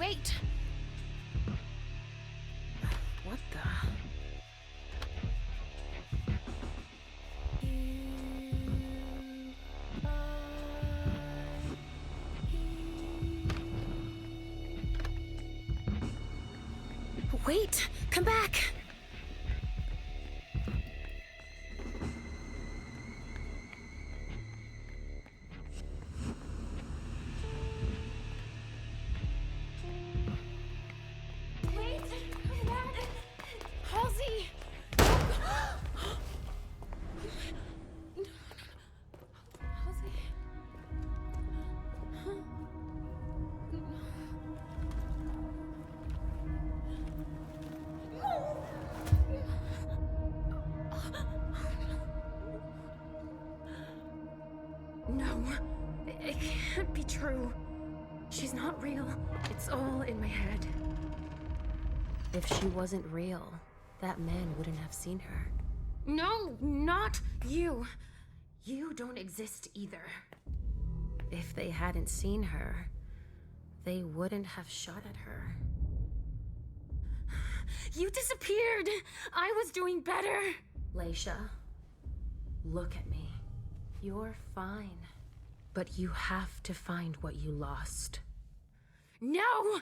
Wait! What the? Wait! Come back! Wait! Come back! Halsey! Halsey? No, it can't be true. She's not real. It's all in my head. If she wasn't real, that man wouldn't have seen her. No, not you. You don't exist either. If they hadn't seen her, they wouldn't have shot at her. You disappeared! I was doing better! Leisha, look at me. You're fine. But you have to find what you lost. No!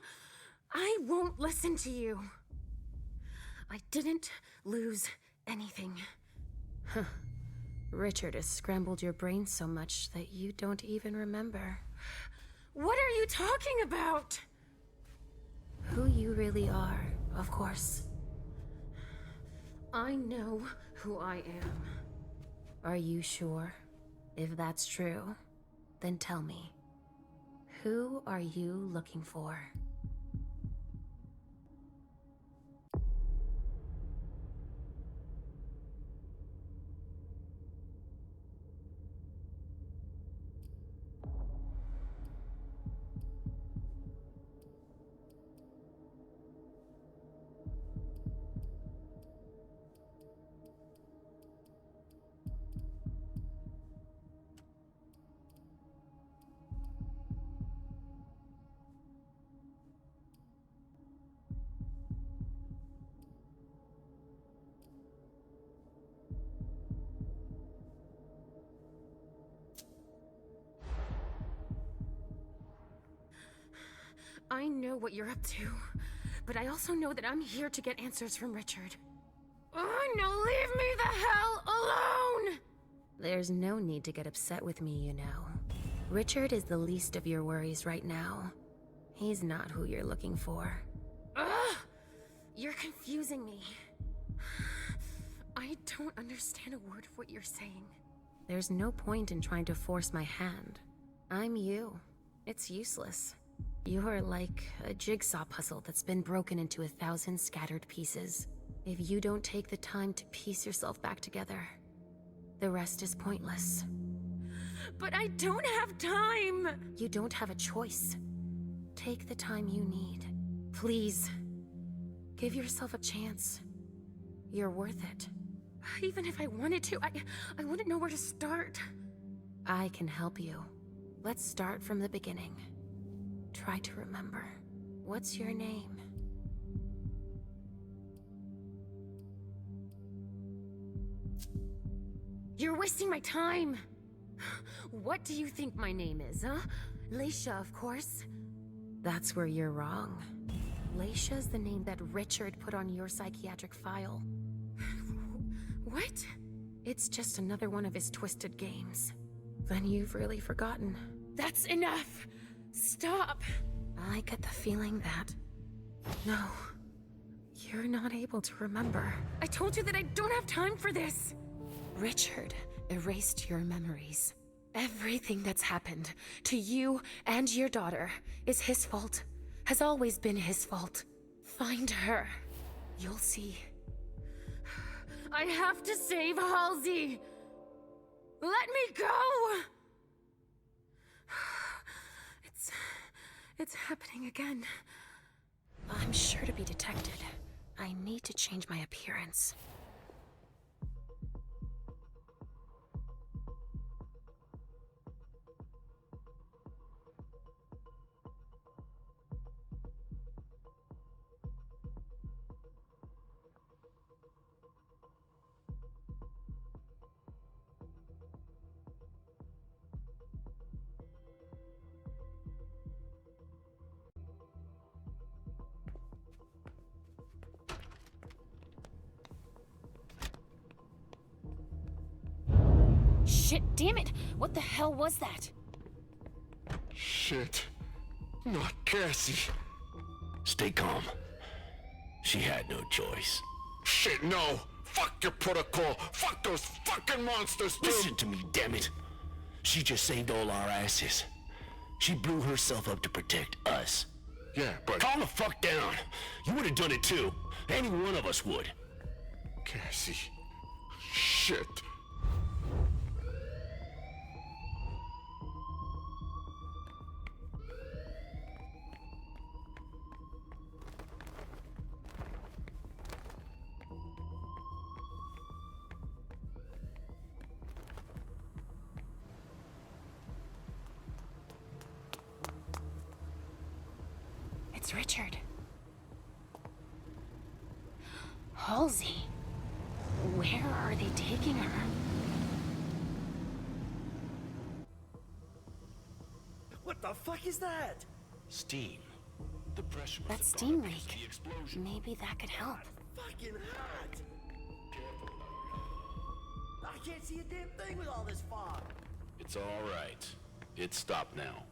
I won't listen to you. I didn't lose anything. Huh. Richard has scrambled your brain so much that you don't even remember. What are you talking about? Who you really are, of course. I know who I am. Are you sure? If that's true, then tell me. Who are you looking for? I know what you're up to, but I also know that I'm here to get answers from Richard. Oh, no, leave me the hell alone! There's no need to get upset with me, you know. Richard is the least of your worries right now. He's not who you're looking for. Ugh! You're confusing me. I don't understand a word of what you're saying. There's no point in trying to force my hand. I'm you. It's useless. You're like a jigsaw puzzle that's been broken into 1,000 scattered pieces. If you don't take the time to piece yourself back together, the rest is pointless. But I don't have time! You don't have a choice. Take the time you need. Please. Give yourself a chance. You're worth it. Even if I wanted to, I wouldn't know where to start. I can help you. Let's start from the beginning. Try to remember. What's your name? You're wasting my time! What do you think my name is, huh? Leisha, of course. That's where you're wrong. Leisha's the name that Richard put on your psychiatric file. What? It's just another one of his twisted games. Then you've really forgotten. That's enough! Stop! I get the feeling that... No. You're not able to remember. I told you that I don't have time for this! Richard erased your memories. Everything that's happened to you and your daughter is his fault. Has always been his fault. Find her. You'll see. I have to save Halsey! Let me go! It's happening again. I'm sure to be detected. I need to change my appearance. Shit, damn it! What the hell was that? Shit. Not Cassie. Stay calm. She had no choice. Shit, no! Fuck your protocol! Fuck those fucking monsters, dude! Listen to me, damn it! She just saved all our asses. She blew herself up to protect us. Yeah, but... Calm the fuck down! You would have done it too. Any one of us would. Cassie... Shit. It's Richard. Halsey. Where are they taking her? What the fuck is that? Steam. The pressure must That have steam gone up against leak. the explosion. Maybe that could help. Fucking hot! I can't see a damn thing with all this fog. It's all right. It's stopped now.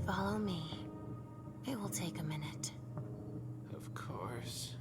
Follow me. It will take a minute. Of course.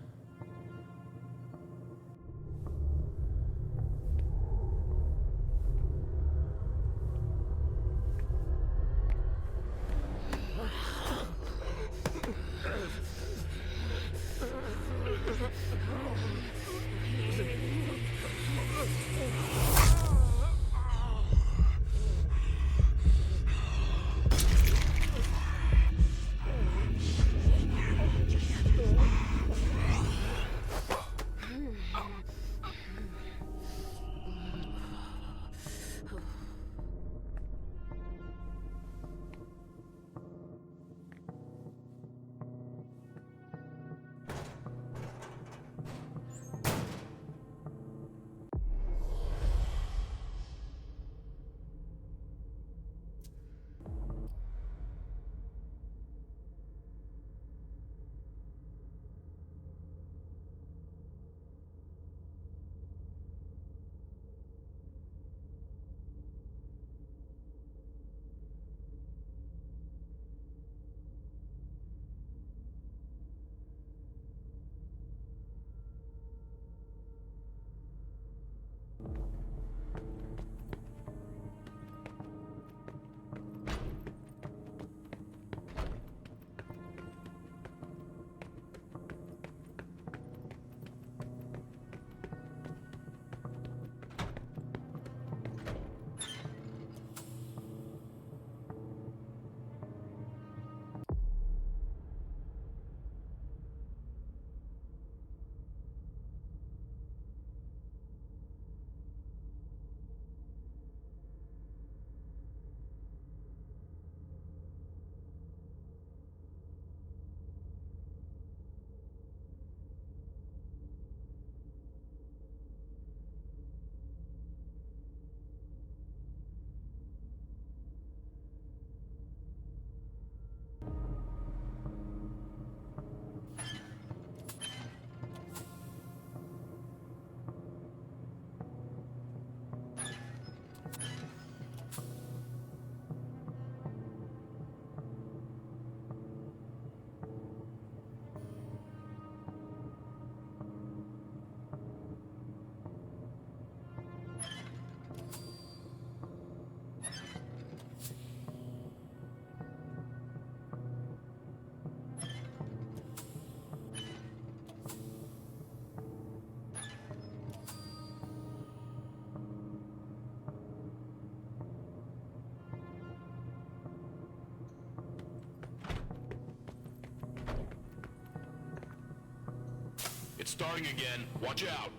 It's starting again. Watch out.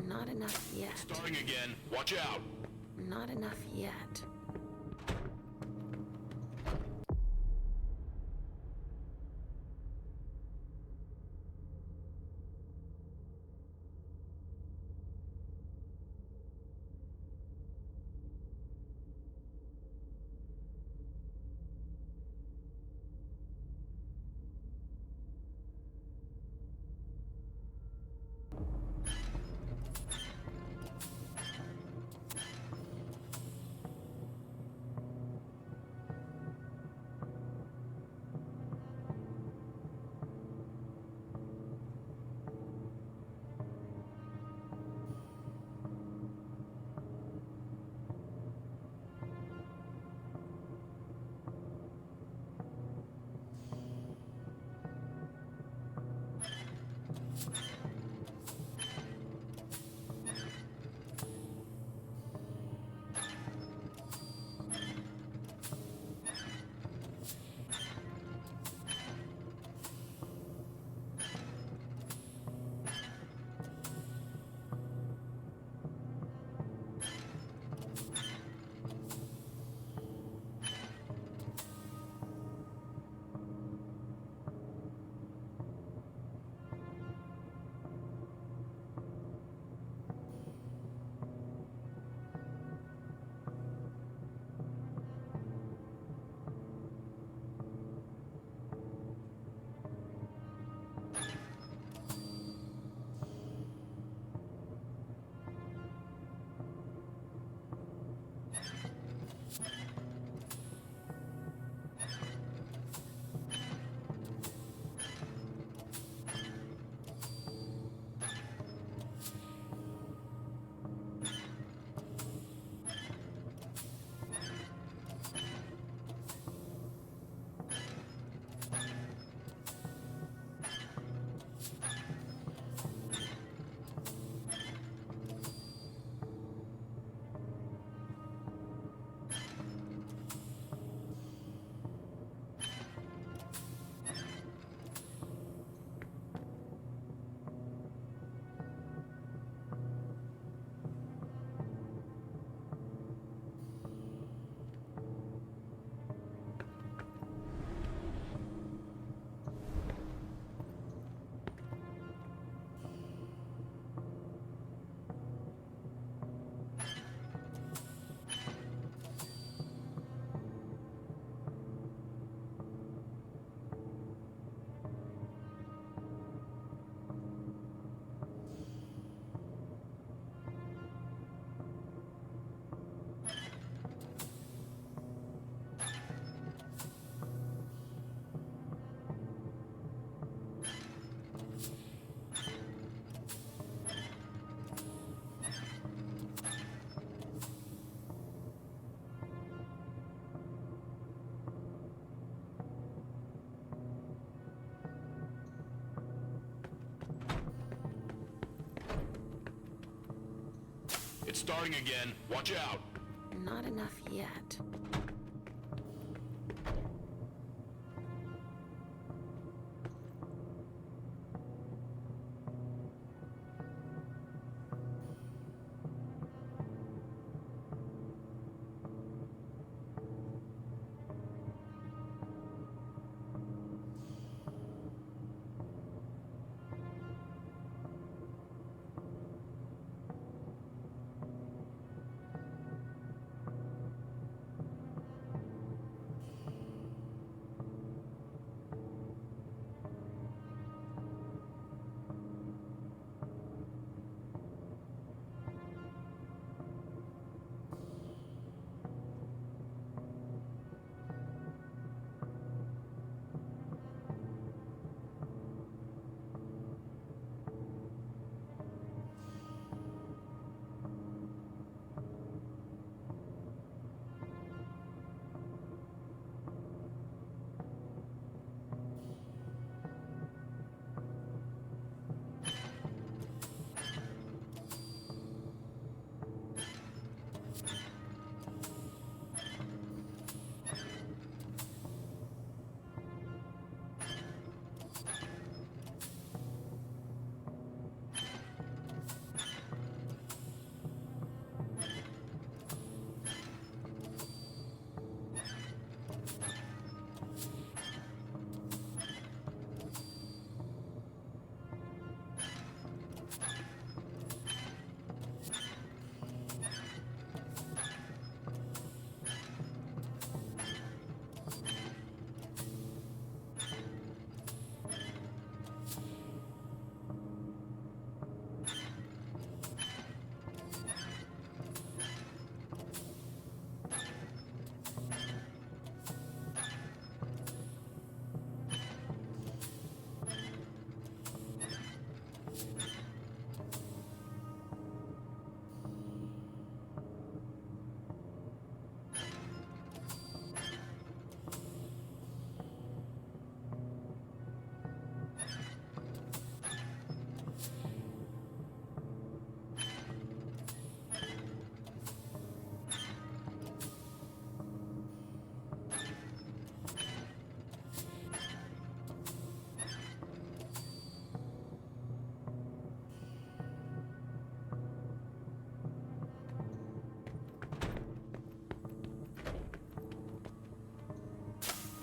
Not enough yet. It's starting again. Watch out. Not enough yet. It's starting again. Watch out. Not enough yet.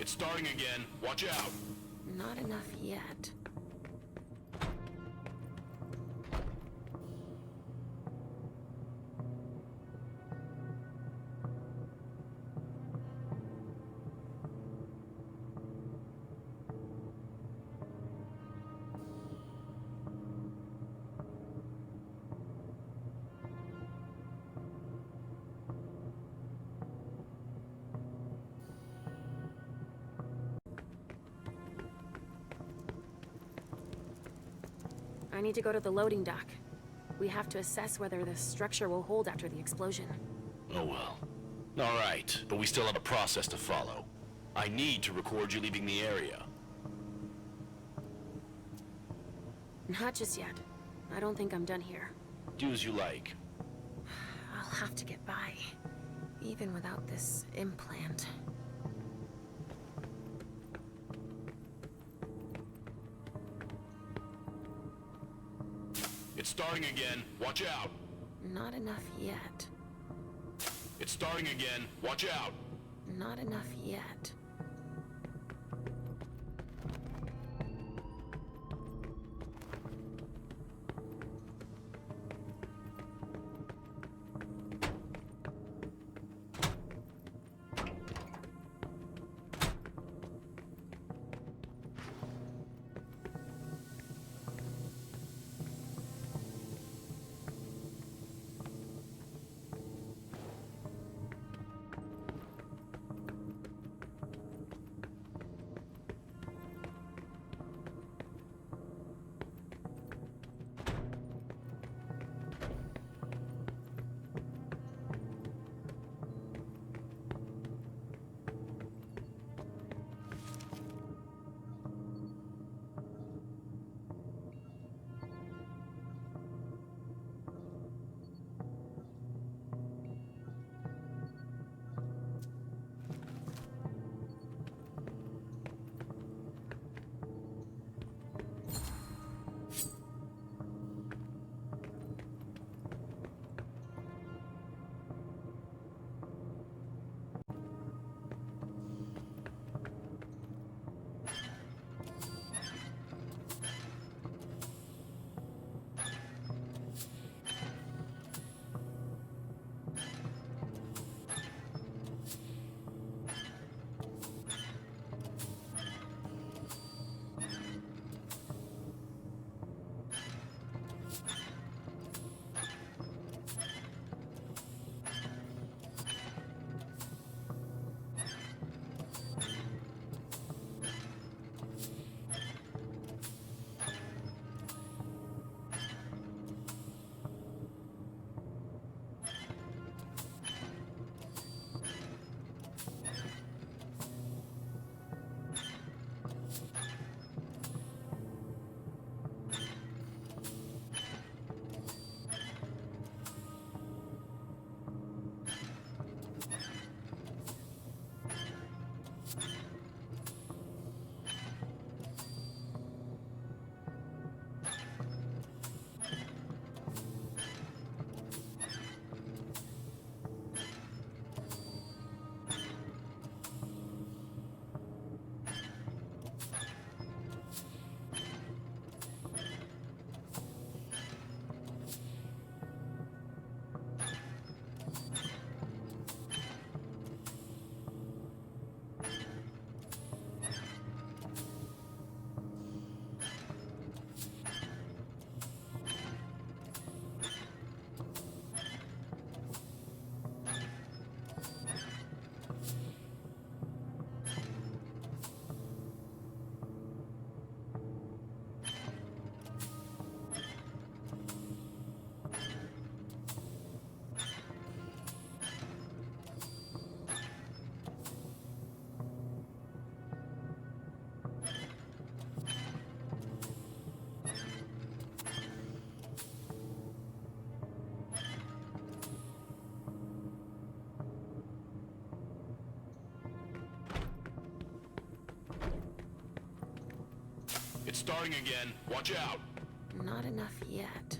It's starting again. Watch out. Not enough yet. I need to go to the loading dock. We have to assess whether the structure will hold after the explosion. Oh well. All right, but we still have a process to follow. I need to record you leaving the area. Not just yet. I don't think I'm done here. Do as you like. I'll have to get by, even without this implant. It's starting again. Watch out. Not enough yet. It's starting again. Watch out. Not enough yet. It's starting again. Watch out. Not enough yet.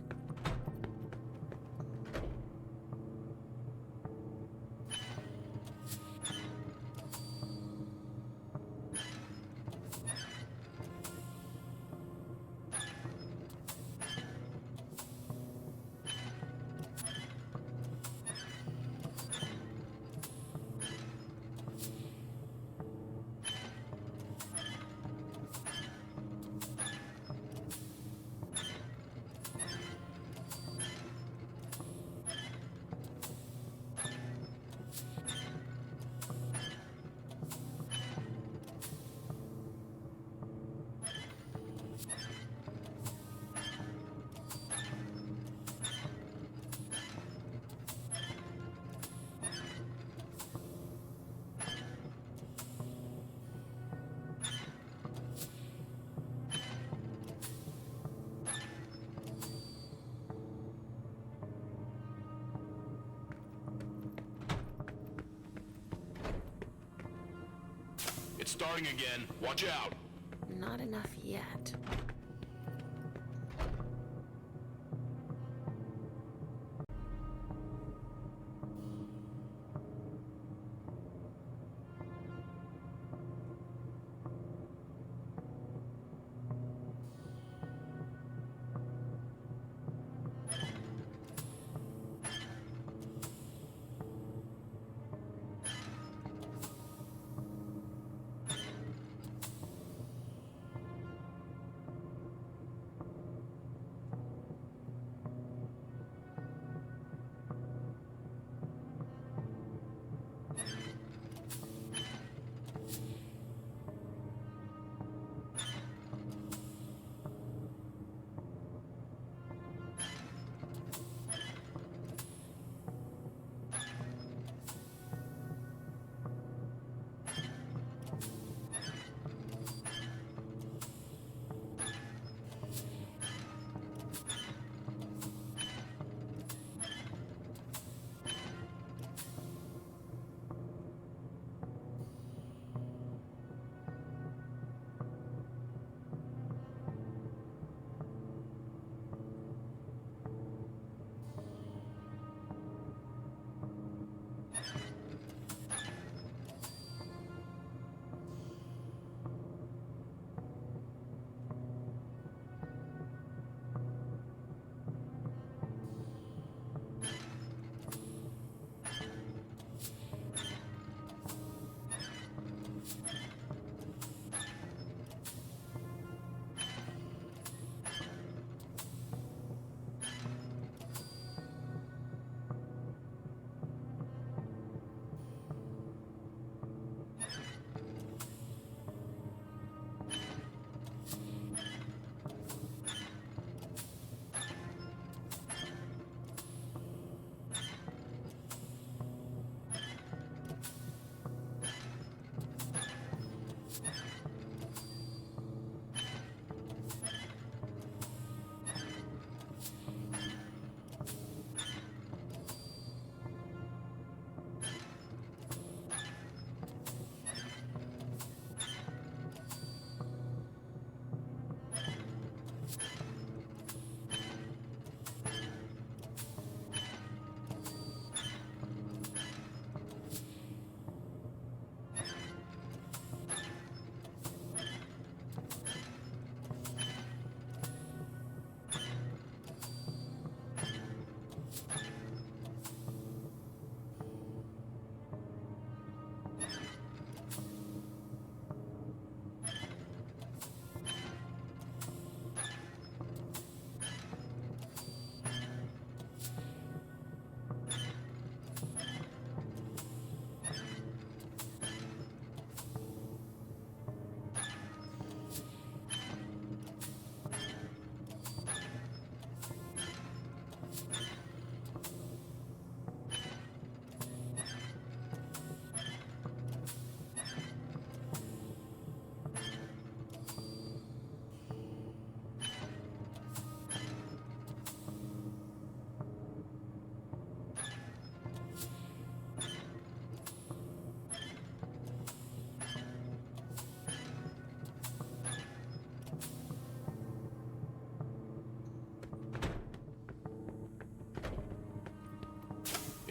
starting again. Watch out. Not enough yet.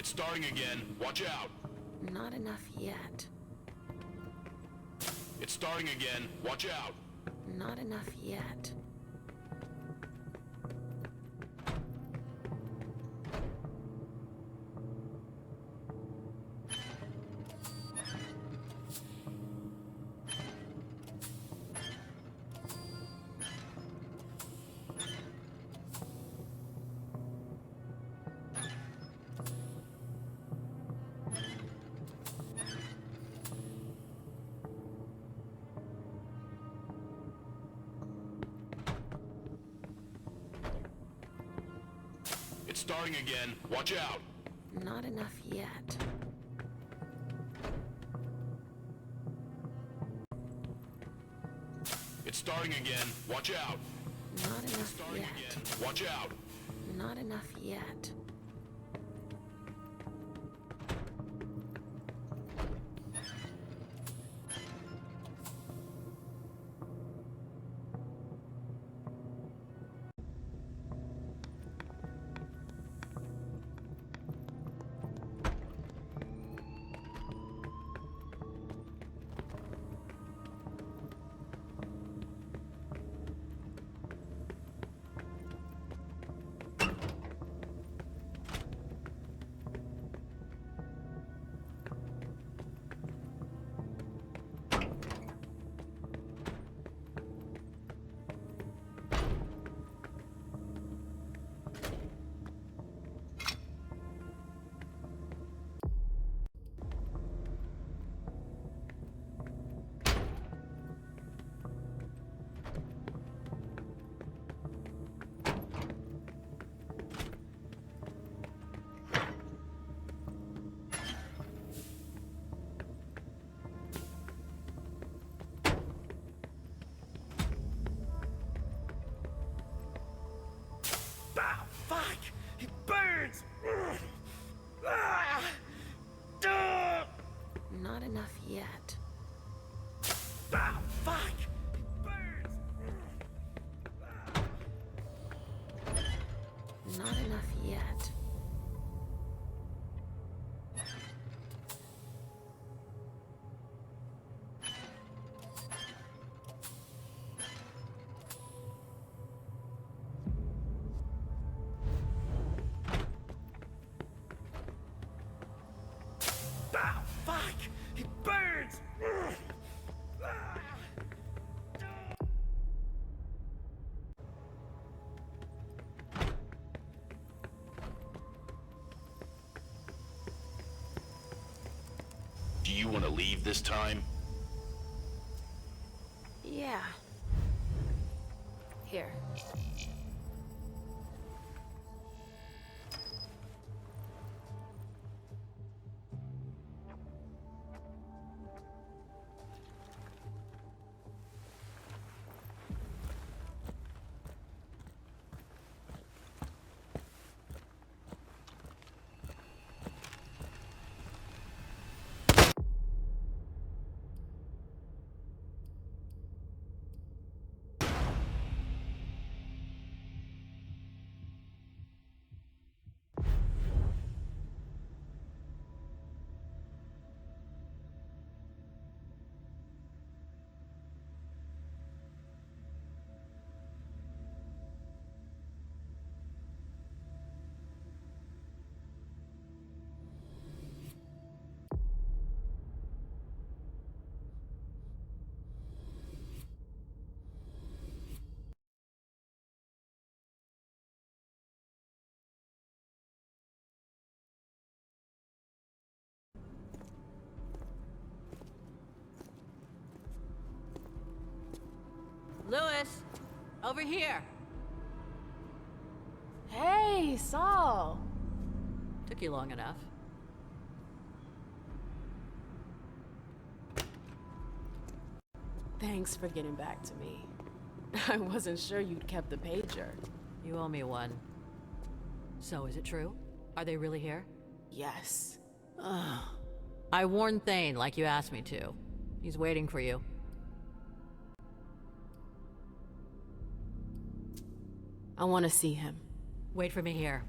It's starting again. Watch out. Not enough yet. It's starting again. Watch out. Not enough yet. It's starting again. Watch out. Not enough yet. It's starting again. Watch out. Not enough Starting yet. again. Watch out. Not enough yet. enough yet. Ah, fuck! Not enough yet. Ah, fuck! It burns! Do you want to leave this time? Yeah. Here. Lewis, over here. Hey, Saul. Took you long enough. Thanks for getting back to me. I wasn't sure you'd kept the pager. You owe me one. So, is it true? Are they really here? Yes. I warned Thane like you asked me to. He's waiting for you. I want to see him. Wait for me here.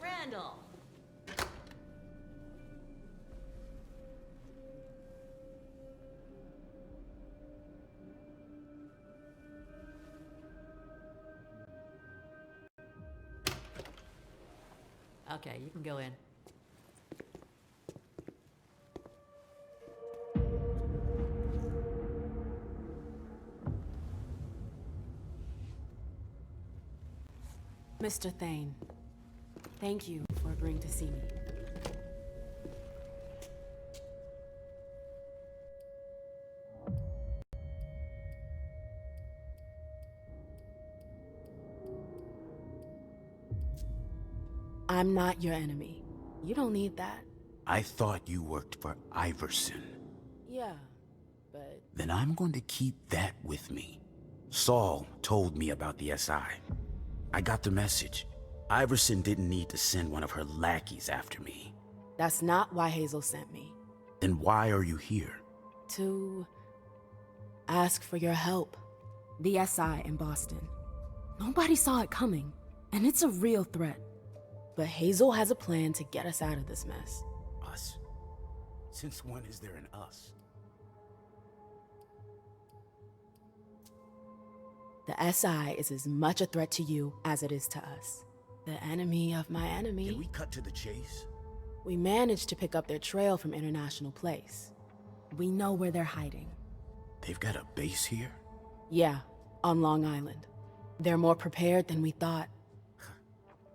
Randall! Okay, you can go in. Mr. Thane, thank you for agreeing to see me. I'm not your enemy. You don't need that. I thought you worked for Iverson. Yeah, but... Then I'm going to keep that with me. Saul told me about the SI. I got the message. Iverson didn't need to send one of her lackeys after me. That's not why Hazel sent me. Then why are you here? To ask for your help. The SI in Boston. Nobody saw it coming, and it's a real threat. But Hazel has a plan to get us out of this mess. Us? Since when is there an us? The SI is as much a threat to you as it is to us. The enemy of my enemy. Can we cut to the chase? We managed to pick up their trail from International Place. We know where they're hiding. They've got a base here? Yeah, on Long Island. They're more prepared than we thought.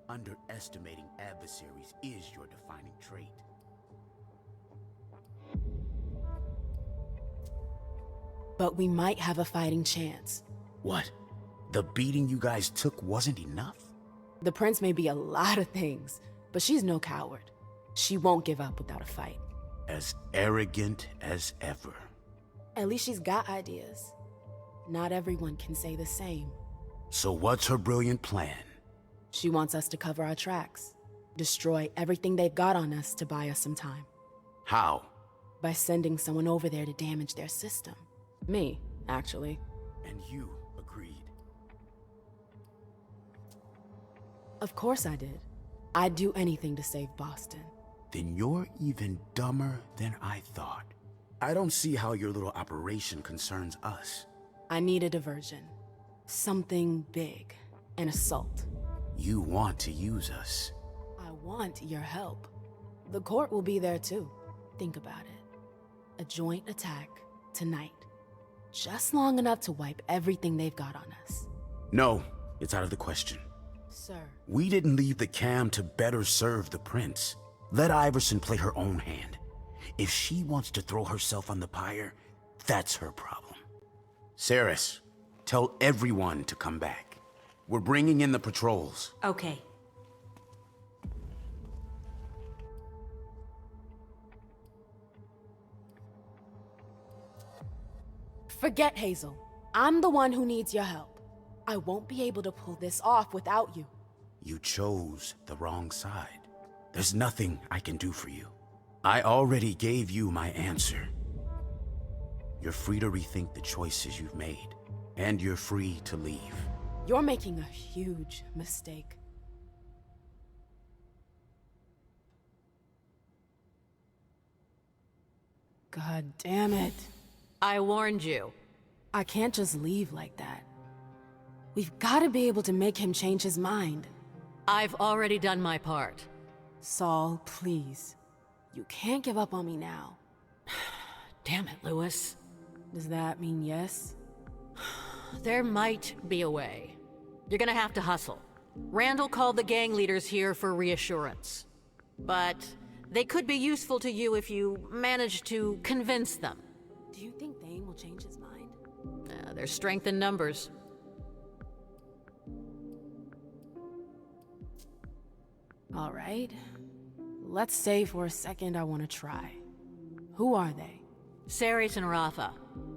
Underestimating adversaries is your defining trait. But we might have a fighting chance. What? The beating you guys took wasn't enough? The prince may be a lot of things, but she's no coward. She won't give up without a fight. As arrogant as ever. At least she's got ideas. Not everyone can say the same. So what's her brilliant plan? She wants us to cover our tracks. Destroy everything they've got on us to buy us some time. How? By sending someone over there to damage their system. Me, actually. And you agreed. Of course I did. I'd do anything to save Boston. Then you're even dumber than I thought. I don't see how your little operation concerns us. I need a diversion. Something big. An assault. You want to use us. I want your help. The court will be there too. Think about it. A joint attack tonight. Just long enough to wipe everything they've got on us. No, it's out of the question. Sir. We didn't leave the cam to better serve the prince. Let Iverson play her own hand. If she wants to throw herself on the pyre, that's her problem. Saris, tell everyone to come back. We're bringing in the patrols. Okay. Forget Hazel. I'm the one who needs your help. I won't be able to pull this off without you. You chose the wrong side. There's nothing I can do for you. I already gave you my answer. You're free to rethink the choices you've made, and you're free to leave. You're making a huge mistake. God damn it. I warned you. I can't just leave like that. We've got to be able to make him change his mind. I've already done my part. Saul, please. You can't give up on me now. Damn it, Lewis. Does that mean yes? There might be a way. You're gonna have to hustle. Randall called the gang leaders here for reassurance. But they could be useful to you if you manage to convince them. Do you think Thane will change his mind? There's strength in numbers. All right. Let's say for a second I want to try. Who are they? Saris and Rafa.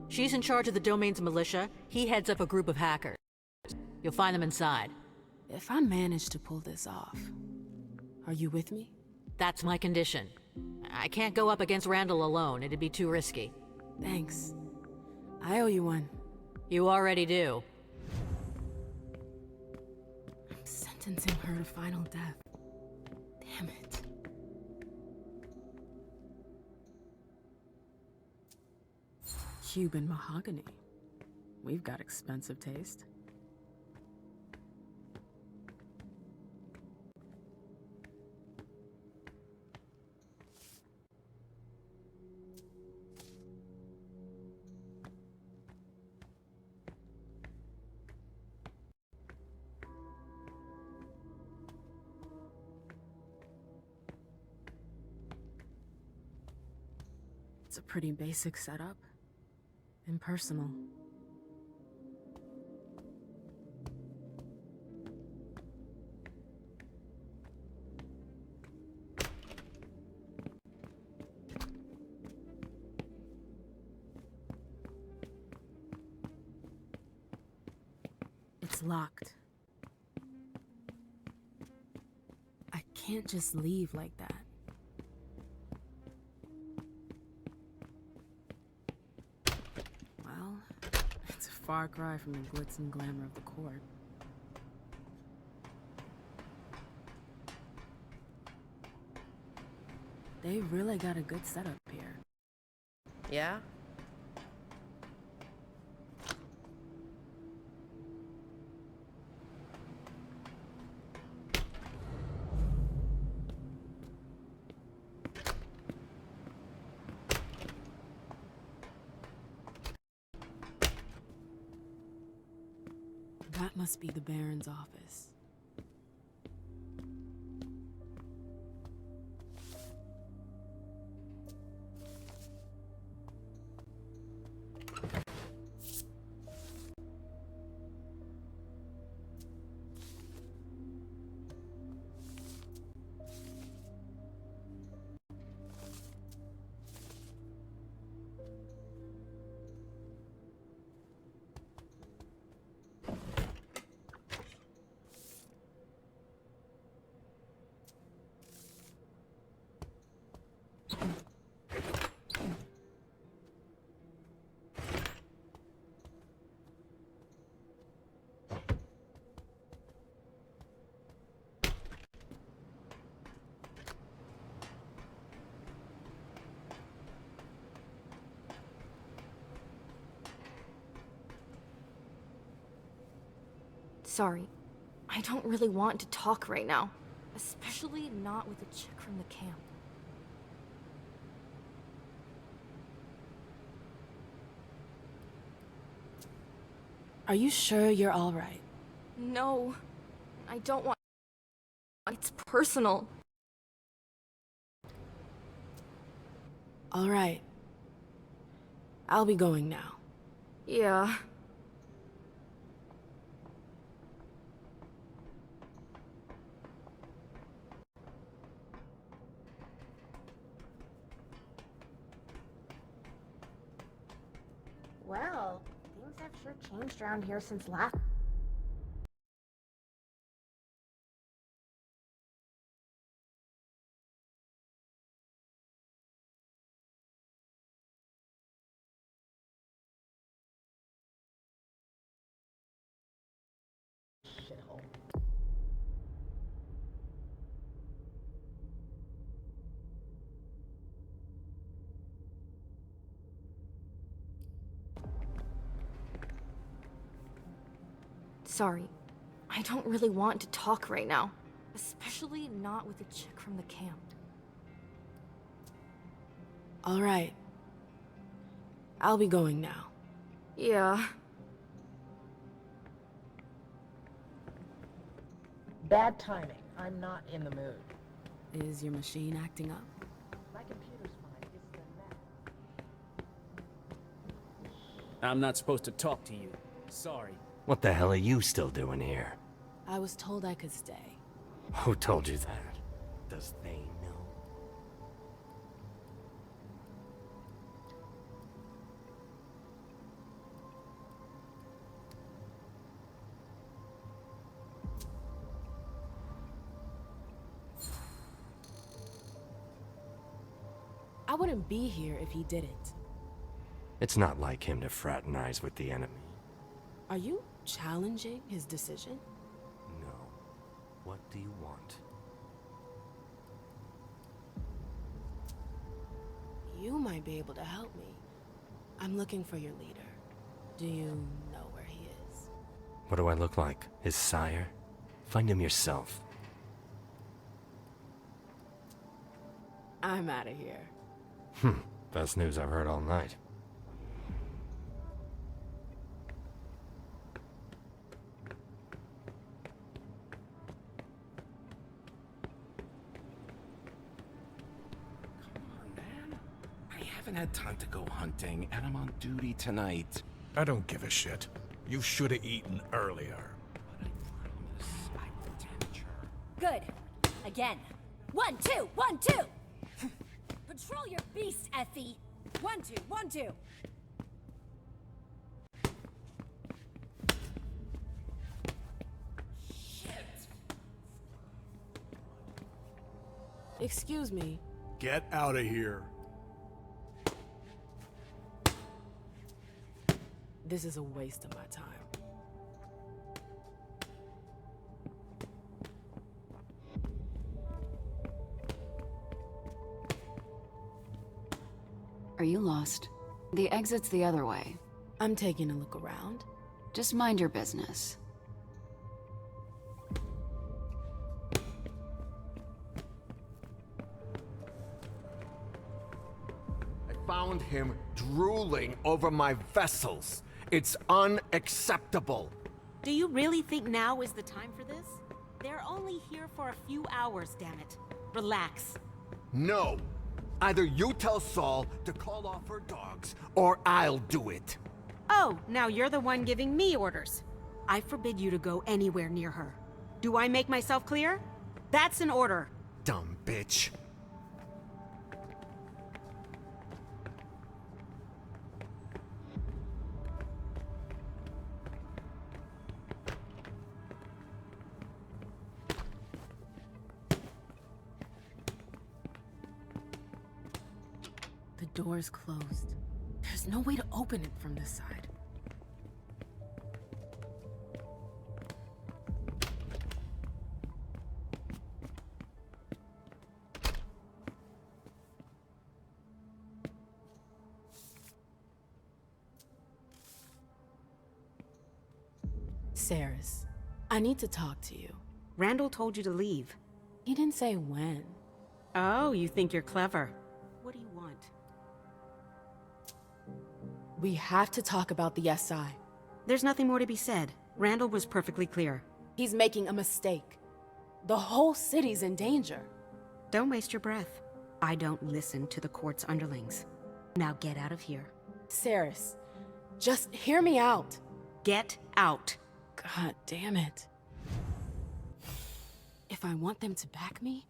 She's in charge of the domain's militia. He heads up a group of hackers. You'll find them inside. If I manage to pull this off, are you with me? That's my condition. I can't go up against Randall alone. It'd be too risky. Thanks. I owe you one. You already do. I'm sentencing her to final death. Damn it. Cuban mahogany. We've got expensive taste. It's a pretty basic setup. Impersonal. It's locked. I can't just leave like that. Well, it's a far cry from the glitz and glamour of the court. They really got a good setup here. Yeah? That must be the Baron's office. Sorry, I don't really want to talk right now. Especially not with a chick from the camp. Are you sure you're alright? No, I don't want... It's personal. Alright. I'll be going now. Yeah. Well, things have sure changed around here since last. Shithole. Sorry, I don't really want to talk right now. Especially not with a chick from the camp. Alright. I'll be going now. Yeah. Bad timing. I'm not in the mood. Is your machine acting up? My computer's fine. It's the Mac. I'm not supposed to talk to you. Sorry. What the hell are you still doing here? I was told I could stay. Who told you that? Does they know? I wouldn't be here if he didn't. It's not like him to fraternize with the enemy. Are you challenging his decision? No. What do you want? You might be able to help me. I'm looking for your leader. Do you know where he is? What do I look like? His sire? Find him yourself. I'm out of here. Best news I've heard all night. I haven't had time to go hunting, and I'm on duty tonight. I don't give a shit. You should have eaten earlier. Good. Again. 1, 2, 1, 2! Patrol your beast, Effie! 1, 2, 1, 2! Excuse me. Get out of here. This is a waste of my time. Are you lost? The exit's the other way. I'm taking a look around. Just mind your business. I found him drooling over my vessels. It's unacceptable. Do you really think now is the time for this? They're only here for a few hours, damn it. Relax. No. Either you tell Saul to call off her dogs, or I'll do it. Oh, now you're the one giving me orders. I forbid you to go anywhere near her. Do I make myself clear? That's an order. Dumb bitch. The door's closed. There's no way to open it from this side. Saris, I need to talk to you. Randall told you to leave. He didn't say when. Oh, you think you're clever. What do you want? We have to talk about the SI. There's nothing more to be said. Randall was perfectly clear. He's making a mistake. The whole city's in danger. Don't waste your breath. I don't listen to the court's underlings. Now get out of here. Saris, just hear me out. Get out. God damn it. If I want them to back me,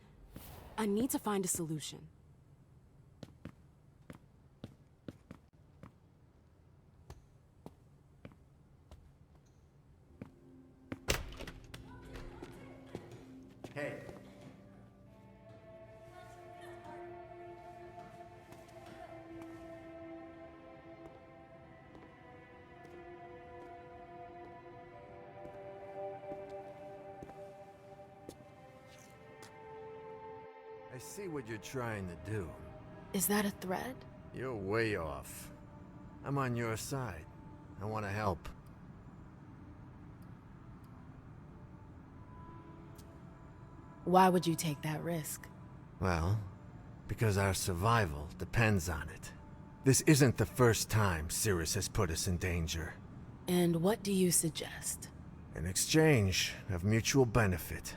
I need to find a solution. Hey. I see what you're trying to do. Is that a threat? You're way off. I'm on your side. I want to help. Why would you take that risk? Well, because our survival depends on it. This isn't the first time Cirrus has put us in danger. And what do you suggest? An exchange of mutual benefit.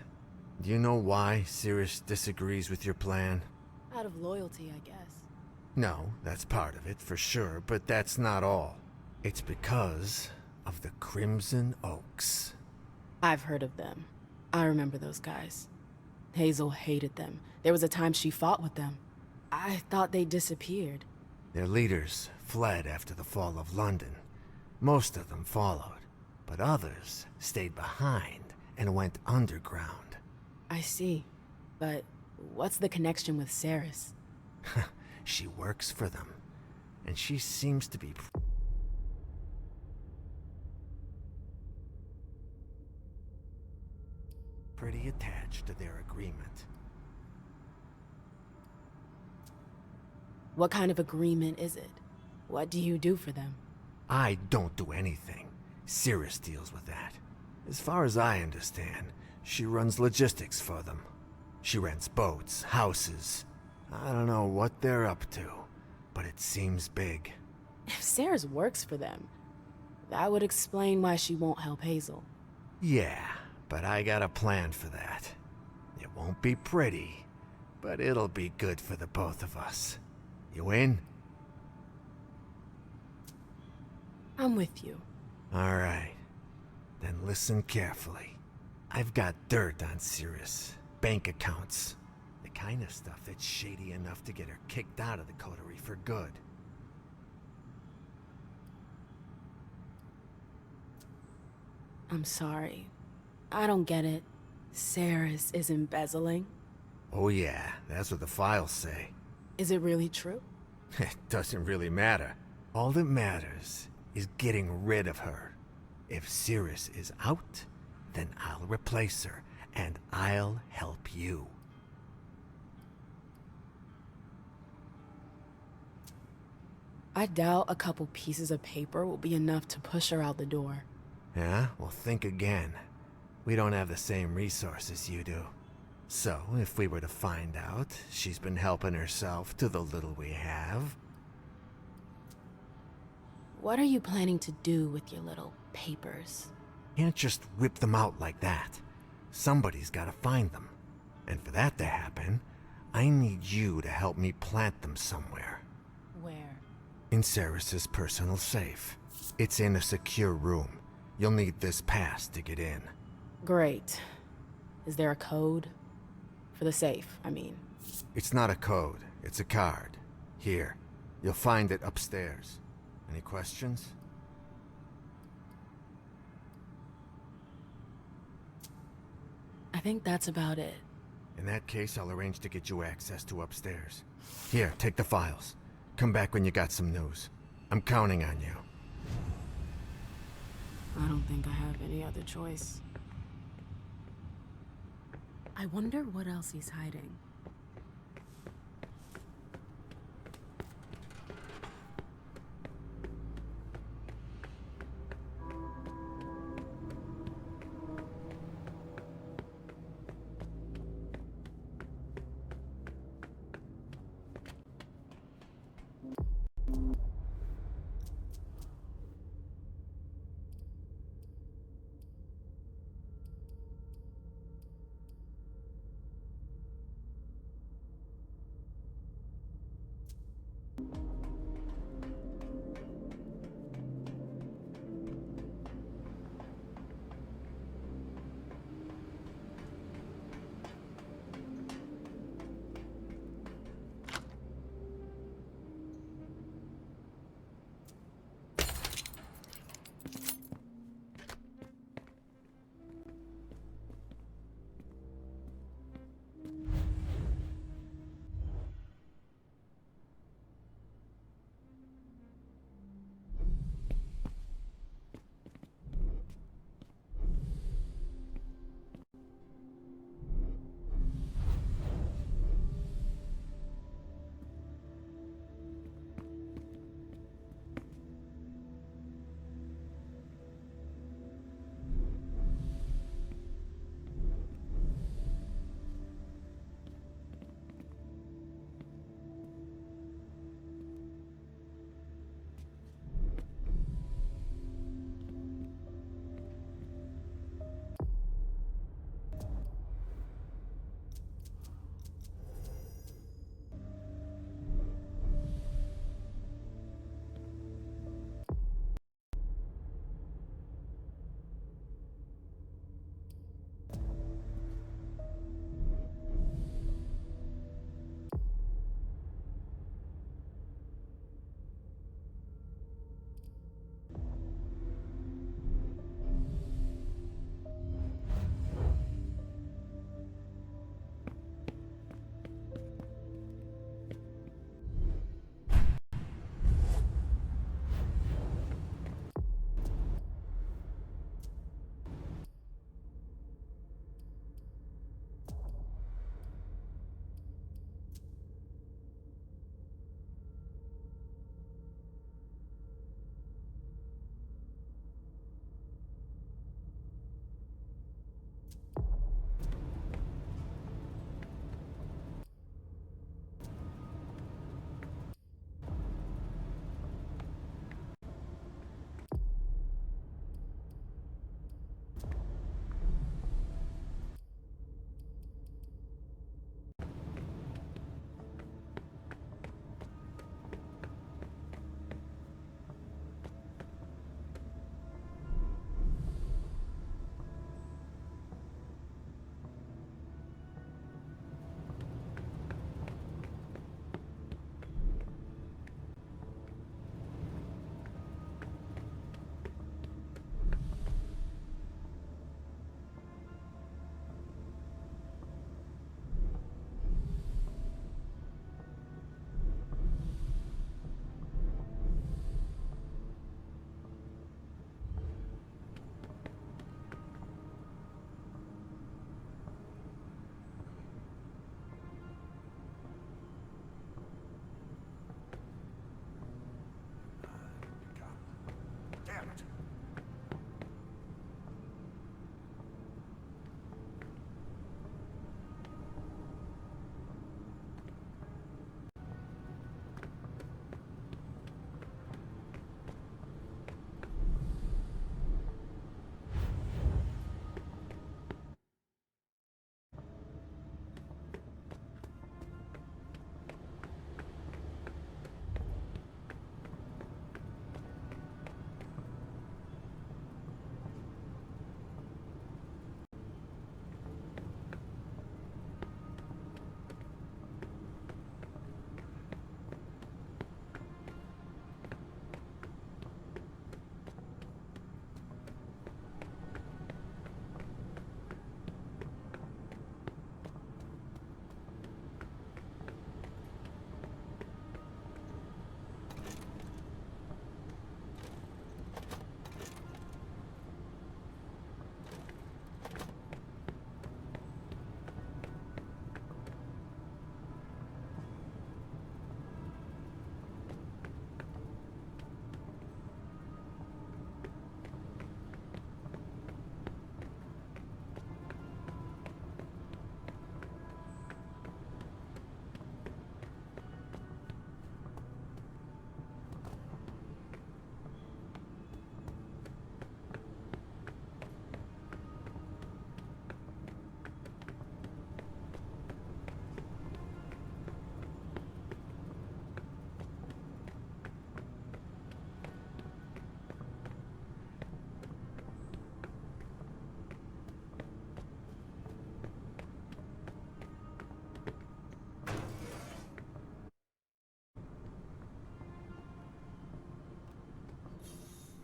Do you know why Cirrus disagrees with your plan? Out of loyalty, I guess. No, that's part of it, for sure, but that's not all. It's because of the Crimson Oaks. I've heard of them. I remember those guys. Hazel hated them. There was a time she fought with them. I thought they disappeared. Their leaders fled after the fall of London. Most of them followed, but others stayed behind and went underground. I see. But what's the connection with Saris? She works for them, and she seems to be pretty attached to their agreement. What kind of agreement is it? What do you do for them? I don't do anything. Cirrus deals with that. As far as I understand, she runs logistics for them. She rents boats, houses. I don't know what they're up to, but it seems big. If Saris works for them, that would explain why she won't help Hazel. Yeah, but I got a plan for that. It won't be pretty, but it'll be good for the both of us. You in? I'm with you. All right. Then listen carefully. I've got dirt on Cirrus. Bank accounts. The kind of stuff that's shady enough to get her kicked out of the coterie for good. I'm sorry. I don't get it. Saris is embezzling? Oh yeah, that's what the files say. Is it really true? It doesn't really matter. All that matters is getting rid of her. If Cirrus is out, then I'll replace her, and I'll help you. I doubt a couple pieces of paper will be enough to push her out the door. Yeah? Well, think again. We don't have the same resources you do. So, if we were to find out she's been helping herself to the little we have... What are you planning to do with your little papers? Can't just rip them out like that. Somebody's gotta find them. And for that to happen, I need you to help me plant them somewhere. Where? In Saris's personal safe. It's in a secure room. You'll need this pass to get in. Great. Is there a code? For the safe, I mean. It's not a code, it's a card. Here, you'll find it upstairs. Any questions? I think that's about it. In that case, I'll arrange to get you access to upstairs. Here, take the files. Come back when you got some news. I'm counting on you. I don't think I have any other choice. I wonder what else he's hiding.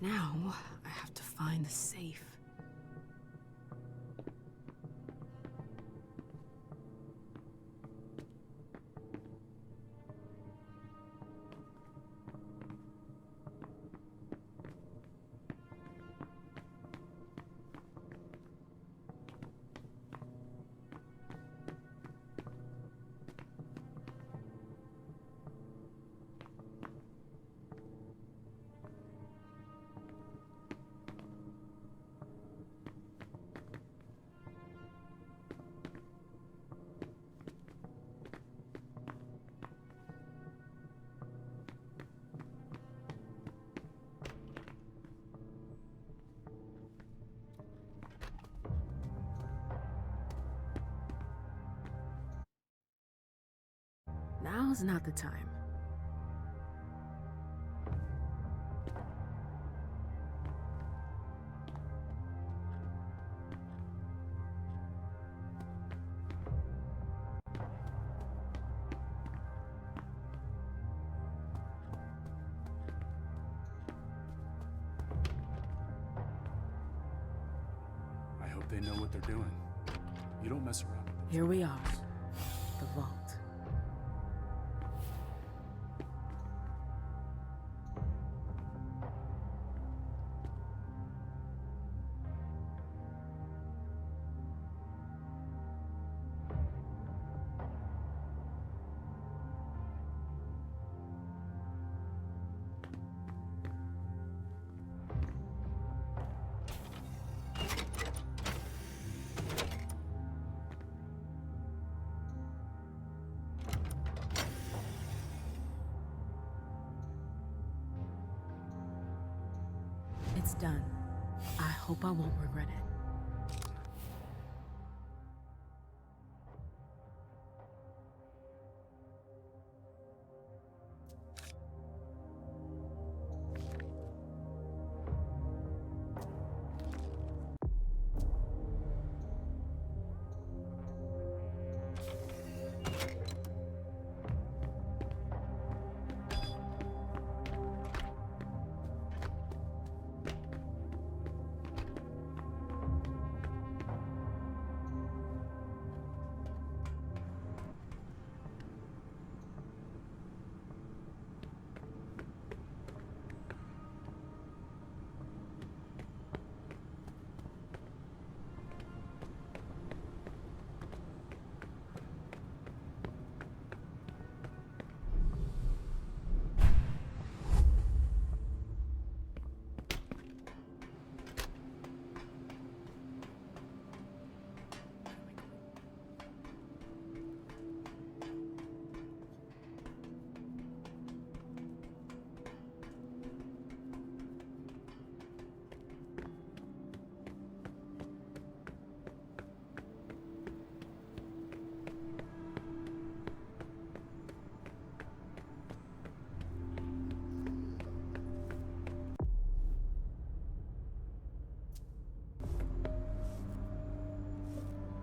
Now, I have to find the safe. Now's not the time. I hope they know what they're doing. You don't mess around with them. Here we are. The vault. It's done. I hope I won't regret it.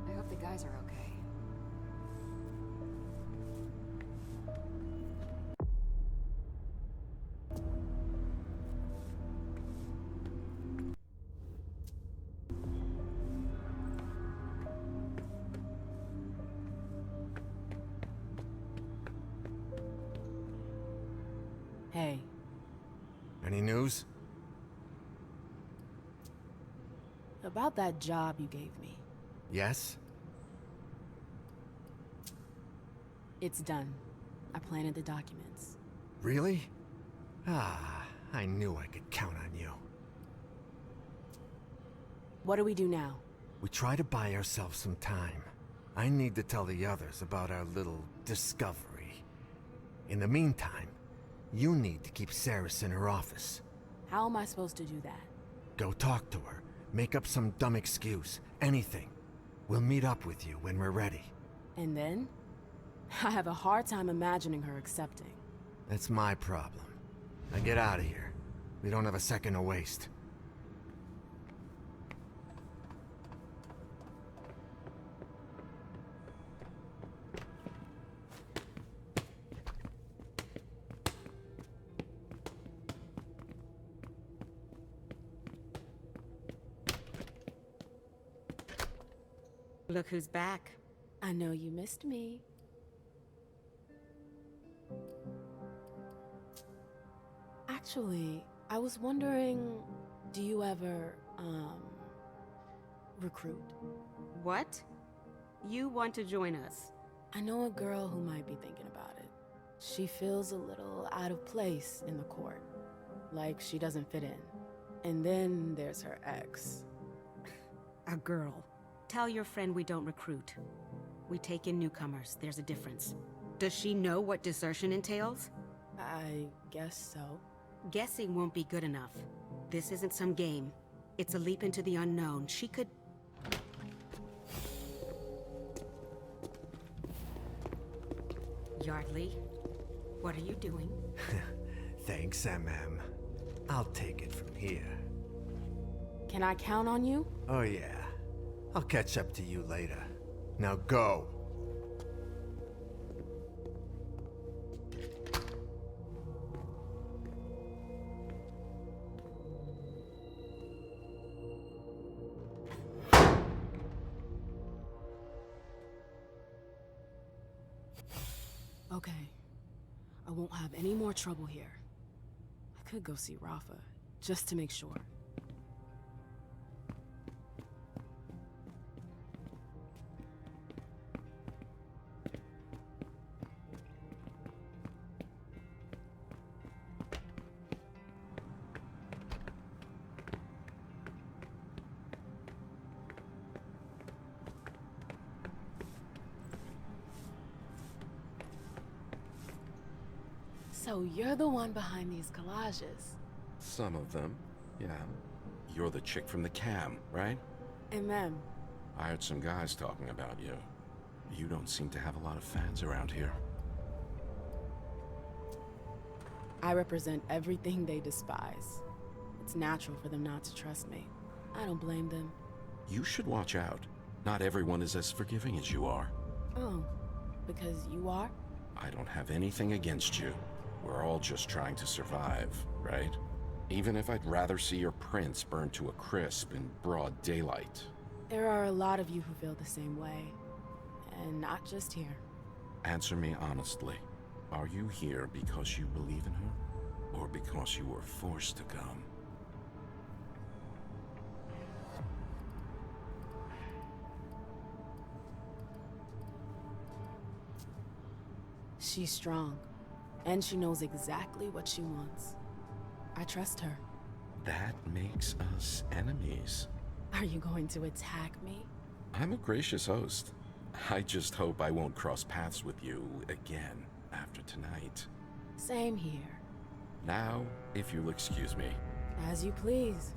I hope the guys are okay. Hey. Any news? About that job you gave me. Yes? It's done. I planted the documents. Really? Ah, I knew I could count on you. What do we do now? We try to buy ourselves some time. I need to tell the others about our little discovery. In the meantime, you need to keep Saris in her office. How am I supposed to do that? Go talk to her. Make up some dumb excuse. Anything. We'll meet up with you when we're ready. And then? I have a hard time imagining her accepting. That's my problem. Now get out of here. We don't have a second to waste. Look who's back. I know you missed me. Actually, I was wondering, do you ever, recruit? What? You want to join us? I know a girl who might be thinking about it. She feels a little out of place in the court. Like she doesn't fit in. And then there's her ex. A girl. Tell your friend we don't recruit. We take in newcomers. There's a difference. Does she know what desertion entails? I guess so. Guessing won't be good enough. This isn't some game. It's a leap into the unknown. She could... Yardley, what are you doing? Thanks, MM. I'll take it from here. Can I count on you? Oh yeah. I'll catch up to you later. Now go! Okay. I won't have any more trouble here. I could go see Rafa, just to make sure. So you're the one behind these collages. Some of them, yeah. You're the chick from the cam, right? MM. I heard some guys talking about you. You don't seem to have a lot of fans around here. I represent everything they despise. It's natural for them not to trust me. I don't blame them. You should watch out. Not everyone is as forgiving as you are. Oh, because you are? I don't have anything against you. We're all just trying to survive, right? Even if I'd rather see your prince burned to a crisp in broad daylight. There are a lot of you who feel the same way. And not just here. Answer me honestly. Are you here because you believe in her? Or because you were forced to come? She's strong. And she knows exactly what she wants. I trust her. That makes us enemies. Are you going to attack me? I'm a gracious host. I just hope I won't cross paths with you again after tonight. Same here. Now, if you'll excuse me. As you please.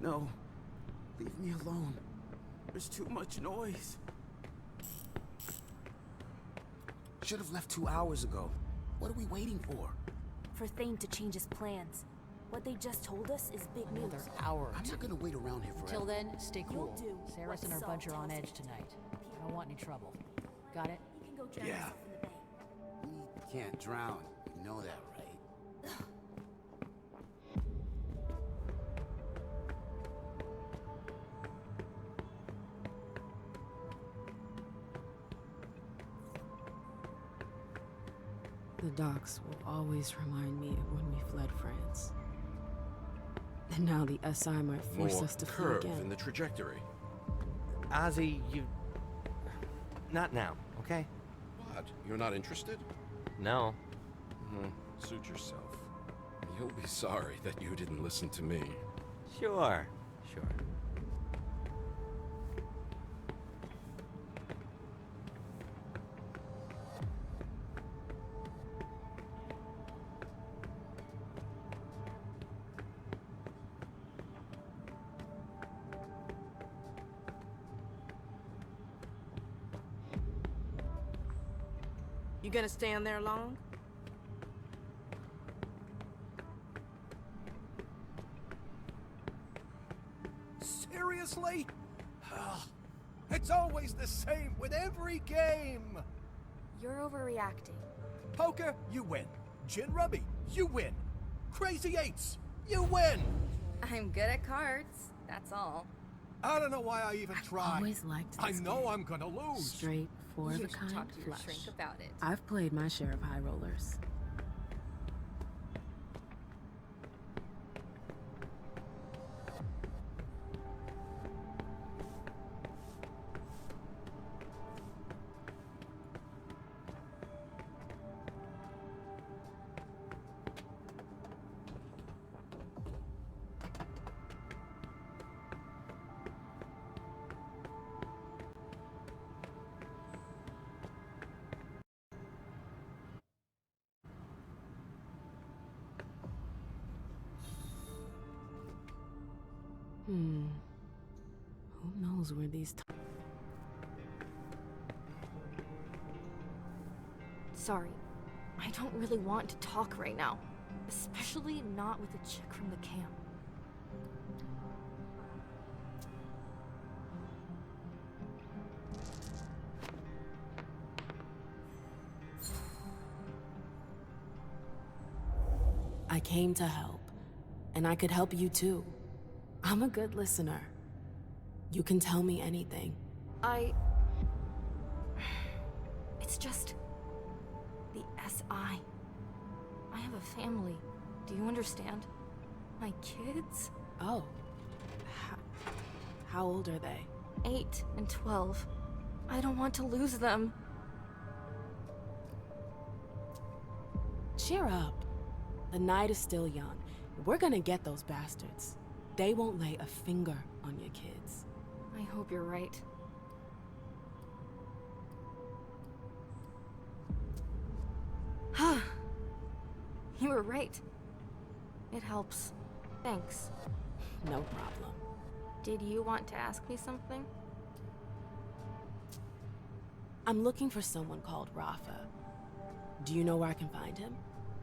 No. Leave me alone. There's too much noise. Should have left 2 hours ago. What are we waiting for? For Thane to change his plans. What they just told us is big news. Another hour. I'm not gonna wait around here forever. Till then, stay cool. You'll do Saris what and her Saul bunch are on tells edge you to. tonight. I don't want any trouble. Got it? You can go drown Yeah. yourself in the bay. We can't drown. You know that, right? The docks will always remind me of when we fled France. And now the SI might force More us to flee curve again. in the trajectory. Ozzy, you... Not now, okay? What? You're not interested? No. Suit yourself. You'll be sorry that you didn't listen to me. Sure. You gonna stand there long? Seriously? It's always the same with every game! You're overreacting. Poker, you win. Gin Rubby, you win. Crazy Eights, you win. I'm good at cards, that's all. I don't know why I even tried. Always liked this I know game. I'm gonna lose. Straight for You the should kind talk to your flush. shrink about it. I've played my share of high rollers. Who knows where these Sorry, I don't really want to talk right now. Especially not with a chick from the camp. I came to help, and I could help you too. I'm a good listener. You can tell me anything. It's just... the SI. I have a family. Do you understand? My kids? Oh. How old are they? 8 and 12. I don't want to lose them. Cheer up. The night is still young. We're gonna get those bastards. They won't lay a finger on your kids. I hope you're right. You were right. It helps. Thanks. No problem. Did you want to ask me something? I'm looking for someone called Rafa. Do you know where I can find him?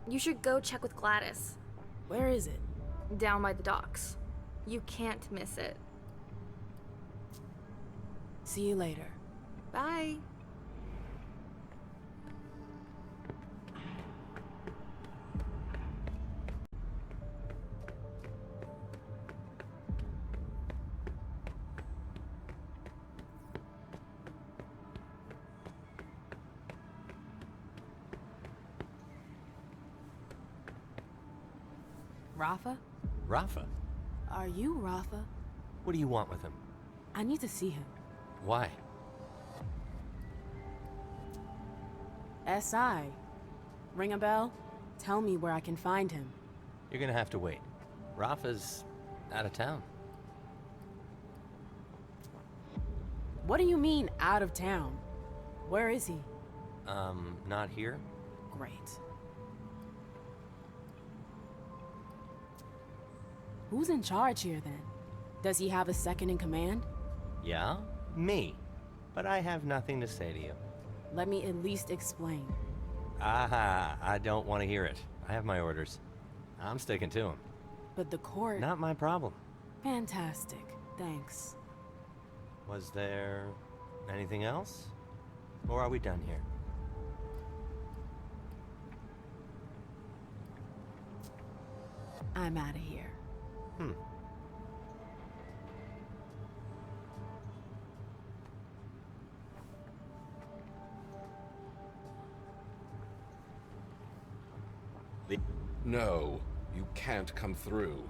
You should go check with Gladys. Where is it? Down by the docks. You can't miss it. See you later. Bye. Rafa? Rafa? Are you Rafa? What do you want with him? I need to see him. Why? SI. Ring a bell? Tell me where I can find him. You're gonna have to wait. Rafa's out of town. What do you mean, out of town? Where is he? Not here? Great. Who's in charge here, then? Does he have a second in command? Yeah? Me. But I have nothing to say to you. Let me at least explain. Aha, I don't want to hear it. I have my orders. I'm sticking to them. But the court... Not my problem. Fantastic. Thanks. Was there anything else? Or are we done here? I'm out of here. No, you can't come through.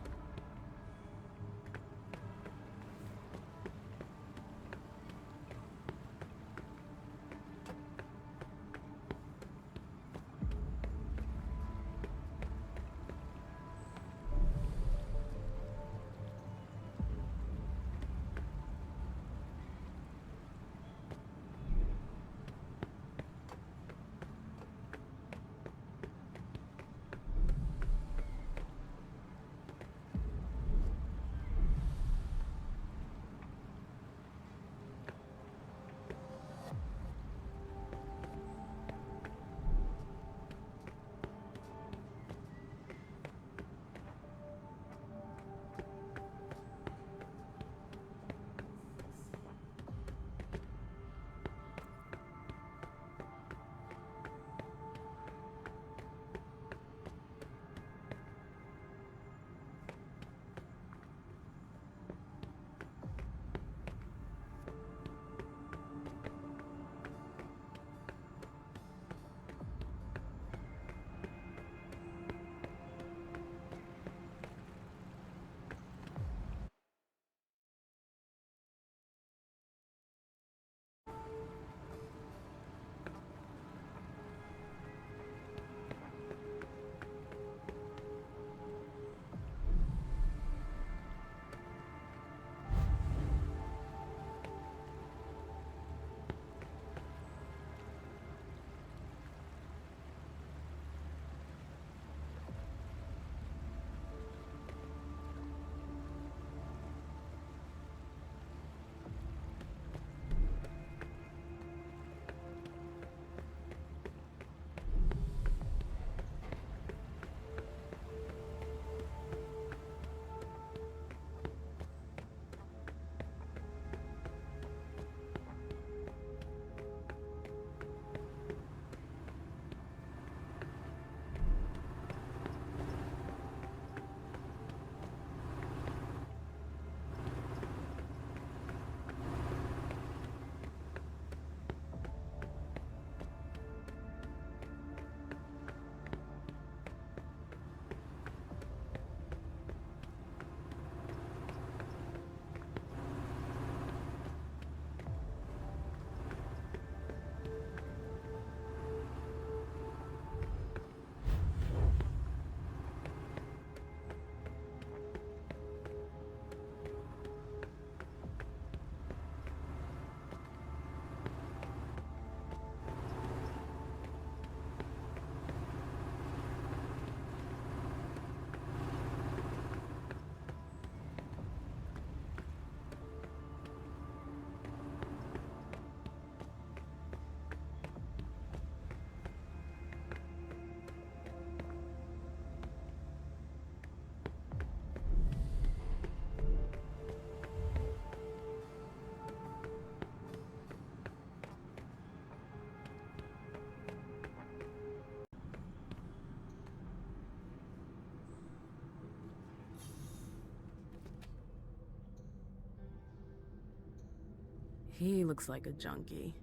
He looks like a junkie.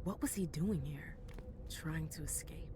What was he doing here? Trying to escape?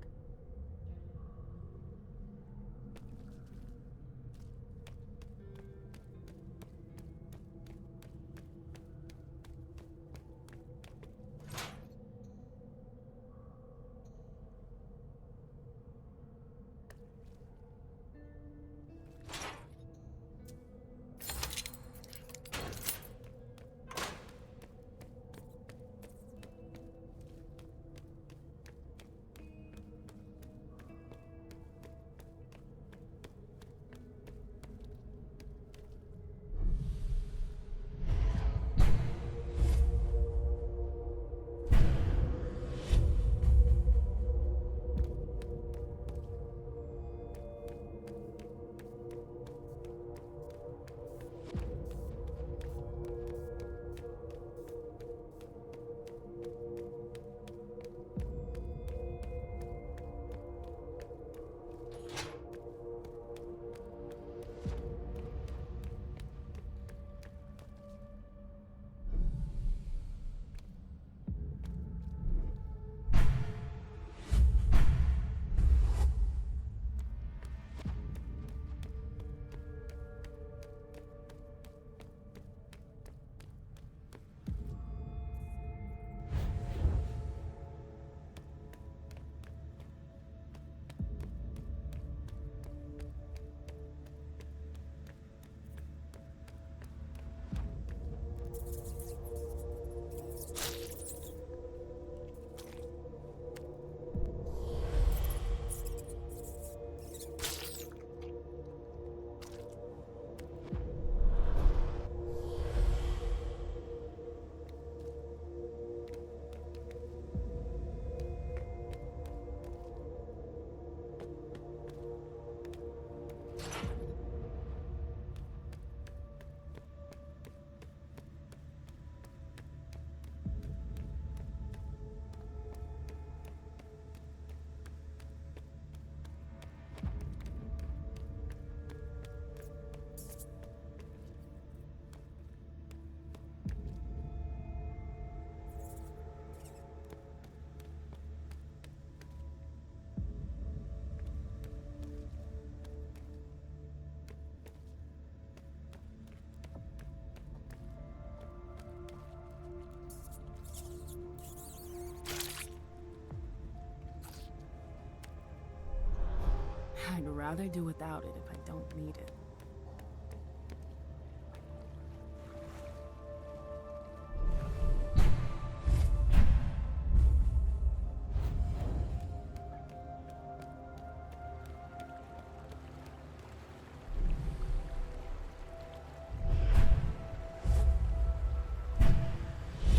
I'd rather do without it if I don't need it.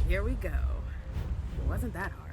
Here we go. It wasn't that hard.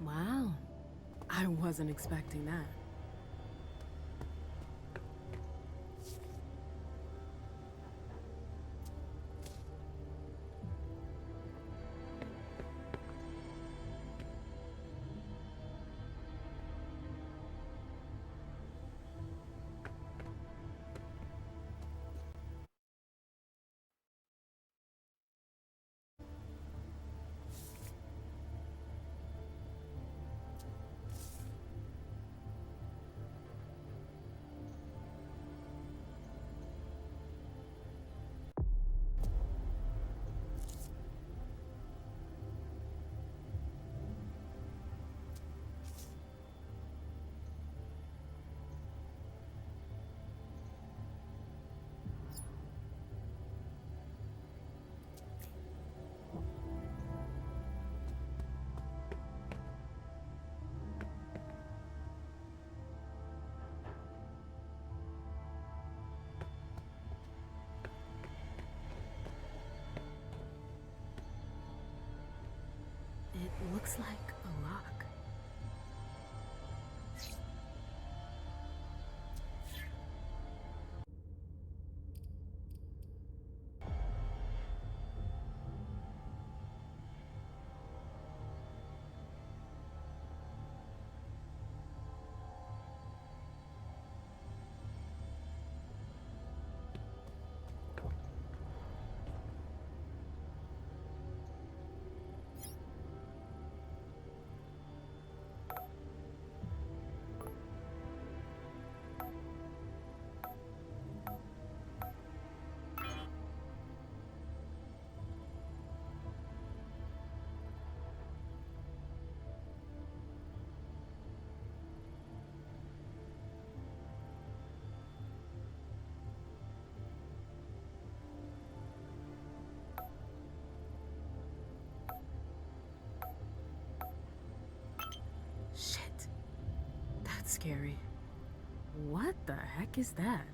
Wow. I wasn't expecting that. scary. What the heck is that?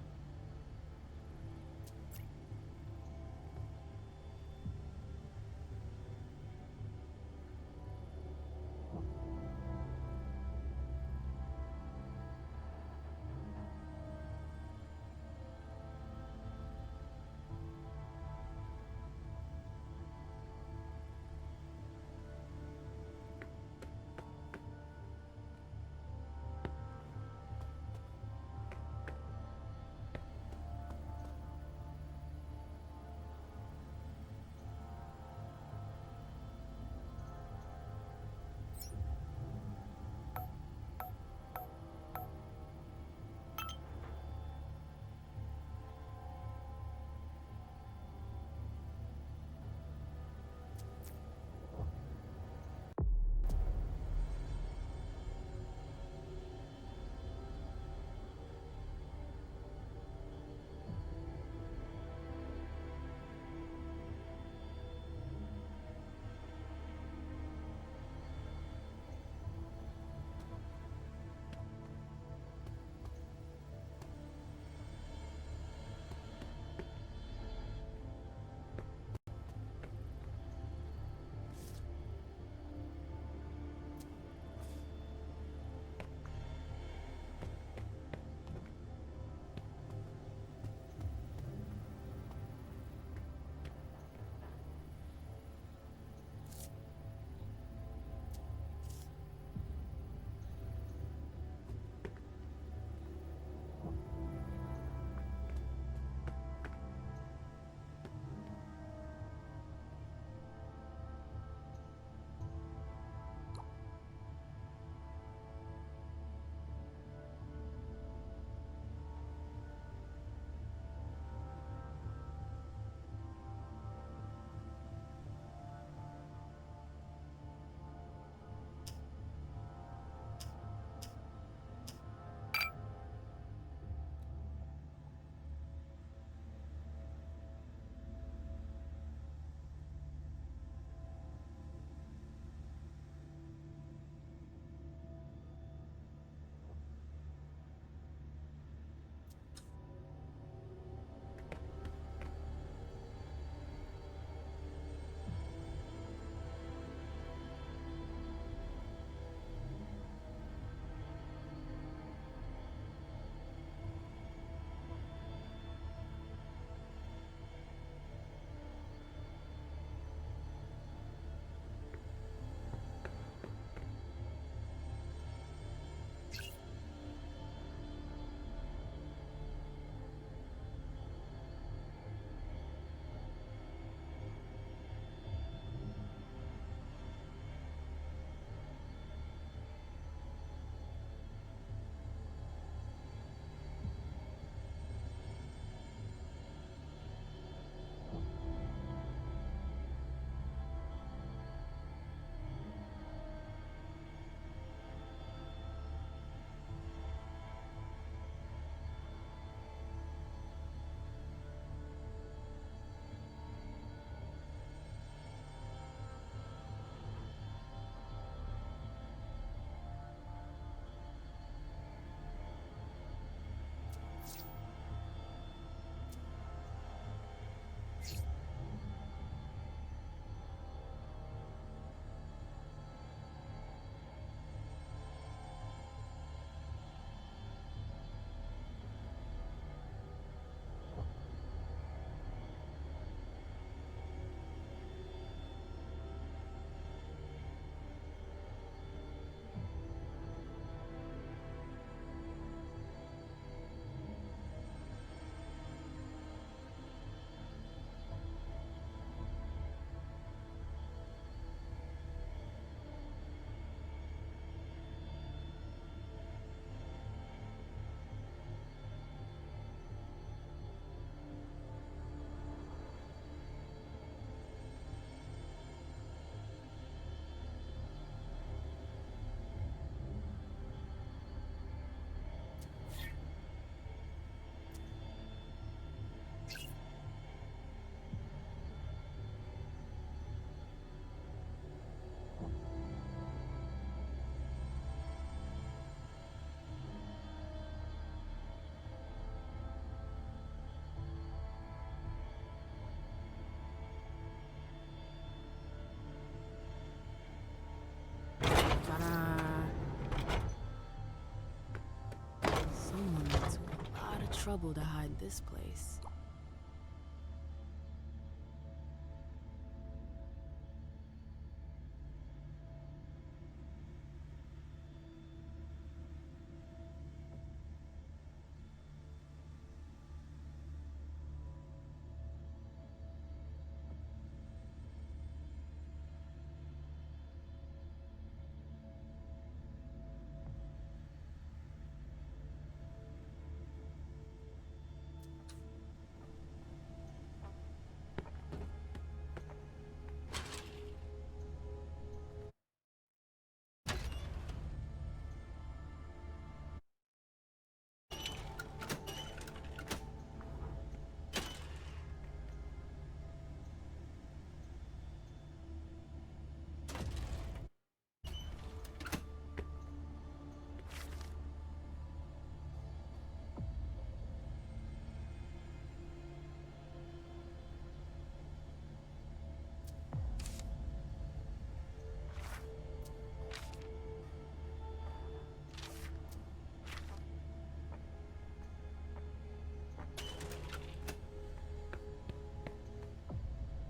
Someone went to a lot of trouble to hide this place.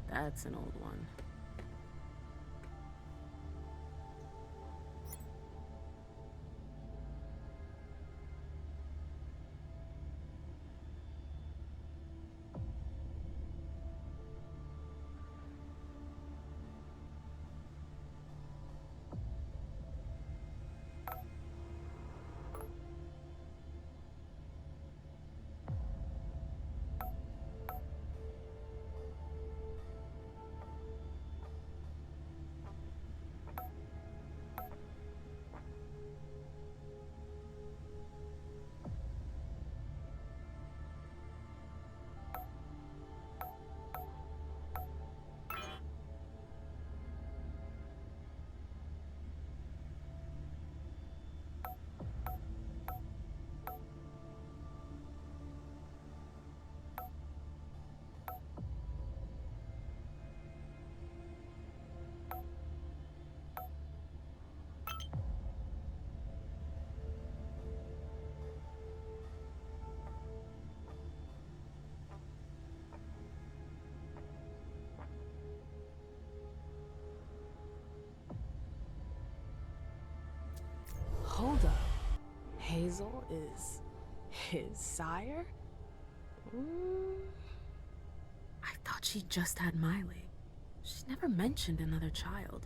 That's an old one. Hold up. Hazel is his sire? I thought she just had Miley. She never mentioned another child.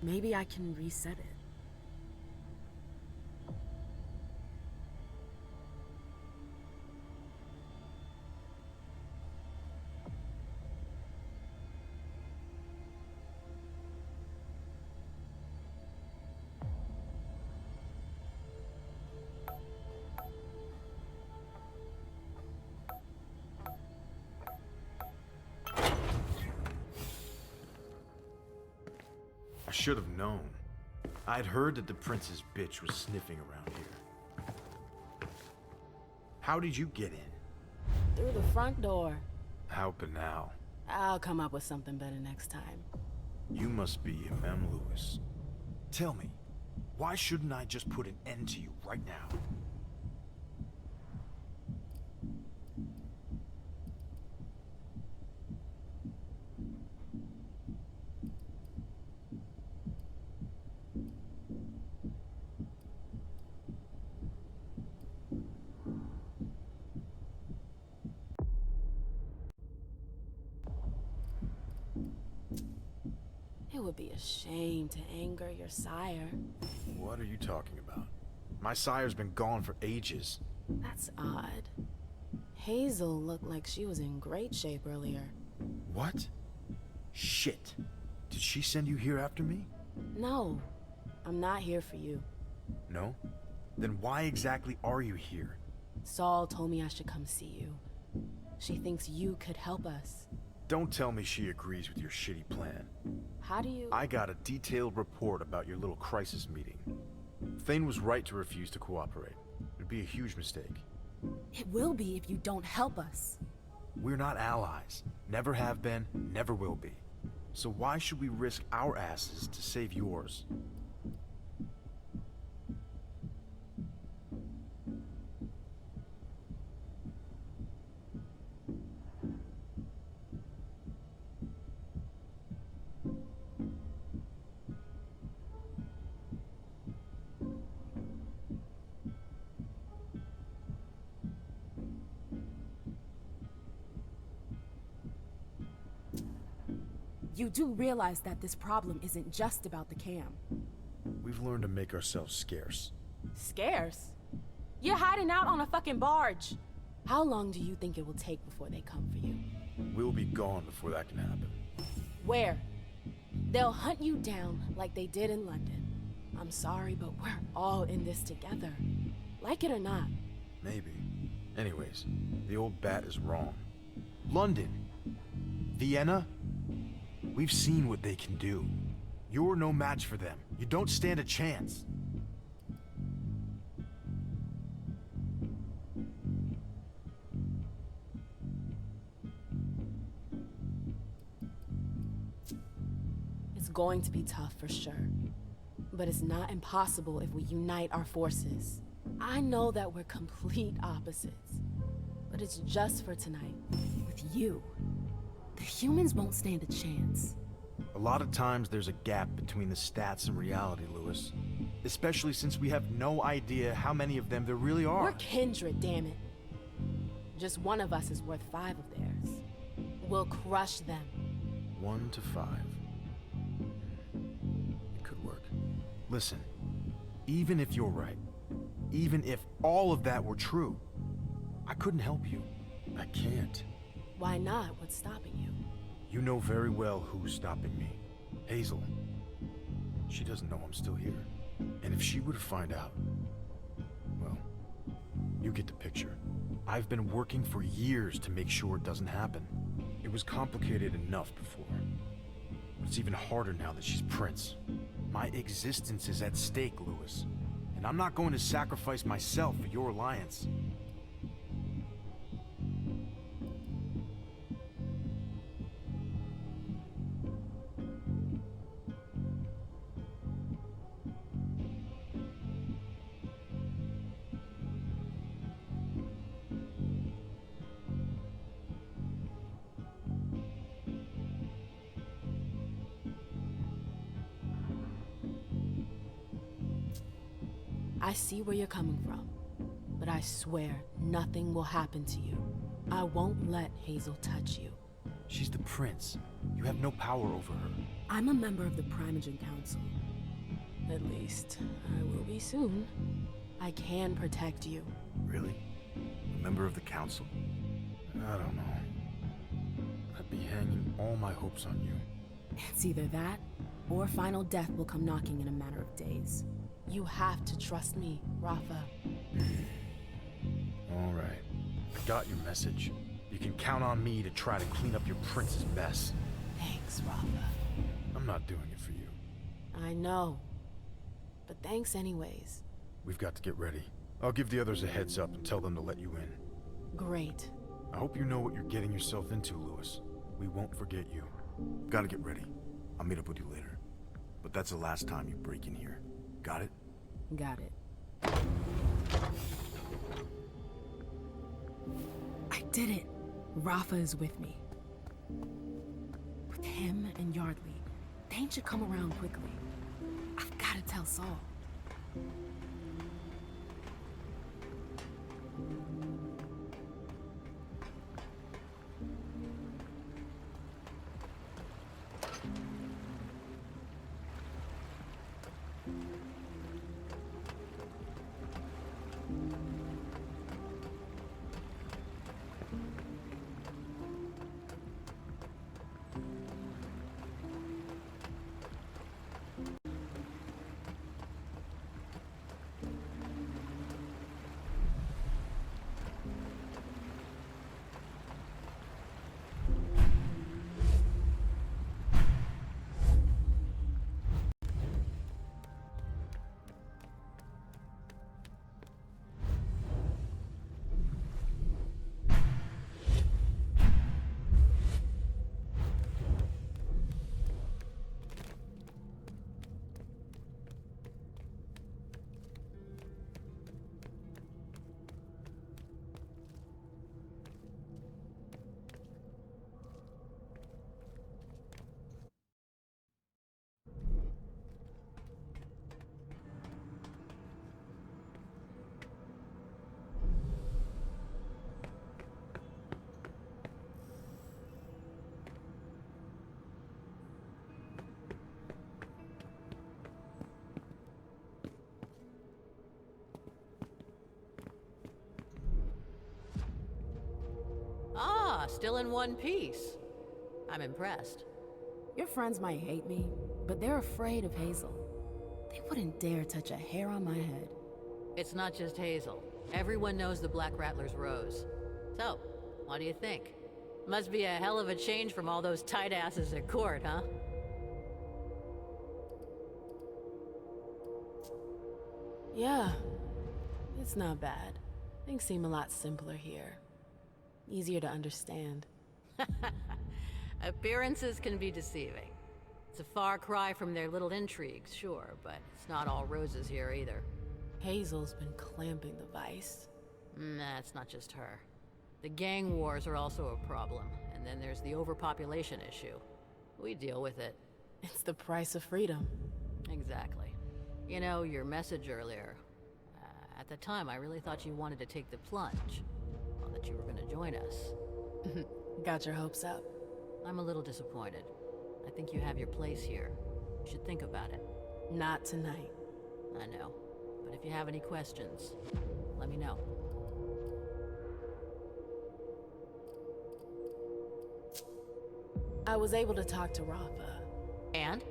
Maybe I can reset it. I should have known. I'd heard that the prince's bitch was sniffing around here. How did you get in? Through the front door. How banal. I'll come up with something better next time. You must be Mem Lewis. Tell me, why shouldn't I just put an end to you right now? It would be a shame to anger your sire. What are you talking about? My sire's been gone for ages. That's odd. Hazel looked like she was in great shape earlier. What? Shit. Did she send you here after me? No. I'm not here for you. No? Then why exactly are you here? Saul told me I should come see you. She thinks you could help us. Don't tell me she agrees with your shitty plan. How do you... I got a detailed report about your little crisis meeting. Thane was right to refuse to cooperate. It'd be a huge mistake. It will be if you don't help us. We're not allies. Never have been, never will be. So why should we risk our asses to save yours? You do realize that this problem isn't just about the cam. We've learned to make ourselves scarce. Scarce? You're hiding out on a fucking barge. How long do you think it will take before they come for you? We'll be gone before that can happen. Where? They'll hunt you down like they did in London. I'm sorry, but we're all in this together. Like it or not. Maybe. Anyways, the old bat is wrong. London. Vienna. We've seen what they can do. You're no match for them. You don't stand a chance. It's going to be tough for sure. But it's not impossible if we unite our forces. I know that we're complete opposites. But it's just for tonight. With you. The humans won't stand a chance. A lot of times there's a gap between the stats and reality, Lewis. Especially since we have no idea how many of them there really are. We're kindred, damn it. Just one of us is worth 5 of theirs. We'll crush them. 1 to 5. It could work. Listen, even if you're right, even if all of that were true, I couldn't help you. I can't. Why not? What's stopping you? You know very well who's stopping me. Hazel. She doesn't know I'm still here. And if she were to find out, well, you get the picture. I've been working for years to make sure it doesn't happen. It was complicated enough before. But it's even harder now that she's Prince. My existence is at stake, Lewis. And I'm not going to sacrifice myself for your alliance. I see where you're coming from, but I swear nothing will happen to you. I won't let Hazel touch you. She's the Prince. You have no power over her. I'm a member of the Primogen Council. At least, I will be soon. I can protect you. Really? A member of the Council? I don't know. I'd be hanging all my hopes on you. It's either that, or final death will come knocking in a matter of days. You have to trust me, Rafa. All right. I got your message. You can count on me to try to clean up your prince's mess. Thanks, Rafa. I'm not doing it for you. I know. But thanks anyways. We've got to get ready. I'll give the others a heads up and tell them to let you in. Great. I hope you know what you're getting yourself into, Lewis. We won't forget you. Gotta get ready. I'll meet up with you later. But that's the last time you break in here. Got it? Got it. I did it. Rafa is with me. With him and Yardley, Thane should come around quickly. I've gotta tell Saul. still in one piece. I'm impressed. Your friends might hate me, but they're afraid of Hazel. They wouldn't dare touch a hair on my head. It's not just Hazel. Everyone knows the Black Rattler's Rose. So, what do you think? Must be a hell of a change from all those tight asses at court, huh? Yeah, it's not bad. Things seem a lot simpler here. Easier to understand. Appearances can be deceiving. It's a far cry from their little intrigues, sure, but it's not all roses here either. Hazel's been clamping the vice. Nah, it's not just her. The gang wars are also a problem, and then there's the overpopulation issue. We deal with it. It's the price of freedom. Exactly. You know, your message earlier. At the time, I really thought you wanted to take the plunge. Well, that you were going to join us. Got your hopes up. I'm a little disappointed. I think you have your place here. You should think about it. Not tonight. I know. But if you have any questions, let me know. I was able to talk to Rafa. And?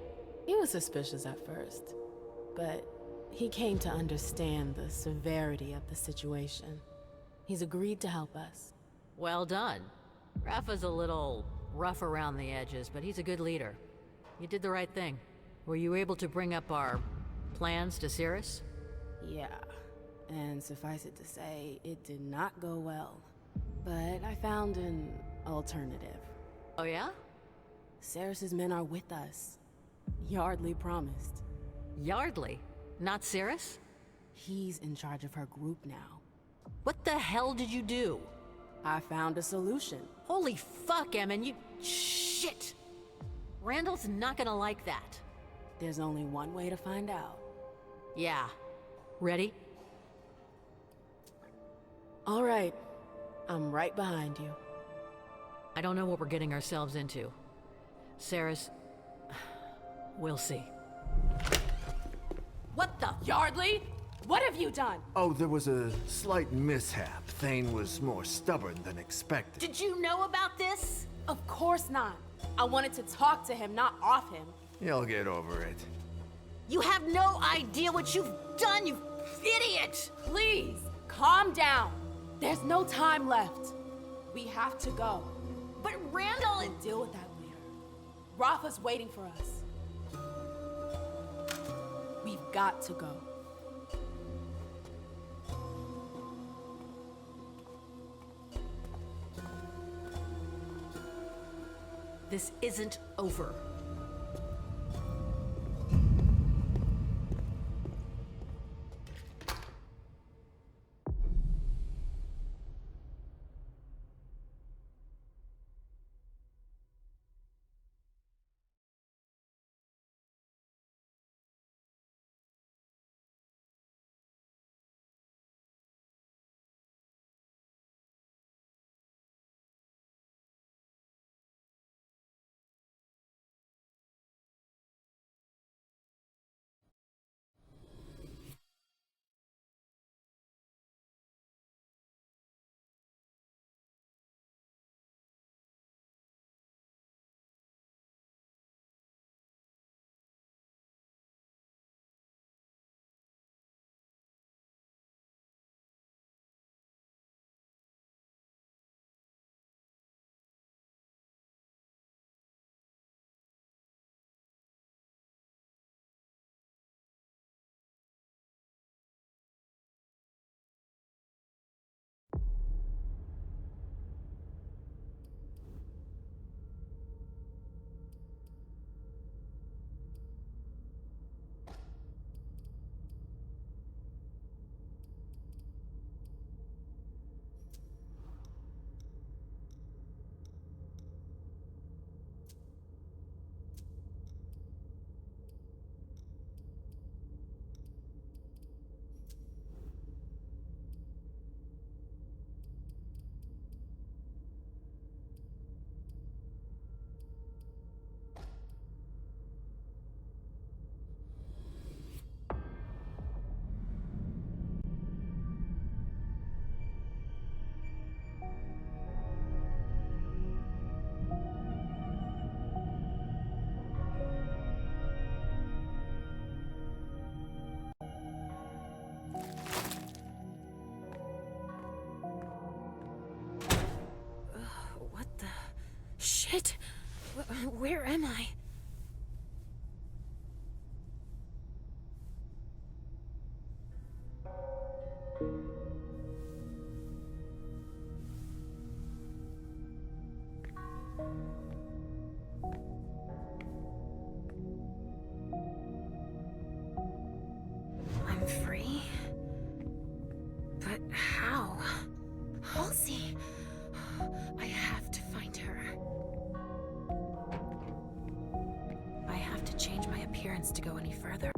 He was suspicious at first, but he came to understand the severity of the situation. He's agreed to help us. Well done. Rafa's a little rough around the edges, but he's a good leader. You did the right thing. Were you able to bring up our plans to Cirrus? Yeah, and suffice it to say, it did not go well. But I found an alternative. Oh yeah? Cirrus's men are with us. Yardley promised. Yardley? Not Cirrus? He's in charge of her group now. What the hell did you do? I found a solution. Holy fuck, Emmon, you... Shit! Randall's not gonna like that. There's only one way to find out. Yeah. Ready? All right. I'm right behind you. I don't know what we're getting ourselves into. Cirrus... We'll see. What the... Yardley? What have you done? Oh, there was a slight mishap. Thane was more stubborn than expected. Did you know about this? Of course not. I wanted to talk to him, not off him. You'll get over it. You have no idea what you've done, you idiot! Please, calm down. There's no time left. We have to go. But Randall... We'll deal with that later. Rafa's waiting for us. We've got to go. This isn't over. Shit. Where am I? I'm free? But how? Halsey! I have to find her. I have to change my appearance to go any further.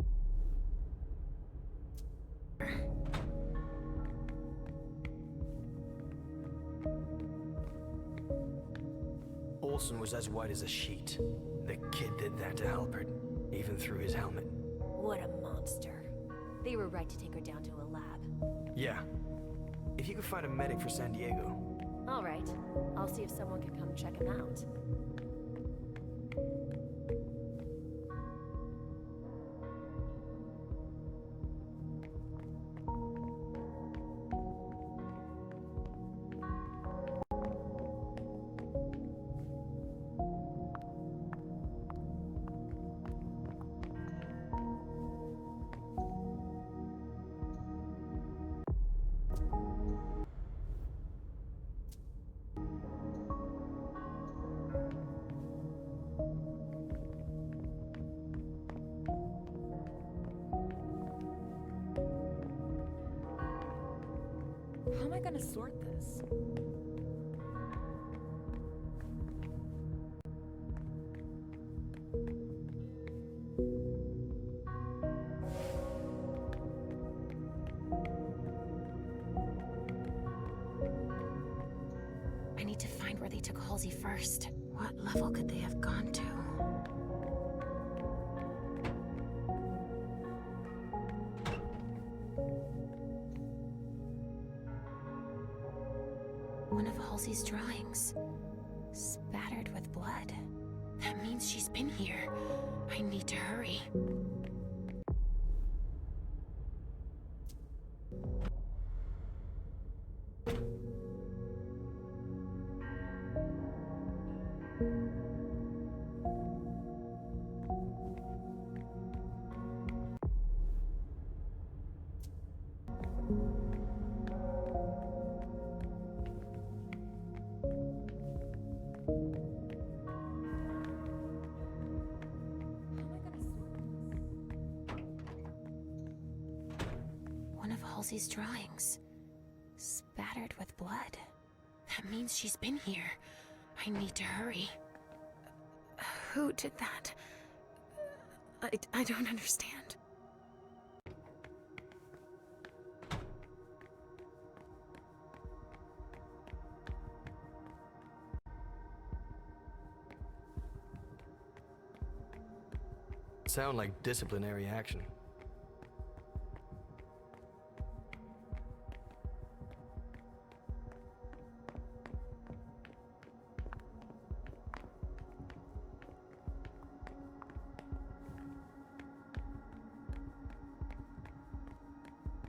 Olsen was as white as a sheet. The kid did that to Halpert, even through his helmet. What a monster. They were right to take her down to a lab. Yeah. If you could find a medic for San Diego. All right. I'll see if someone can come check him out. How am I gonna sort this? I need to find where they took Halsey first. What level could they have gone to? One of Halsey's drawings. Spattered with blood. That means she's been here. I need to hurry. One of Halsey's drawings. Spattered with blood. That means she's been here. I need to hurry. Who did that? I don't understand. Sound like disciplinary action.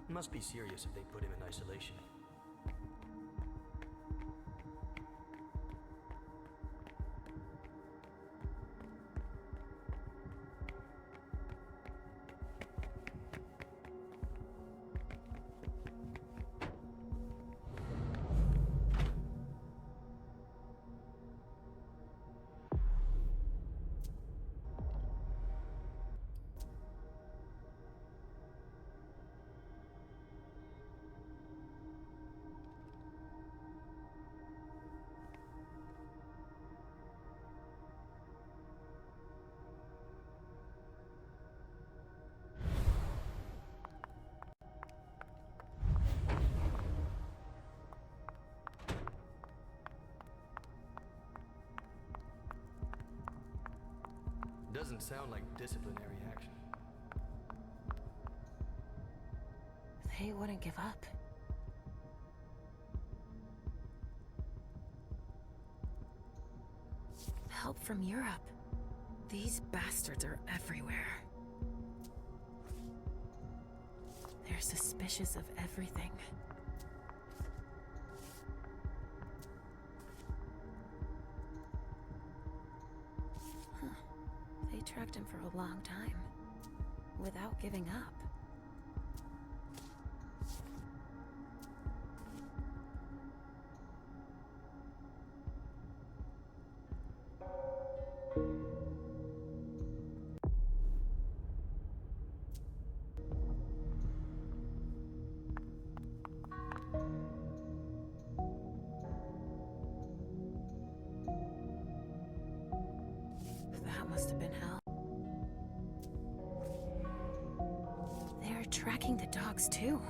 Must be serious if they put him in isolation. Doesn't sound like disciplinary action. They wouldn't give up. Help from Europe. These bastards are everywhere. They're suspicious of everything. a long time. Without giving up. That must have been hell. They're tracking the dogs too.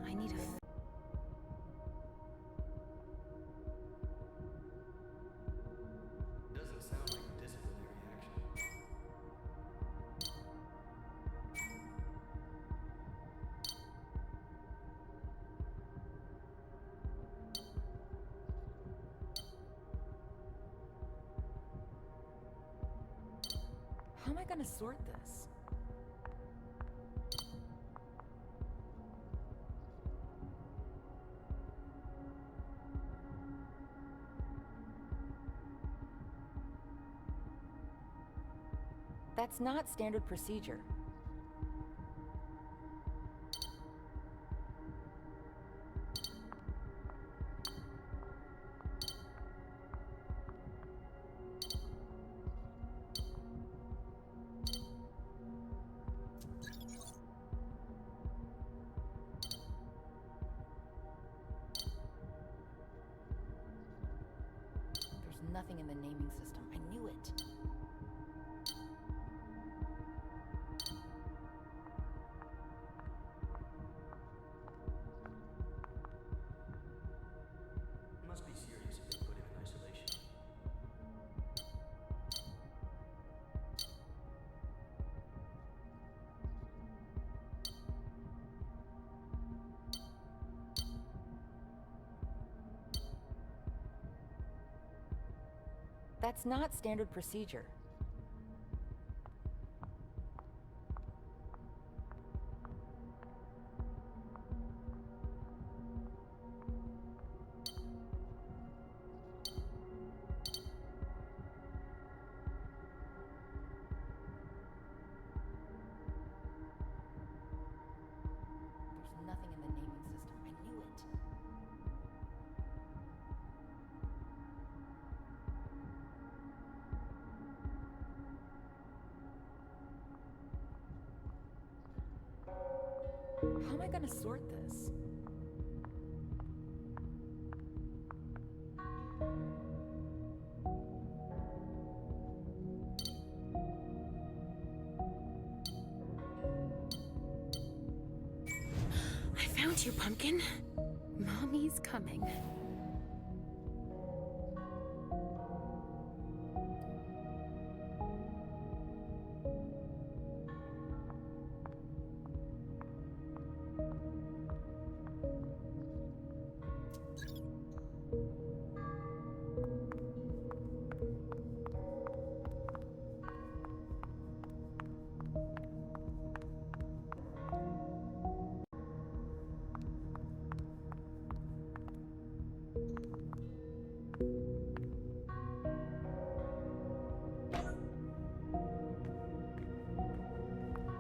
I need a... Doesn't sound like disciplinary action. How am I gonna sort this? That's not standard procedure. There's nothing in the naming system. I knew it. Must be serious if they put him in isolation. That's not standard procedure. There's nothing in the naming system. I knew it. How am I gonna sort this? I found you, Pumpkin. Mommy's coming.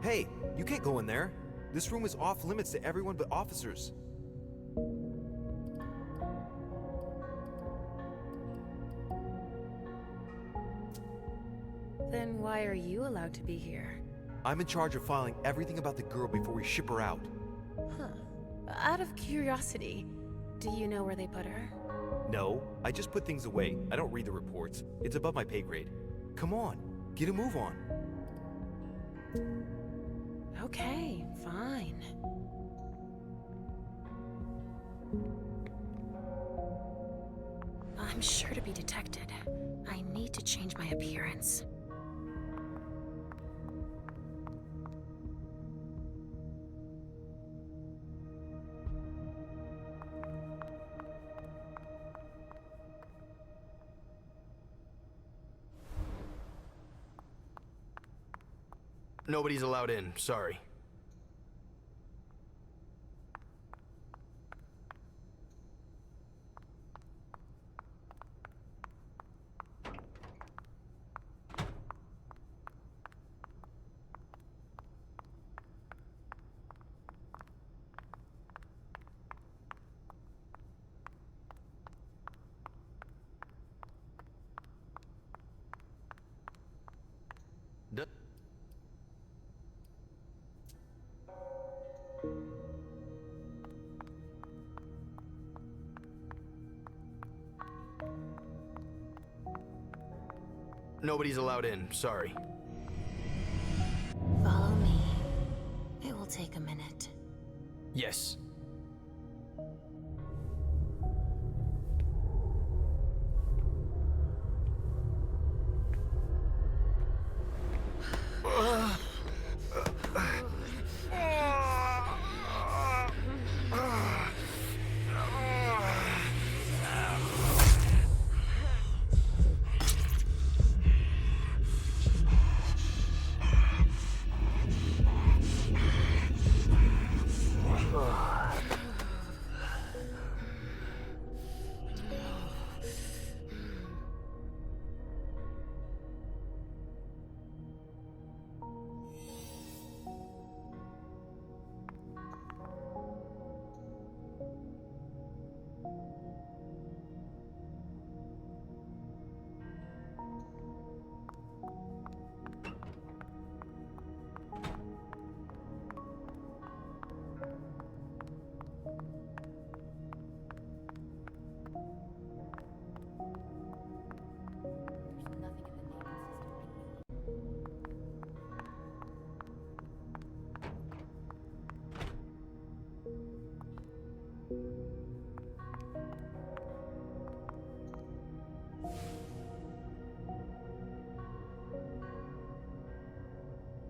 Hey, you can't go in there. This room is off limits to everyone but officers. Then why are you allowed to be here? I'm in charge of filing everything about the girl before we ship her out. Huh. Out of curiosity, do you know where they put her? No, I just put things away. I don't read the reports. It's above my pay grade. Come on, get a move on. Okay, fine. I'm sure to be detected. I need to change my appearance. Nobody's allowed in, sorry. Nobody's allowed in, sorry. Follow me. It will take a minute. Yes.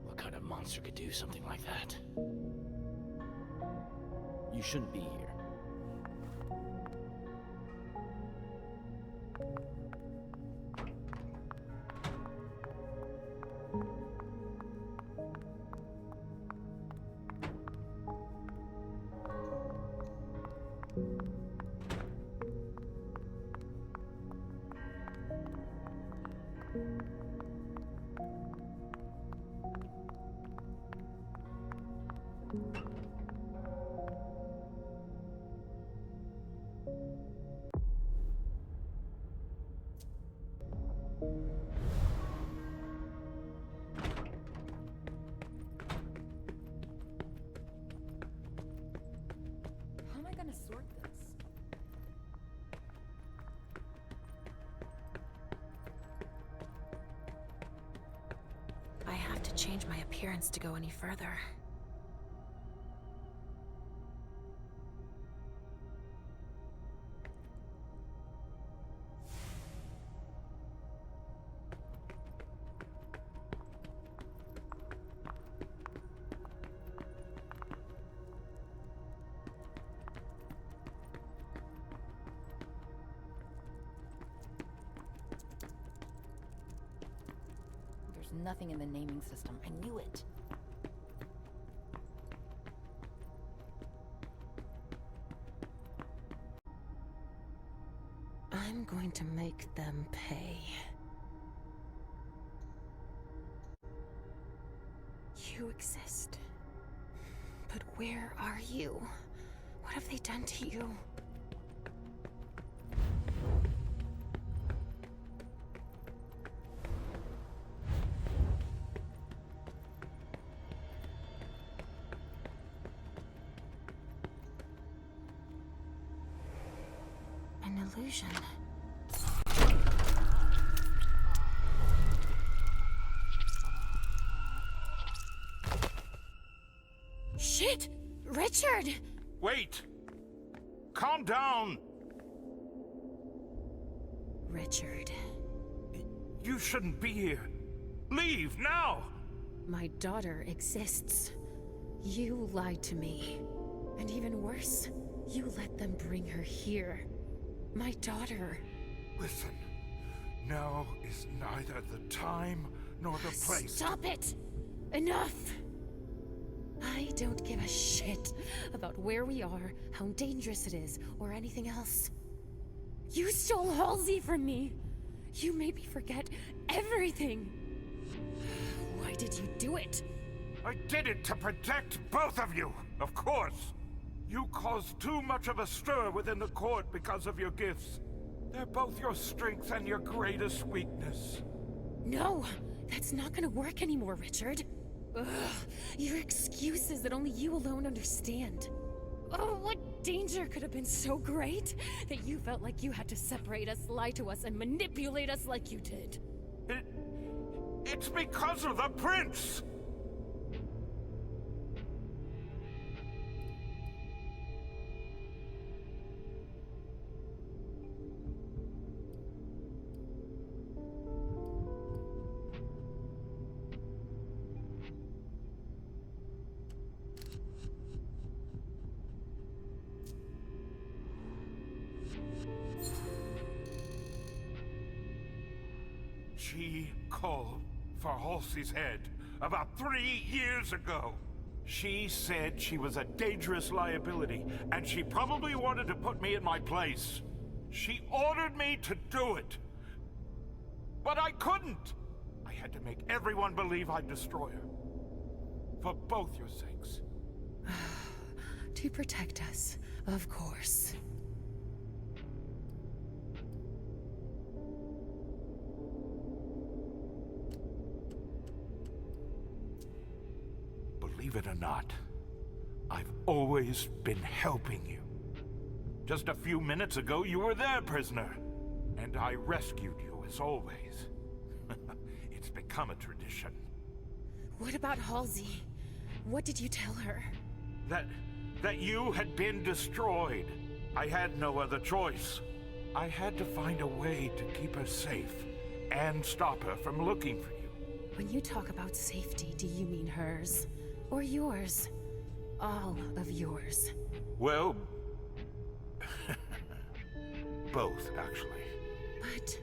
What kind of monster could do something like that? You shouldn't be here. How am I gonna sort this? I have to change my appearance to go any further. There's nothing in the naming system. I knew it. I'm going to make them pay. You exist. But where are you? What have they done to you? An illusion. Shit! Richard! Wait! Calm down! Richard. You shouldn't be here. Leave, now! My daughter exists. You lied to me. And even worse, you let them bring her here. My daughter. Listen, now is neither the time nor the place. Stop it! Enough! I don't give a shit about where we are, how dangerous it is, or anything else. You stole Halsey from me! You made me forget everything! Why did you do it? I did it to protect both of you, of course. You caused too much of a stir within the court because of your gifts. They're both your strength and your greatest weakness. No! That's not gonna work anymore, Richard. Ugh, your excuses that only you alone understand. Oh, what danger could have been so great that you felt like you had to separate us, lie to us, and manipulate us like you did? It's because of the prince! She called for Halsey's head about 3 years ago. She said she was a dangerous liability, and she probably wanted to put me in my place. She ordered me to do it. But I couldn't. I had to make everyone believe I'd destroy her. For both your sakes. To protect us, of course. Believe it or not, I've always been helping you. Just a few minutes ago, you were there, prisoner. And I rescued you, as always. It's become a tradition. What about Halsey? What did you tell her? That you had been destroyed. I had no other choice. I had to find a way to keep her safe and stop her from looking for you. When you talk about safety, do you mean hers? Or yours? All of yours? Well, both, actually. But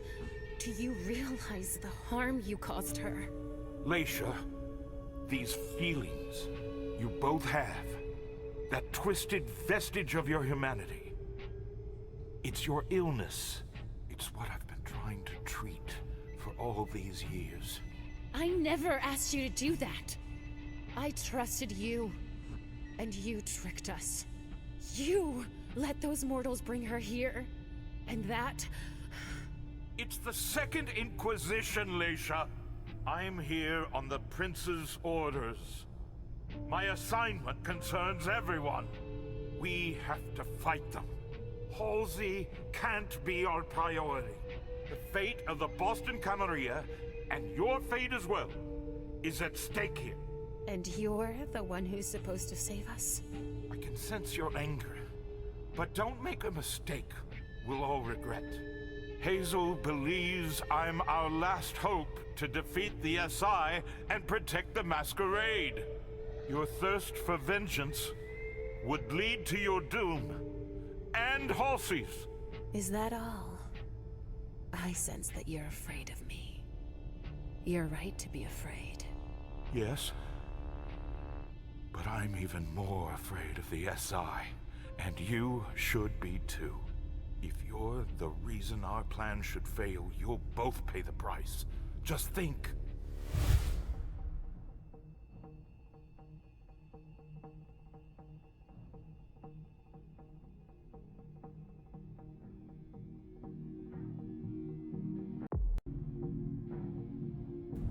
do you realize the harm you caused her? Leisha, these feelings you both have, that twisted vestige of your humanity, it's your illness. It's what I've been trying to treat for all these years. I never asked you to do that. I trusted you, and you tricked us. You let those mortals bring her here, and that... It's the Second Inquisition, Leisha. I'm here on the Prince's orders. My assignment concerns everyone. We have to fight them. Halsey can't be our priority. The fate of the Boston Camarilla, and your fate as well, is at stake here. And you're the one who's supposed to save us? I can sense your anger, but don't make a mistake we'll all regret. Hazel believes I'm our last hope to defeat the SI and protect the Masquerade. Your thirst for vengeance would lead to your doom, and Halsey's. Is that all? I sense that you're afraid of me. You're right to be afraid. Yes. But I'm even more afraid of the SI, and you should be too. If you're the reason our plan should fail, you'll both pay the price. Just think.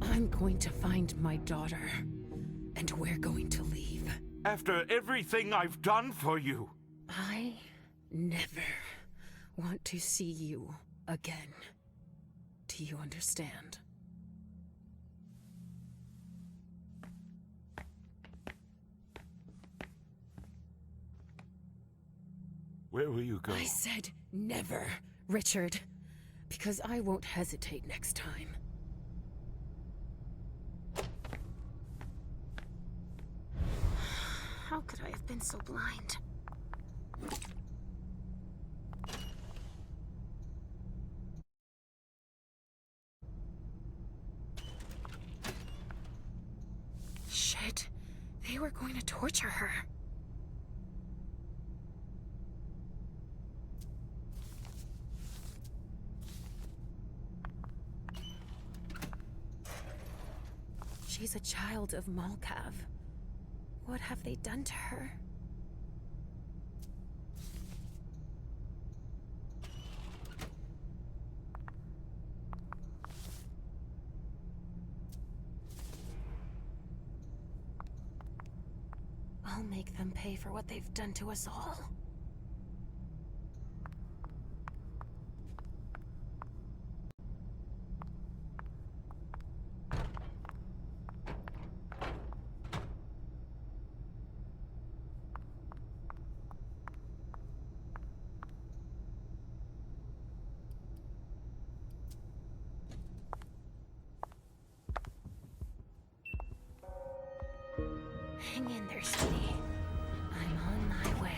I'm going to find my daughter, and we're going to leave. After everything I've done for you. I never want to see you again. Do you understand? Where will you go? I said never, Richard, because I won't hesitate next time. How could I have been so blind? Shit. They were going to torture her. She's a child of Malkav. What have they done to her? I'll make them pay for what they've done to us all. Hang in there, sweetie. I'm on my way.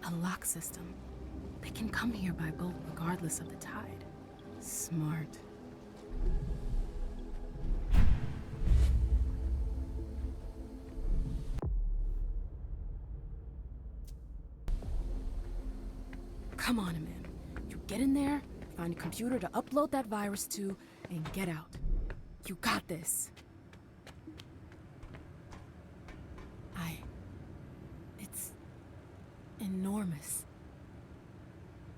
A lock system. They can come here by boat regardless of the tide. Smart. Come on, man. You get in there, find a computer to upload that virus to, and get out. You got this. It's enormous.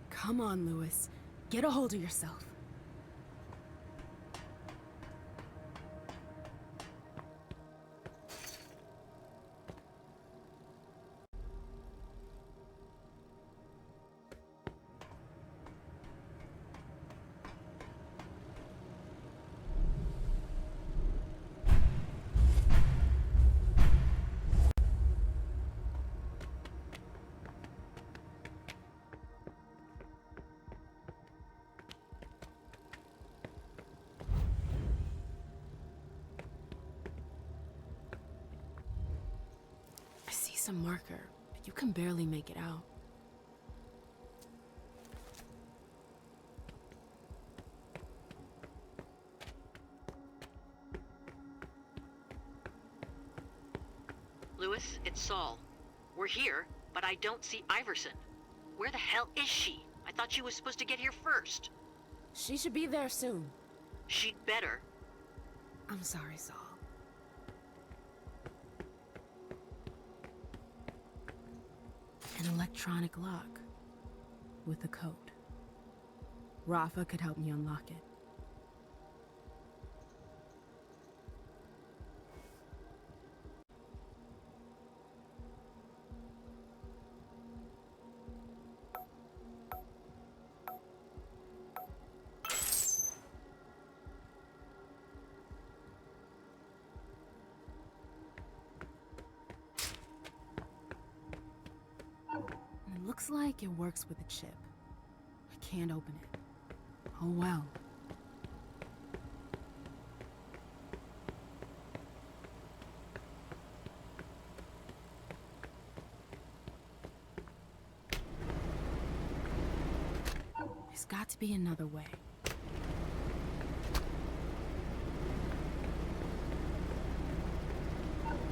Come on, Lewis. Get a hold of yourself. some marker, but you can barely make it out. Lewis, it's Saul. We're here, but I don't see Iverson. Where the hell is she? I thought she was supposed to get here first. She should be there soon. She'd better. I'm sorry, Saul. An electronic lock with a code. Rafa could help me unlock it. It looks like it works with a chip. I can't open it. Oh well. There's got to be another way.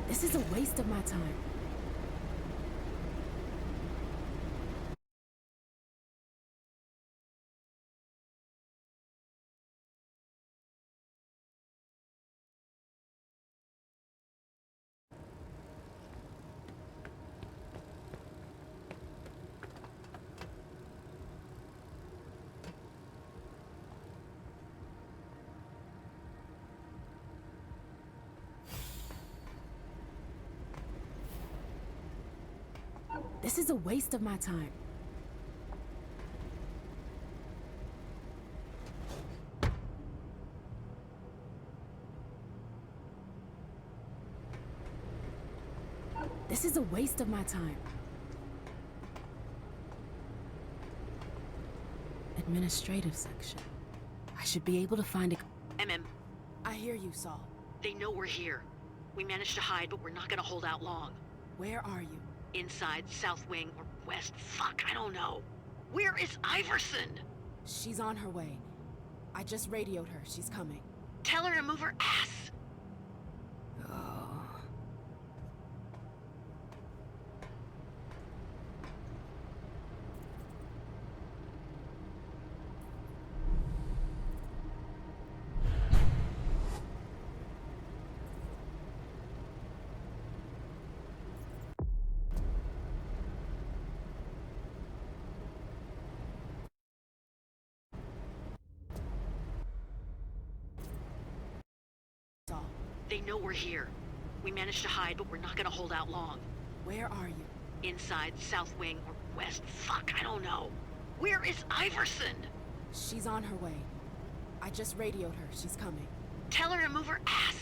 This is a waste of my time. This is a waste of my time. This is a waste of my time. Administrative section. I should be able to find a... I hear you, Saul. They know we're here. We managed to hide, but we're not gonna hold out long. Where are you? Inside, south wing, or west. Fuck, I don't know. Where is Iverson? She's on her way. I just radioed her. She's coming. Tell her to move her ass. They know we're here. We managed to hide, but we're not gonna hold out long. Where are you? Inside, south wing, or west. Fuck, I don't know. Where is Iverson? She's on her way. I just radioed her. She's coming. Tell her to move her ass.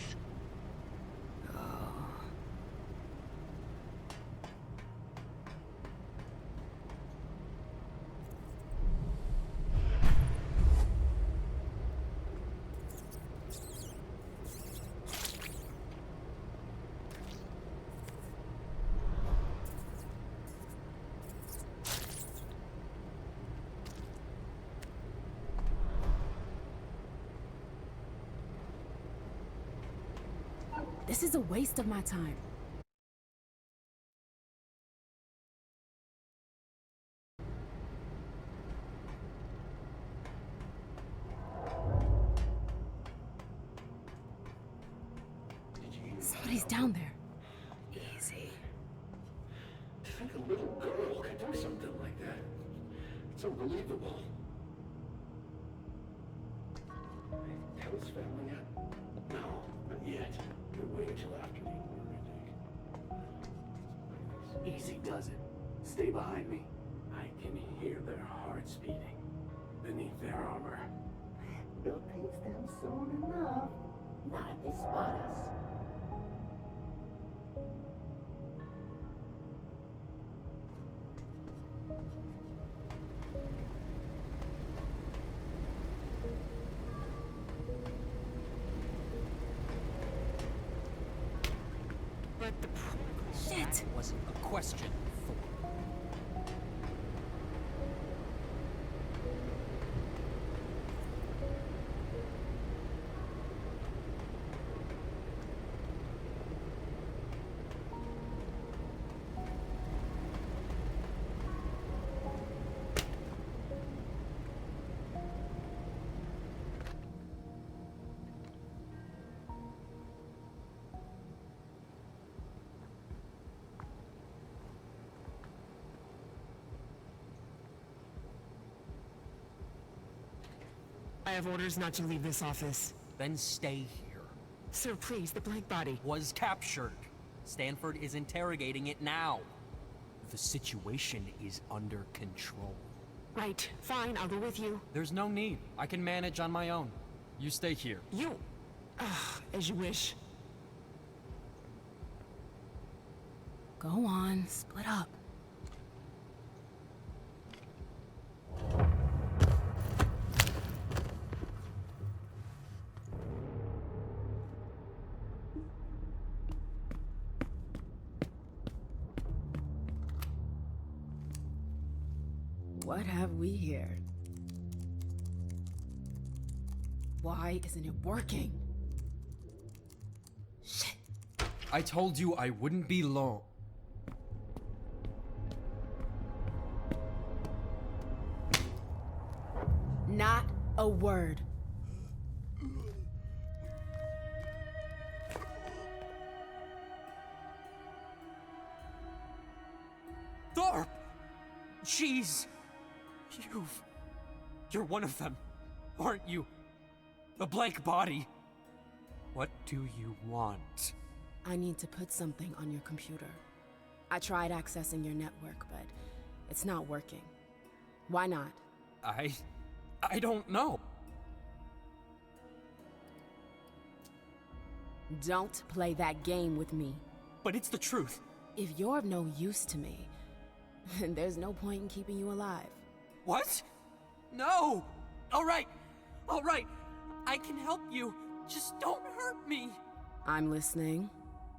This is a waste of my time. Somebody's down there. Easy. To think a little girl could do something like that. It's unbelievable. Tell his family yet? No, not yet. We'll wait until after the order, I think. Easy does it. Stay behind me. I can hear their hearts beating beneath their armor. They'll taste them soon enough. Not if they spot us. But the protocol's Shit! That wasn't a question, Thor. I have orders not to leave this office. Then stay here. Sir, please, the blank body. Was captured. Stanford is interrogating it now. The situation is under control. Right, fine, I'll go with you. There's no need. I can manage on my own. You stay here. You? As you wish. Go on, split up. What have we here? Why isn't it working? Shit. I told you I wouldn't be long. Not a word. Thorpe! Jeez! You're one of them, aren't you? The blank body. What do you want? I need to put something on your computer. I tried accessing your network, but it's not working. Why not? I don't know. Don't play that game with me. But it's the truth. If you're of no use to me, then there's no point in keeping you alive. What? No! Alright! I can help you. Just don't hurt me. I'm listening.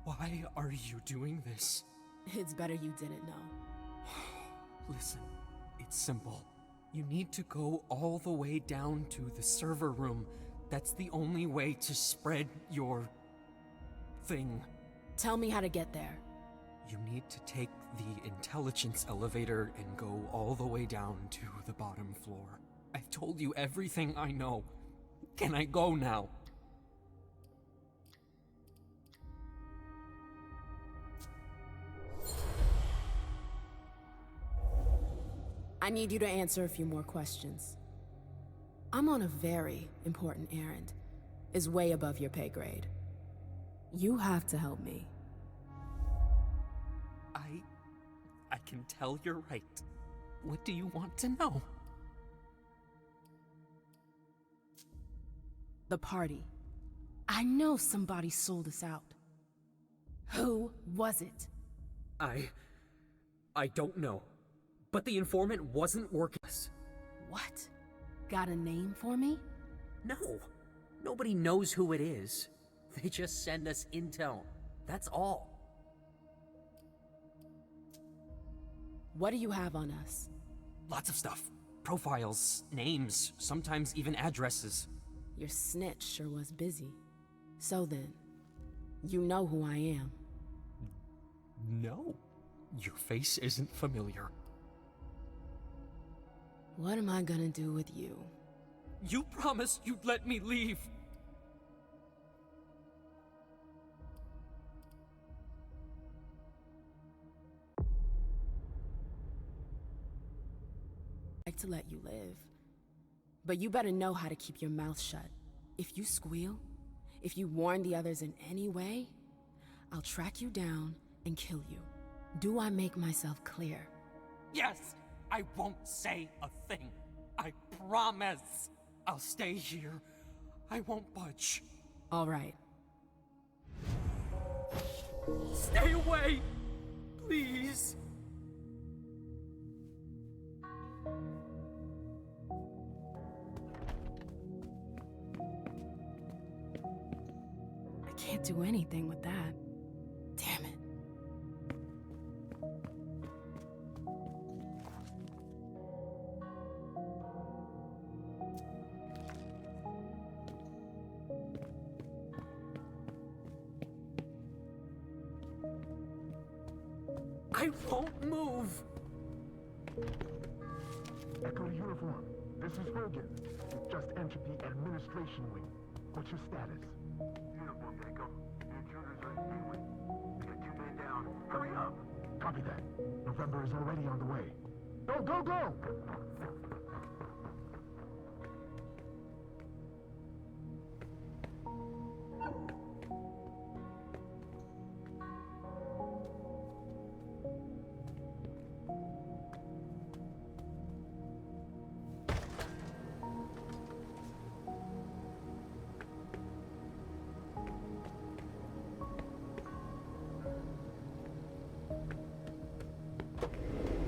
Why are you doing this? It's better you didn't know. Listen, it's simple. You need to go all the way down to the server room. That's the only way to spread your thing. Tell me how to get there. You need to take the intelligence elevator and go all the way down to the bottom floor. I've told you everything I know. Can I go now? I need you to answer a few more questions. I'm on a very important errand. It's way above your pay grade. You have to help me. I can tell you're right. What do you want to know? The party. I know somebody sold us out. Who was it? I don't know. But the informant wasn't working. What? Got a name for me? No. Nobody knows who it is. They just send us intel. That's all. What do you have on us? Lots of stuff. Profiles, names, sometimes even addresses. Your snitch sure was busy. So then, you know who I am. No. Your face isn't familiar. What am I gonna do with you? You promised you'd let me leave. I'd like to let you live. But you better know how to keep your mouth shut. If you squeal, if you warn the others in any way, I'll track you down and kill you. Do I make myself clear? Yes! I won't say a thing. I promise. I'll stay here. I won't budge. All right. Stay away! Please! I can't do anything with that. Damn it. I won't move! Echo to uniform. This is Hogan. You've just entered the administration wing. What's your status? Uniform, Echo. The intruders are in B wing. We got 2 men down. Hurry up! Copy that. November is already on the way. Go, go, go!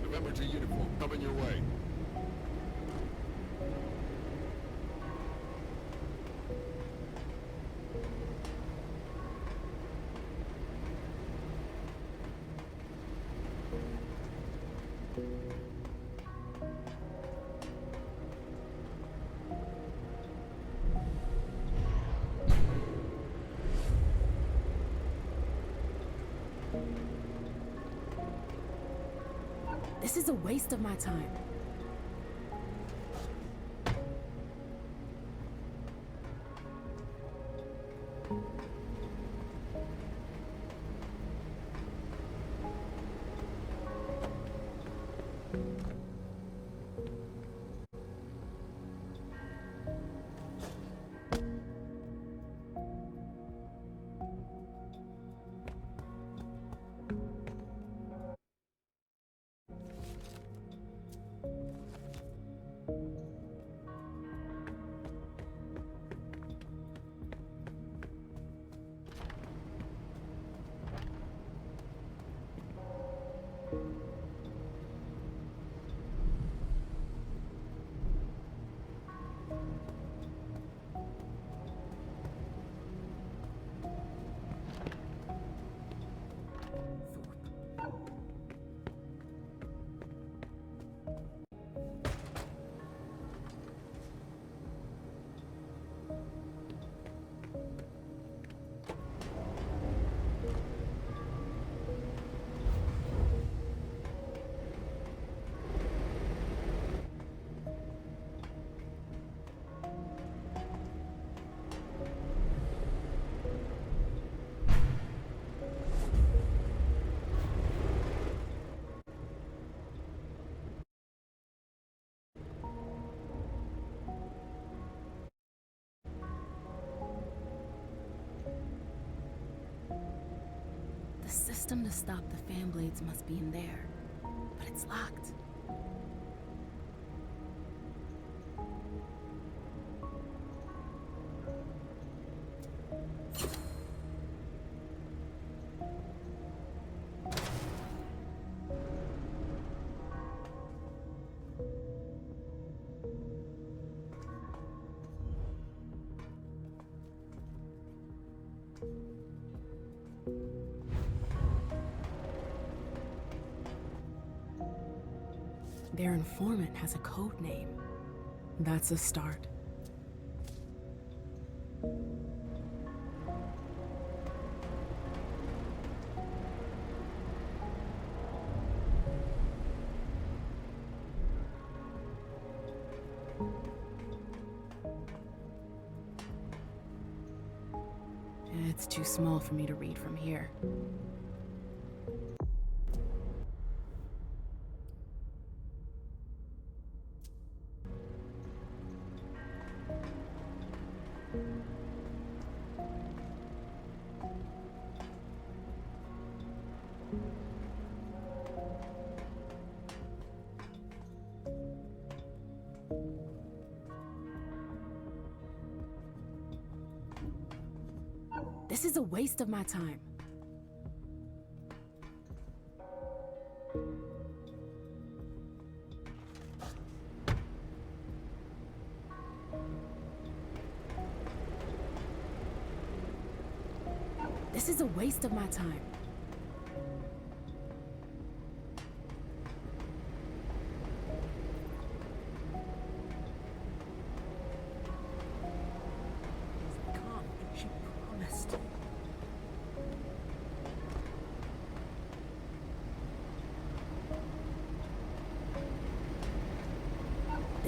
November to uniform. Coming your way. This is a waste of my time. The system to stop the fan blades must be in there, but it's locked. Their informant has a code name. That's a start. It's too small for me to read from here. This is a waste of my time. This is a waste of my time. She promised.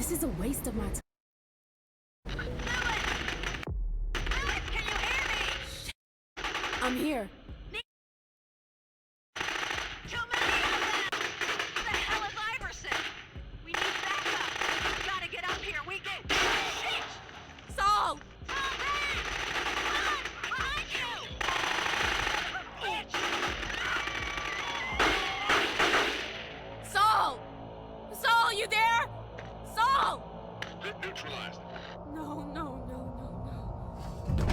This is a waste of my time. I'm here. Too many of them! Who the hell is Iverson? We need backup. We gotta get up here. We get... Shit! Saul! Saul, man! Run! Behind you! Bitch! Saul! Saul, you there? Saul! Neutralized. No, no, no, no, no.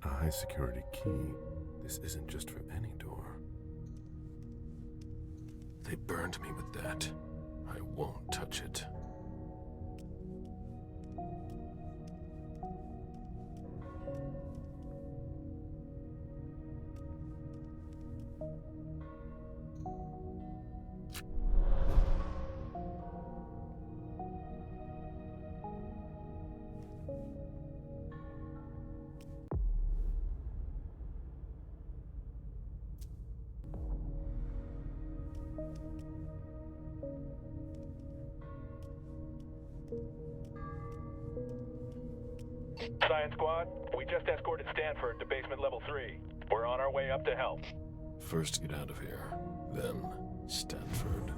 A high security key. This isn't just for any door. They burned me with that. I won't touch it. Science Squad, we just escorted Stanford to basement level 3. We're on our way up to help. First get out of here, then Stanford.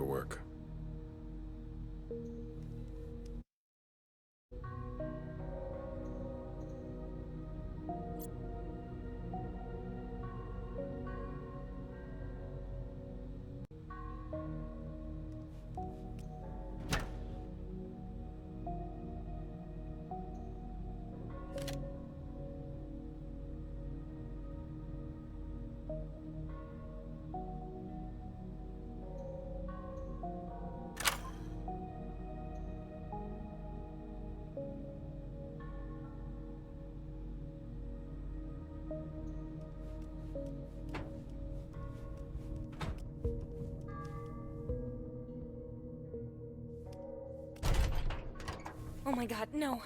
paperwork. Oh my god, no.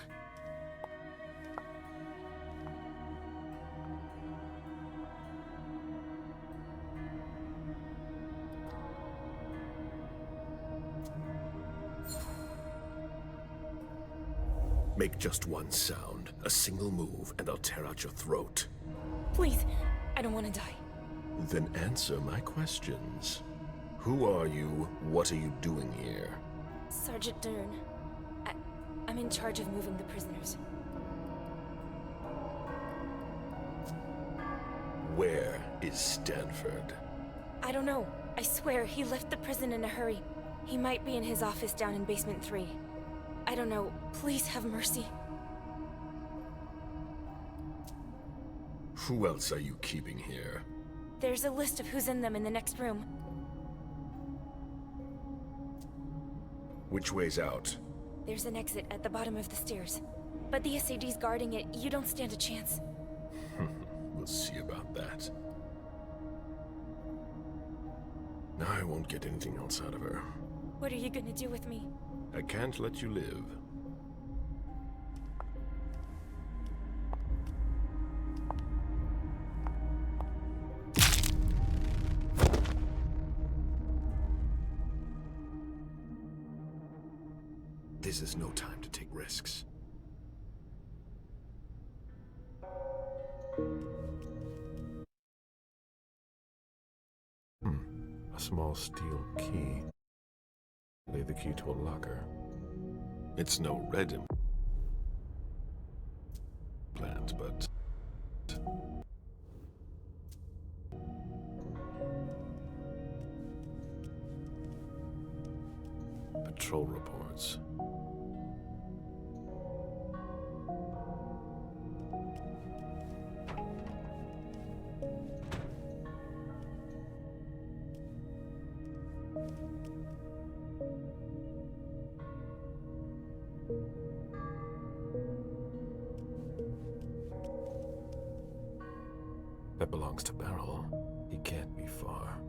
Make just one sound, a single move, and I'll tear out your throat. Please, I don't want to die. Then answer my questions. Who are you? What are you doing here? Sergeant Dern. I'm in charge of moving the prisoners. Where is Stanford? I don't know. I swear, he left the prison in a hurry. He might be in his office down in basement 3. I don't know. Please have mercy. Who else are you keeping here? There's a list of who's in them in the next room. Which way's out? There's an exit at the bottom of the stairs. But the SAD's guarding it. You don't stand a chance. We'll see about that. I won't get anything else out of her. What are you gonna do with me? I can't let you live. This is no time to take risks. A small steel key. Lay the key to a locker. It's no red implant, but... Patrol reports. That belongs to Beryl. He can't be far.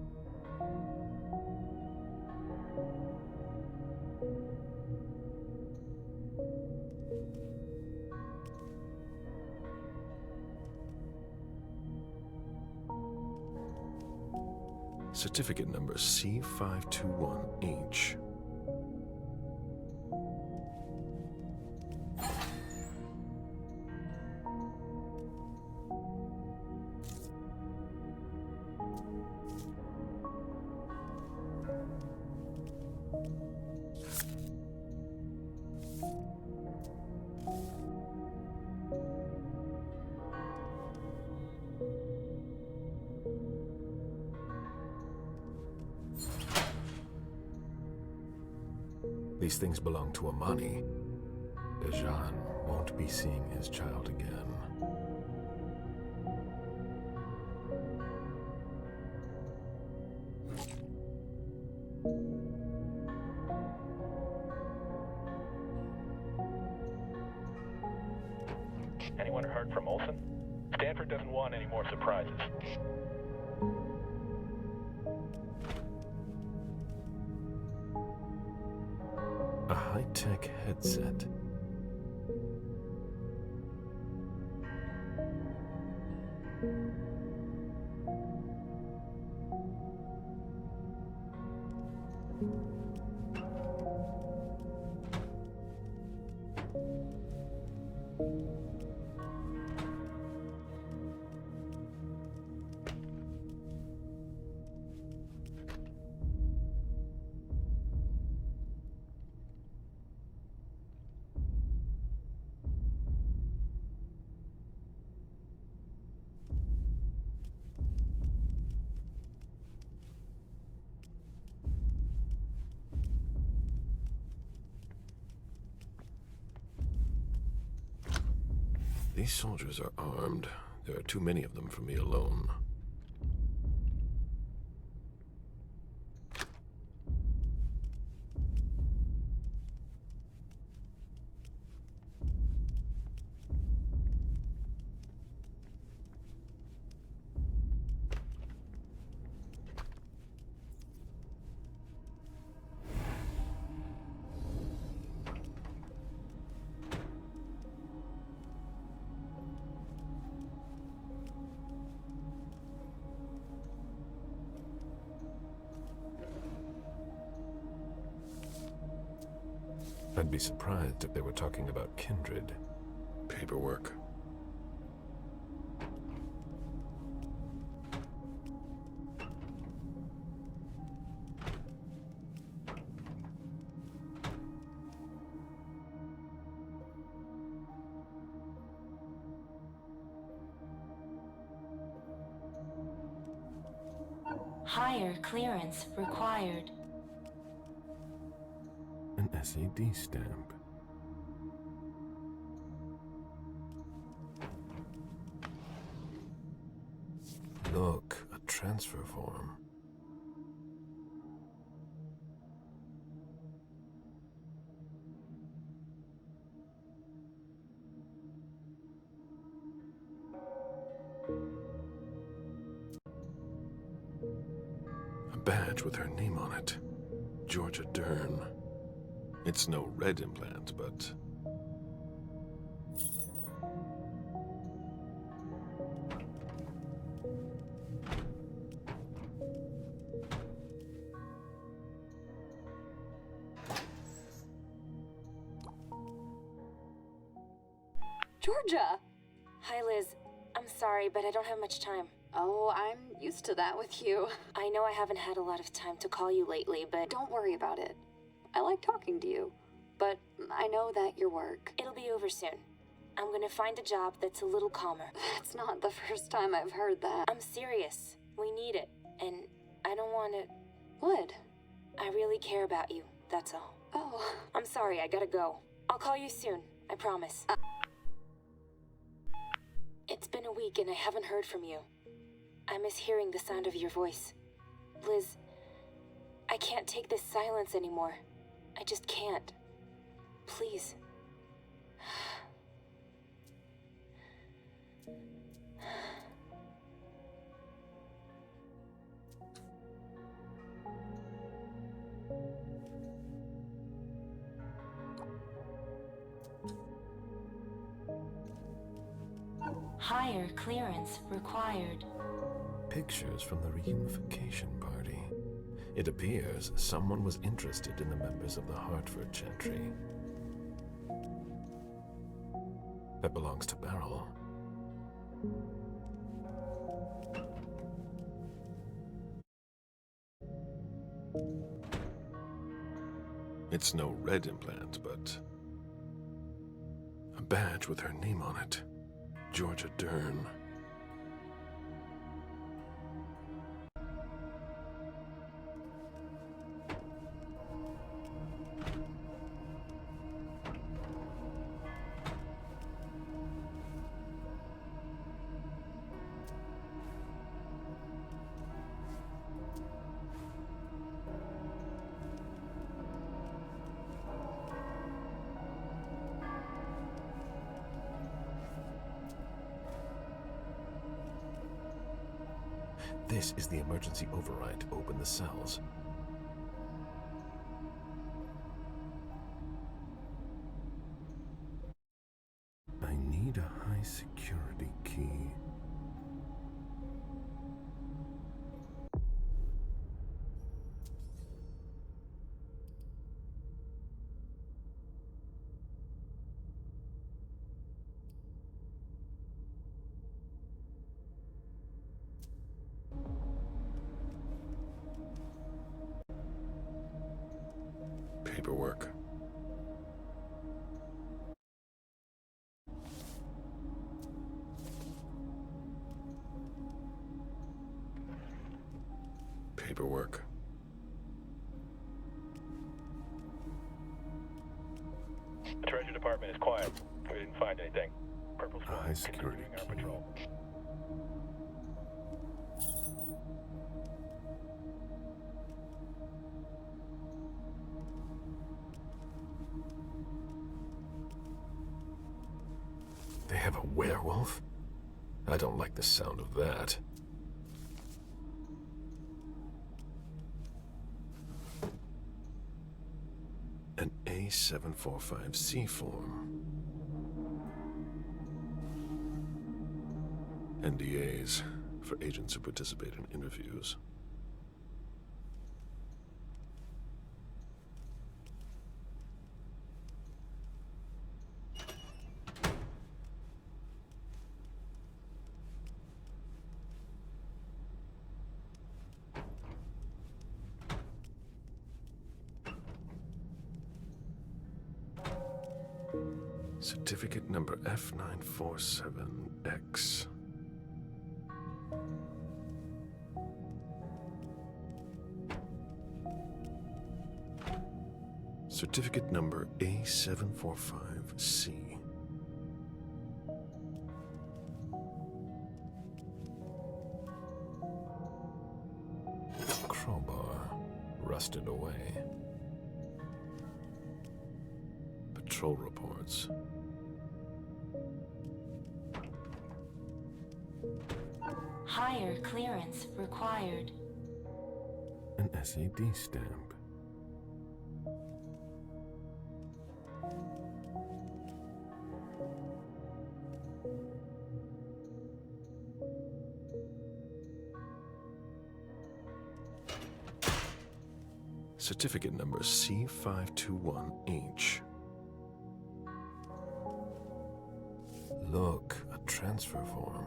Certificate number C521H. These things belong to Amani. Dejan won't be seeing his child again. Anyone heard from Olsen? Stanford doesn't want any more surprises. A high-tech headset. These soldiers are armed. There are too many of them for me alone. I'd be surprised if they were talking about kindred. Paperwork. Higher clearance required. An SAD stamp. Look, a transfer form. A badge with her name on it. Georgia Dern. It's no red implant, but... Georgia! Hi, Liz. I'm sorry, but I don't have much time. Oh, I'm used to that with you. I know I haven't had a lot of time to call you lately, but... Don't worry about it. I like talking to you, but I know that your work... It'll be over soon. I'm gonna find a job that's a little calmer. That's not the first time I've heard that. I'm serious. We need it, and I don't want to... What? I really care about you, that's all. Oh. I'm sorry, I gotta go. I'll call you soon, I promise. It's been a week and I haven't heard from you. I miss hearing the sound of your voice. Liz, I can't take this silence anymore. I just can't. Please. Higher clearance required. Pictures from the reunification party. It appears someone was interested in the members of the Hartford gentry. That belongs to Beryl. It's no red implant, but a badge with her name on it. Georgia Dern. This is the emergency override to open the cells. I need a high security key. Paperwork. Paperwork. The Treasury Department is quiet. We didn't find anything. Purple A high security key. They have a werewolf? I don't like the sound of that. An A745C form. NDAs for agents who participate in interviews. Certificate number F947X. Certificate number A745C. Crowbar, rusted away. Patrol reports. Higher clearance required. An SAD stamp. Certificate number C521H. Look, a transfer form.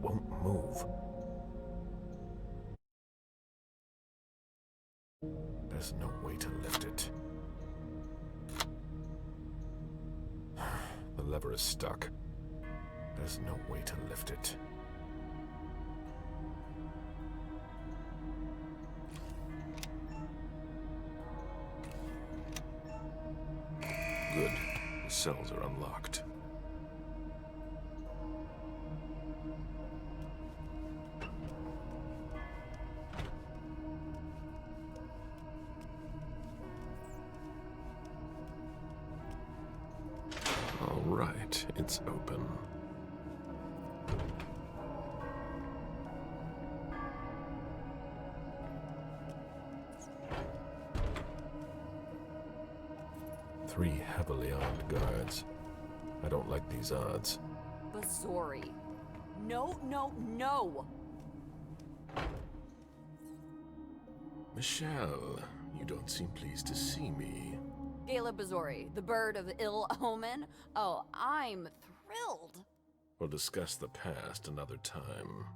Won't move. There's no way to lift it. The lever is stuck. There's no way to lift it. Good. The cells are unlocked. All right, it's open. Three heavily armed guards. I don't like these odds. Bazori. No, no, no! Michelle, you don't seem pleased to see me. Gala Bazori, the bird of ill omen? Oh, I'm thrilled. We'll discuss the past another time.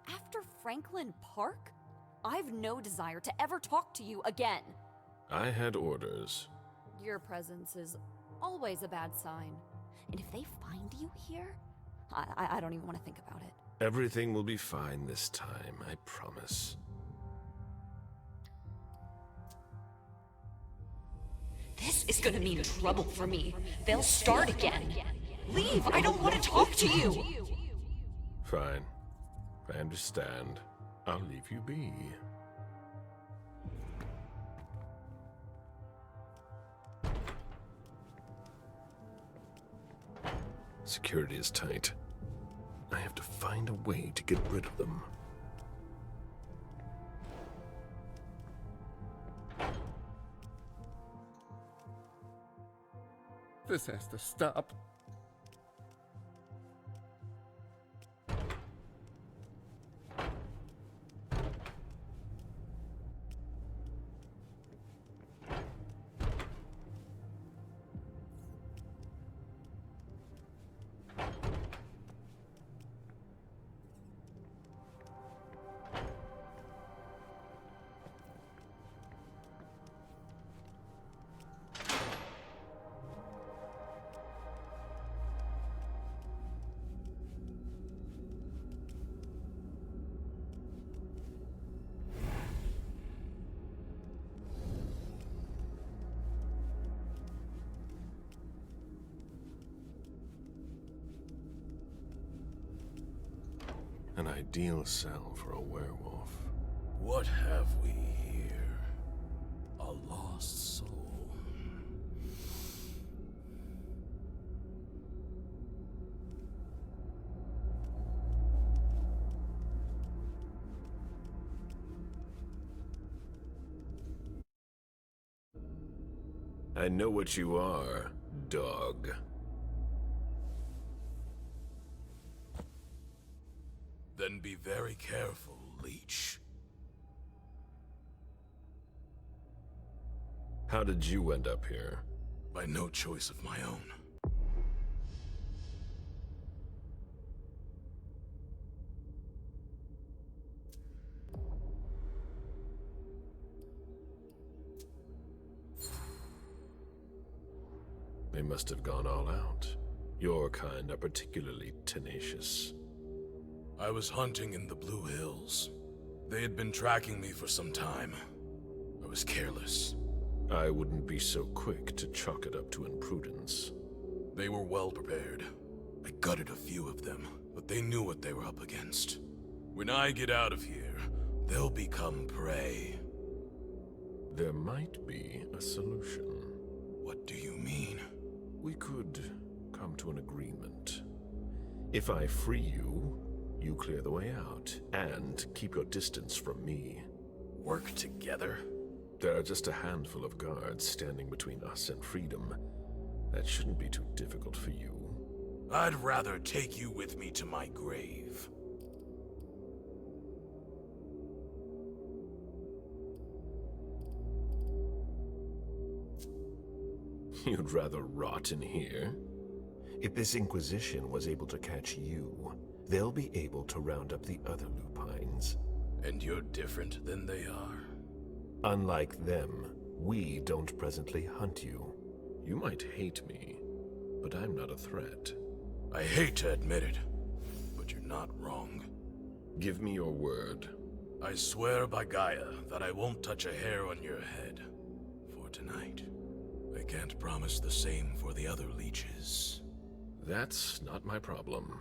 After Franklin Park? I've no desire to ever talk to you again. I had orders. Your presence is always a bad sign. And if they find you here, I don't even want to think about it. Everything will be fine this time, I promise. This is gonna mean trouble for me. They'll start again. Leave! I don't want to talk to you! Fine. I understand. I'll leave you be. Security is tight. I have to find a way to get rid of them. This has to stop. An ideal cell for a werewolf. What have we here? A lost soul. I know what you are, dog. Then be very careful, Leech. How did you end up here? By no choice of my own. They must have gone all out. Your kind are particularly tenacious. I was hunting in the Blue Hills. They had been tracking me for some time. I was careless. I wouldn't be so quick to chalk it up to imprudence. They were well prepared. I gutted a few of them, but they knew what they were up against. When I get out of here, they'll become prey. There might be a solution. What do you mean? We could come to an agreement. If I free you, you clear the way out, and keep your distance from me. Work together? There are just a handful of guards standing between us and freedom. That shouldn't be too difficult for you. I'd rather take you with me to my grave. You'd rather rot in here? If this Inquisition was able to catch you, they'll be able to round up the other lupines. And you're different than they are. Unlike them, we don't presently hunt you. You might hate me, but I'm not a threat. I hate to admit it, but you're not wrong. Give me your word. I swear by Gaia that I won't touch a hair on your head for tonight. I can't promise the same for the other leeches. That's not my problem.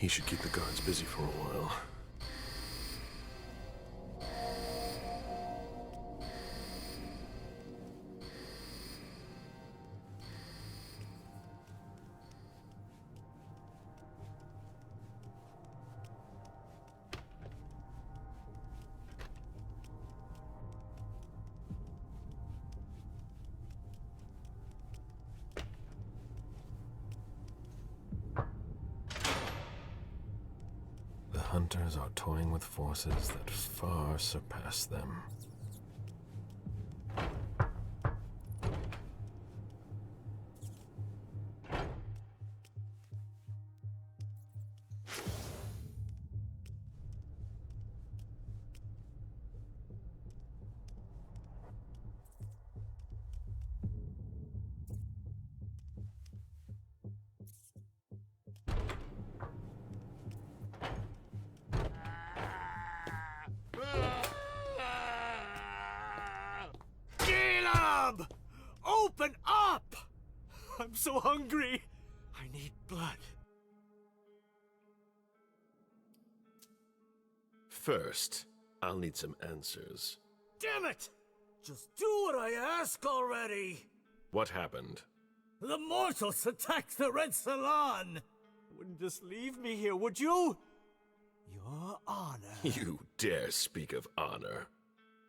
He should keep the guards busy for a while. The hunters are toying with forces that far surpass them. Caleb! Open up! I'm so hungry. I need blood. First, I'll need some answers. Damn it! Just do what I ask already! What happened? The mortals attacked the Red Salon! Wouldn't just leave me here, would you? Your honor. You dare speak of honor?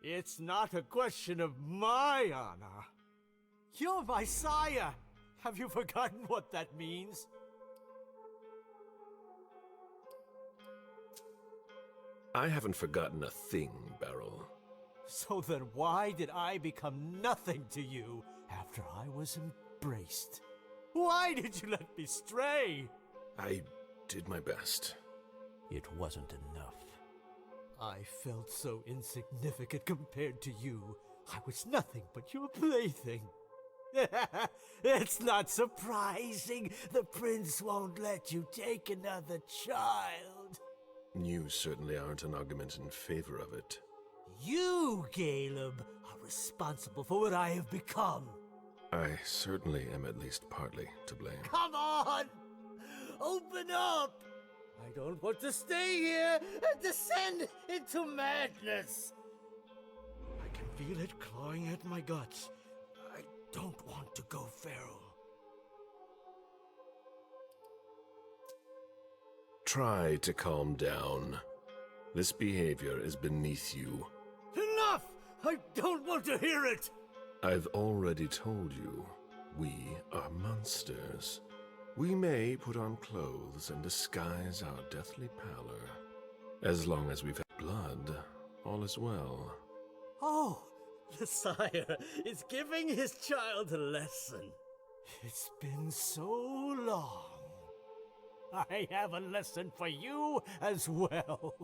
It's not a question of my honor. You're my sire. Have you forgotten what that means? I haven't forgotten a thing, Beryl. So then why did I become nothing to you after I was embraced? Why did you let me stray? I did my best. It wasn't enough. I felt so insignificant compared to you. I was nothing but your plaything. It's not surprising the prince won't let you take another child. You certainly aren't an argument in favor of it. You, Caleb, are responsible for what I have become. I certainly am at least partly to blame. Come on! Open up! I don't want to stay here and descend into madness. I can feel it clawing at my guts. I don't want to go feral. Try to calm down. This behavior is beneath you. Enough! I don't want to hear it! I've already told you, we are monsters. We may put on clothes and disguise our deathly pallor. As long as we've had blood, all is well. Oh, the sire is giving his child a lesson. It's been so long. I have a lesson for you as well.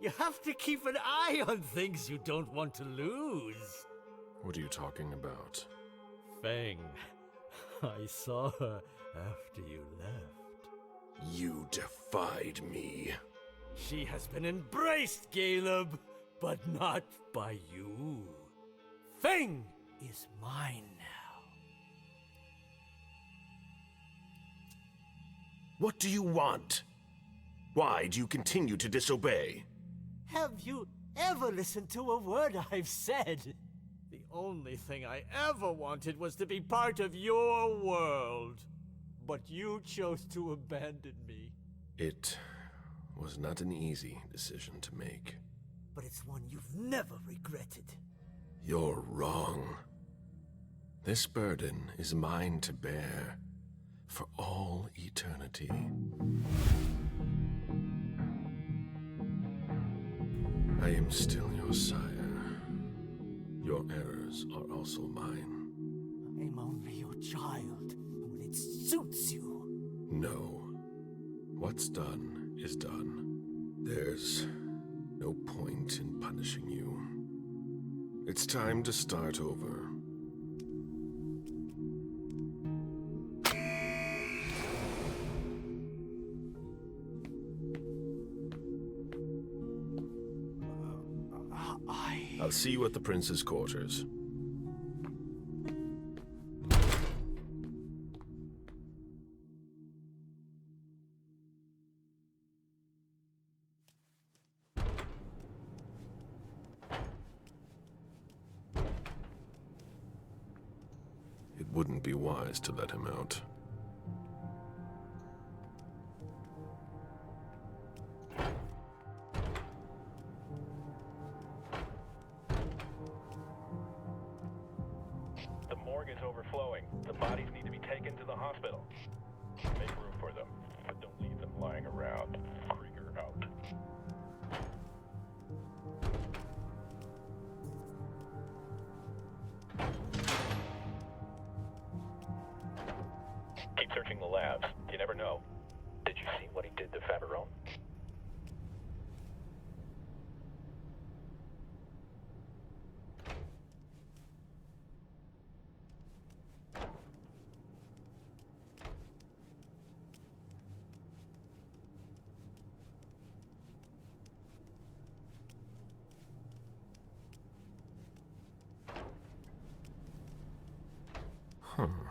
You have to keep an eye on things you don't want to lose. What are you talking about? Feng. I saw her after you left. You defied me. She has been embraced, Caleb, but not by you. Feng is mine now. What do you want? Why do you continue to disobey? Have you ever listened to a word I've said? The only thing I ever wanted was to be part of your world. But you chose to abandon me. It was not an easy decision to make. But it's one you've never regretted. You're wrong. This burden is mine to bear for all eternity. I am still your sire. Your errors are also mine. I'm only your child when it suits you. No. What's done is done. There's no point in punishing you. It's time to start over. I'll see you at the prince's quarters. wouldn't be wise to let him out. The morgue is overflowing. The bodies need to be taken to the hospital. Make room for them, but don't leave them lying around. Krieger out. Keep searching the labs. You never know. Did you see what he did to Faverone?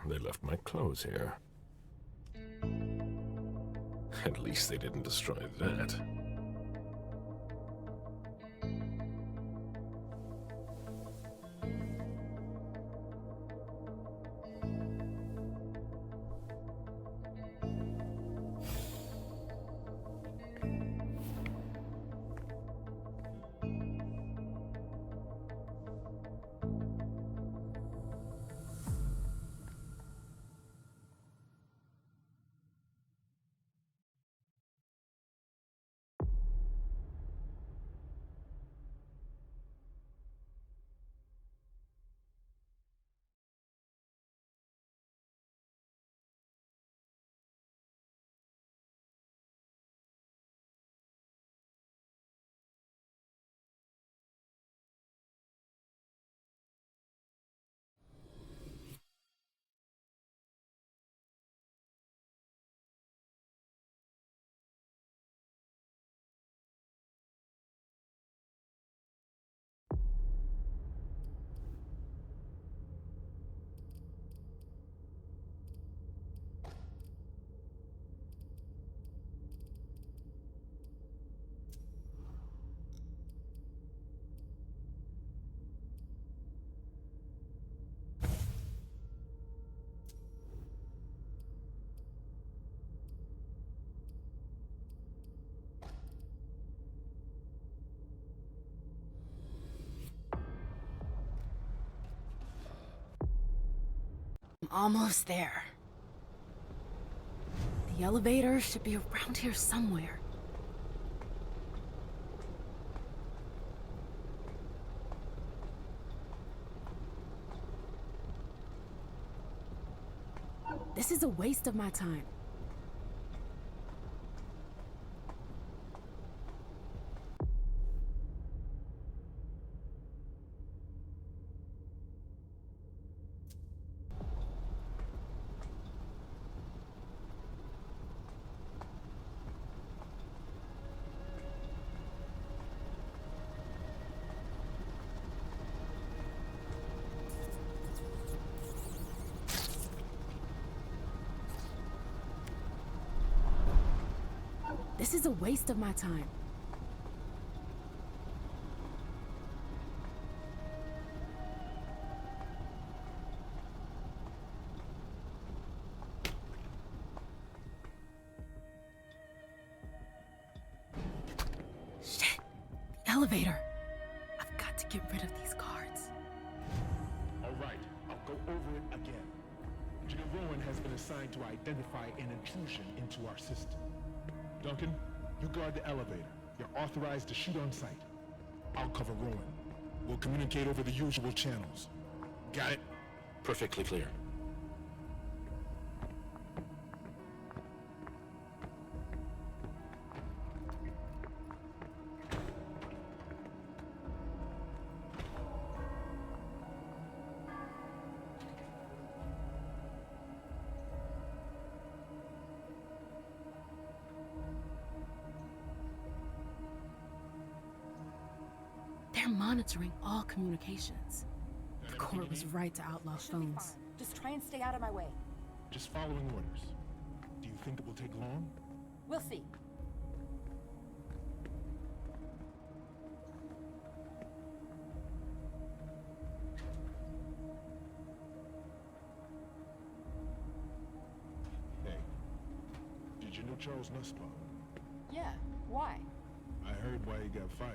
They left my clothes here. At least they didn't destroy that. I'm almost there. The elevator should be around here somewhere. This is a waste of my time. This is a waste of my time. Shit! The elevator! I've got to get rid of these cards. All right, I'll go over it again. Engineer Ruin has been assigned to identify an intrusion into our system. Duncan, you guard the elevator. You're authorized to shoot on sight. I'll cover Ruin. We'll communicate over the usual channels. Got it? Perfectly clear. They're monitoring all communications. The court was right to outlaw phones. Just try and stay out of my way. Just following orders. Do you think it will take long? We'll see. Charles Nussbaum? Yeah, why? I heard why he got fired.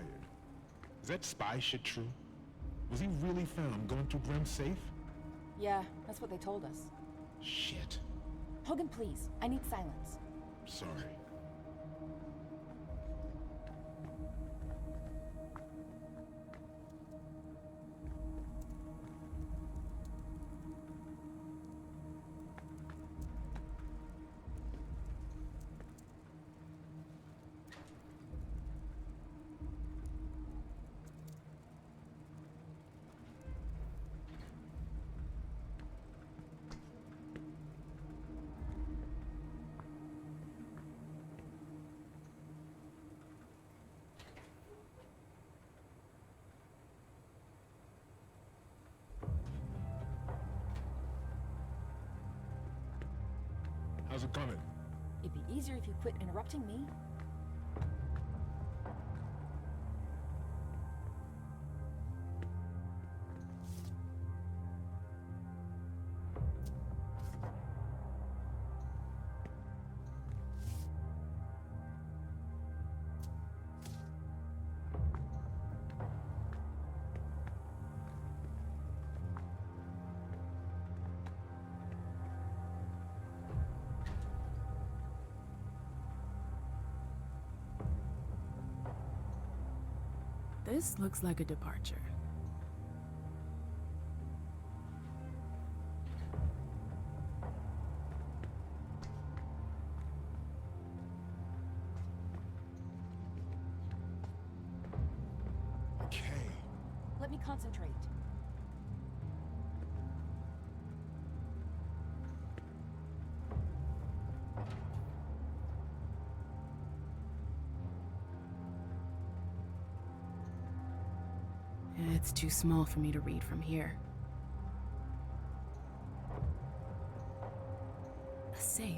Is that spy shit true? Was he really found going through Grim's safe? Yeah, that's what they told us. Shit. Hogan, please. I need silence. Sorry. How's it coming? It'd be easier if you quit interrupting me. This looks like a departure. Okay. Let me concentrate. It's too small for me to read from here. A safe.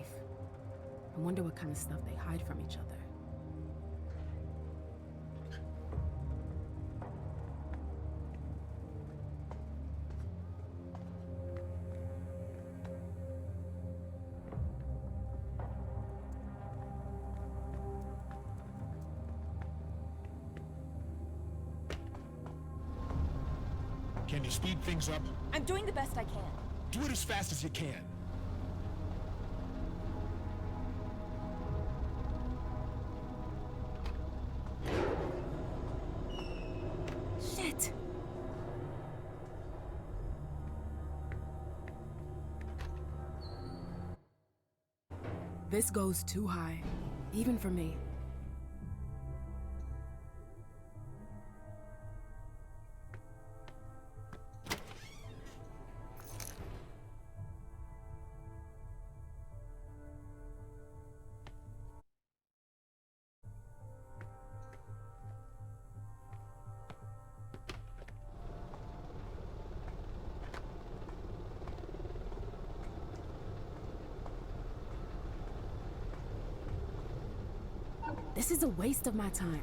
I wonder what kind of stuff they hide from each other. Can you speed things up? I'm doing the best I can. Do it as fast as you can. Shit! This goes too high, even for me. This is a waste of my time.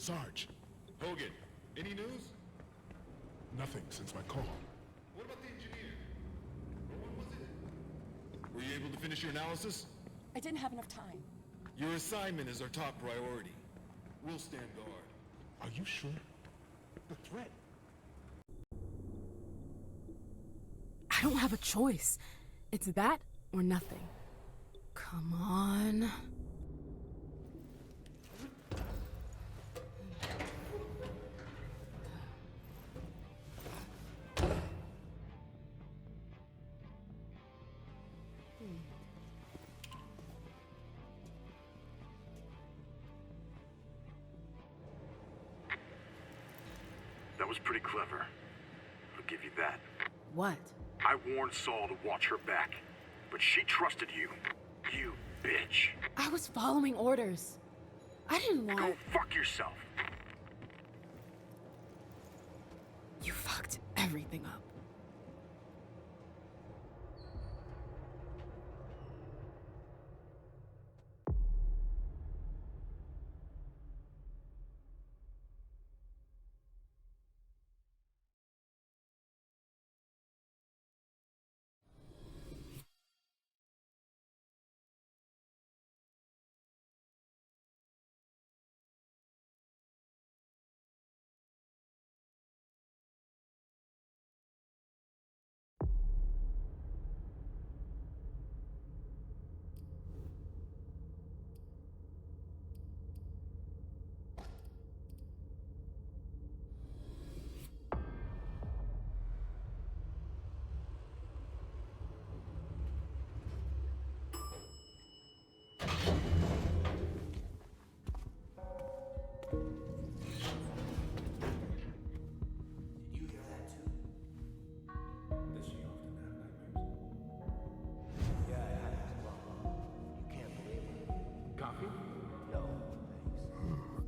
Sarge. Hogan, any news? Nothing since my call. What about the engineer? When was it? Were you able to finish your analysis? I didn't have enough time. Your assignment is our top priority. We'll stand guard. Are you sure? The threat. I don't have a choice. It's that or nothing. Come on. That was pretty clever. I'll give you that. What? I warned Saul to watch her back, but she trusted you. You bitch. I was following orders. I didn't want... Go fuck yourself. You fucked everything up.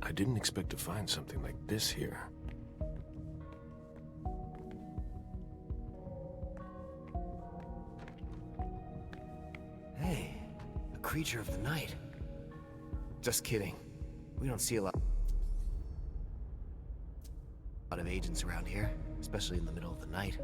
I didn't expect to find something like this here. Hey, a creature of the night. Just kidding. We don't see a lot of agents around here, especially in the middle of the night.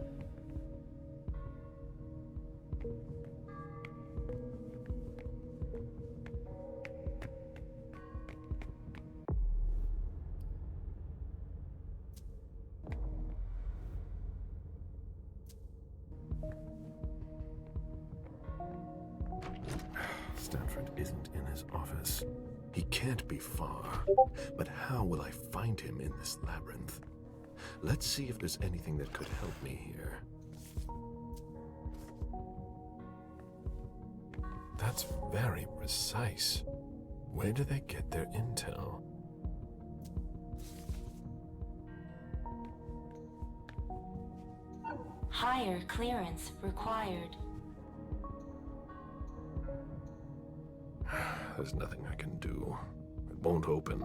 Stanford isn't in his office. He can't be far. But how will I find him in this labyrinth? Let's see if there's anything that could help me here. That's very precise. Where do they get their intel? Higher clearance required. There's nothing I can do. It won't open.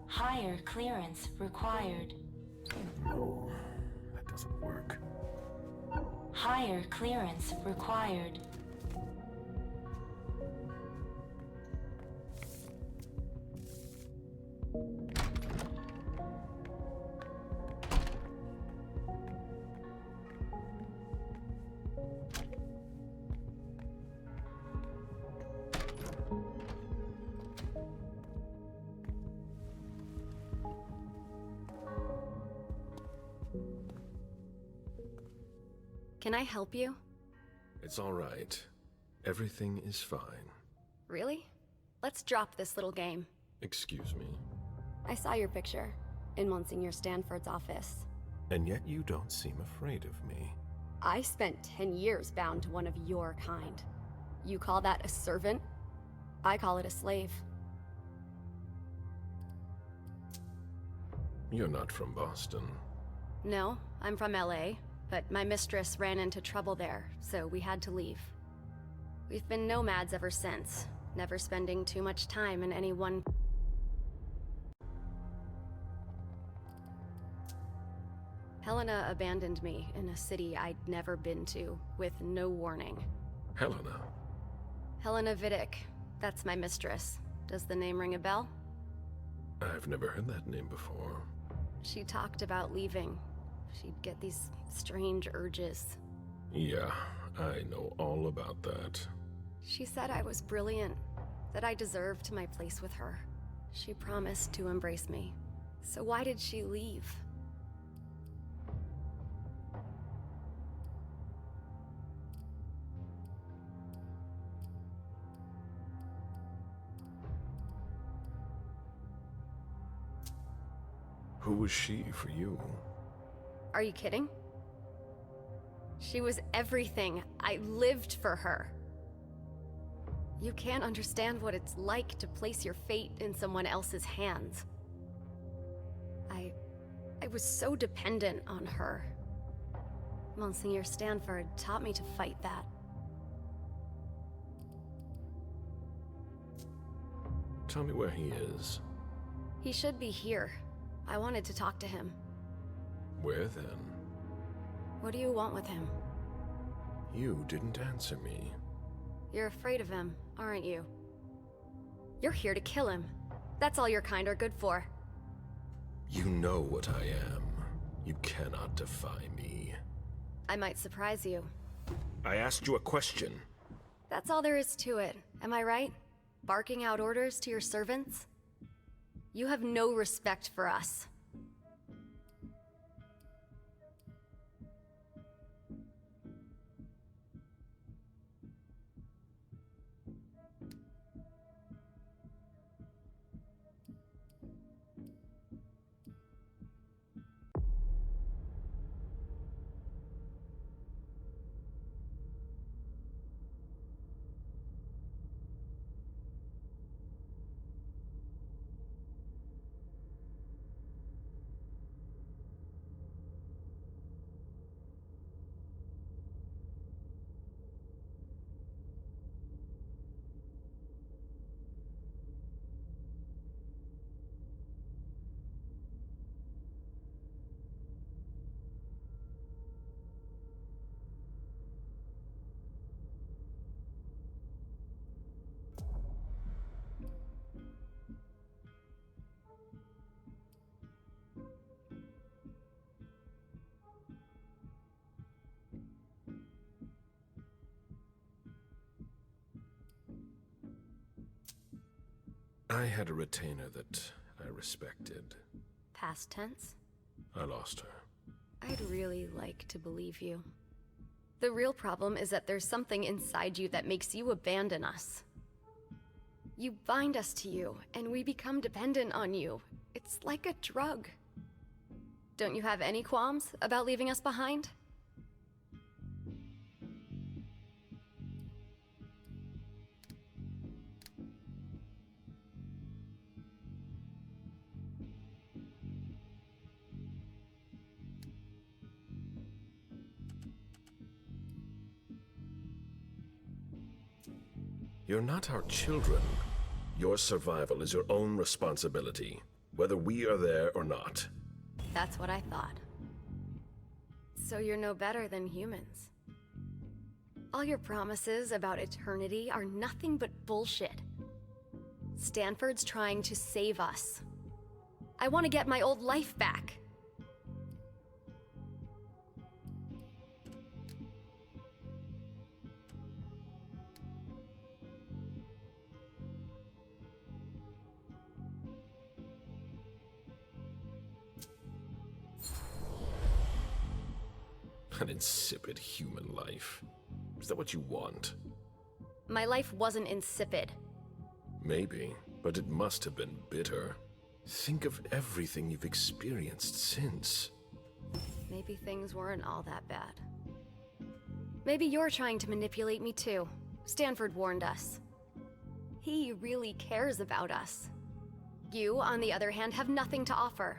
Higher clearance required. No, that doesn't work. Higher clearance required. Can I help you? It's all right. Everything is fine. Really? Let's drop this little game. Excuse me. I saw your picture in Monsignor Stanford's office. And yet you don't seem afraid of me. I spent 10 years bound to one of your kind. You call that a servant? I call it a slave. You're not from Boston. No, I'm from LA, but my mistress ran into trouble there, so we had to leave. We've been nomads ever since, never spending too much time in any one... Helena abandoned me in a city I'd never been to, with no warning. Helena? Helena Vidic. That's my mistress. Does the name ring a bell? I've never heard that name before. She talked about leaving. She'd get these strange urges. Yeah, I know all about that. She said I was brilliant, that I deserved my place with her. She promised to embrace me. So why did she leave? Who was she for you? Are you kidding? She was everything. I lived for her. You can't understand what it's like to place your fate in someone else's hands. I was so dependent on her. Monsignor Stanford taught me to fight that. Tell me where he is. He should be here. I wanted to talk to him. Where then? What do you want with him? You didn't answer me. You're afraid of him, aren't you? You're here to kill him. That's all your kind are good for. You know what I am. You cannot defy me. I might surprise you. I asked you a question. That's all there is to it, am I right? Barking out orders to your servants? You have no respect for us. I had a retainer that I respected. Past tense? I lost her. I'd really like to believe you. The real problem is that there's something inside you that makes you abandon us. You bind us to you, and we become dependent on you. It's like a drug. Don't you have any qualms about leaving us behind? You're not our children. Your survival is your own responsibility, whether we are there or not. That's what I thought. So you're no better than humans. All your promises about eternity are nothing but bullshit. Stanford's trying to save us. I want to get my old life back. An insipid human life. Is that what you want? My life wasn't insipid. Maybe, but it must have been bitter. Think of everything you've experienced since. Maybe things weren't all that bad. Maybe you're trying to manipulate me too. Stanford warned us. He really cares about us. You, on the other hand, have nothing to offer.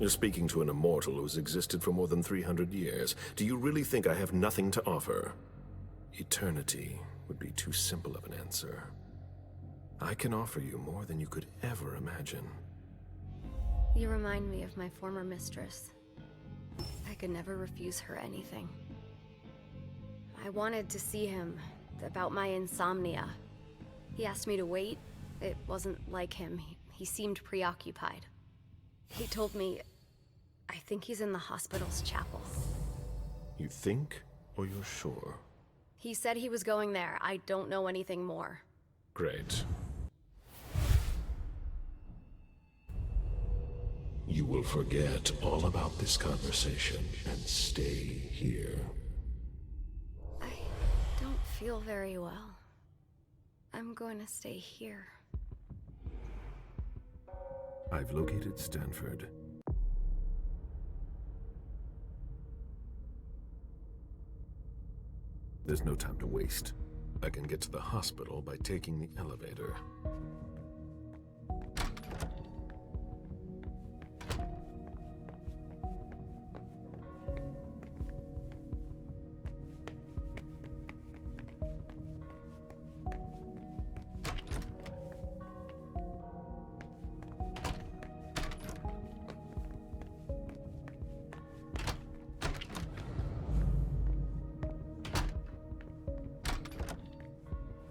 You're speaking to an immortal who's existed for more than 300 years. Do you really think I have nothing to offer? Eternity would be too simple of an answer. I can offer you more than you could ever imagine. You remind me of my former mistress. I could never refuse her anything. I wanted to see him about my insomnia. He asked me to wait. It wasn't like him. He seemed preoccupied. He told me, I think he's in the hospital's chapel. You think, or you're sure? He said he was going there. I don't know anything more. Great. You will forget all about this conversation and stay here. I don't feel very well. I'm going to stay here. I've located Stanford. There's no time to waste. I can get to the hospital by taking the elevator.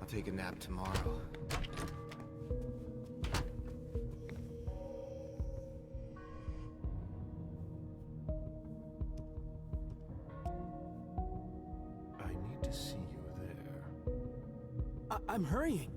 Take a nap tomorrow. I need to see you there. I'm hurrying.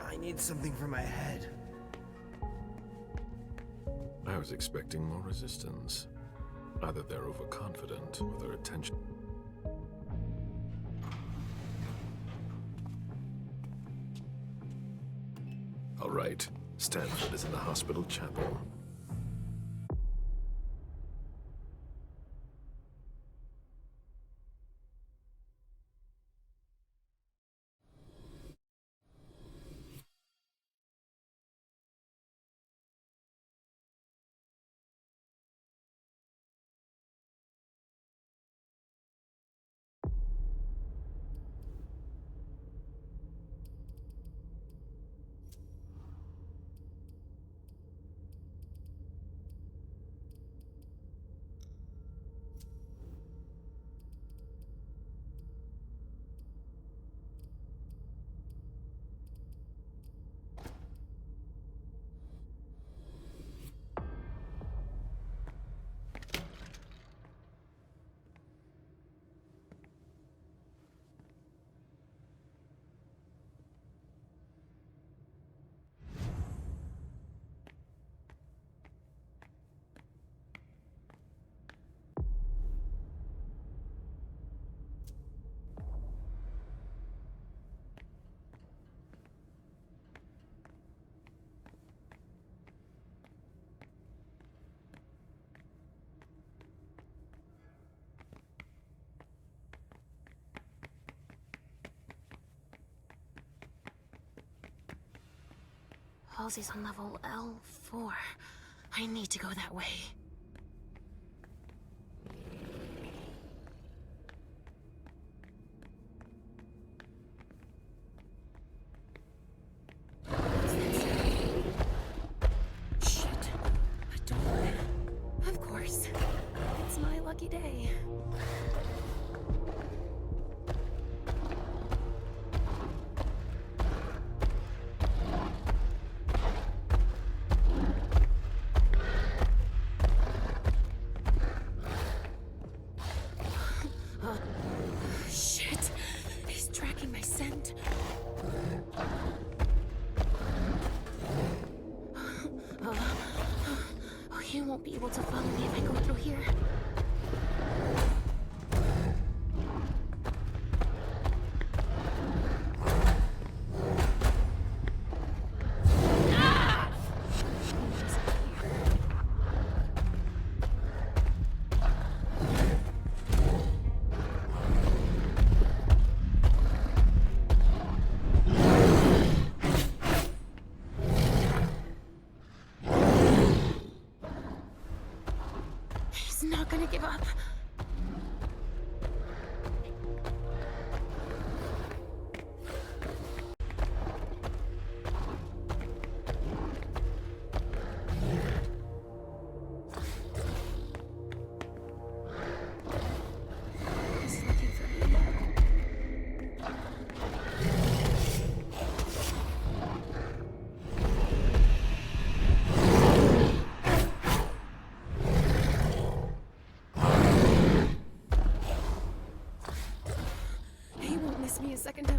I need something for my head. I was expecting more resistance. Either they're overconfident or their attention. All right, Stanford is in the hospital chapel. Halsey's on level L4. I need to go that way. Shit. A door. Of course. It's my lucky day. able to follow me if I go through here. He's not gonna give up. He's looking for me. He won't miss me a second time.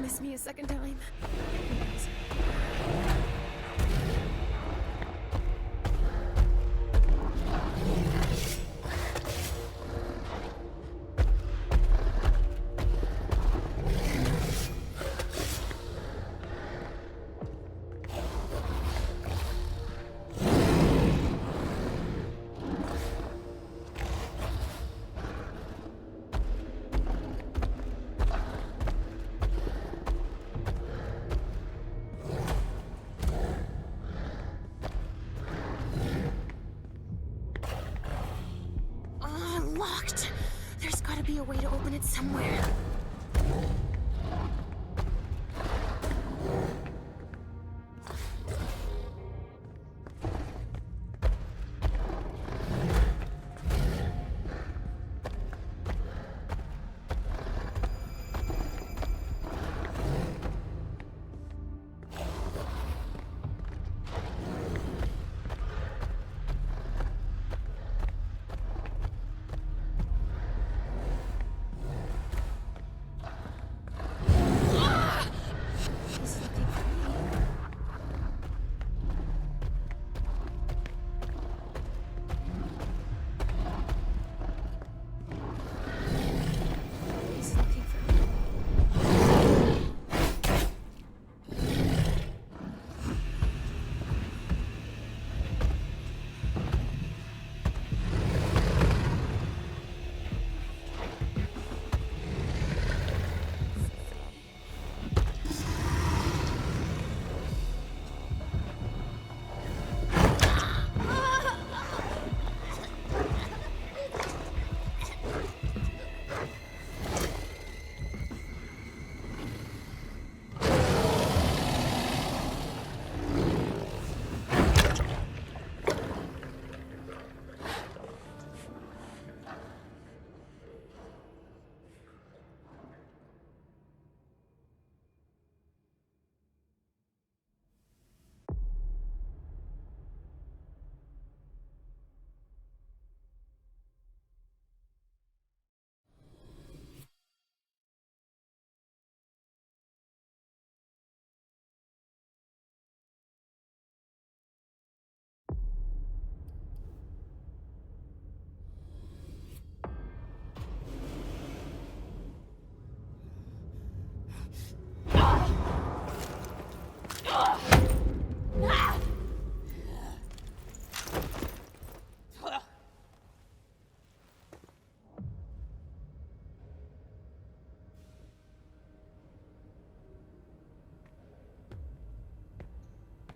miss me a second time. Locked. There's gotta be a way to open it somewhere.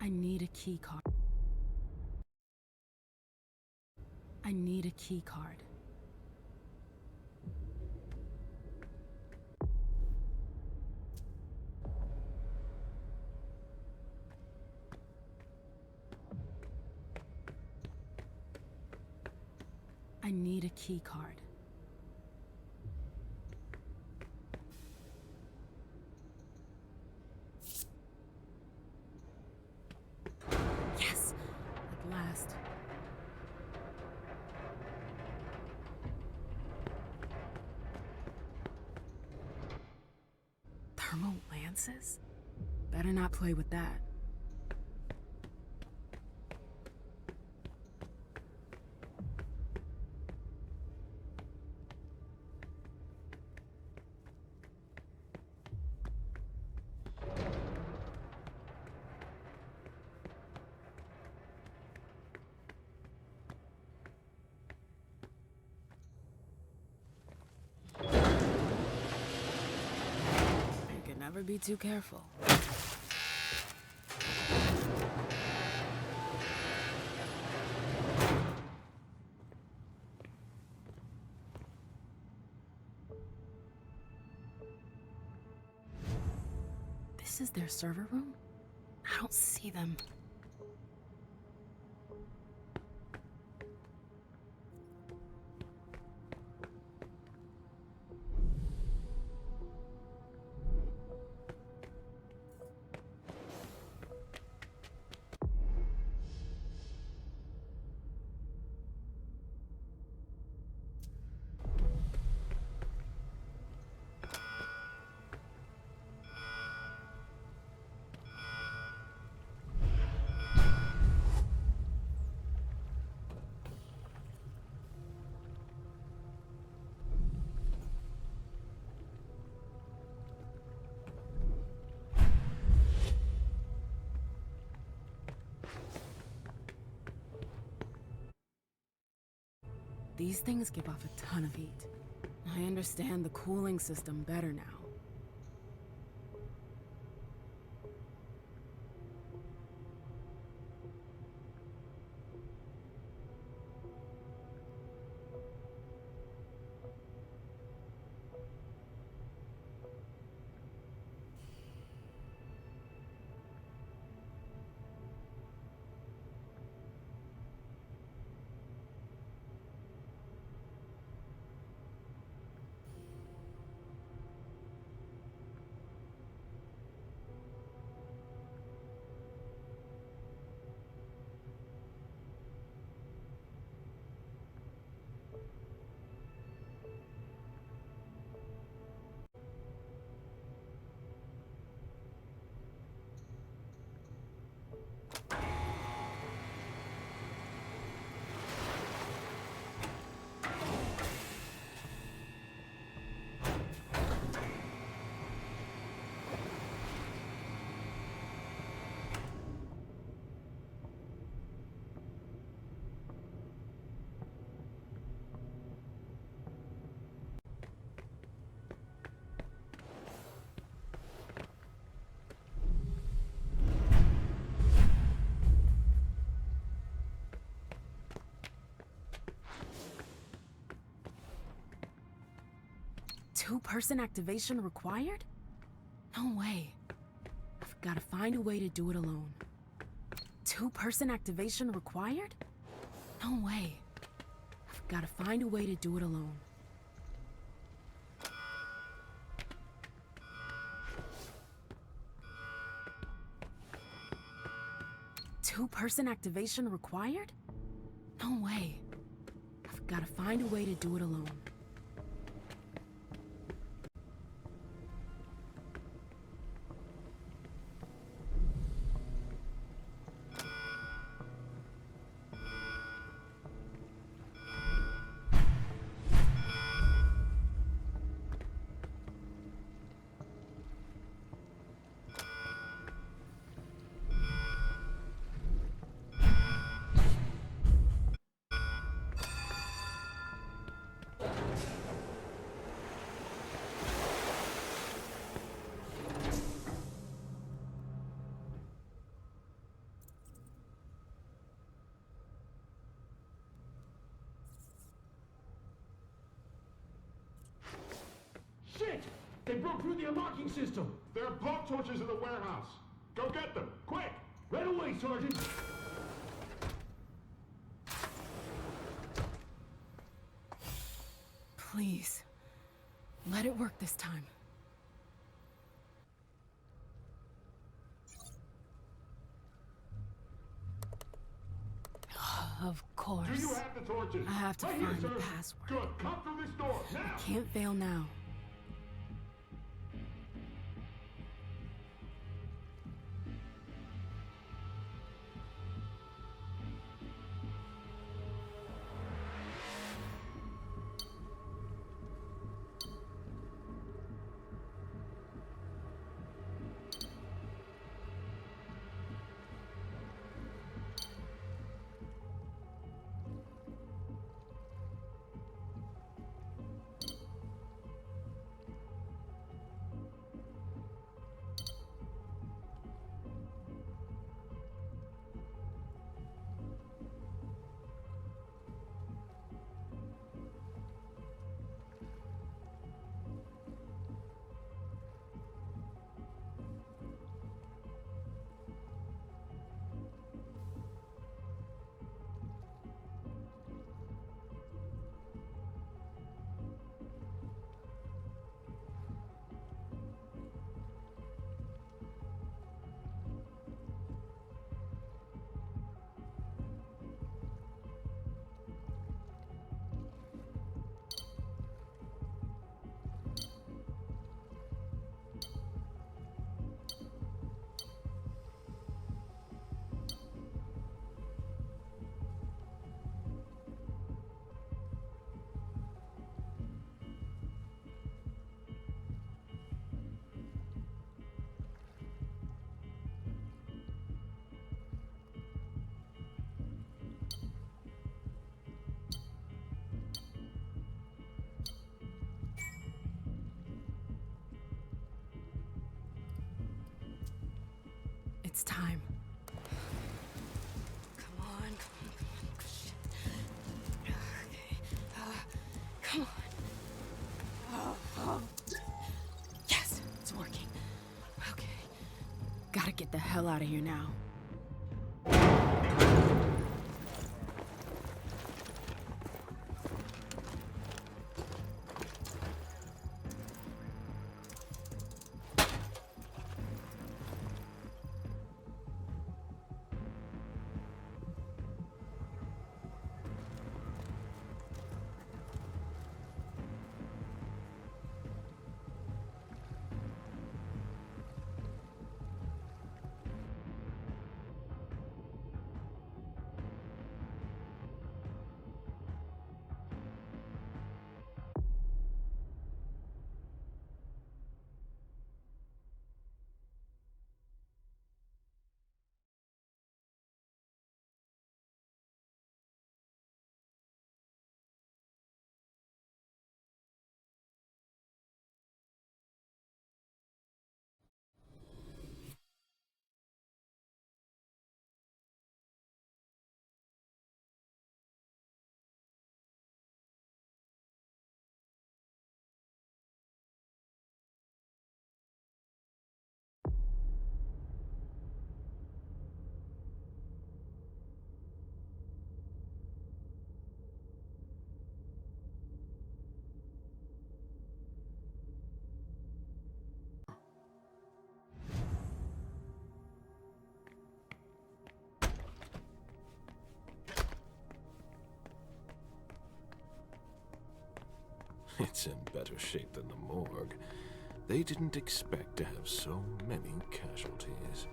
I need a key card. I need a key card. I need a key card. Yes! At last. Thermal lances? Better not play with that. Never be too careful. This is their server room? I don't see them. These things give off a ton of heat. I understand the cooling system better now. Two-person activation required? No way. I've got to find a way to do it alone. Two-person activation required? No way. I've got to find a way to do it alone. Two-person activation required? No way. I've got to find a way to do it alone. Shit! They broke through the unlocking system! There are blowtorches in the warehouse! Go get them, quick! Right away, Sergeant! Please, let it work this time. Of course. Do you have the torches? I have to Right here, find the sir. password. Good, come through this door, now! I can't fail now. It's time. Come on. Shit. Okay. Come on. Oh. Yes, it's working. Okay. Gotta get the hell out of here now. It's in better shape than the morgue. They didn't expect to have so many casualties.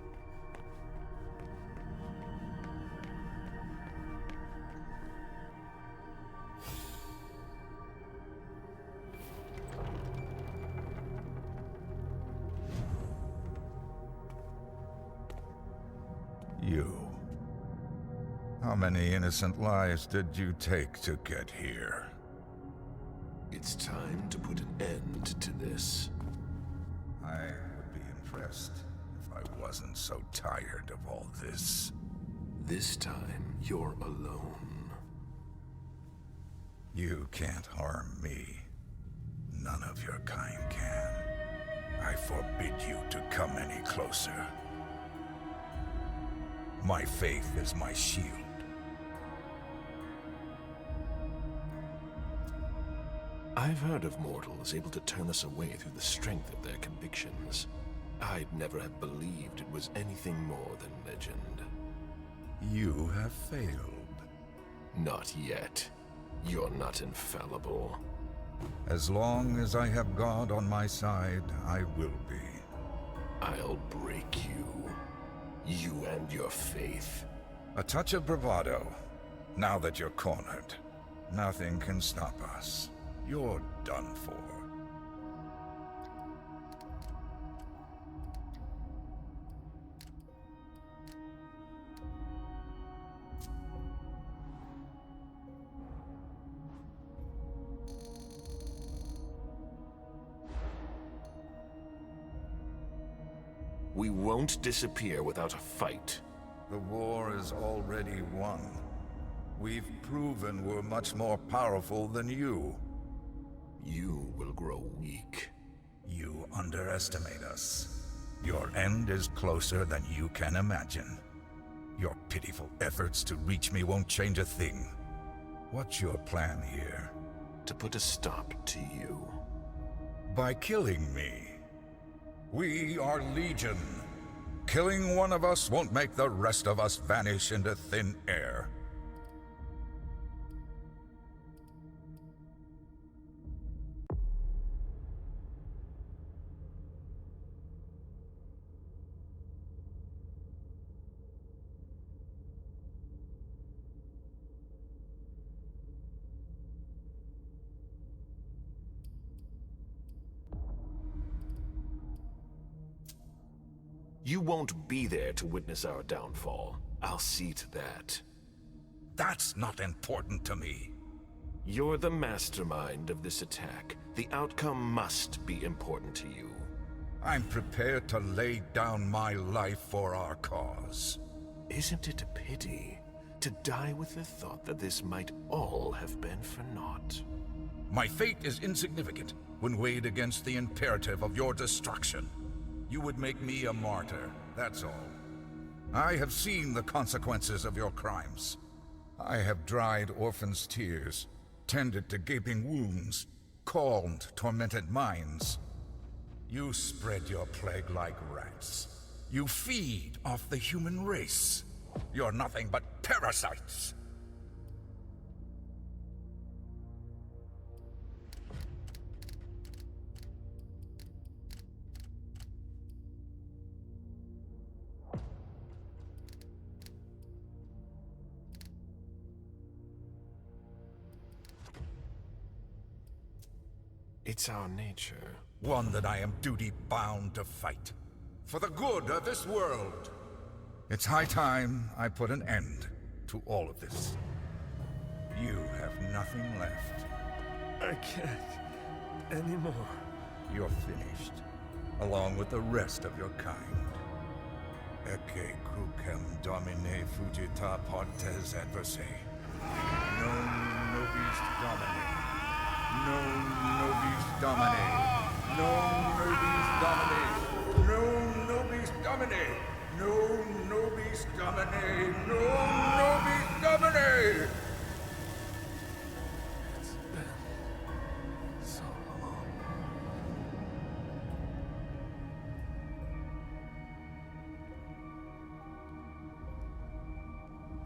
You. How many innocent lives did you take to get here? It's time to put an end to this. I would be impressed if I wasn't so tired of all this. This time, you're alone. You can't harm me. None of your kind can. I forbid you to come any closer. My faith is my shield. I've heard of mortals able to turn us away through the strength of their convictions. I'd never have believed it was anything more than legend. You have failed. Not yet. You're not infallible. As long as I have God on my side, I will be. I'll break you. You and your faith. A touch of bravado. Now that you're cornered, nothing can stop us. You're done for. We won't disappear without a fight. The war is already won. We've proven we're much more powerful than you. You will grow weak. You underestimate us. Your end is closer than you can imagine. Your pitiful efforts to reach me won't change a thing. What's your plan here? To put a stop to you. By killing me. We are Legion. Killing one of us won't make the rest of us vanish into thin air. You won't be there to witness our downfall. I'll see to that. That's not important to me. You're the mastermind of this attack. The outcome must be important to you. I'm prepared to lay down my life for our cause. Isn't it a pity to die with the thought that this might all have been for naught? My fate is insignificant when weighed against the imperative of your destruction. You would make me a martyr, that's all. I have seen the consequences of your crimes. I have dried orphans' tears, tended to gaping wounds, calmed tormented minds. You spread your plague like rats. You feed off the human race. You're nothing but parasites. It's our nature. One that I am duty-bound to fight. For the good of this world. It's high time I put an end to all of this. You have nothing left. I can't anymore. You're finished, along with the rest of your kind. Ecce crucem domine fugita partes adversae. Non nobis domine. Non nobis domine. Non nobis domine. Non nobis domine. Non nobis domine. Non nobis domine. It's been so long.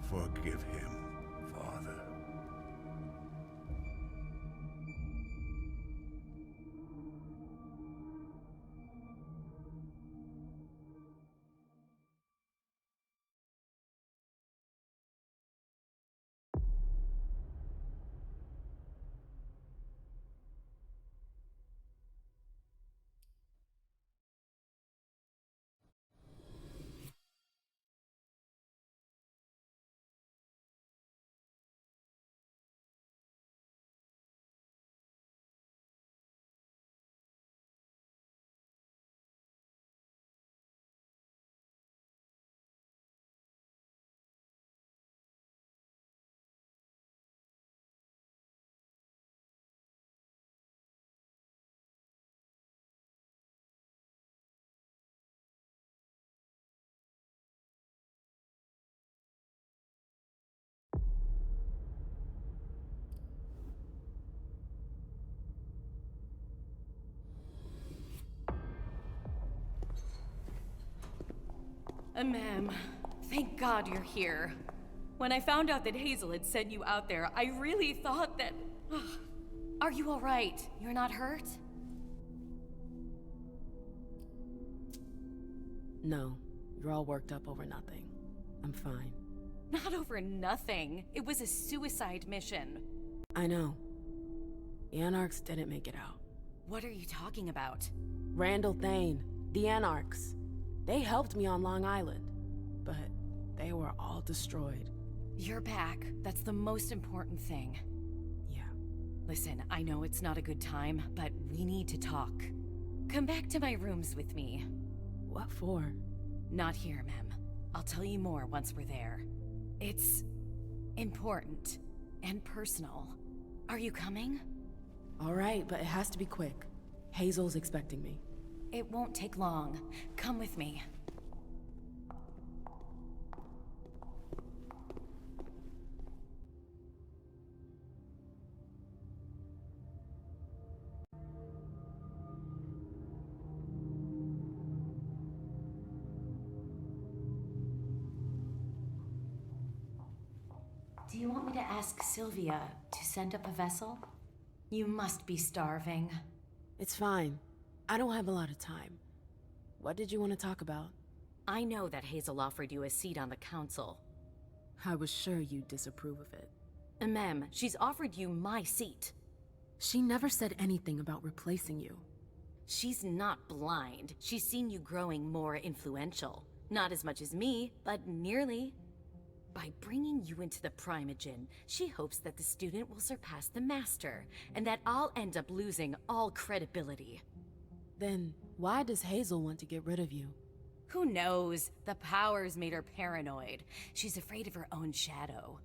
Forgive him, Father. Ma'am, thank God you're here. When I found out that Hazel had sent you out there, I really thought that... Are you all right? You're not hurt? No, you're all worked up over nothing. I'm fine. Not over nothing. It was a suicide mission. I know. The Anarchs didn't make it out. What are you talking about? Randall Thane, the Anarchs. They helped me on Long Island, but they were all destroyed. You're back. That's the most important thing. Yeah. Listen, I know it's not a good time, but we need to talk. Come back to my rooms with me. What for? Not here, ma'am. I'll tell you more once we're there. It's important and personal. Are you coming? All right, but it has to be quick. Hazel's expecting me. It won't take long. Come with me. Do you want me to ask Sylvia to send up a vessel? You must be starving. It's fine. I don't have a lot of time. What did you want to talk about? I know that Hazel offered you a seat on the council. I was sure you'd disapprove of it. Ma'am, she's offered you my seat. She never said anything about replacing you. She's not blind. She's seen you growing more influential. Not as much as me, but nearly. By bringing you into the Primogen, she hopes that the student will surpass the master, and that I'll end up losing all credibility. Then why does Hazel want to get rid of you? Who knows? The powers made her paranoid. She's afraid of her own shadow.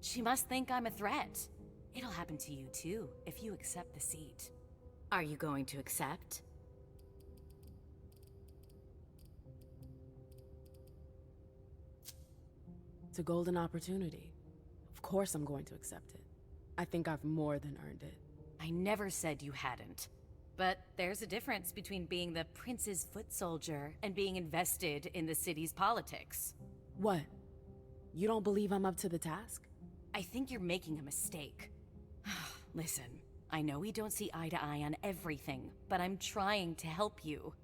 She must think I'm a threat. It'll happen to you too, if you accept the seat. Are you going to accept? It's a golden opportunity. Of course I'm going to accept it. I think I've more than earned it. I never said you hadn't. But there's a difference between being the prince's foot soldier and being invested in the city's politics. What? You don't believe I'm up to the task? I think you're making a mistake. Listen, I know we don't see eye to eye on everything, but I'm trying to help you.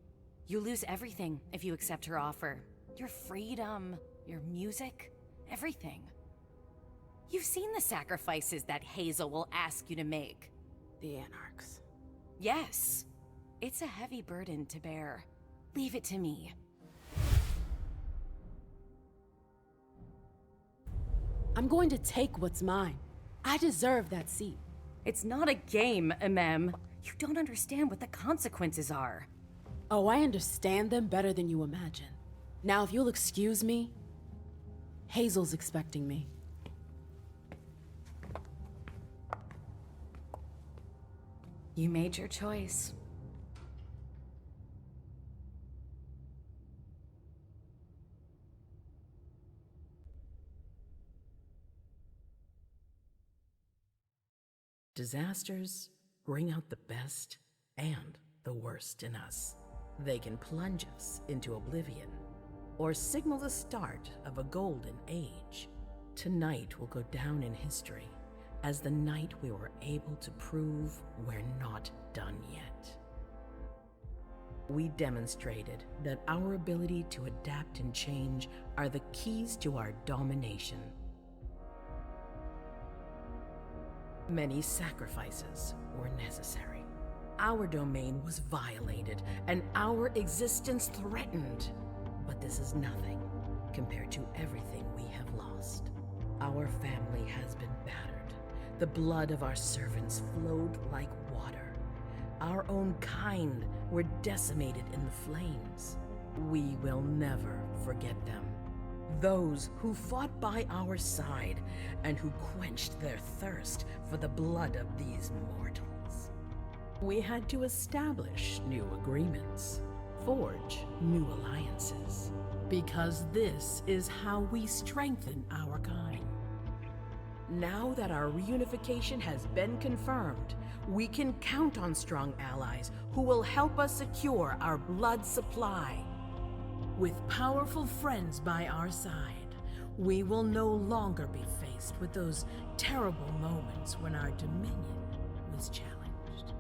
You lose everything if you accept her offer. Your freedom, your music, everything. You've seen the sacrifices that Hazel will ask you to make. The Anarchs. Yes. It's a heavy burden to bear. Leave it to me. I'm going to take what's mine. I deserve that seat. It's not a game, Emem. You don't understand what the consequences are. Oh, I understand them better than you imagine. Now, if you'll excuse me, Hazel's expecting me. You made your choice. Disasters bring out the best and the worst in us. They can plunge us into oblivion or signal the start of a golden age. Tonight will go down in history as the night we were able to prove we're not done yet. We demonstrated that our ability to adapt and change are the keys to our domination. Many sacrifices were necessary. Our domain was violated and our existence threatened. But this is nothing compared to everything we have lost. Our family has been battered. The blood of our servants flowed like water. Our own kind were decimated in the flames. We will never forget them. Those who fought by our side and who quenched their thirst for the blood of these mortals. We had to establish new agreements, forge new alliances, because this is how we strengthen our kind. Now that our reunification has been confirmed, we can count on strong allies who will help us secure our blood supply. With powerful friends by our side, we will no longer be faced with those terrible moments when our dominion was challenged.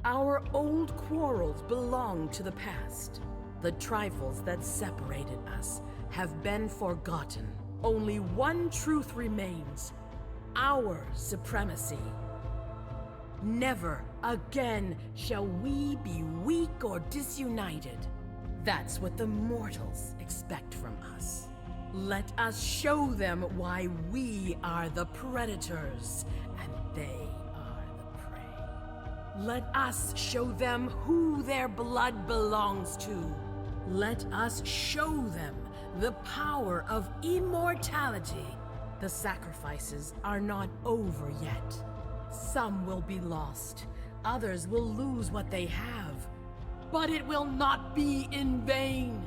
Our old quarrels belong to the past. The trifles that separated us have been forgotten. Only one truth remains: our supremacy. Never again shall we be weak or disunited. That's what the mortals expect from us. Let us show them why we are the predators and they are the prey. Let us show them who their blood belongs to. Let us show them the power of immortality. The sacrifices are not over yet. Some will be lost. Others will lose what they have. But it will not be in vain.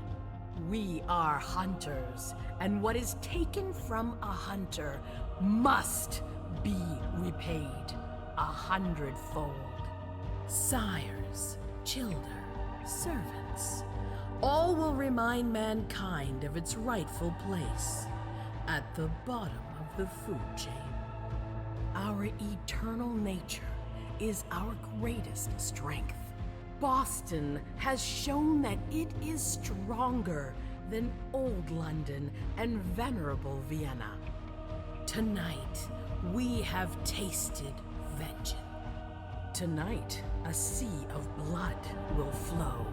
We are hunters, and what is taken from a hunter must be repaid 100-fold. Sires, children, servants, all will remind mankind of its rightful place at the bottom of the food chain. Our eternal nature is our greatest strength. Boston has shown that it is stronger than old London and venerable Vienna. Tonight, we have tasted vengeance. Tonight, a sea of blood will flow.